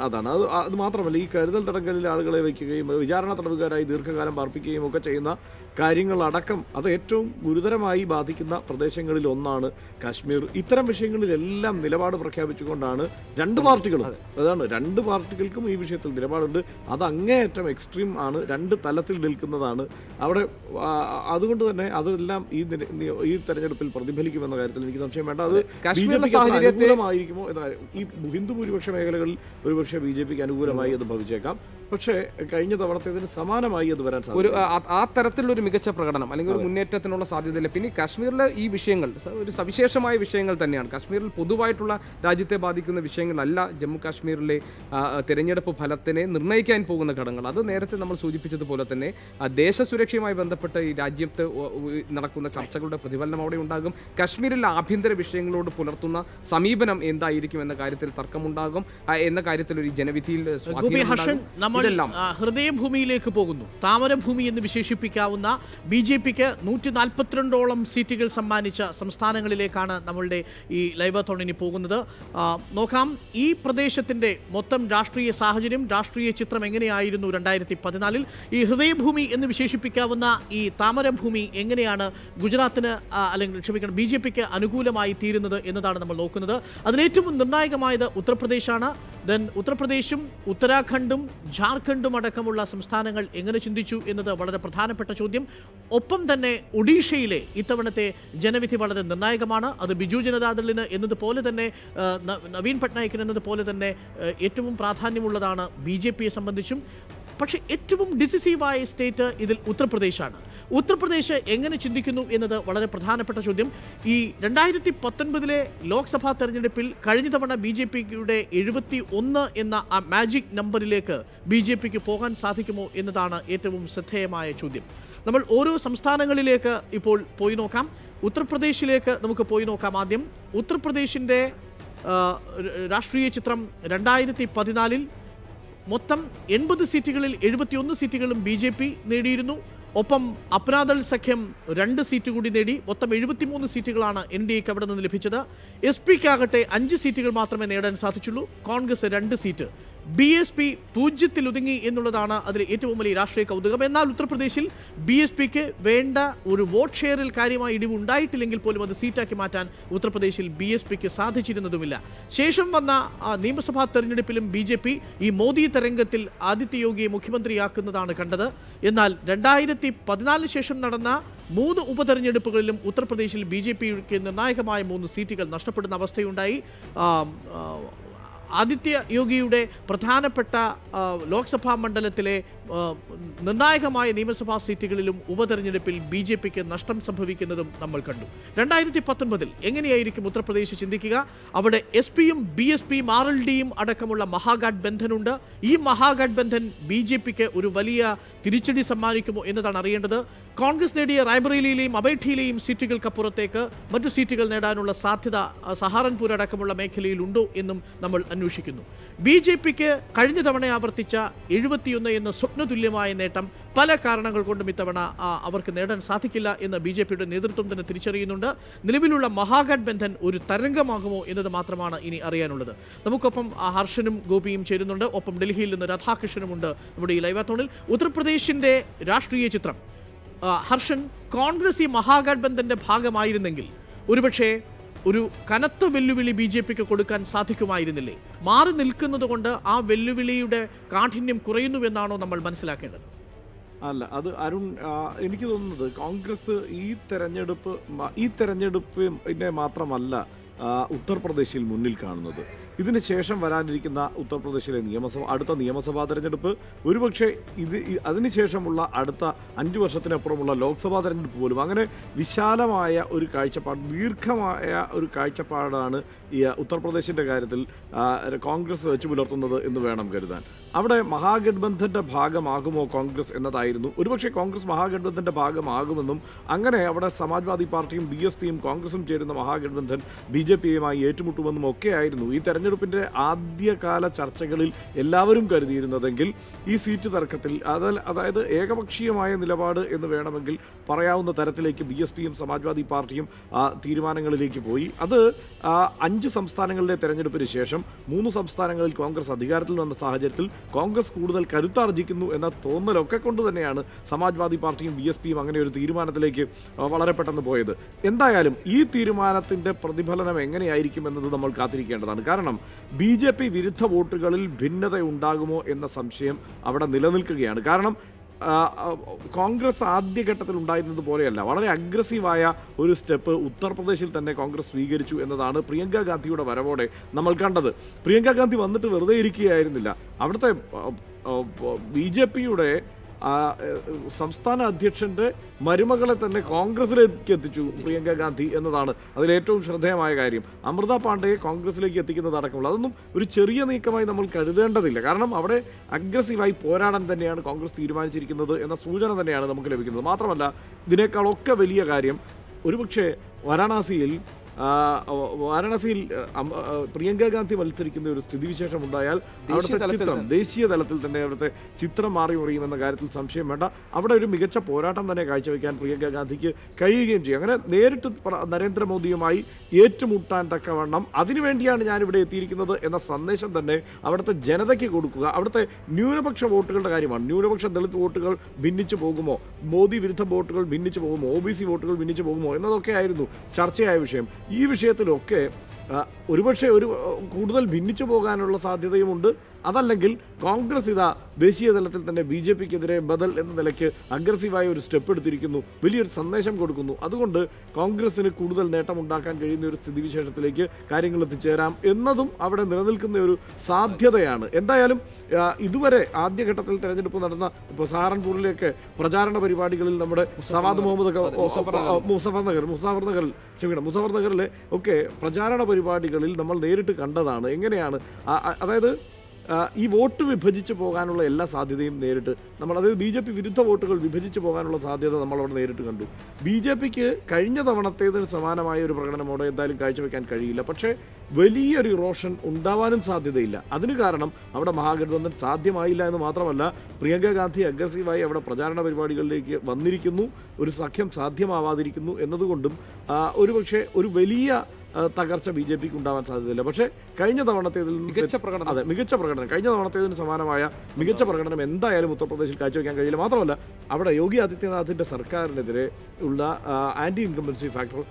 Speaker 3: അത് മാത്രമല്ല, ഈ കരുതൽ തടങ്കലിൽ ആളുകളെ വയ്ക്കുകയും വിചാരണ തടവുകാരായി ദീർഘകാലം പാർപ്പിക്കുകയും ഒക്കെ ചെയ്യുന്ന കാര്യങ്ങളടക്കം അത് ഏറ്റവും ഗുരുതരമായി ബാധിക്കുന്ന പ്രദേശങ്ങളിൽ ഒന്നാണ് കാശ്മീർ. ഇത്തരം വിഷയങ്ങളിലെല്ലാം നിലപാട് പ്രഖ്യാപിച്ചുകൊണ്ടാണ് രണ്ട് പാർട്ടികൾക്കും ഈ വിഷയത്തിൽ നിലപാടുണ്ട്. അത് അങ്ങേയറ്റം എക്സ്ട്രീം ആണ്, രണ്ട് തലത്തിൽ നിൽക്കുന്നതാണ് അവിടെ. അതുകൊണ്ട് തന്നെ അതെല്ലാം ഈ തെരഞ്ഞെടുപ്പിൽ പ്രതിഫലിക്കുമെന്ന കാര്യത്തിൽ എനിക്ക് സംശയം വേണ്ട. അത് അനുകൂലമായിരിക്കുമോ എന്ന ഈ ഹിന്ദു ഭൂരിപക്ഷ മേഖലകളിൽ ഒരുപക്ഷെ BJPക്ക് അനുകൂലമായി അത് ഭവിച്ചേക്കാം. പക്ഷേ കഴിഞ്ഞ തവണത്തേതിന് സമാനമായി അത് വരാൻ സാധിക്കും.
Speaker 1: ആ തരത്തിലൊരു മികച്ച പ്രകടനം അല്ലെങ്കിൽ ഒരു മുന്നേറ്റത്തിനുള്ള സാധ്യതയില്ല. പിന്നെ കാശ്മീരിലെ ഈ വിഷയങ്ങൾ ഒരു സവിശേഷമായ വിഷയങ്ങൾ തന്നെയാണ്. കാശ്മീരിൽ പൊതുവായിട്ടുള്ള രാജ്യത്തെ ബാധിക്കുന്ന വിഷയങ്ങളല്ല ജമ്മു കാശ്മീരിലെ തിരഞ്ഞെടുപ്പ് ഫലത്തിനെ നിർണ്ണയിക്കാൻ പോകുന്ന ഘടകങ്ങൾ. അത് നേരത്തെ നമ്മൾ സൂചിപ്പിച്ചതുപോലെ തന്നെ ദേശസുരക്ഷയുമായി ബന്ധപ്പെട്ട് ഈ രാജ്യത്ത് നടക്കുന്ന ചർച്ചകളുടെ പ്രതിഫലനം അവിടെ ഉണ്ടാകും. കാശ്മീരിലെ ആഭ്യന്തര വിഷയങ്ങളോട് പുലർത്തുന്ന സമീപനം എന്തായിരിക്കും എന്ന കാര്യത്തിൽ തർക്കമുണ്ടാകും. എന്ന കാര്യത്തിൽ ഒരു ജനവിധിയിൽ
Speaker 2: ഹൃദയഭൂമിയിലേക്ക് പോകുന്നു. താമരഭൂമി എന്ന് വിശേഷിപ്പിക്കാവുന്ന BJPക്ക് 142ഓളം സീറ്റുകൾ സമ്മാനിച്ച സംസ്ഥാനങ്ങളിലേക്കാണ് നമ്മളുടെ ഈ ലൈവാത്തോൺ ഇനി പോകുന്നത്. നോക്കാം ഈ പ്രദേശത്തിന്റെ മൊത്തം രാഷ്ട്രീയ സാഹചര്യം, രാഷ്ട്രീയ ചിത്രം എങ്ങനെയായിരുന്നു 2014. ഈ ഹൃദയഭൂമി എന്ന് വിശേഷിപ്പിക്കാവുന്ന ഈ താമരഭൂമി എങ്ങനെയാണ് ഗുജറാത്തിന് അല്ലെങ്കിൽ ക്ഷമിക്കണം BJPക്ക് അനുകൂലമായി തീരുന്നത് എന്നതാണ് നമ്മൾ നോക്കുന്നത്. അതിലേറ്റവും നിർണായകമായത് ഉത്തർപ്രദേശാണ്. ഉത്തർപ്രദേശും ഉത്തരാഖണ്ഡും ജാർഖണ്ഡും അടക്കമുള്ള സംസ്ഥാനങ്ങൾ എങ്ങനെ ചിന്തിച്ചു എന്നത് വളരെ പ്രധാനപ്പെട്ട ചോദ്യം. ഒപ്പം തന്നെ ഒഡീഷയിലെ ഇത്തവണത്തെ ജനവിധി വളരെ നിർണായകമാണ്. അത് ബിജു ജനതാദളിന് എന്നതുപോലെ തന്നെ നവീൻ പട്നായിക്കിന് എന്നതുപോലെ തന്നെ ഏറ്റവും പ്രാധാന്യമുള്ളതാണ് BJPയെ സംബന്ധിച്ചും. പക്ഷേ ഏറ്റവും ഡിസിസീവായ സ്റ്റേറ്റ് ഇതിൽ ഉത്തർപ്രദേശാണ്. ഉത്തർപ്രദേശ് എങ്ങനെ ചിന്തിക്കുന്നു എന്നത് വളരെ പ്രധാനപ്പെട്ട ചോദ്യം. ഈ 2019 ലോക്സഭാ തെരഞ്ഞെടുപ്പിൽ കഴിഞ്ഞ തവണ BJPയുടെ 71 എന്ന ആ മാജിക് നമ്പറിലേക്ക് BJPക്ക് പോകാൻ സാധിക്കുമോ എന്നതാണ് ഏറ്റവും ശ്രദ്ധേയമായ ചോദ്യം. നമ്മൾ ഓരോ സംസ്ഥാനങ്ങളിലേക്ക് ഇപ്പോൾ പോയി നോക്കാം. ഉത്തർപ്രദേശിലേക്ക് നമുക്ക് പോയി നോക്കാം. ആദ്യം ഉത്തർപ്രദേശിൻ്റെ രാഷ്ട്രീയ ചിത്രം 2014 മൊത്തം 80 സീറ്റുകളിൽ 71 സീറ്റുകളും BJP നേടിയിരുന്നു. ഒപ്പം അപ്നാദൾ സഖ്യം 2 സീറ്റ് കൂടി നേടി. മൊത്തം 73 സീറ്റുകളാണ് NDAക്ക് അവിടെ നിന്ന് ലഭിച്ചത്. SPക്കാകട്ടെ 5 സീറ്റുകൾ മാത്രമേ നേടാൻ സാധിച്ചുള്ളൂ. കോൺഗ്രസ് 2 സീറ്റ്. BSP 0-ൽ ഒതുങ്ങി എന്നുള്ളതാണ് അതിൽ ഏറ്റവും വലിയ രാഷ്ട്രീയ കൗതുകം. എന്നാൽ ഉത്തർപ്രദേശിൽ BSPക്ക് വേണ്ട ഒരു വോട്ട് ഷെയറിൽ കാര്യമായ ഇടിവ് ഉണ്ടായിട്ടില്ലെങ്കിൽ പോലും അത് സീറ്റാക്കി മാറ്റാൻ ഉത്തർപ്രദേശിൽ BSPക്ക് സാധിച്ചിരുന്നതുമില്ല. ശേഷം വന്ന നിയമസഭാ തെരഞ്ഞെടുപ്പിലും BJP ഈ മോദി തരംഗത്തിൽ ആദിത്യ യോഗിയെ മുഖ്യമന്ത്രിയാക്കുന്നതാണ് കണ്ടത്. എന്നാൽ 2014 ശേഷം നടന്ന 3 ഉപതെരഞ്ഞെടുപ്പുകളിലും ഉത്തർപ്രദേശിൽ BJPക്ക് നിർണായകമായ 3 സീറ്റുകൾ നഷ്ടപ്പെടുന്ന അവസ്ഥയുണ്ടായി. ആദിത്യ യോഗിയുടെ പ്രധാനപ്പെട്ട ലോക്സഭാ മണ്ഡലത്തിലെ നിർണായകമായ നിയമസഭാ സീറ്റുകളിലും ഉപതെരഞ്ഞെടുപ്പിൽ BJPക്ക് നഷ്ടം സംഭവിക്കുന്നതും നമ്മൾ കണ്ടു. 2019 എങ്ങനെയായിരിക്കും ഉത്തർപ്രദേശ് ചിന്തിക്കുക? അവിടെ SPയും BSPയും RLDയും അടക്കമുള്ള മഹാഗഠബന്ധനുണ്ട്. ഈ മഹാഗഠബന്ധൻ BJPക്ക് ഒരു വലിയ തിരിച്ചടി സമ്മാനിക്കുമോ എന്നതാണ് അറിയേണ്ടത്. കോൺഗ്രസ് നേടിയ റായ്ബറേലിയിലെയും അമേഠിയിലെയും സീറ്റുകൾക്കപ്പുറത്തേക്ക് മറ്റു സീറ്റുകൾ നേടാനുള്ള സാധ്യത സഹാറൻപൂർ അടക്കമുള്ള മേഖലയിലുണ്ടോ എന്നും നമ്മൾ അന്വേഷിക്കുന്നു. BJPക്ക് കഴിഞ്ഞ തവണ ആവർത്തിച്ച 71 എന്ന സ്വപ്നതുല്യമായ നേട്ടം പല കാരണങ്ങൾ കൊണ്ടും ഇത്തവണ അവർക്ക് നേടാൻ സാധിക്കില്ല എന്ന് BJPയുടെ നേതൃത്വം തന്നെ തിരിച്ചറിയുന്നുണ്ട്. നിലവിലുള്ള മഹാഗഠബന്ധൻ ഒരു തരംഗമാകുമോ എന്നത് മാത്രമാണ് ഇനി അറിയാനുള്ളത്. നമുക്കൊപ്പം ഹർഷനും ഗോപിയും ചേരുന്നുണ്ട്. ഒപ്പം ഡൽഹിയിൽ നിന്ന് രാധാകൃഷ്ണനുമുണ്ട് നമ്മുടെ ഈ ലൈവാത്തോണിൽ. ഉത്തർപ്രദേശിൻ്റെ രാഷ്ട്രീയ ചിത്രം ഹർഷൻ, കോൺഗ്രസ് ഈ മഹാഗഠബന്ധന്റെ ഭാഗമായിരുന്നെങ്കിൽ ഒരുപക്ഷെ ഒരു കനത്ത വെല്ലുവിളി BJPക്ക് കൊടുക്കാൻ സാധിക്കുമായിരുന്നില്ലേ? മാറി നിൽക്കുന്നത് കൊണ്ട് ആ വെല്ലുവിളിയുടെ കാഠിന്യം കുറയുന്നുവെന്നാണോ നമ്മൾ മനസ്സിലാക്കേണ്ടത്?
Speaker 3: അല്ല, അത് അരുൺ, എനിക്ക് തോന്നുന്നത് കോൺഗ്രസ് ഈ തെരഞ്ഞെടുപ്പിനെ മാത്രമല്ല ഉത്തർപ്രദേശിൽ മുന്നിൽ കാണുന്നത്. ഇതിന് ശേഷം വരാനിരിക്കുന്ന ഉത്തർപ്രദേശിലെ അടുത്ത നിയമസഭാ തെരഞ്ഞെടുപ്പ്, ഒരുപക്ഷെ അതിനുശേഷമുള്ള അടുത്ത 5 വർഷത്തിനപ്പുറമുള്ള ലോക്സഭാ തെരഞ്ഞെടുപ്പ് പോലും, അങ്ങനെ വിശാലമായ ഒരു കാഴ്ചപ്പാട്, ദീർഘമായ ഒരു കാഴ്ചപ്പാടാണ് ഈ ഉത്തർപ്രദേശിൻ്റെ കാര്യത്തിൽ കോൺഗ്രസ് വെച്ച് പുലർത്തുന്നത് എന്ന് വേണം കരുതാൻ. അവിടെ മഹാഗഠബന്ധൻ്റെ ഭാഗമാകുമോ കോൺഗ്രസ് എന്നതായിരുന്നു. ഒരുപക്ഷെ കോൺഗ്രസ് മഹാഗഠബന്ധൻ്റെ ഭാഗമാകുമെന്നും അങ്ങനെ അവിടെ സമാജ്വാദി പാർട്ടിയും BSPയും കോൺഗ്രസും ചേരുന്ന മഹാഗഠബന്ധൻ BJPയുമായി ഏറ്റുമുട്ടുമെന്നും ഒക്കെയായിരുന്നു ഈ തെരഞ്ഞെടുപ്പിൻ്റെ ആദ്യകാല ചർച്ചകളിൽ എല്ലാവരും കരുതിയിരുന്നതെങ്കിൽ ഈ സീറ്റ് തർക്കത്തിൽ അതായത് ഏകപക്ഷീയമായ നിലപാട് എന്ന് വേണമെങ്കിൽ പറയാവുന്ന തരത്തിലേക്ക് BSPയും സമാജ്വാദി പാർട്ടിയും തീരുമാനങ്ങളിലേക്ക് പോയി. അത് 5 സംസ്ഥാനങ്ങളിലെ തെരഞ്ഞെടുപ്പിന് ശേഷം 3 സംസ്ഥാനങ്ങളിൽ കോൺഗ്രസ് അധികാരത്തിൽ വന്ന സാഹചര്യത്തിൽ കോൺഗ്രസ് കൂടുതൽ കരുത്താർജിക്കുന്നു എന്ന തോന്നലൊക്കെ കൊണ്ട് തന്നെയാണ് സമാജ്വാദി പാർട്ടിയും BSPയും അങ്ങനെ ഒരു തീരുമാനത്തിലേക്ക് വളരെ പെട്ടെന്ന് പോയത്. എന്തായാലും ഈ തീരുമാനത്തിൻ്റെ പ്രതിഫലനം എങ്ങനെയായിരിക്കും എന്നത് നമ്മൾ കാത്തിരിക്കേണ്ടതാണ്. കാരണം BJP വിരുദ്ധ വോട്ടുകളിൽ ഭിന്നത ഉണ്ടാകുമോ എന്ന സംശയം അവിടെ നിലനിൽക്കുകയാണ്. കാരണം കോൺഗ്രസ് ആദ്യഘട്ടത്തിൽ ഉണ്ടായിരുന്നത് പോലെയല്ല, വളരെ അഗ്രസീവായ ഒരു സ്റ്റെപ്പ് ഉത്തർപ്രദേശിൽ തന്നെ കോൺഗ്രസ് സ്വീകരിച്ചു എന്നതാണ് പ്രിയങ്ക ഗാന്ധിയുടെ വരവോടെ നമ്മൾ കണ്ടത്. പ്രിയങ്ക ഗാന്ധി വന്നിട്ട് വെറുതെ ഇരിക്കുകയായിരുന്നില്ല. അവിടുത്തെ BJPയുടെ സംസ്ഥാന അധ്യക്ഷൻ്റെ മരുമകളെ തന്നെ കോൺഗ്രസിലേക്ക് എത്തിച്ചു പ്രിയങ്ക ഗാന്ധി എന്നതാണ് അതിലേറ്റവും ശ്രദ്ധേയമായ കാര്യം. അമൃത പാണ്ഡയെ കോൺഗ്രസിലേക്ക് എത്തിക്കുന്നത് അടക്കമുള്ള അതൊന്നും ഒരു ചെറിയ നീക്കമായി നമ്മൾ കരുതേണ്ടതില്ല. കാരണം അവിടെ അഗ്രസീവായി പോരാടാൻ തന്നെയാണ് കോൺഗ്രസ് തീരുമാനിച്ചിരിക്കുന്നത് എന്ന സൂചന തന്നെയാണ് നമുക്ക് ലഭിക്കുന്നത്. മാത്രമല്ല, ഇതിനേക്കാളൊക്കെ വലിയ കാര്യം, ഒരുപക്ഷെ വാരാണസിയിൽ പ്രിയങ്ക ഗാന്ധി മത്സരിക്കുന്ന ഒരു സ്ഥിതിവിശേഷം ഉണ്ടായാൽ അവിടുത്തെ ചിത്രം ദേശീയ തലത്തിൽ തന്നെ അവിടുത്തെ ചിത്രം മാറി മറിയുമെന്ന കാര്യത്തിൽ സംശയം വേണ്ട. അവിടെ ഒരു മികച്ച പോരാട്ടം തന്നെ കാഴ്ചവെക്കാൻ പ്രിയങ്ക ഗാന്ധിക്ക് കഴിയുകയും ചെയ്യും. അങ്ങനെ നേരിട്ട് നരേന്ദ്രമോദിയുമായി ഏറ്റുമുട്ടാൻ തക്കവണ്ണം അതിനുവേണ്ടിയാണ് ഞാനിവിടെ എത്തിയിരിക്കുന്നത് എന്ന സന്ദേശം തന്നെ അവിടുത്തെ ജനതയ്ക്ക് കൊടുക്കുക. അവിടുത്തെ ന്യൂനപക്ഷ വോട്ടുകളുടെ കാര്യമാണ്. ന്യൂനപക്ഷ ദളിത് വോട്ടുകൾ ഭിന്നിച്ചു പോകുമോ, മോദി വിരുദ്ധ വോട്ടുകൾ ഭിന്നിച്ചു പോകുമോ, OBC വോട്ടുകൾ ഭിന്നിച്ചു പോകുമോ എന്നതൊക്കെ ആയിരുന്നു ചർച്ചയായ വിഷയം. ഈ വിഷയത്തിലൊക്കെ ഒരുപക്ഷെ കൂടുതൽ ഭിന്നിച്ചു പോകാനുള്ള സാധ്യതയുമുണ്ട്. അതല്ലെങ്കിൽ കോൺഗ്രസ് ദേശീയ തലത്തിൽ തന്നെ BJPക്കെതിരെ ബദൽ എന്ന നിലയ്ക്ക് അഗ്രസീവായ ഒരു സ്റ്റെപ്പ് എടുത്തിരിക്കുന്നു, വലിയൊരു സന്ദേശം കൊടുക്കുന്നു. അതുകൊണ്ട് കോൺഗ്രസിന് കൂടുതൽ നേട്ടമുണ്ടാക്കാൻ കഴിയുന്ന ഒരു സ്ഥിതിവിശേഷത്തിലേക്ക് കാര്യങ്ങൾ എത്തിച്ചേരാം എന്നതും അവിടെ നിലനിൽക്കുന്ന ഒരു സാധ്യതയാണ്. എന്തായാലും ഇതുവരെ ആദ്യഘട്ടത്തിൽ തെരഞ്ഞെടുപ്പ് നടന്ന ഇപ്പോൾ സഹാറൻപൂരിലേക്ക് പ്രചാരണ പരിപാടികളിൽ നമ്മുടെ സവാദ് മുഹമ്മദ് മുസഫർ നഗറിലെ ഒക്കെ പ്രചാരണ പരിപാടികളിൽ നമ്മൾ നേരിട്ട് കണ്ടതാണ്. എങ്ങനെയാണ് അതായത് ഈ വോട്ട് വിഭജിച്ച് പോകാനുള്ള എല്ലാ സാധ്യതയും നേരിട്ട് നമ്മൾ, അതായത് BJP വിരുദ്ധ വോട്ടുകൾ വിഭജിച്ച് പോകാനുള്ള സാധ്യത നമ്മളവിടെ നേരിട്ട് കണ്ടു. BJPക്ക് കഴിഞ്ഞ തവണത്തേതിന് സമാനമായ ഒരു പ്രകടനമോടെ എന്തായാലും കാഴ്ചവെക്കാൻ കഴിയില്ല. പക്ഷേ വലിയൊരു ഇറോഷൻ ഉണ്ടാവാനും സാധ്യതയില്ല. അതിന് കാരണം അവിടെ മഹാഗഠബന്ധൻ സാധ്യമായില്ല എന്ന് മാത്രമല്ല, പ്രിയങ്ക ഗാന്ധി അഗ്രസീവായി അവിടെ പ്രചാരണ പരിപാടികളിലേക്ക് വന്നിരിക്കുന്നു, ഒരു സഖ്യം സാധ്യമാവാതിരിക്കുന്നു എന്നതുകൊണ്ടും ഒരുപക്ഷെ ഒരു വലിയ തകർച്ച BJPക്ക് ഉണ്ടാവാൻ സാധ്യതയില്ല. പക്ഷേ കഴിഞ്ഞ തവണത്തേതിൽ മികച്ച പ്രകടനം കഴിഞ്ഞ തവണത്തേതിന് സമാനമായ മികച്ച പ്രകടനം എന്തായാലും ഉത്തർപ്രദേശിൽ കാഴ്ചവെക്കാൻ കഴിയില്ല. മാത്രമല്ല, അവിടെ യോഗി ആദിത്യനാഥിൻ്റെ സർക്കാരിനെതിരെ ഉള്ള ആൻറ്റി ഇൻകംബൻസി ഫാക്ടർ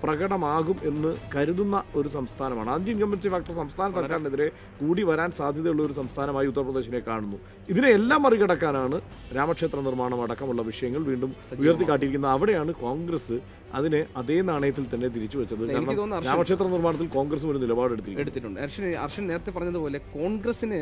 Speaker 3: പ്രകടമാകും എന്ന് കരുതുന്ന ഒരു സംസ്ഥാനമാണ്. ആൻറ്റി ഇൻകംബൻസി ഫാക്ടർ സംസ്ഥാന സർക്കാരിനെതിരെ കൂടി വരാൻ സാധ്യതയുള്ള ഒരു സംസ്ഥാനമായി ഉത്തർപ്രദേശിനെ കാണുന്നു. ഇതിനെല്ലാം മറികടക്കാനാണ് രാമക്ഷേത്ര നിർമ്മാണം അടക്കമുള്ള വിഷയങ്ങൾ വീണ്ടും ഉയർത്തിക്കാട്ടിയിരിക്കുന്നത്. അവിടെയാണ് കോൺഗ്രസ് അതിനെ അതേ നാണയത്തിൽ തന്നെ തിരിച്ചു വെച്ചത്. കാരണം രാമക്ഷേത്ര നിർമ്മാണത്തിൽ കോൺഗ്രസും ഒരു നിലപാടെടുത്തിട്ടുണ്ട്.
Speaker 1: അർഷൻ നേരത്തെ പറഞ്ഞതുപോലെ കോൺഗ്രസിന്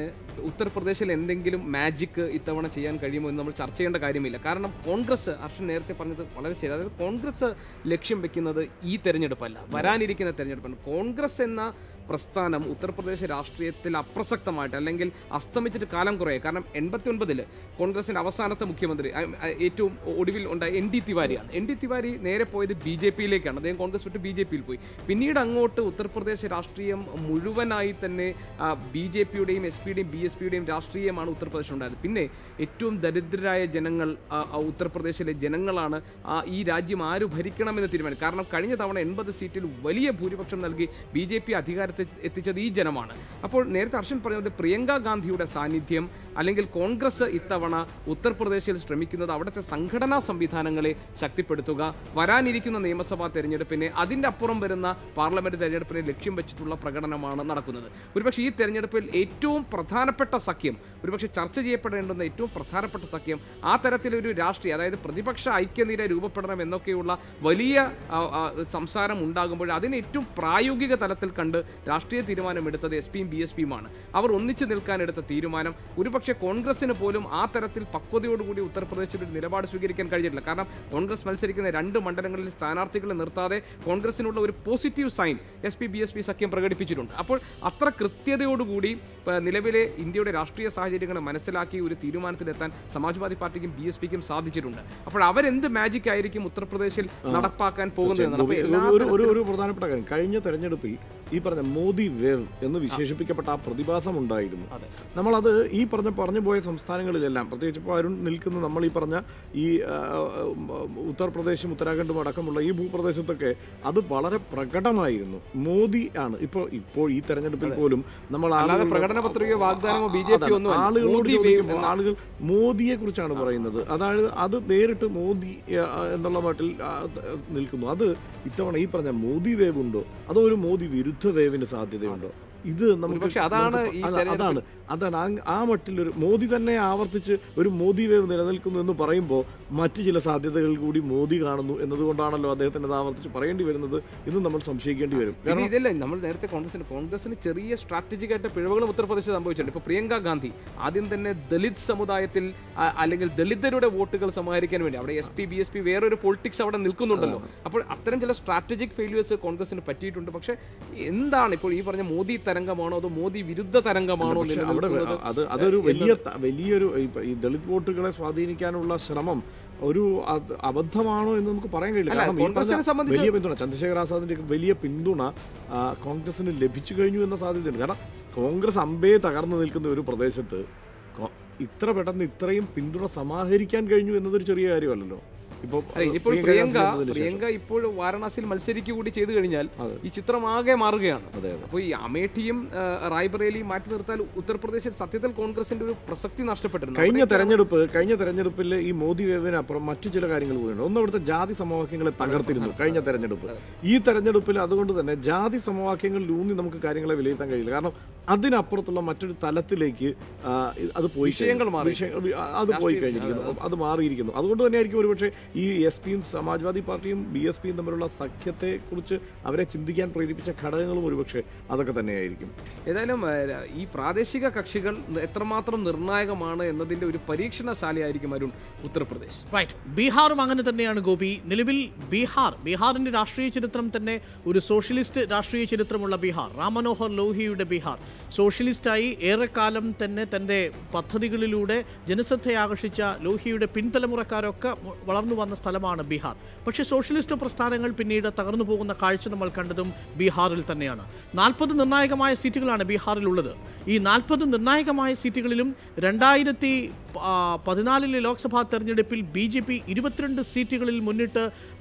Speaker 1: ഉത്തർപ്രദേശിൽ എന്തെങ്കിലും മാജിക് ഇത്തവണ ചെയ്യാൻ കഴിയുമോ എന്ന് നമ്മൾ ചർച്ച ചെയ്യേണ്ട കാര്യമില്ല. കാരണം കോൺഗ്രസ്, അർഷൻ നേരത്തെ പറഞ്ഞത് വളരെ ശരി, അതായത് കോൺഗ്രസ് ലക്ഷ്യം വെക്കുന്നത് ഈ തെരഞ്ഞെടുപ്പല്ല, വരാനിരിക്കുന്ന തെരഞ്ഞെടുപ്പാണ്. കോൺഗ്രസ് എന്ന പ്രസ്ഥാനം ഉത്തർപ്രദേശ് രാഷ്ട്രീയത്തിൽ അപ്രസക്തമായിട്ട് അല്ലെങ്കിൽ അസ്തമിച്ചിട്ട് കാലം കുറേ. കാരണം 89-ൽ കോൺഗ്രസിൻ്റെ അവസാനത്തെ മുഖ്യമന്ത്രി ഏറ്റവും ഒടുവിൽ ഉണ്ടായ ND തിവാരിയാണ്. ND തിവാരി നേരെ പോയത് BJPയിലേക്കാണ്. അദ്ദേഹം കോൺഗ്രസ് വിട്ട് BJPയിൽ പോയി. പിന്നീട് അങ്ങോട്ട് ഉത്തർപ്രദേശ് രാഷ്ട്രീയം മുഴുവനായി തന്നെ BJPയുടെയും SPയുടെയും BSPയുടെയും രാഷ്ട്രീയമാണ് ഉത്തർപ്രദേശിലുണ്ടായത്. പിന്നെ ഏറ്റവും ദരിദ്രരായ ജനങ്ങൾ, ഉത്തർപ്രദേശിലെ ജനങ്ങളാണ് ഈ രാജ്യം ആര് ഭരിക്കണമെന്ന് തീരുമാനിക്കും. കാരണം കഴിഞ്ഞ തവണ 80 സീറ്റിൽ വലിയ ഭൂരിപക്ഷം നൽകി BJP അധികാരത്തിൽ എത്തിച്ചത് ഈ ജനമാണ്. അപ്പോൾ നേരത്തെ അർഷൻ പറഞ്ഞത് പ്രിയങ്ക ഗാന്ധിയുടെ സാന്നിധ്യം അല്ലെങ്കിൽ കോൺഗ്രസ് ഇത്തവണ ഉത്തർപ്രദേശിൽ ശ്രമിക്കുന്നത് അവിടുത്തെ സംഘടനാ സംവിധാനങ്ങളെ ശക്തിപ്പെടുത്തുക, വരാനിരിക്കുന്ന നിയമസഭാ തെരഞ്ഞെടുപ്പിനെ അതിൻ്റെ അപ്പുറം വരുന്ന പാർലമെന്റ് തെരഞ്ഞെടുപ്പിനെ ലക്ഷ്യം വെച്ചിട്ടുള്ള പ്രകടനമാണ് നടക്കുന്നത്. ഒരുപക്ഷെ ഈ തെരഞ്ഞെടുപ്പിൽ ഏറ്റവും പ്രധാനപ്പെട്ട സഖ്യം, ഒരുപക്ഷെ ചർച്ച ചെയ്യപ്പെടേണ്ടുന്ന ഏറ്റവും പ്രധാനപ്പെട്ട സഖ്യം, ആ തരത്തിലൊരു രാഷ്ട്രീയ, അതായത് പ്രതിപക്ഷ ഐക്യനിര രൂപപ്പെടണം എന്നൊക്കെയുള്ള വലിയ സംസാരം ഉണ്ടാകുമ്പോൾ അതിന് ഏറ്റവും പ്രായോഗിക തലത്തിൽ കണ്ട് രാഷ്ട്രീയ തീരുമാനമെടുത്തത് SP-യും BSP-യുമാണ്. അവർ ഒന്നിച്ചു നിൽക്കാനെടുത്ത തീരുമാനം ഒരുപക്ഷെ കോൺഗ്രസിന് പോലും ആ തരത്തിൽ പക്വതയോടുകൂടി ഉത്തർപ്രദേശിൽ ഒരു നിലപാട് സ്വീകരിക്കാൻ കഴിഞ്ഞിട്ടില്ല. കാരണം കോൺഗ്രസ് മത്സരിക്കുന്ന 2 മണ്ഡലങ്ങളിൽ സ്ഥാനാർത്ഥികളെ നിർത്താതെ കോൺഗ്രസിനുള്ള ഒരു പോസിറ്റീവ് സൈൻ SP-BSP സഖ്യം പ്രകടിപ്പിച്ചിട്ടുണ്ട്. അപ്പോൾ അത്ര കൃത്യതയോടുകൂടി നിലവിലെ ഇന്ത്യയുടെ രാഷ്ട്രീയ സാഹചര്യങ്ങളെ മനസ്സിലാക്കി ഒരു തീരുമാനത്തിലെത്താൻ സമാജ്വാദി പാർട്ടിക്കും BSP-ക്കും സാധിച്ചിട്ടുണ്ട്. അപ്പോൾ അവരെന്ത് മാജിക് ആയിരിക്കും ഉത്തർപ്രദേശിൽ നടപ്പാക്കാൻ പോകുന്നത്?
Speaker 3: ഒരു പ്രധാനപ്പെട്ട കാര്യം, കഴിഞ്ഞ തെരഞ്ഞെടുപ്പിൽ ഈ പറഞ്ഞ മോദി വേവ് എന്ന് വിശേഷിപ്പിക്കപ്പെട്ട ആ പ്രതിഭാസം ഉണ്ടായിരുന്നു. നമ്മളത് ഈ പറഞ്ഞു പോയ സംസ്ഥാനങ്ങളിലെല്ലാം, പ്രത്യേകിച്ച് ഇപ്പോൾ അരുൺ നിൽക്കുന്ന നമ്മൾ ഈ പറഞ്ഞ ഈ ഉത്തർപ്രദേശും ഉത്തരാഖണ്ഡും അടക്കമുള്ള ഈ ഭൂപ്രദേശത്തൊക്കെ അത് വളരെ പ്രകടമായിരുന്നു. മോദി ആണ് ഇപ്പോൾ ഈ തെരഞ്ഞെടുപ്പിൽ പോലും നമ്മൾ ആളുകൾ മോദിയെ കുറിച്ചാണ് പറയുന്നത്. അതായത് അത് നേരിട്ട് മോദി എന്നുള്ള മട്ടിൽ നിൽക്കുന്നു. അത് ഇത്തവണ ഈ പറഞ്ഞ മോദി വേവ് ഉണ്ടോ അതോ ഒരു മോദി വിരുദ്ധ വേവിന് സാധ്യതയുണ്ടോ? ഇത് നമുക്ക് അതാണ് ആ മട്ടിൽ ഒരു മോദി തന്നെ ആവർത്തിച്ച് ഒരു മോദി വേവ് നിലനിൽക്കുന്നു എന്ന് പറയുമ്പോൾ മറ്റു ചില സാധ്യതകൾ കൂടി മോദി കാണുന്നു എന്നതുകൊണ്ടാണല്ലോ അദ്ദേഹത്തിന് അത് ആവർത്തിച്ച് പറയേണ്ടി വരുന്നത് എന്ന് നമ്മൾ സംശയിക്കേണ്ടി വരും.
Speaker 1: കാരണം ഇതല്ല, നമ്മൾ നേരത്തെ കോൺഗ്രസിന് ചെറിയ സ്ട്രാറ്റജിക് ആയിട്ട് പിഴവുകളും ഉത്തർപ്രദേശിൽ സംഭവിച്ചിട്ടുണ്ട്. ഇപ്പോൾ പ്രിയങ്ക ഗാന്ധി ആദ്യം തന്നെ ദളിത് സമുദായത്തിൽ അല്ലെങ്കിൽ ദളിതരുടെ വോട്ടുകൾ സമാഹരിക്കാൻ വേണ്ടി അവിടെ SP-BSP വേറൊരു പൊളിറ്റിക്സ് അവിടെ നിൽക്കുന്നുണ്ടല്ലോ. അപ്പോൾ അത്തരം ചില സ്ട്രാറ്റജിക് ഫെയിലിയേഴ്സ് കോൺഗ്രസിന് പറ്റിയിട്ടുണ്ട്. പക്ഷേ എന്താണ് ഇപ്പോൾ ഈ പറഞ്ഞ മോദി തരംഗമാണോ അതോ മോദി വിരുദ്ധ തരംഗമാണോ?
Speaker 3: അതൊരു വലിയൊരു ഈ ദളിത് വോട്ടുകളെ സ്വാധീനിക്കാനുള്ള ശ്രമം ഒരു അബദ്ധമാണോ എന്ന് നമുക്ക് പറയാൻ കഴിയില്ല. കാരണം വലിയ പിന്തുണ, ചന്ദ്രശേഖർ ആസാദിന്റെ വലിയ പിന്തുണ കോൺഗ്രസിന് ലഭിച്ചു കഴിഞ്ഞു എന്ന സാധ്യതയുണ്ട്. കാരണം കോൺഗ്രസ് അമ്പേ തകർന്നു നിൽക്കുന്ന ഒരു പ്രദേശത്ത് ഇത്ര പെട്ടെന്ന് ഇത്രയും പിന്തുണ സമാഹരിക്കാൻ കഴിഞ്ഞു എന്നതൊരു ചെറിയ കാര്യമല്ലല്ലോ.
Speaker 1: ഇപ്പോൾ പ്രിയങ്ക ഇപ്പോൾ വാരണാസിയിൽ മത്സരിക്കുക കൂടി ചെയ്തു കഴിഞ്ഞാൽ ഈ ചിത്രം ആകെ മാറുകയാണ്. അപ്പോൾ ഈ അമേഠിയും റായ്ബറേലിയും മാറ്റി നിർത്താൽ ഉത്തർപ്രദേശിൽ സത്യത്തിൽ കോൺഗ്രസിന്റെ ഒരു പ്രസക്തി നഷ്ടപ്പെട്ടിരുന്നു.
Speaker 3: കഴിഞ്ഞ തെരഞ്ഞെടുപ്പിൽ ഈ മോദി വേവിനപ്പുറം മറ്റു ചില കാര്യങ്ങൾ കൂടിയുണ്ട്. ഒന്ന്, അവിടുത്തെ ജാതി സമവാക്യങ്ങളെ തകർത്തിരുന്നു കഴിഞ്ഞ തെരഞ്ഞെടുപ്പ്. ഈ തെരഞ്ഞെടുപ്പിൽ അതുകൊണ്ട് തന്നെ ജാതി സമവാക്യങ്ങളിലൂന്നി നമുക്ക് കാര്യങ്ങളെ വിലയിരുത്താൻ കഴിയില്ല. കാരണം അതിനപ്പുറത്തുള്ള മറ്റൊരു തലത്തിലേക്ക് അത് പോയി കഴിഞ്ഞിരിക്കുന്നു, അത് മാറിയിരിക്കുന്നു. അതുകൊണ്ട് തന്നെയായിരിക്കും ഒരുപക്ഷെ ഈ SP-യും സമാജ്വാദി പാർട്ടിയും BSP-യും തമ്മിലുള്ള സഖ്യത്തെ കുറിച്ച് അവരെ ചിന്തിക്കാൻ പ്രേരിപ്പിച്ച ഘടകങ്ങളും ഒരുപക്ഷെ അതൊക്കെ തന്നെയായിരിക്കും.
Speaker 1: ഏതായാലും ഈ പ്രാദേശിക കക്ഷികൾ എത്രമാത്രം നിർണായകമാണ് എന്നതിന്റെ ഒരു പരീക്ഷണശാലയായിരിക്കും അരുൺ ഉത്തർപ്രദേശ്.
Speaker 2: ബീഹാറും അങ്ങനെ തന്നെയാണ് ഗോപി. നിലവിൽ ബീഹാറിന്റെ രാഷ്ട്രീയ ചരിത്രം തന്നെ ഒരു സോഷ്യലിസ്റ്റ് രാഷ്ട്രീയ ചരിത്രമുള്ള ബീഹാർ, റാം മനോഹർ ലോഹിയുടെ ബീഹാർ, സോഷ്യലിസ്റ്റായി ഏറെക്കാലം തന്നെ തൻ്റെ പദ്ധതികളിലൂടെ ജനശ്രദ്ധയാകർഷിച്ച ലോഹിയുടെ പിൻതലമുറക്കാരൊക്കെ വളർന്നു വന്ന സ്ഥലമാണ് ബീഹാർ. പക്ഷേ സോഷ്യലിസ്റ്റ് പ്രസ്ഥാനങ്ങൾ പിന്നീട് തകർന്നു പോകുന്ന കാഴ്ച നമ്മൾ കണ്ടതും ബീഹാറിൽ തന്നെയാണ്. 40 നിർണായകമായ സീറ്റുകളാണ് ബീഹാറിലുള്ളത്. ഈ 40 നിർണായകമായ സീറ്റുകളിലും 2014 ലോക്സഭാ തെരഞ്ഞെടുപ്പിൽ BJP 22 സീറ്റുകളിൽ മുന്നിട്ട്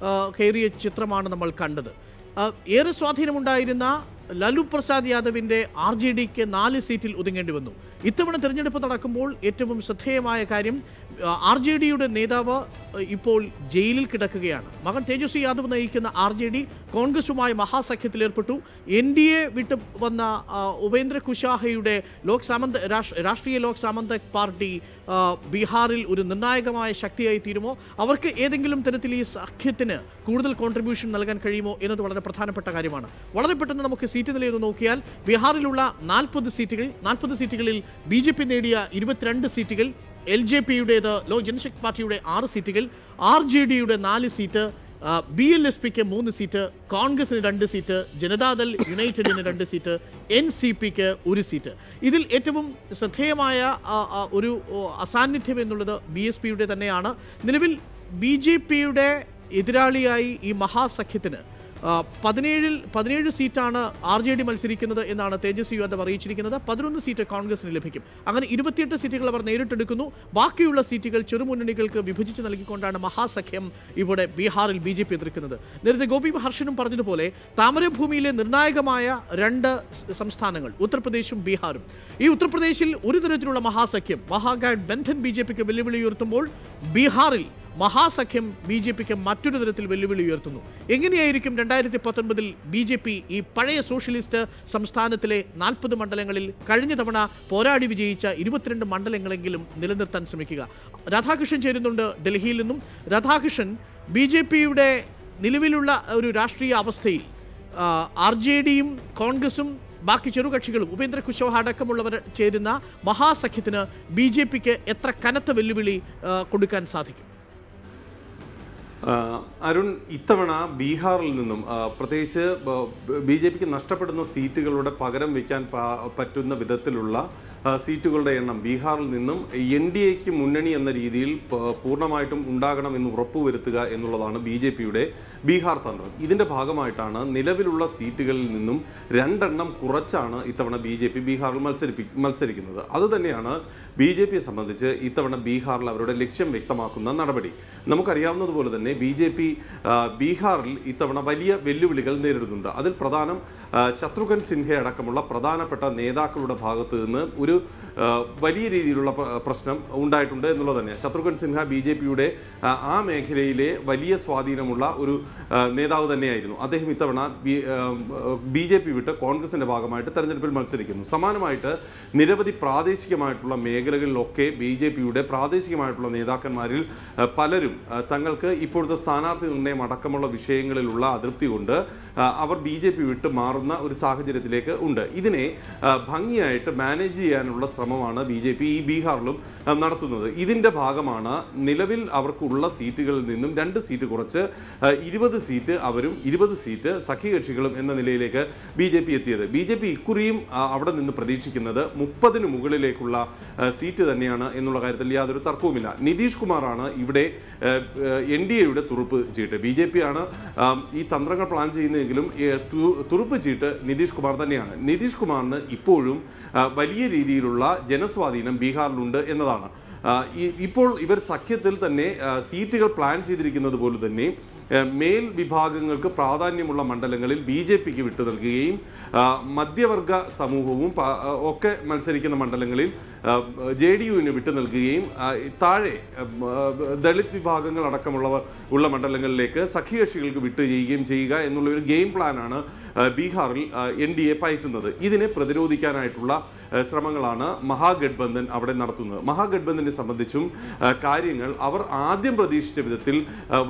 Speaker 2: കയറിയ ചിത്രമാണ് നമ്മൾ കണ്ടത്. ഏറെ സ്വാധീനമുണ്ടായിരുന്ന ലാലു പ്രസാദ് യാദവിൻ്റെ RJDക്ക് 4 സീറ്റിൽ ഒതുങ്ങേണ്ടി വന്നു. ഇത്തവണ തെരഞ്ഞെടുപ്പ് നടക്കുമ്പോൾ ഏറ്റവും ശ്രദ്ധേയമായ കാര്യം RJDയുടെ നേതാവ് ഇപ്പോൾ ജയിലിൽ കിടക്കുകയാണ്. മകൻ തേജസ്വി യാദവ് നയിക്കുന്ന RJD കോൺഗ്രസുമായി മഹാസഖ്യത്തിലേർപ്പെട്ടു. NDA വിട്ട് വന്ന ഉപേന്ദ്ര കുശാഹയുടെ രാഷ്ട്രീയ ലോക് സാമന്തക് പാർട്ടി ബീഹാറിൽ ഒരു നിർണായകമായ ശക്തിയായി തീരുമോ? അവർക്ക് ഏതെങ്കിലും തരത്തിൽ ഈ സഖ്യത്തിന് കൂടുതൽ കോൺട്രിബ്യൂഷൻ നൽകാൻ കഴിയുമോ എന്നത് വളരെ പ്രധാനപ്പെട്ട കാര്യമാണ്. വളരെ പെട്ടെന്ന് നമുക്ക് സീറ്റ് നിലയൊന്ന് നോക്കിയാൽ ബീഹാറിലുള്ള 40 സീറ്റുകളിൽ BJP നേടിയ 22 സീറ്റുകൾ, LJPയുടേത് ലോക് ജനശക്തി പാർട്ടിയുടെ 6 സീറ്റുകൾ, RJDയുടെ 4 സീറ്റ്, BLSPക്ക് 3 സീറ്റ്, കോൺഗ്രസിന് 2 സീറ്റ്, ജനതാദൾ യുണൈറ്റഡിന് 2 സീറ്റ്, NCPക്ക് 1 സീറ്റ്. ഇതിൽ ഏറ്റവും ശ്രദ്ധേയമായ ഒരു അസാന്നിധ്യം എന്നുള്ളത് BSPയുടെ തന്നെയാണ്. നിലവിൽ BJPയുടെ എതിരാളിയായി ഈ മഹാസഖ്യത്തിന് 17 സീറ്റാണ് RJD മത്സരിക്കുന്നത് എന്നാണ് തേജസ്വി യാദവ് അറിയിച്ചിരിക്കുന്നത്. 11 സീറ്റ് കോൺഗ്രസിന് ലഭിക്കും. അങ്ങനെ 28 സീറ്റുകൾ അവർ നേരിട്ടെടുക്കുന്നു. ബാക്കിയുള്ള സീറ്റുകൾ ചെറുമുന്നണികൾക്ക് വിഭജിച്ച് നൽകിക്കൊണ്ടാണ് മഹാസഖ്യം ഇവിടെ ബീഹാറിൽ BJP എതിർക്കുന്നത്. നേരത്തെ ഗോപി ഹർഷനും പറഞ്ഞതുപോലെ താമരഭൂമിയിലെ നിർണായകമായ 2 സംസ്ഥാനങ്ങൾ ഉത്തർപ്രദേശും ബീഹാറും. ഈ ഉത്തർപ്രദേശിൽ ഒരു തരത്തിലുള്ള മഹാസഖ്യം മഹാഗഠബന്ധൻ BJPക്ക് വെല്ലുവിളി ഉയർത്തുമ്പോൾ ബീഹാറിൽ മഹാസഖ്യം BJPക്ക് മറ്റൊരു തരത്തിൽ വെല്ലുവിളി ഉയർത്തുന്നു. എങ്ങനെയായിരിക്കും 2019 BJP ഈ പഴയ സോഷ്യലിസ്റ്റ് സംസ്ഥാനത്തിലെ 40 മണ്ഡലങ്ങളിൽ കഴിഞ്ഞ തവണ പോരാടി വിജയിച്ച 22 മണ്ഡലങ്ങളെങ്കിലും നിലനിർത്താൻ ശ്രമിക്കുക? രാധാകൃഷ്ണൻ ചേരുന്നുണ്ട് ഡൽഹിയിൽ നിന്നും. രാധാകൃഷ്ണൻ, BJPയുടെ നിലവിലുള്ള ഒരു രാഷ്ട്രീയ അവസ്ഥയിൽ RJDയും കോൺഗ്രസും ബാക്കി ചെറുകക്ഷികളും ഉപേന്ദ്ര കുശ്വാഹ അടക്കമുള്ളവർ ചേരുന്ന മഹാസഖ്യത്തിന് BJPക്ക് എത്ര കനത്ത വെല്ലുവിളി കൊടുക്കാൻ സാധിക്കും?
Speaker 4: അരുൺ, ഇത്തവണ ബീഹാറിൽ നിന്നും പ്രത്യേകിച്ച് BJPക്ക് നഷ്ടപ്പെടുന്ന സീറ്റുകളുടെ പകരം വയ്ക്കാൻ പറ്റുന്ന വിധത്തിലുള്ള സീറ്റുകളുടെ എണ്ണം ബീഹാറിൽ നിന്നും NDAക്ക് മുന്നണി എന്ന രീതിയിൽ പൂർണ്ണമായിട്ടും ഉണ്ടാകണമെന്ന് ഉറപ്പുവരുത്തുക എന്നുള്ളതാണ് BJPയുടെ ബീഹാർ തന്ത്രം. ഇതിൻ്റെ ഭാഗമായിട്ടാണ് നിലവിലുള്ള സീറ്റുകളിൽ നിന്നും 2 എണ്ണം കുറച്ചാണ് ഇത്തവണ BJP ബീഹാറിൽ മത്സരിക്കുന്നത്. അതുതന്നെയാണ് BJPയെ സംബന്ധിച്ച് ഇത്തവണ ബീഹാറിൽ അവരുടെ ലക്ഷ്യം വ്യക്തമാക്കുന്ന നടപടി. നമുക്കറിയാവുന്നതുപോലെ തന്നെ BJP ബീഹാറിൽ ഇത്തവണ വലിയ വെല്ലുവിളികൾ നേരിടുന്നുണ്ട്. അതിൽ പ്രധാനം ശത്രുഘ്ൻ സിൻഹ അടക്കമുള്ള പ്രധാനപ്പെട്ട നേതാക്കളുടെ ഭാഗത്ത് നിന്ന് ഒരു വലിയ രീതിയിലുള്ള പ്രശ്നം ഉണ്ടായിട്ടുണ്ട് എന്നുള്ളത് തന്നെയാണ്. ശത്രുഘ്ൻ സിൻഹ BJPയുടെ ആ മേഖലയിലെ വലിയ സ്വാധീനമുള്ള ഒരു നേതാവ് തന്നെയായിരുന്നു. അദ്ദേഹം ഇത്തവണ BJP വിട്ട് കോൺഗ്രസിൻ്റെ ഭാഗമായിട്ട് തെരഞ്ഞെടുപ്പിൽ മത്സരിക്കുന്നു. സമാനമായിട്ട് നിരവധി പ്രാദേശികമായിട്ടുള്ള മേഖലകളിലൊക്കെ BJPയുടെ പ്രാദേശികമായിട്ടുള്ള നേതാക്കന്മാരിൽ പലരും തങ്ങൾക്ക് ഇപ്പോഴത്തെ സ്ഥാനാർത്ഥി നിർണ്ണയം അടക്കമുള്ള വിഷയങ്ങളിലുള്ള അതൃപ്തി കൊണ്ട് അവർ BJP വിട്ട് മാറുന്ന ഒരു സാഹചര്യത്തിലേക്ക് ഉണ്ട്. ഇതിനെ ഭംഗിയായിട്ട് മാനേജ് ചെയ്യാനുള്ള ശ്രമമാണ് BJP ഈ ബീഹാറിലും നടത്തുന്നത്. ഇതിൻ്റെ ഭാഗമാണ് നിലവിൽ അവർക്കുള്ള സീറ്റുകളിൽ നിന്നും 2 സീറ്റ് കുറച്ച് 20 സീറ്റ് അവരും 20 സീറ്റ് സഖ്യകക്ഷികളും എന്ന നിലയിലേക്ക് BJP എത്തിയത്. BJP ഇക്കുറിയും അവിടെ നിന്ന് പ്രതീക്ഷിക്കുന്നത് 30-ന് മുകളിലേക്കുള്ള സീറ്റ് തന്നെയാണ് എന്നുള്ള കാര്യത്തിൽ യാതൊരു തർക്കവുമില്ല. നിതീഷ് കുമാറാണ് ഇവിടെ NDAയുടെ തുറുപ്പ് ചീട്ട്. BJP ആണ് ഈ തന്ത്രങ്ങൾ പ്ലാൻ ചെയ്യുന്നതെങ്കിലും തുറുപ്പ് ചീട്ട് നിതീഷ് കുമാർ തന്നെയാണ്. നിതീഷ് കുമാറിന് ഇപ്പോഴും വലിയ രീതിയിലുള്ള ജനസ്വാധീനം ബീഹാറിലുണ്ട് എന്നതാണ്. ഇപ്പോൾ ഇവർ സഖ്യത്തിൽ തന്നെ സീറ്റുകൾ പ്ലാൻ ചെയ്തിരിക്കുന്നത് പോലെ തന്നെ മേൽ വിഭാഗങ്ങൾക്ക് പ്രാധാന്യമുള്ള മണ്ഡലങ്ങളിൽ BJPക്ക് വിട്ടു നൽകുകയും മധ്യവർഗ സമൂഹവും ഒക്കെ മത്സരിക്കുന്ന മണ്ഡലങ്ങളിൽ JDUവിന് വിട്ടു നൽകുകയും താഴെ ദളിത് വിഭാഗങ്ങൾ അടക്കമുള്ളവർ ഉള്ള മണ്ഡലങ്ങളിലേക്ക് സഖ്യകക്ഷികൾക്ക് വിട്ടു ചെയ്യുക എന്നുള്ള ഒരു ഗെയിം പ്ലാനാണ് ബീഹാറിൽ NDA പയറ്റുന്നത്. ഇതിനെ പ്രതിരോധിക്കാനായിട്ടുള്ള ശ്രമങ്ങളാണ് മഹാഗഠബന്ധൻ അവിടെ നടത്തുന്നത്. മഹാഗഠബന്ധനെ സംബന്ധിച്ചും കാര്യങ്ങൾ അവർ ആദ്യം പ്രതീക്ഷിച്ച വിധത്തിൽ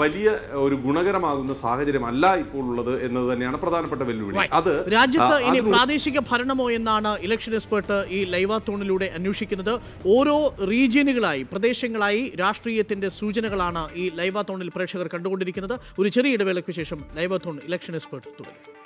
Speaker 4: വലിയ ഒരു ഗുണകരമാകുന്ന സാഹചര്യമല്ല ഇപ്പോൾ ഉള്ളത് എന്നത് തന്നെയാണ് പ്രധാനപ്പെട്ട വെല്ലുവിളി. അത്
Speaker 2: രാജ്യത്ത് ഇനി പ്രാദേശിക ഭരണമോ എന്നാണ് ഇലക്ഷൻ എക്സ്പെർട്ട് ഈ ലൈവാത്തോണിലൂടെ അന്വേഷിക്കുന്നത്. ഓരോ റീജിയനുകളായി, പ്രദേശങ്ങളായി രാഷ്ട്രീയത്തിന്റെ സൂചനകളാണ് ഈ ലൈവാത്തോണിൽ പ്രേക്ഷകർ കണ്ടുകൊണ്ടിരിക്കുന്നത്. ഒരു ചെറിയ ഇടവേളയ്ക്ക് ശേഷം ലൈവാത്തോൺ ഇലക്ഷൻ എക്സ്പെർട്ട് തുടരും.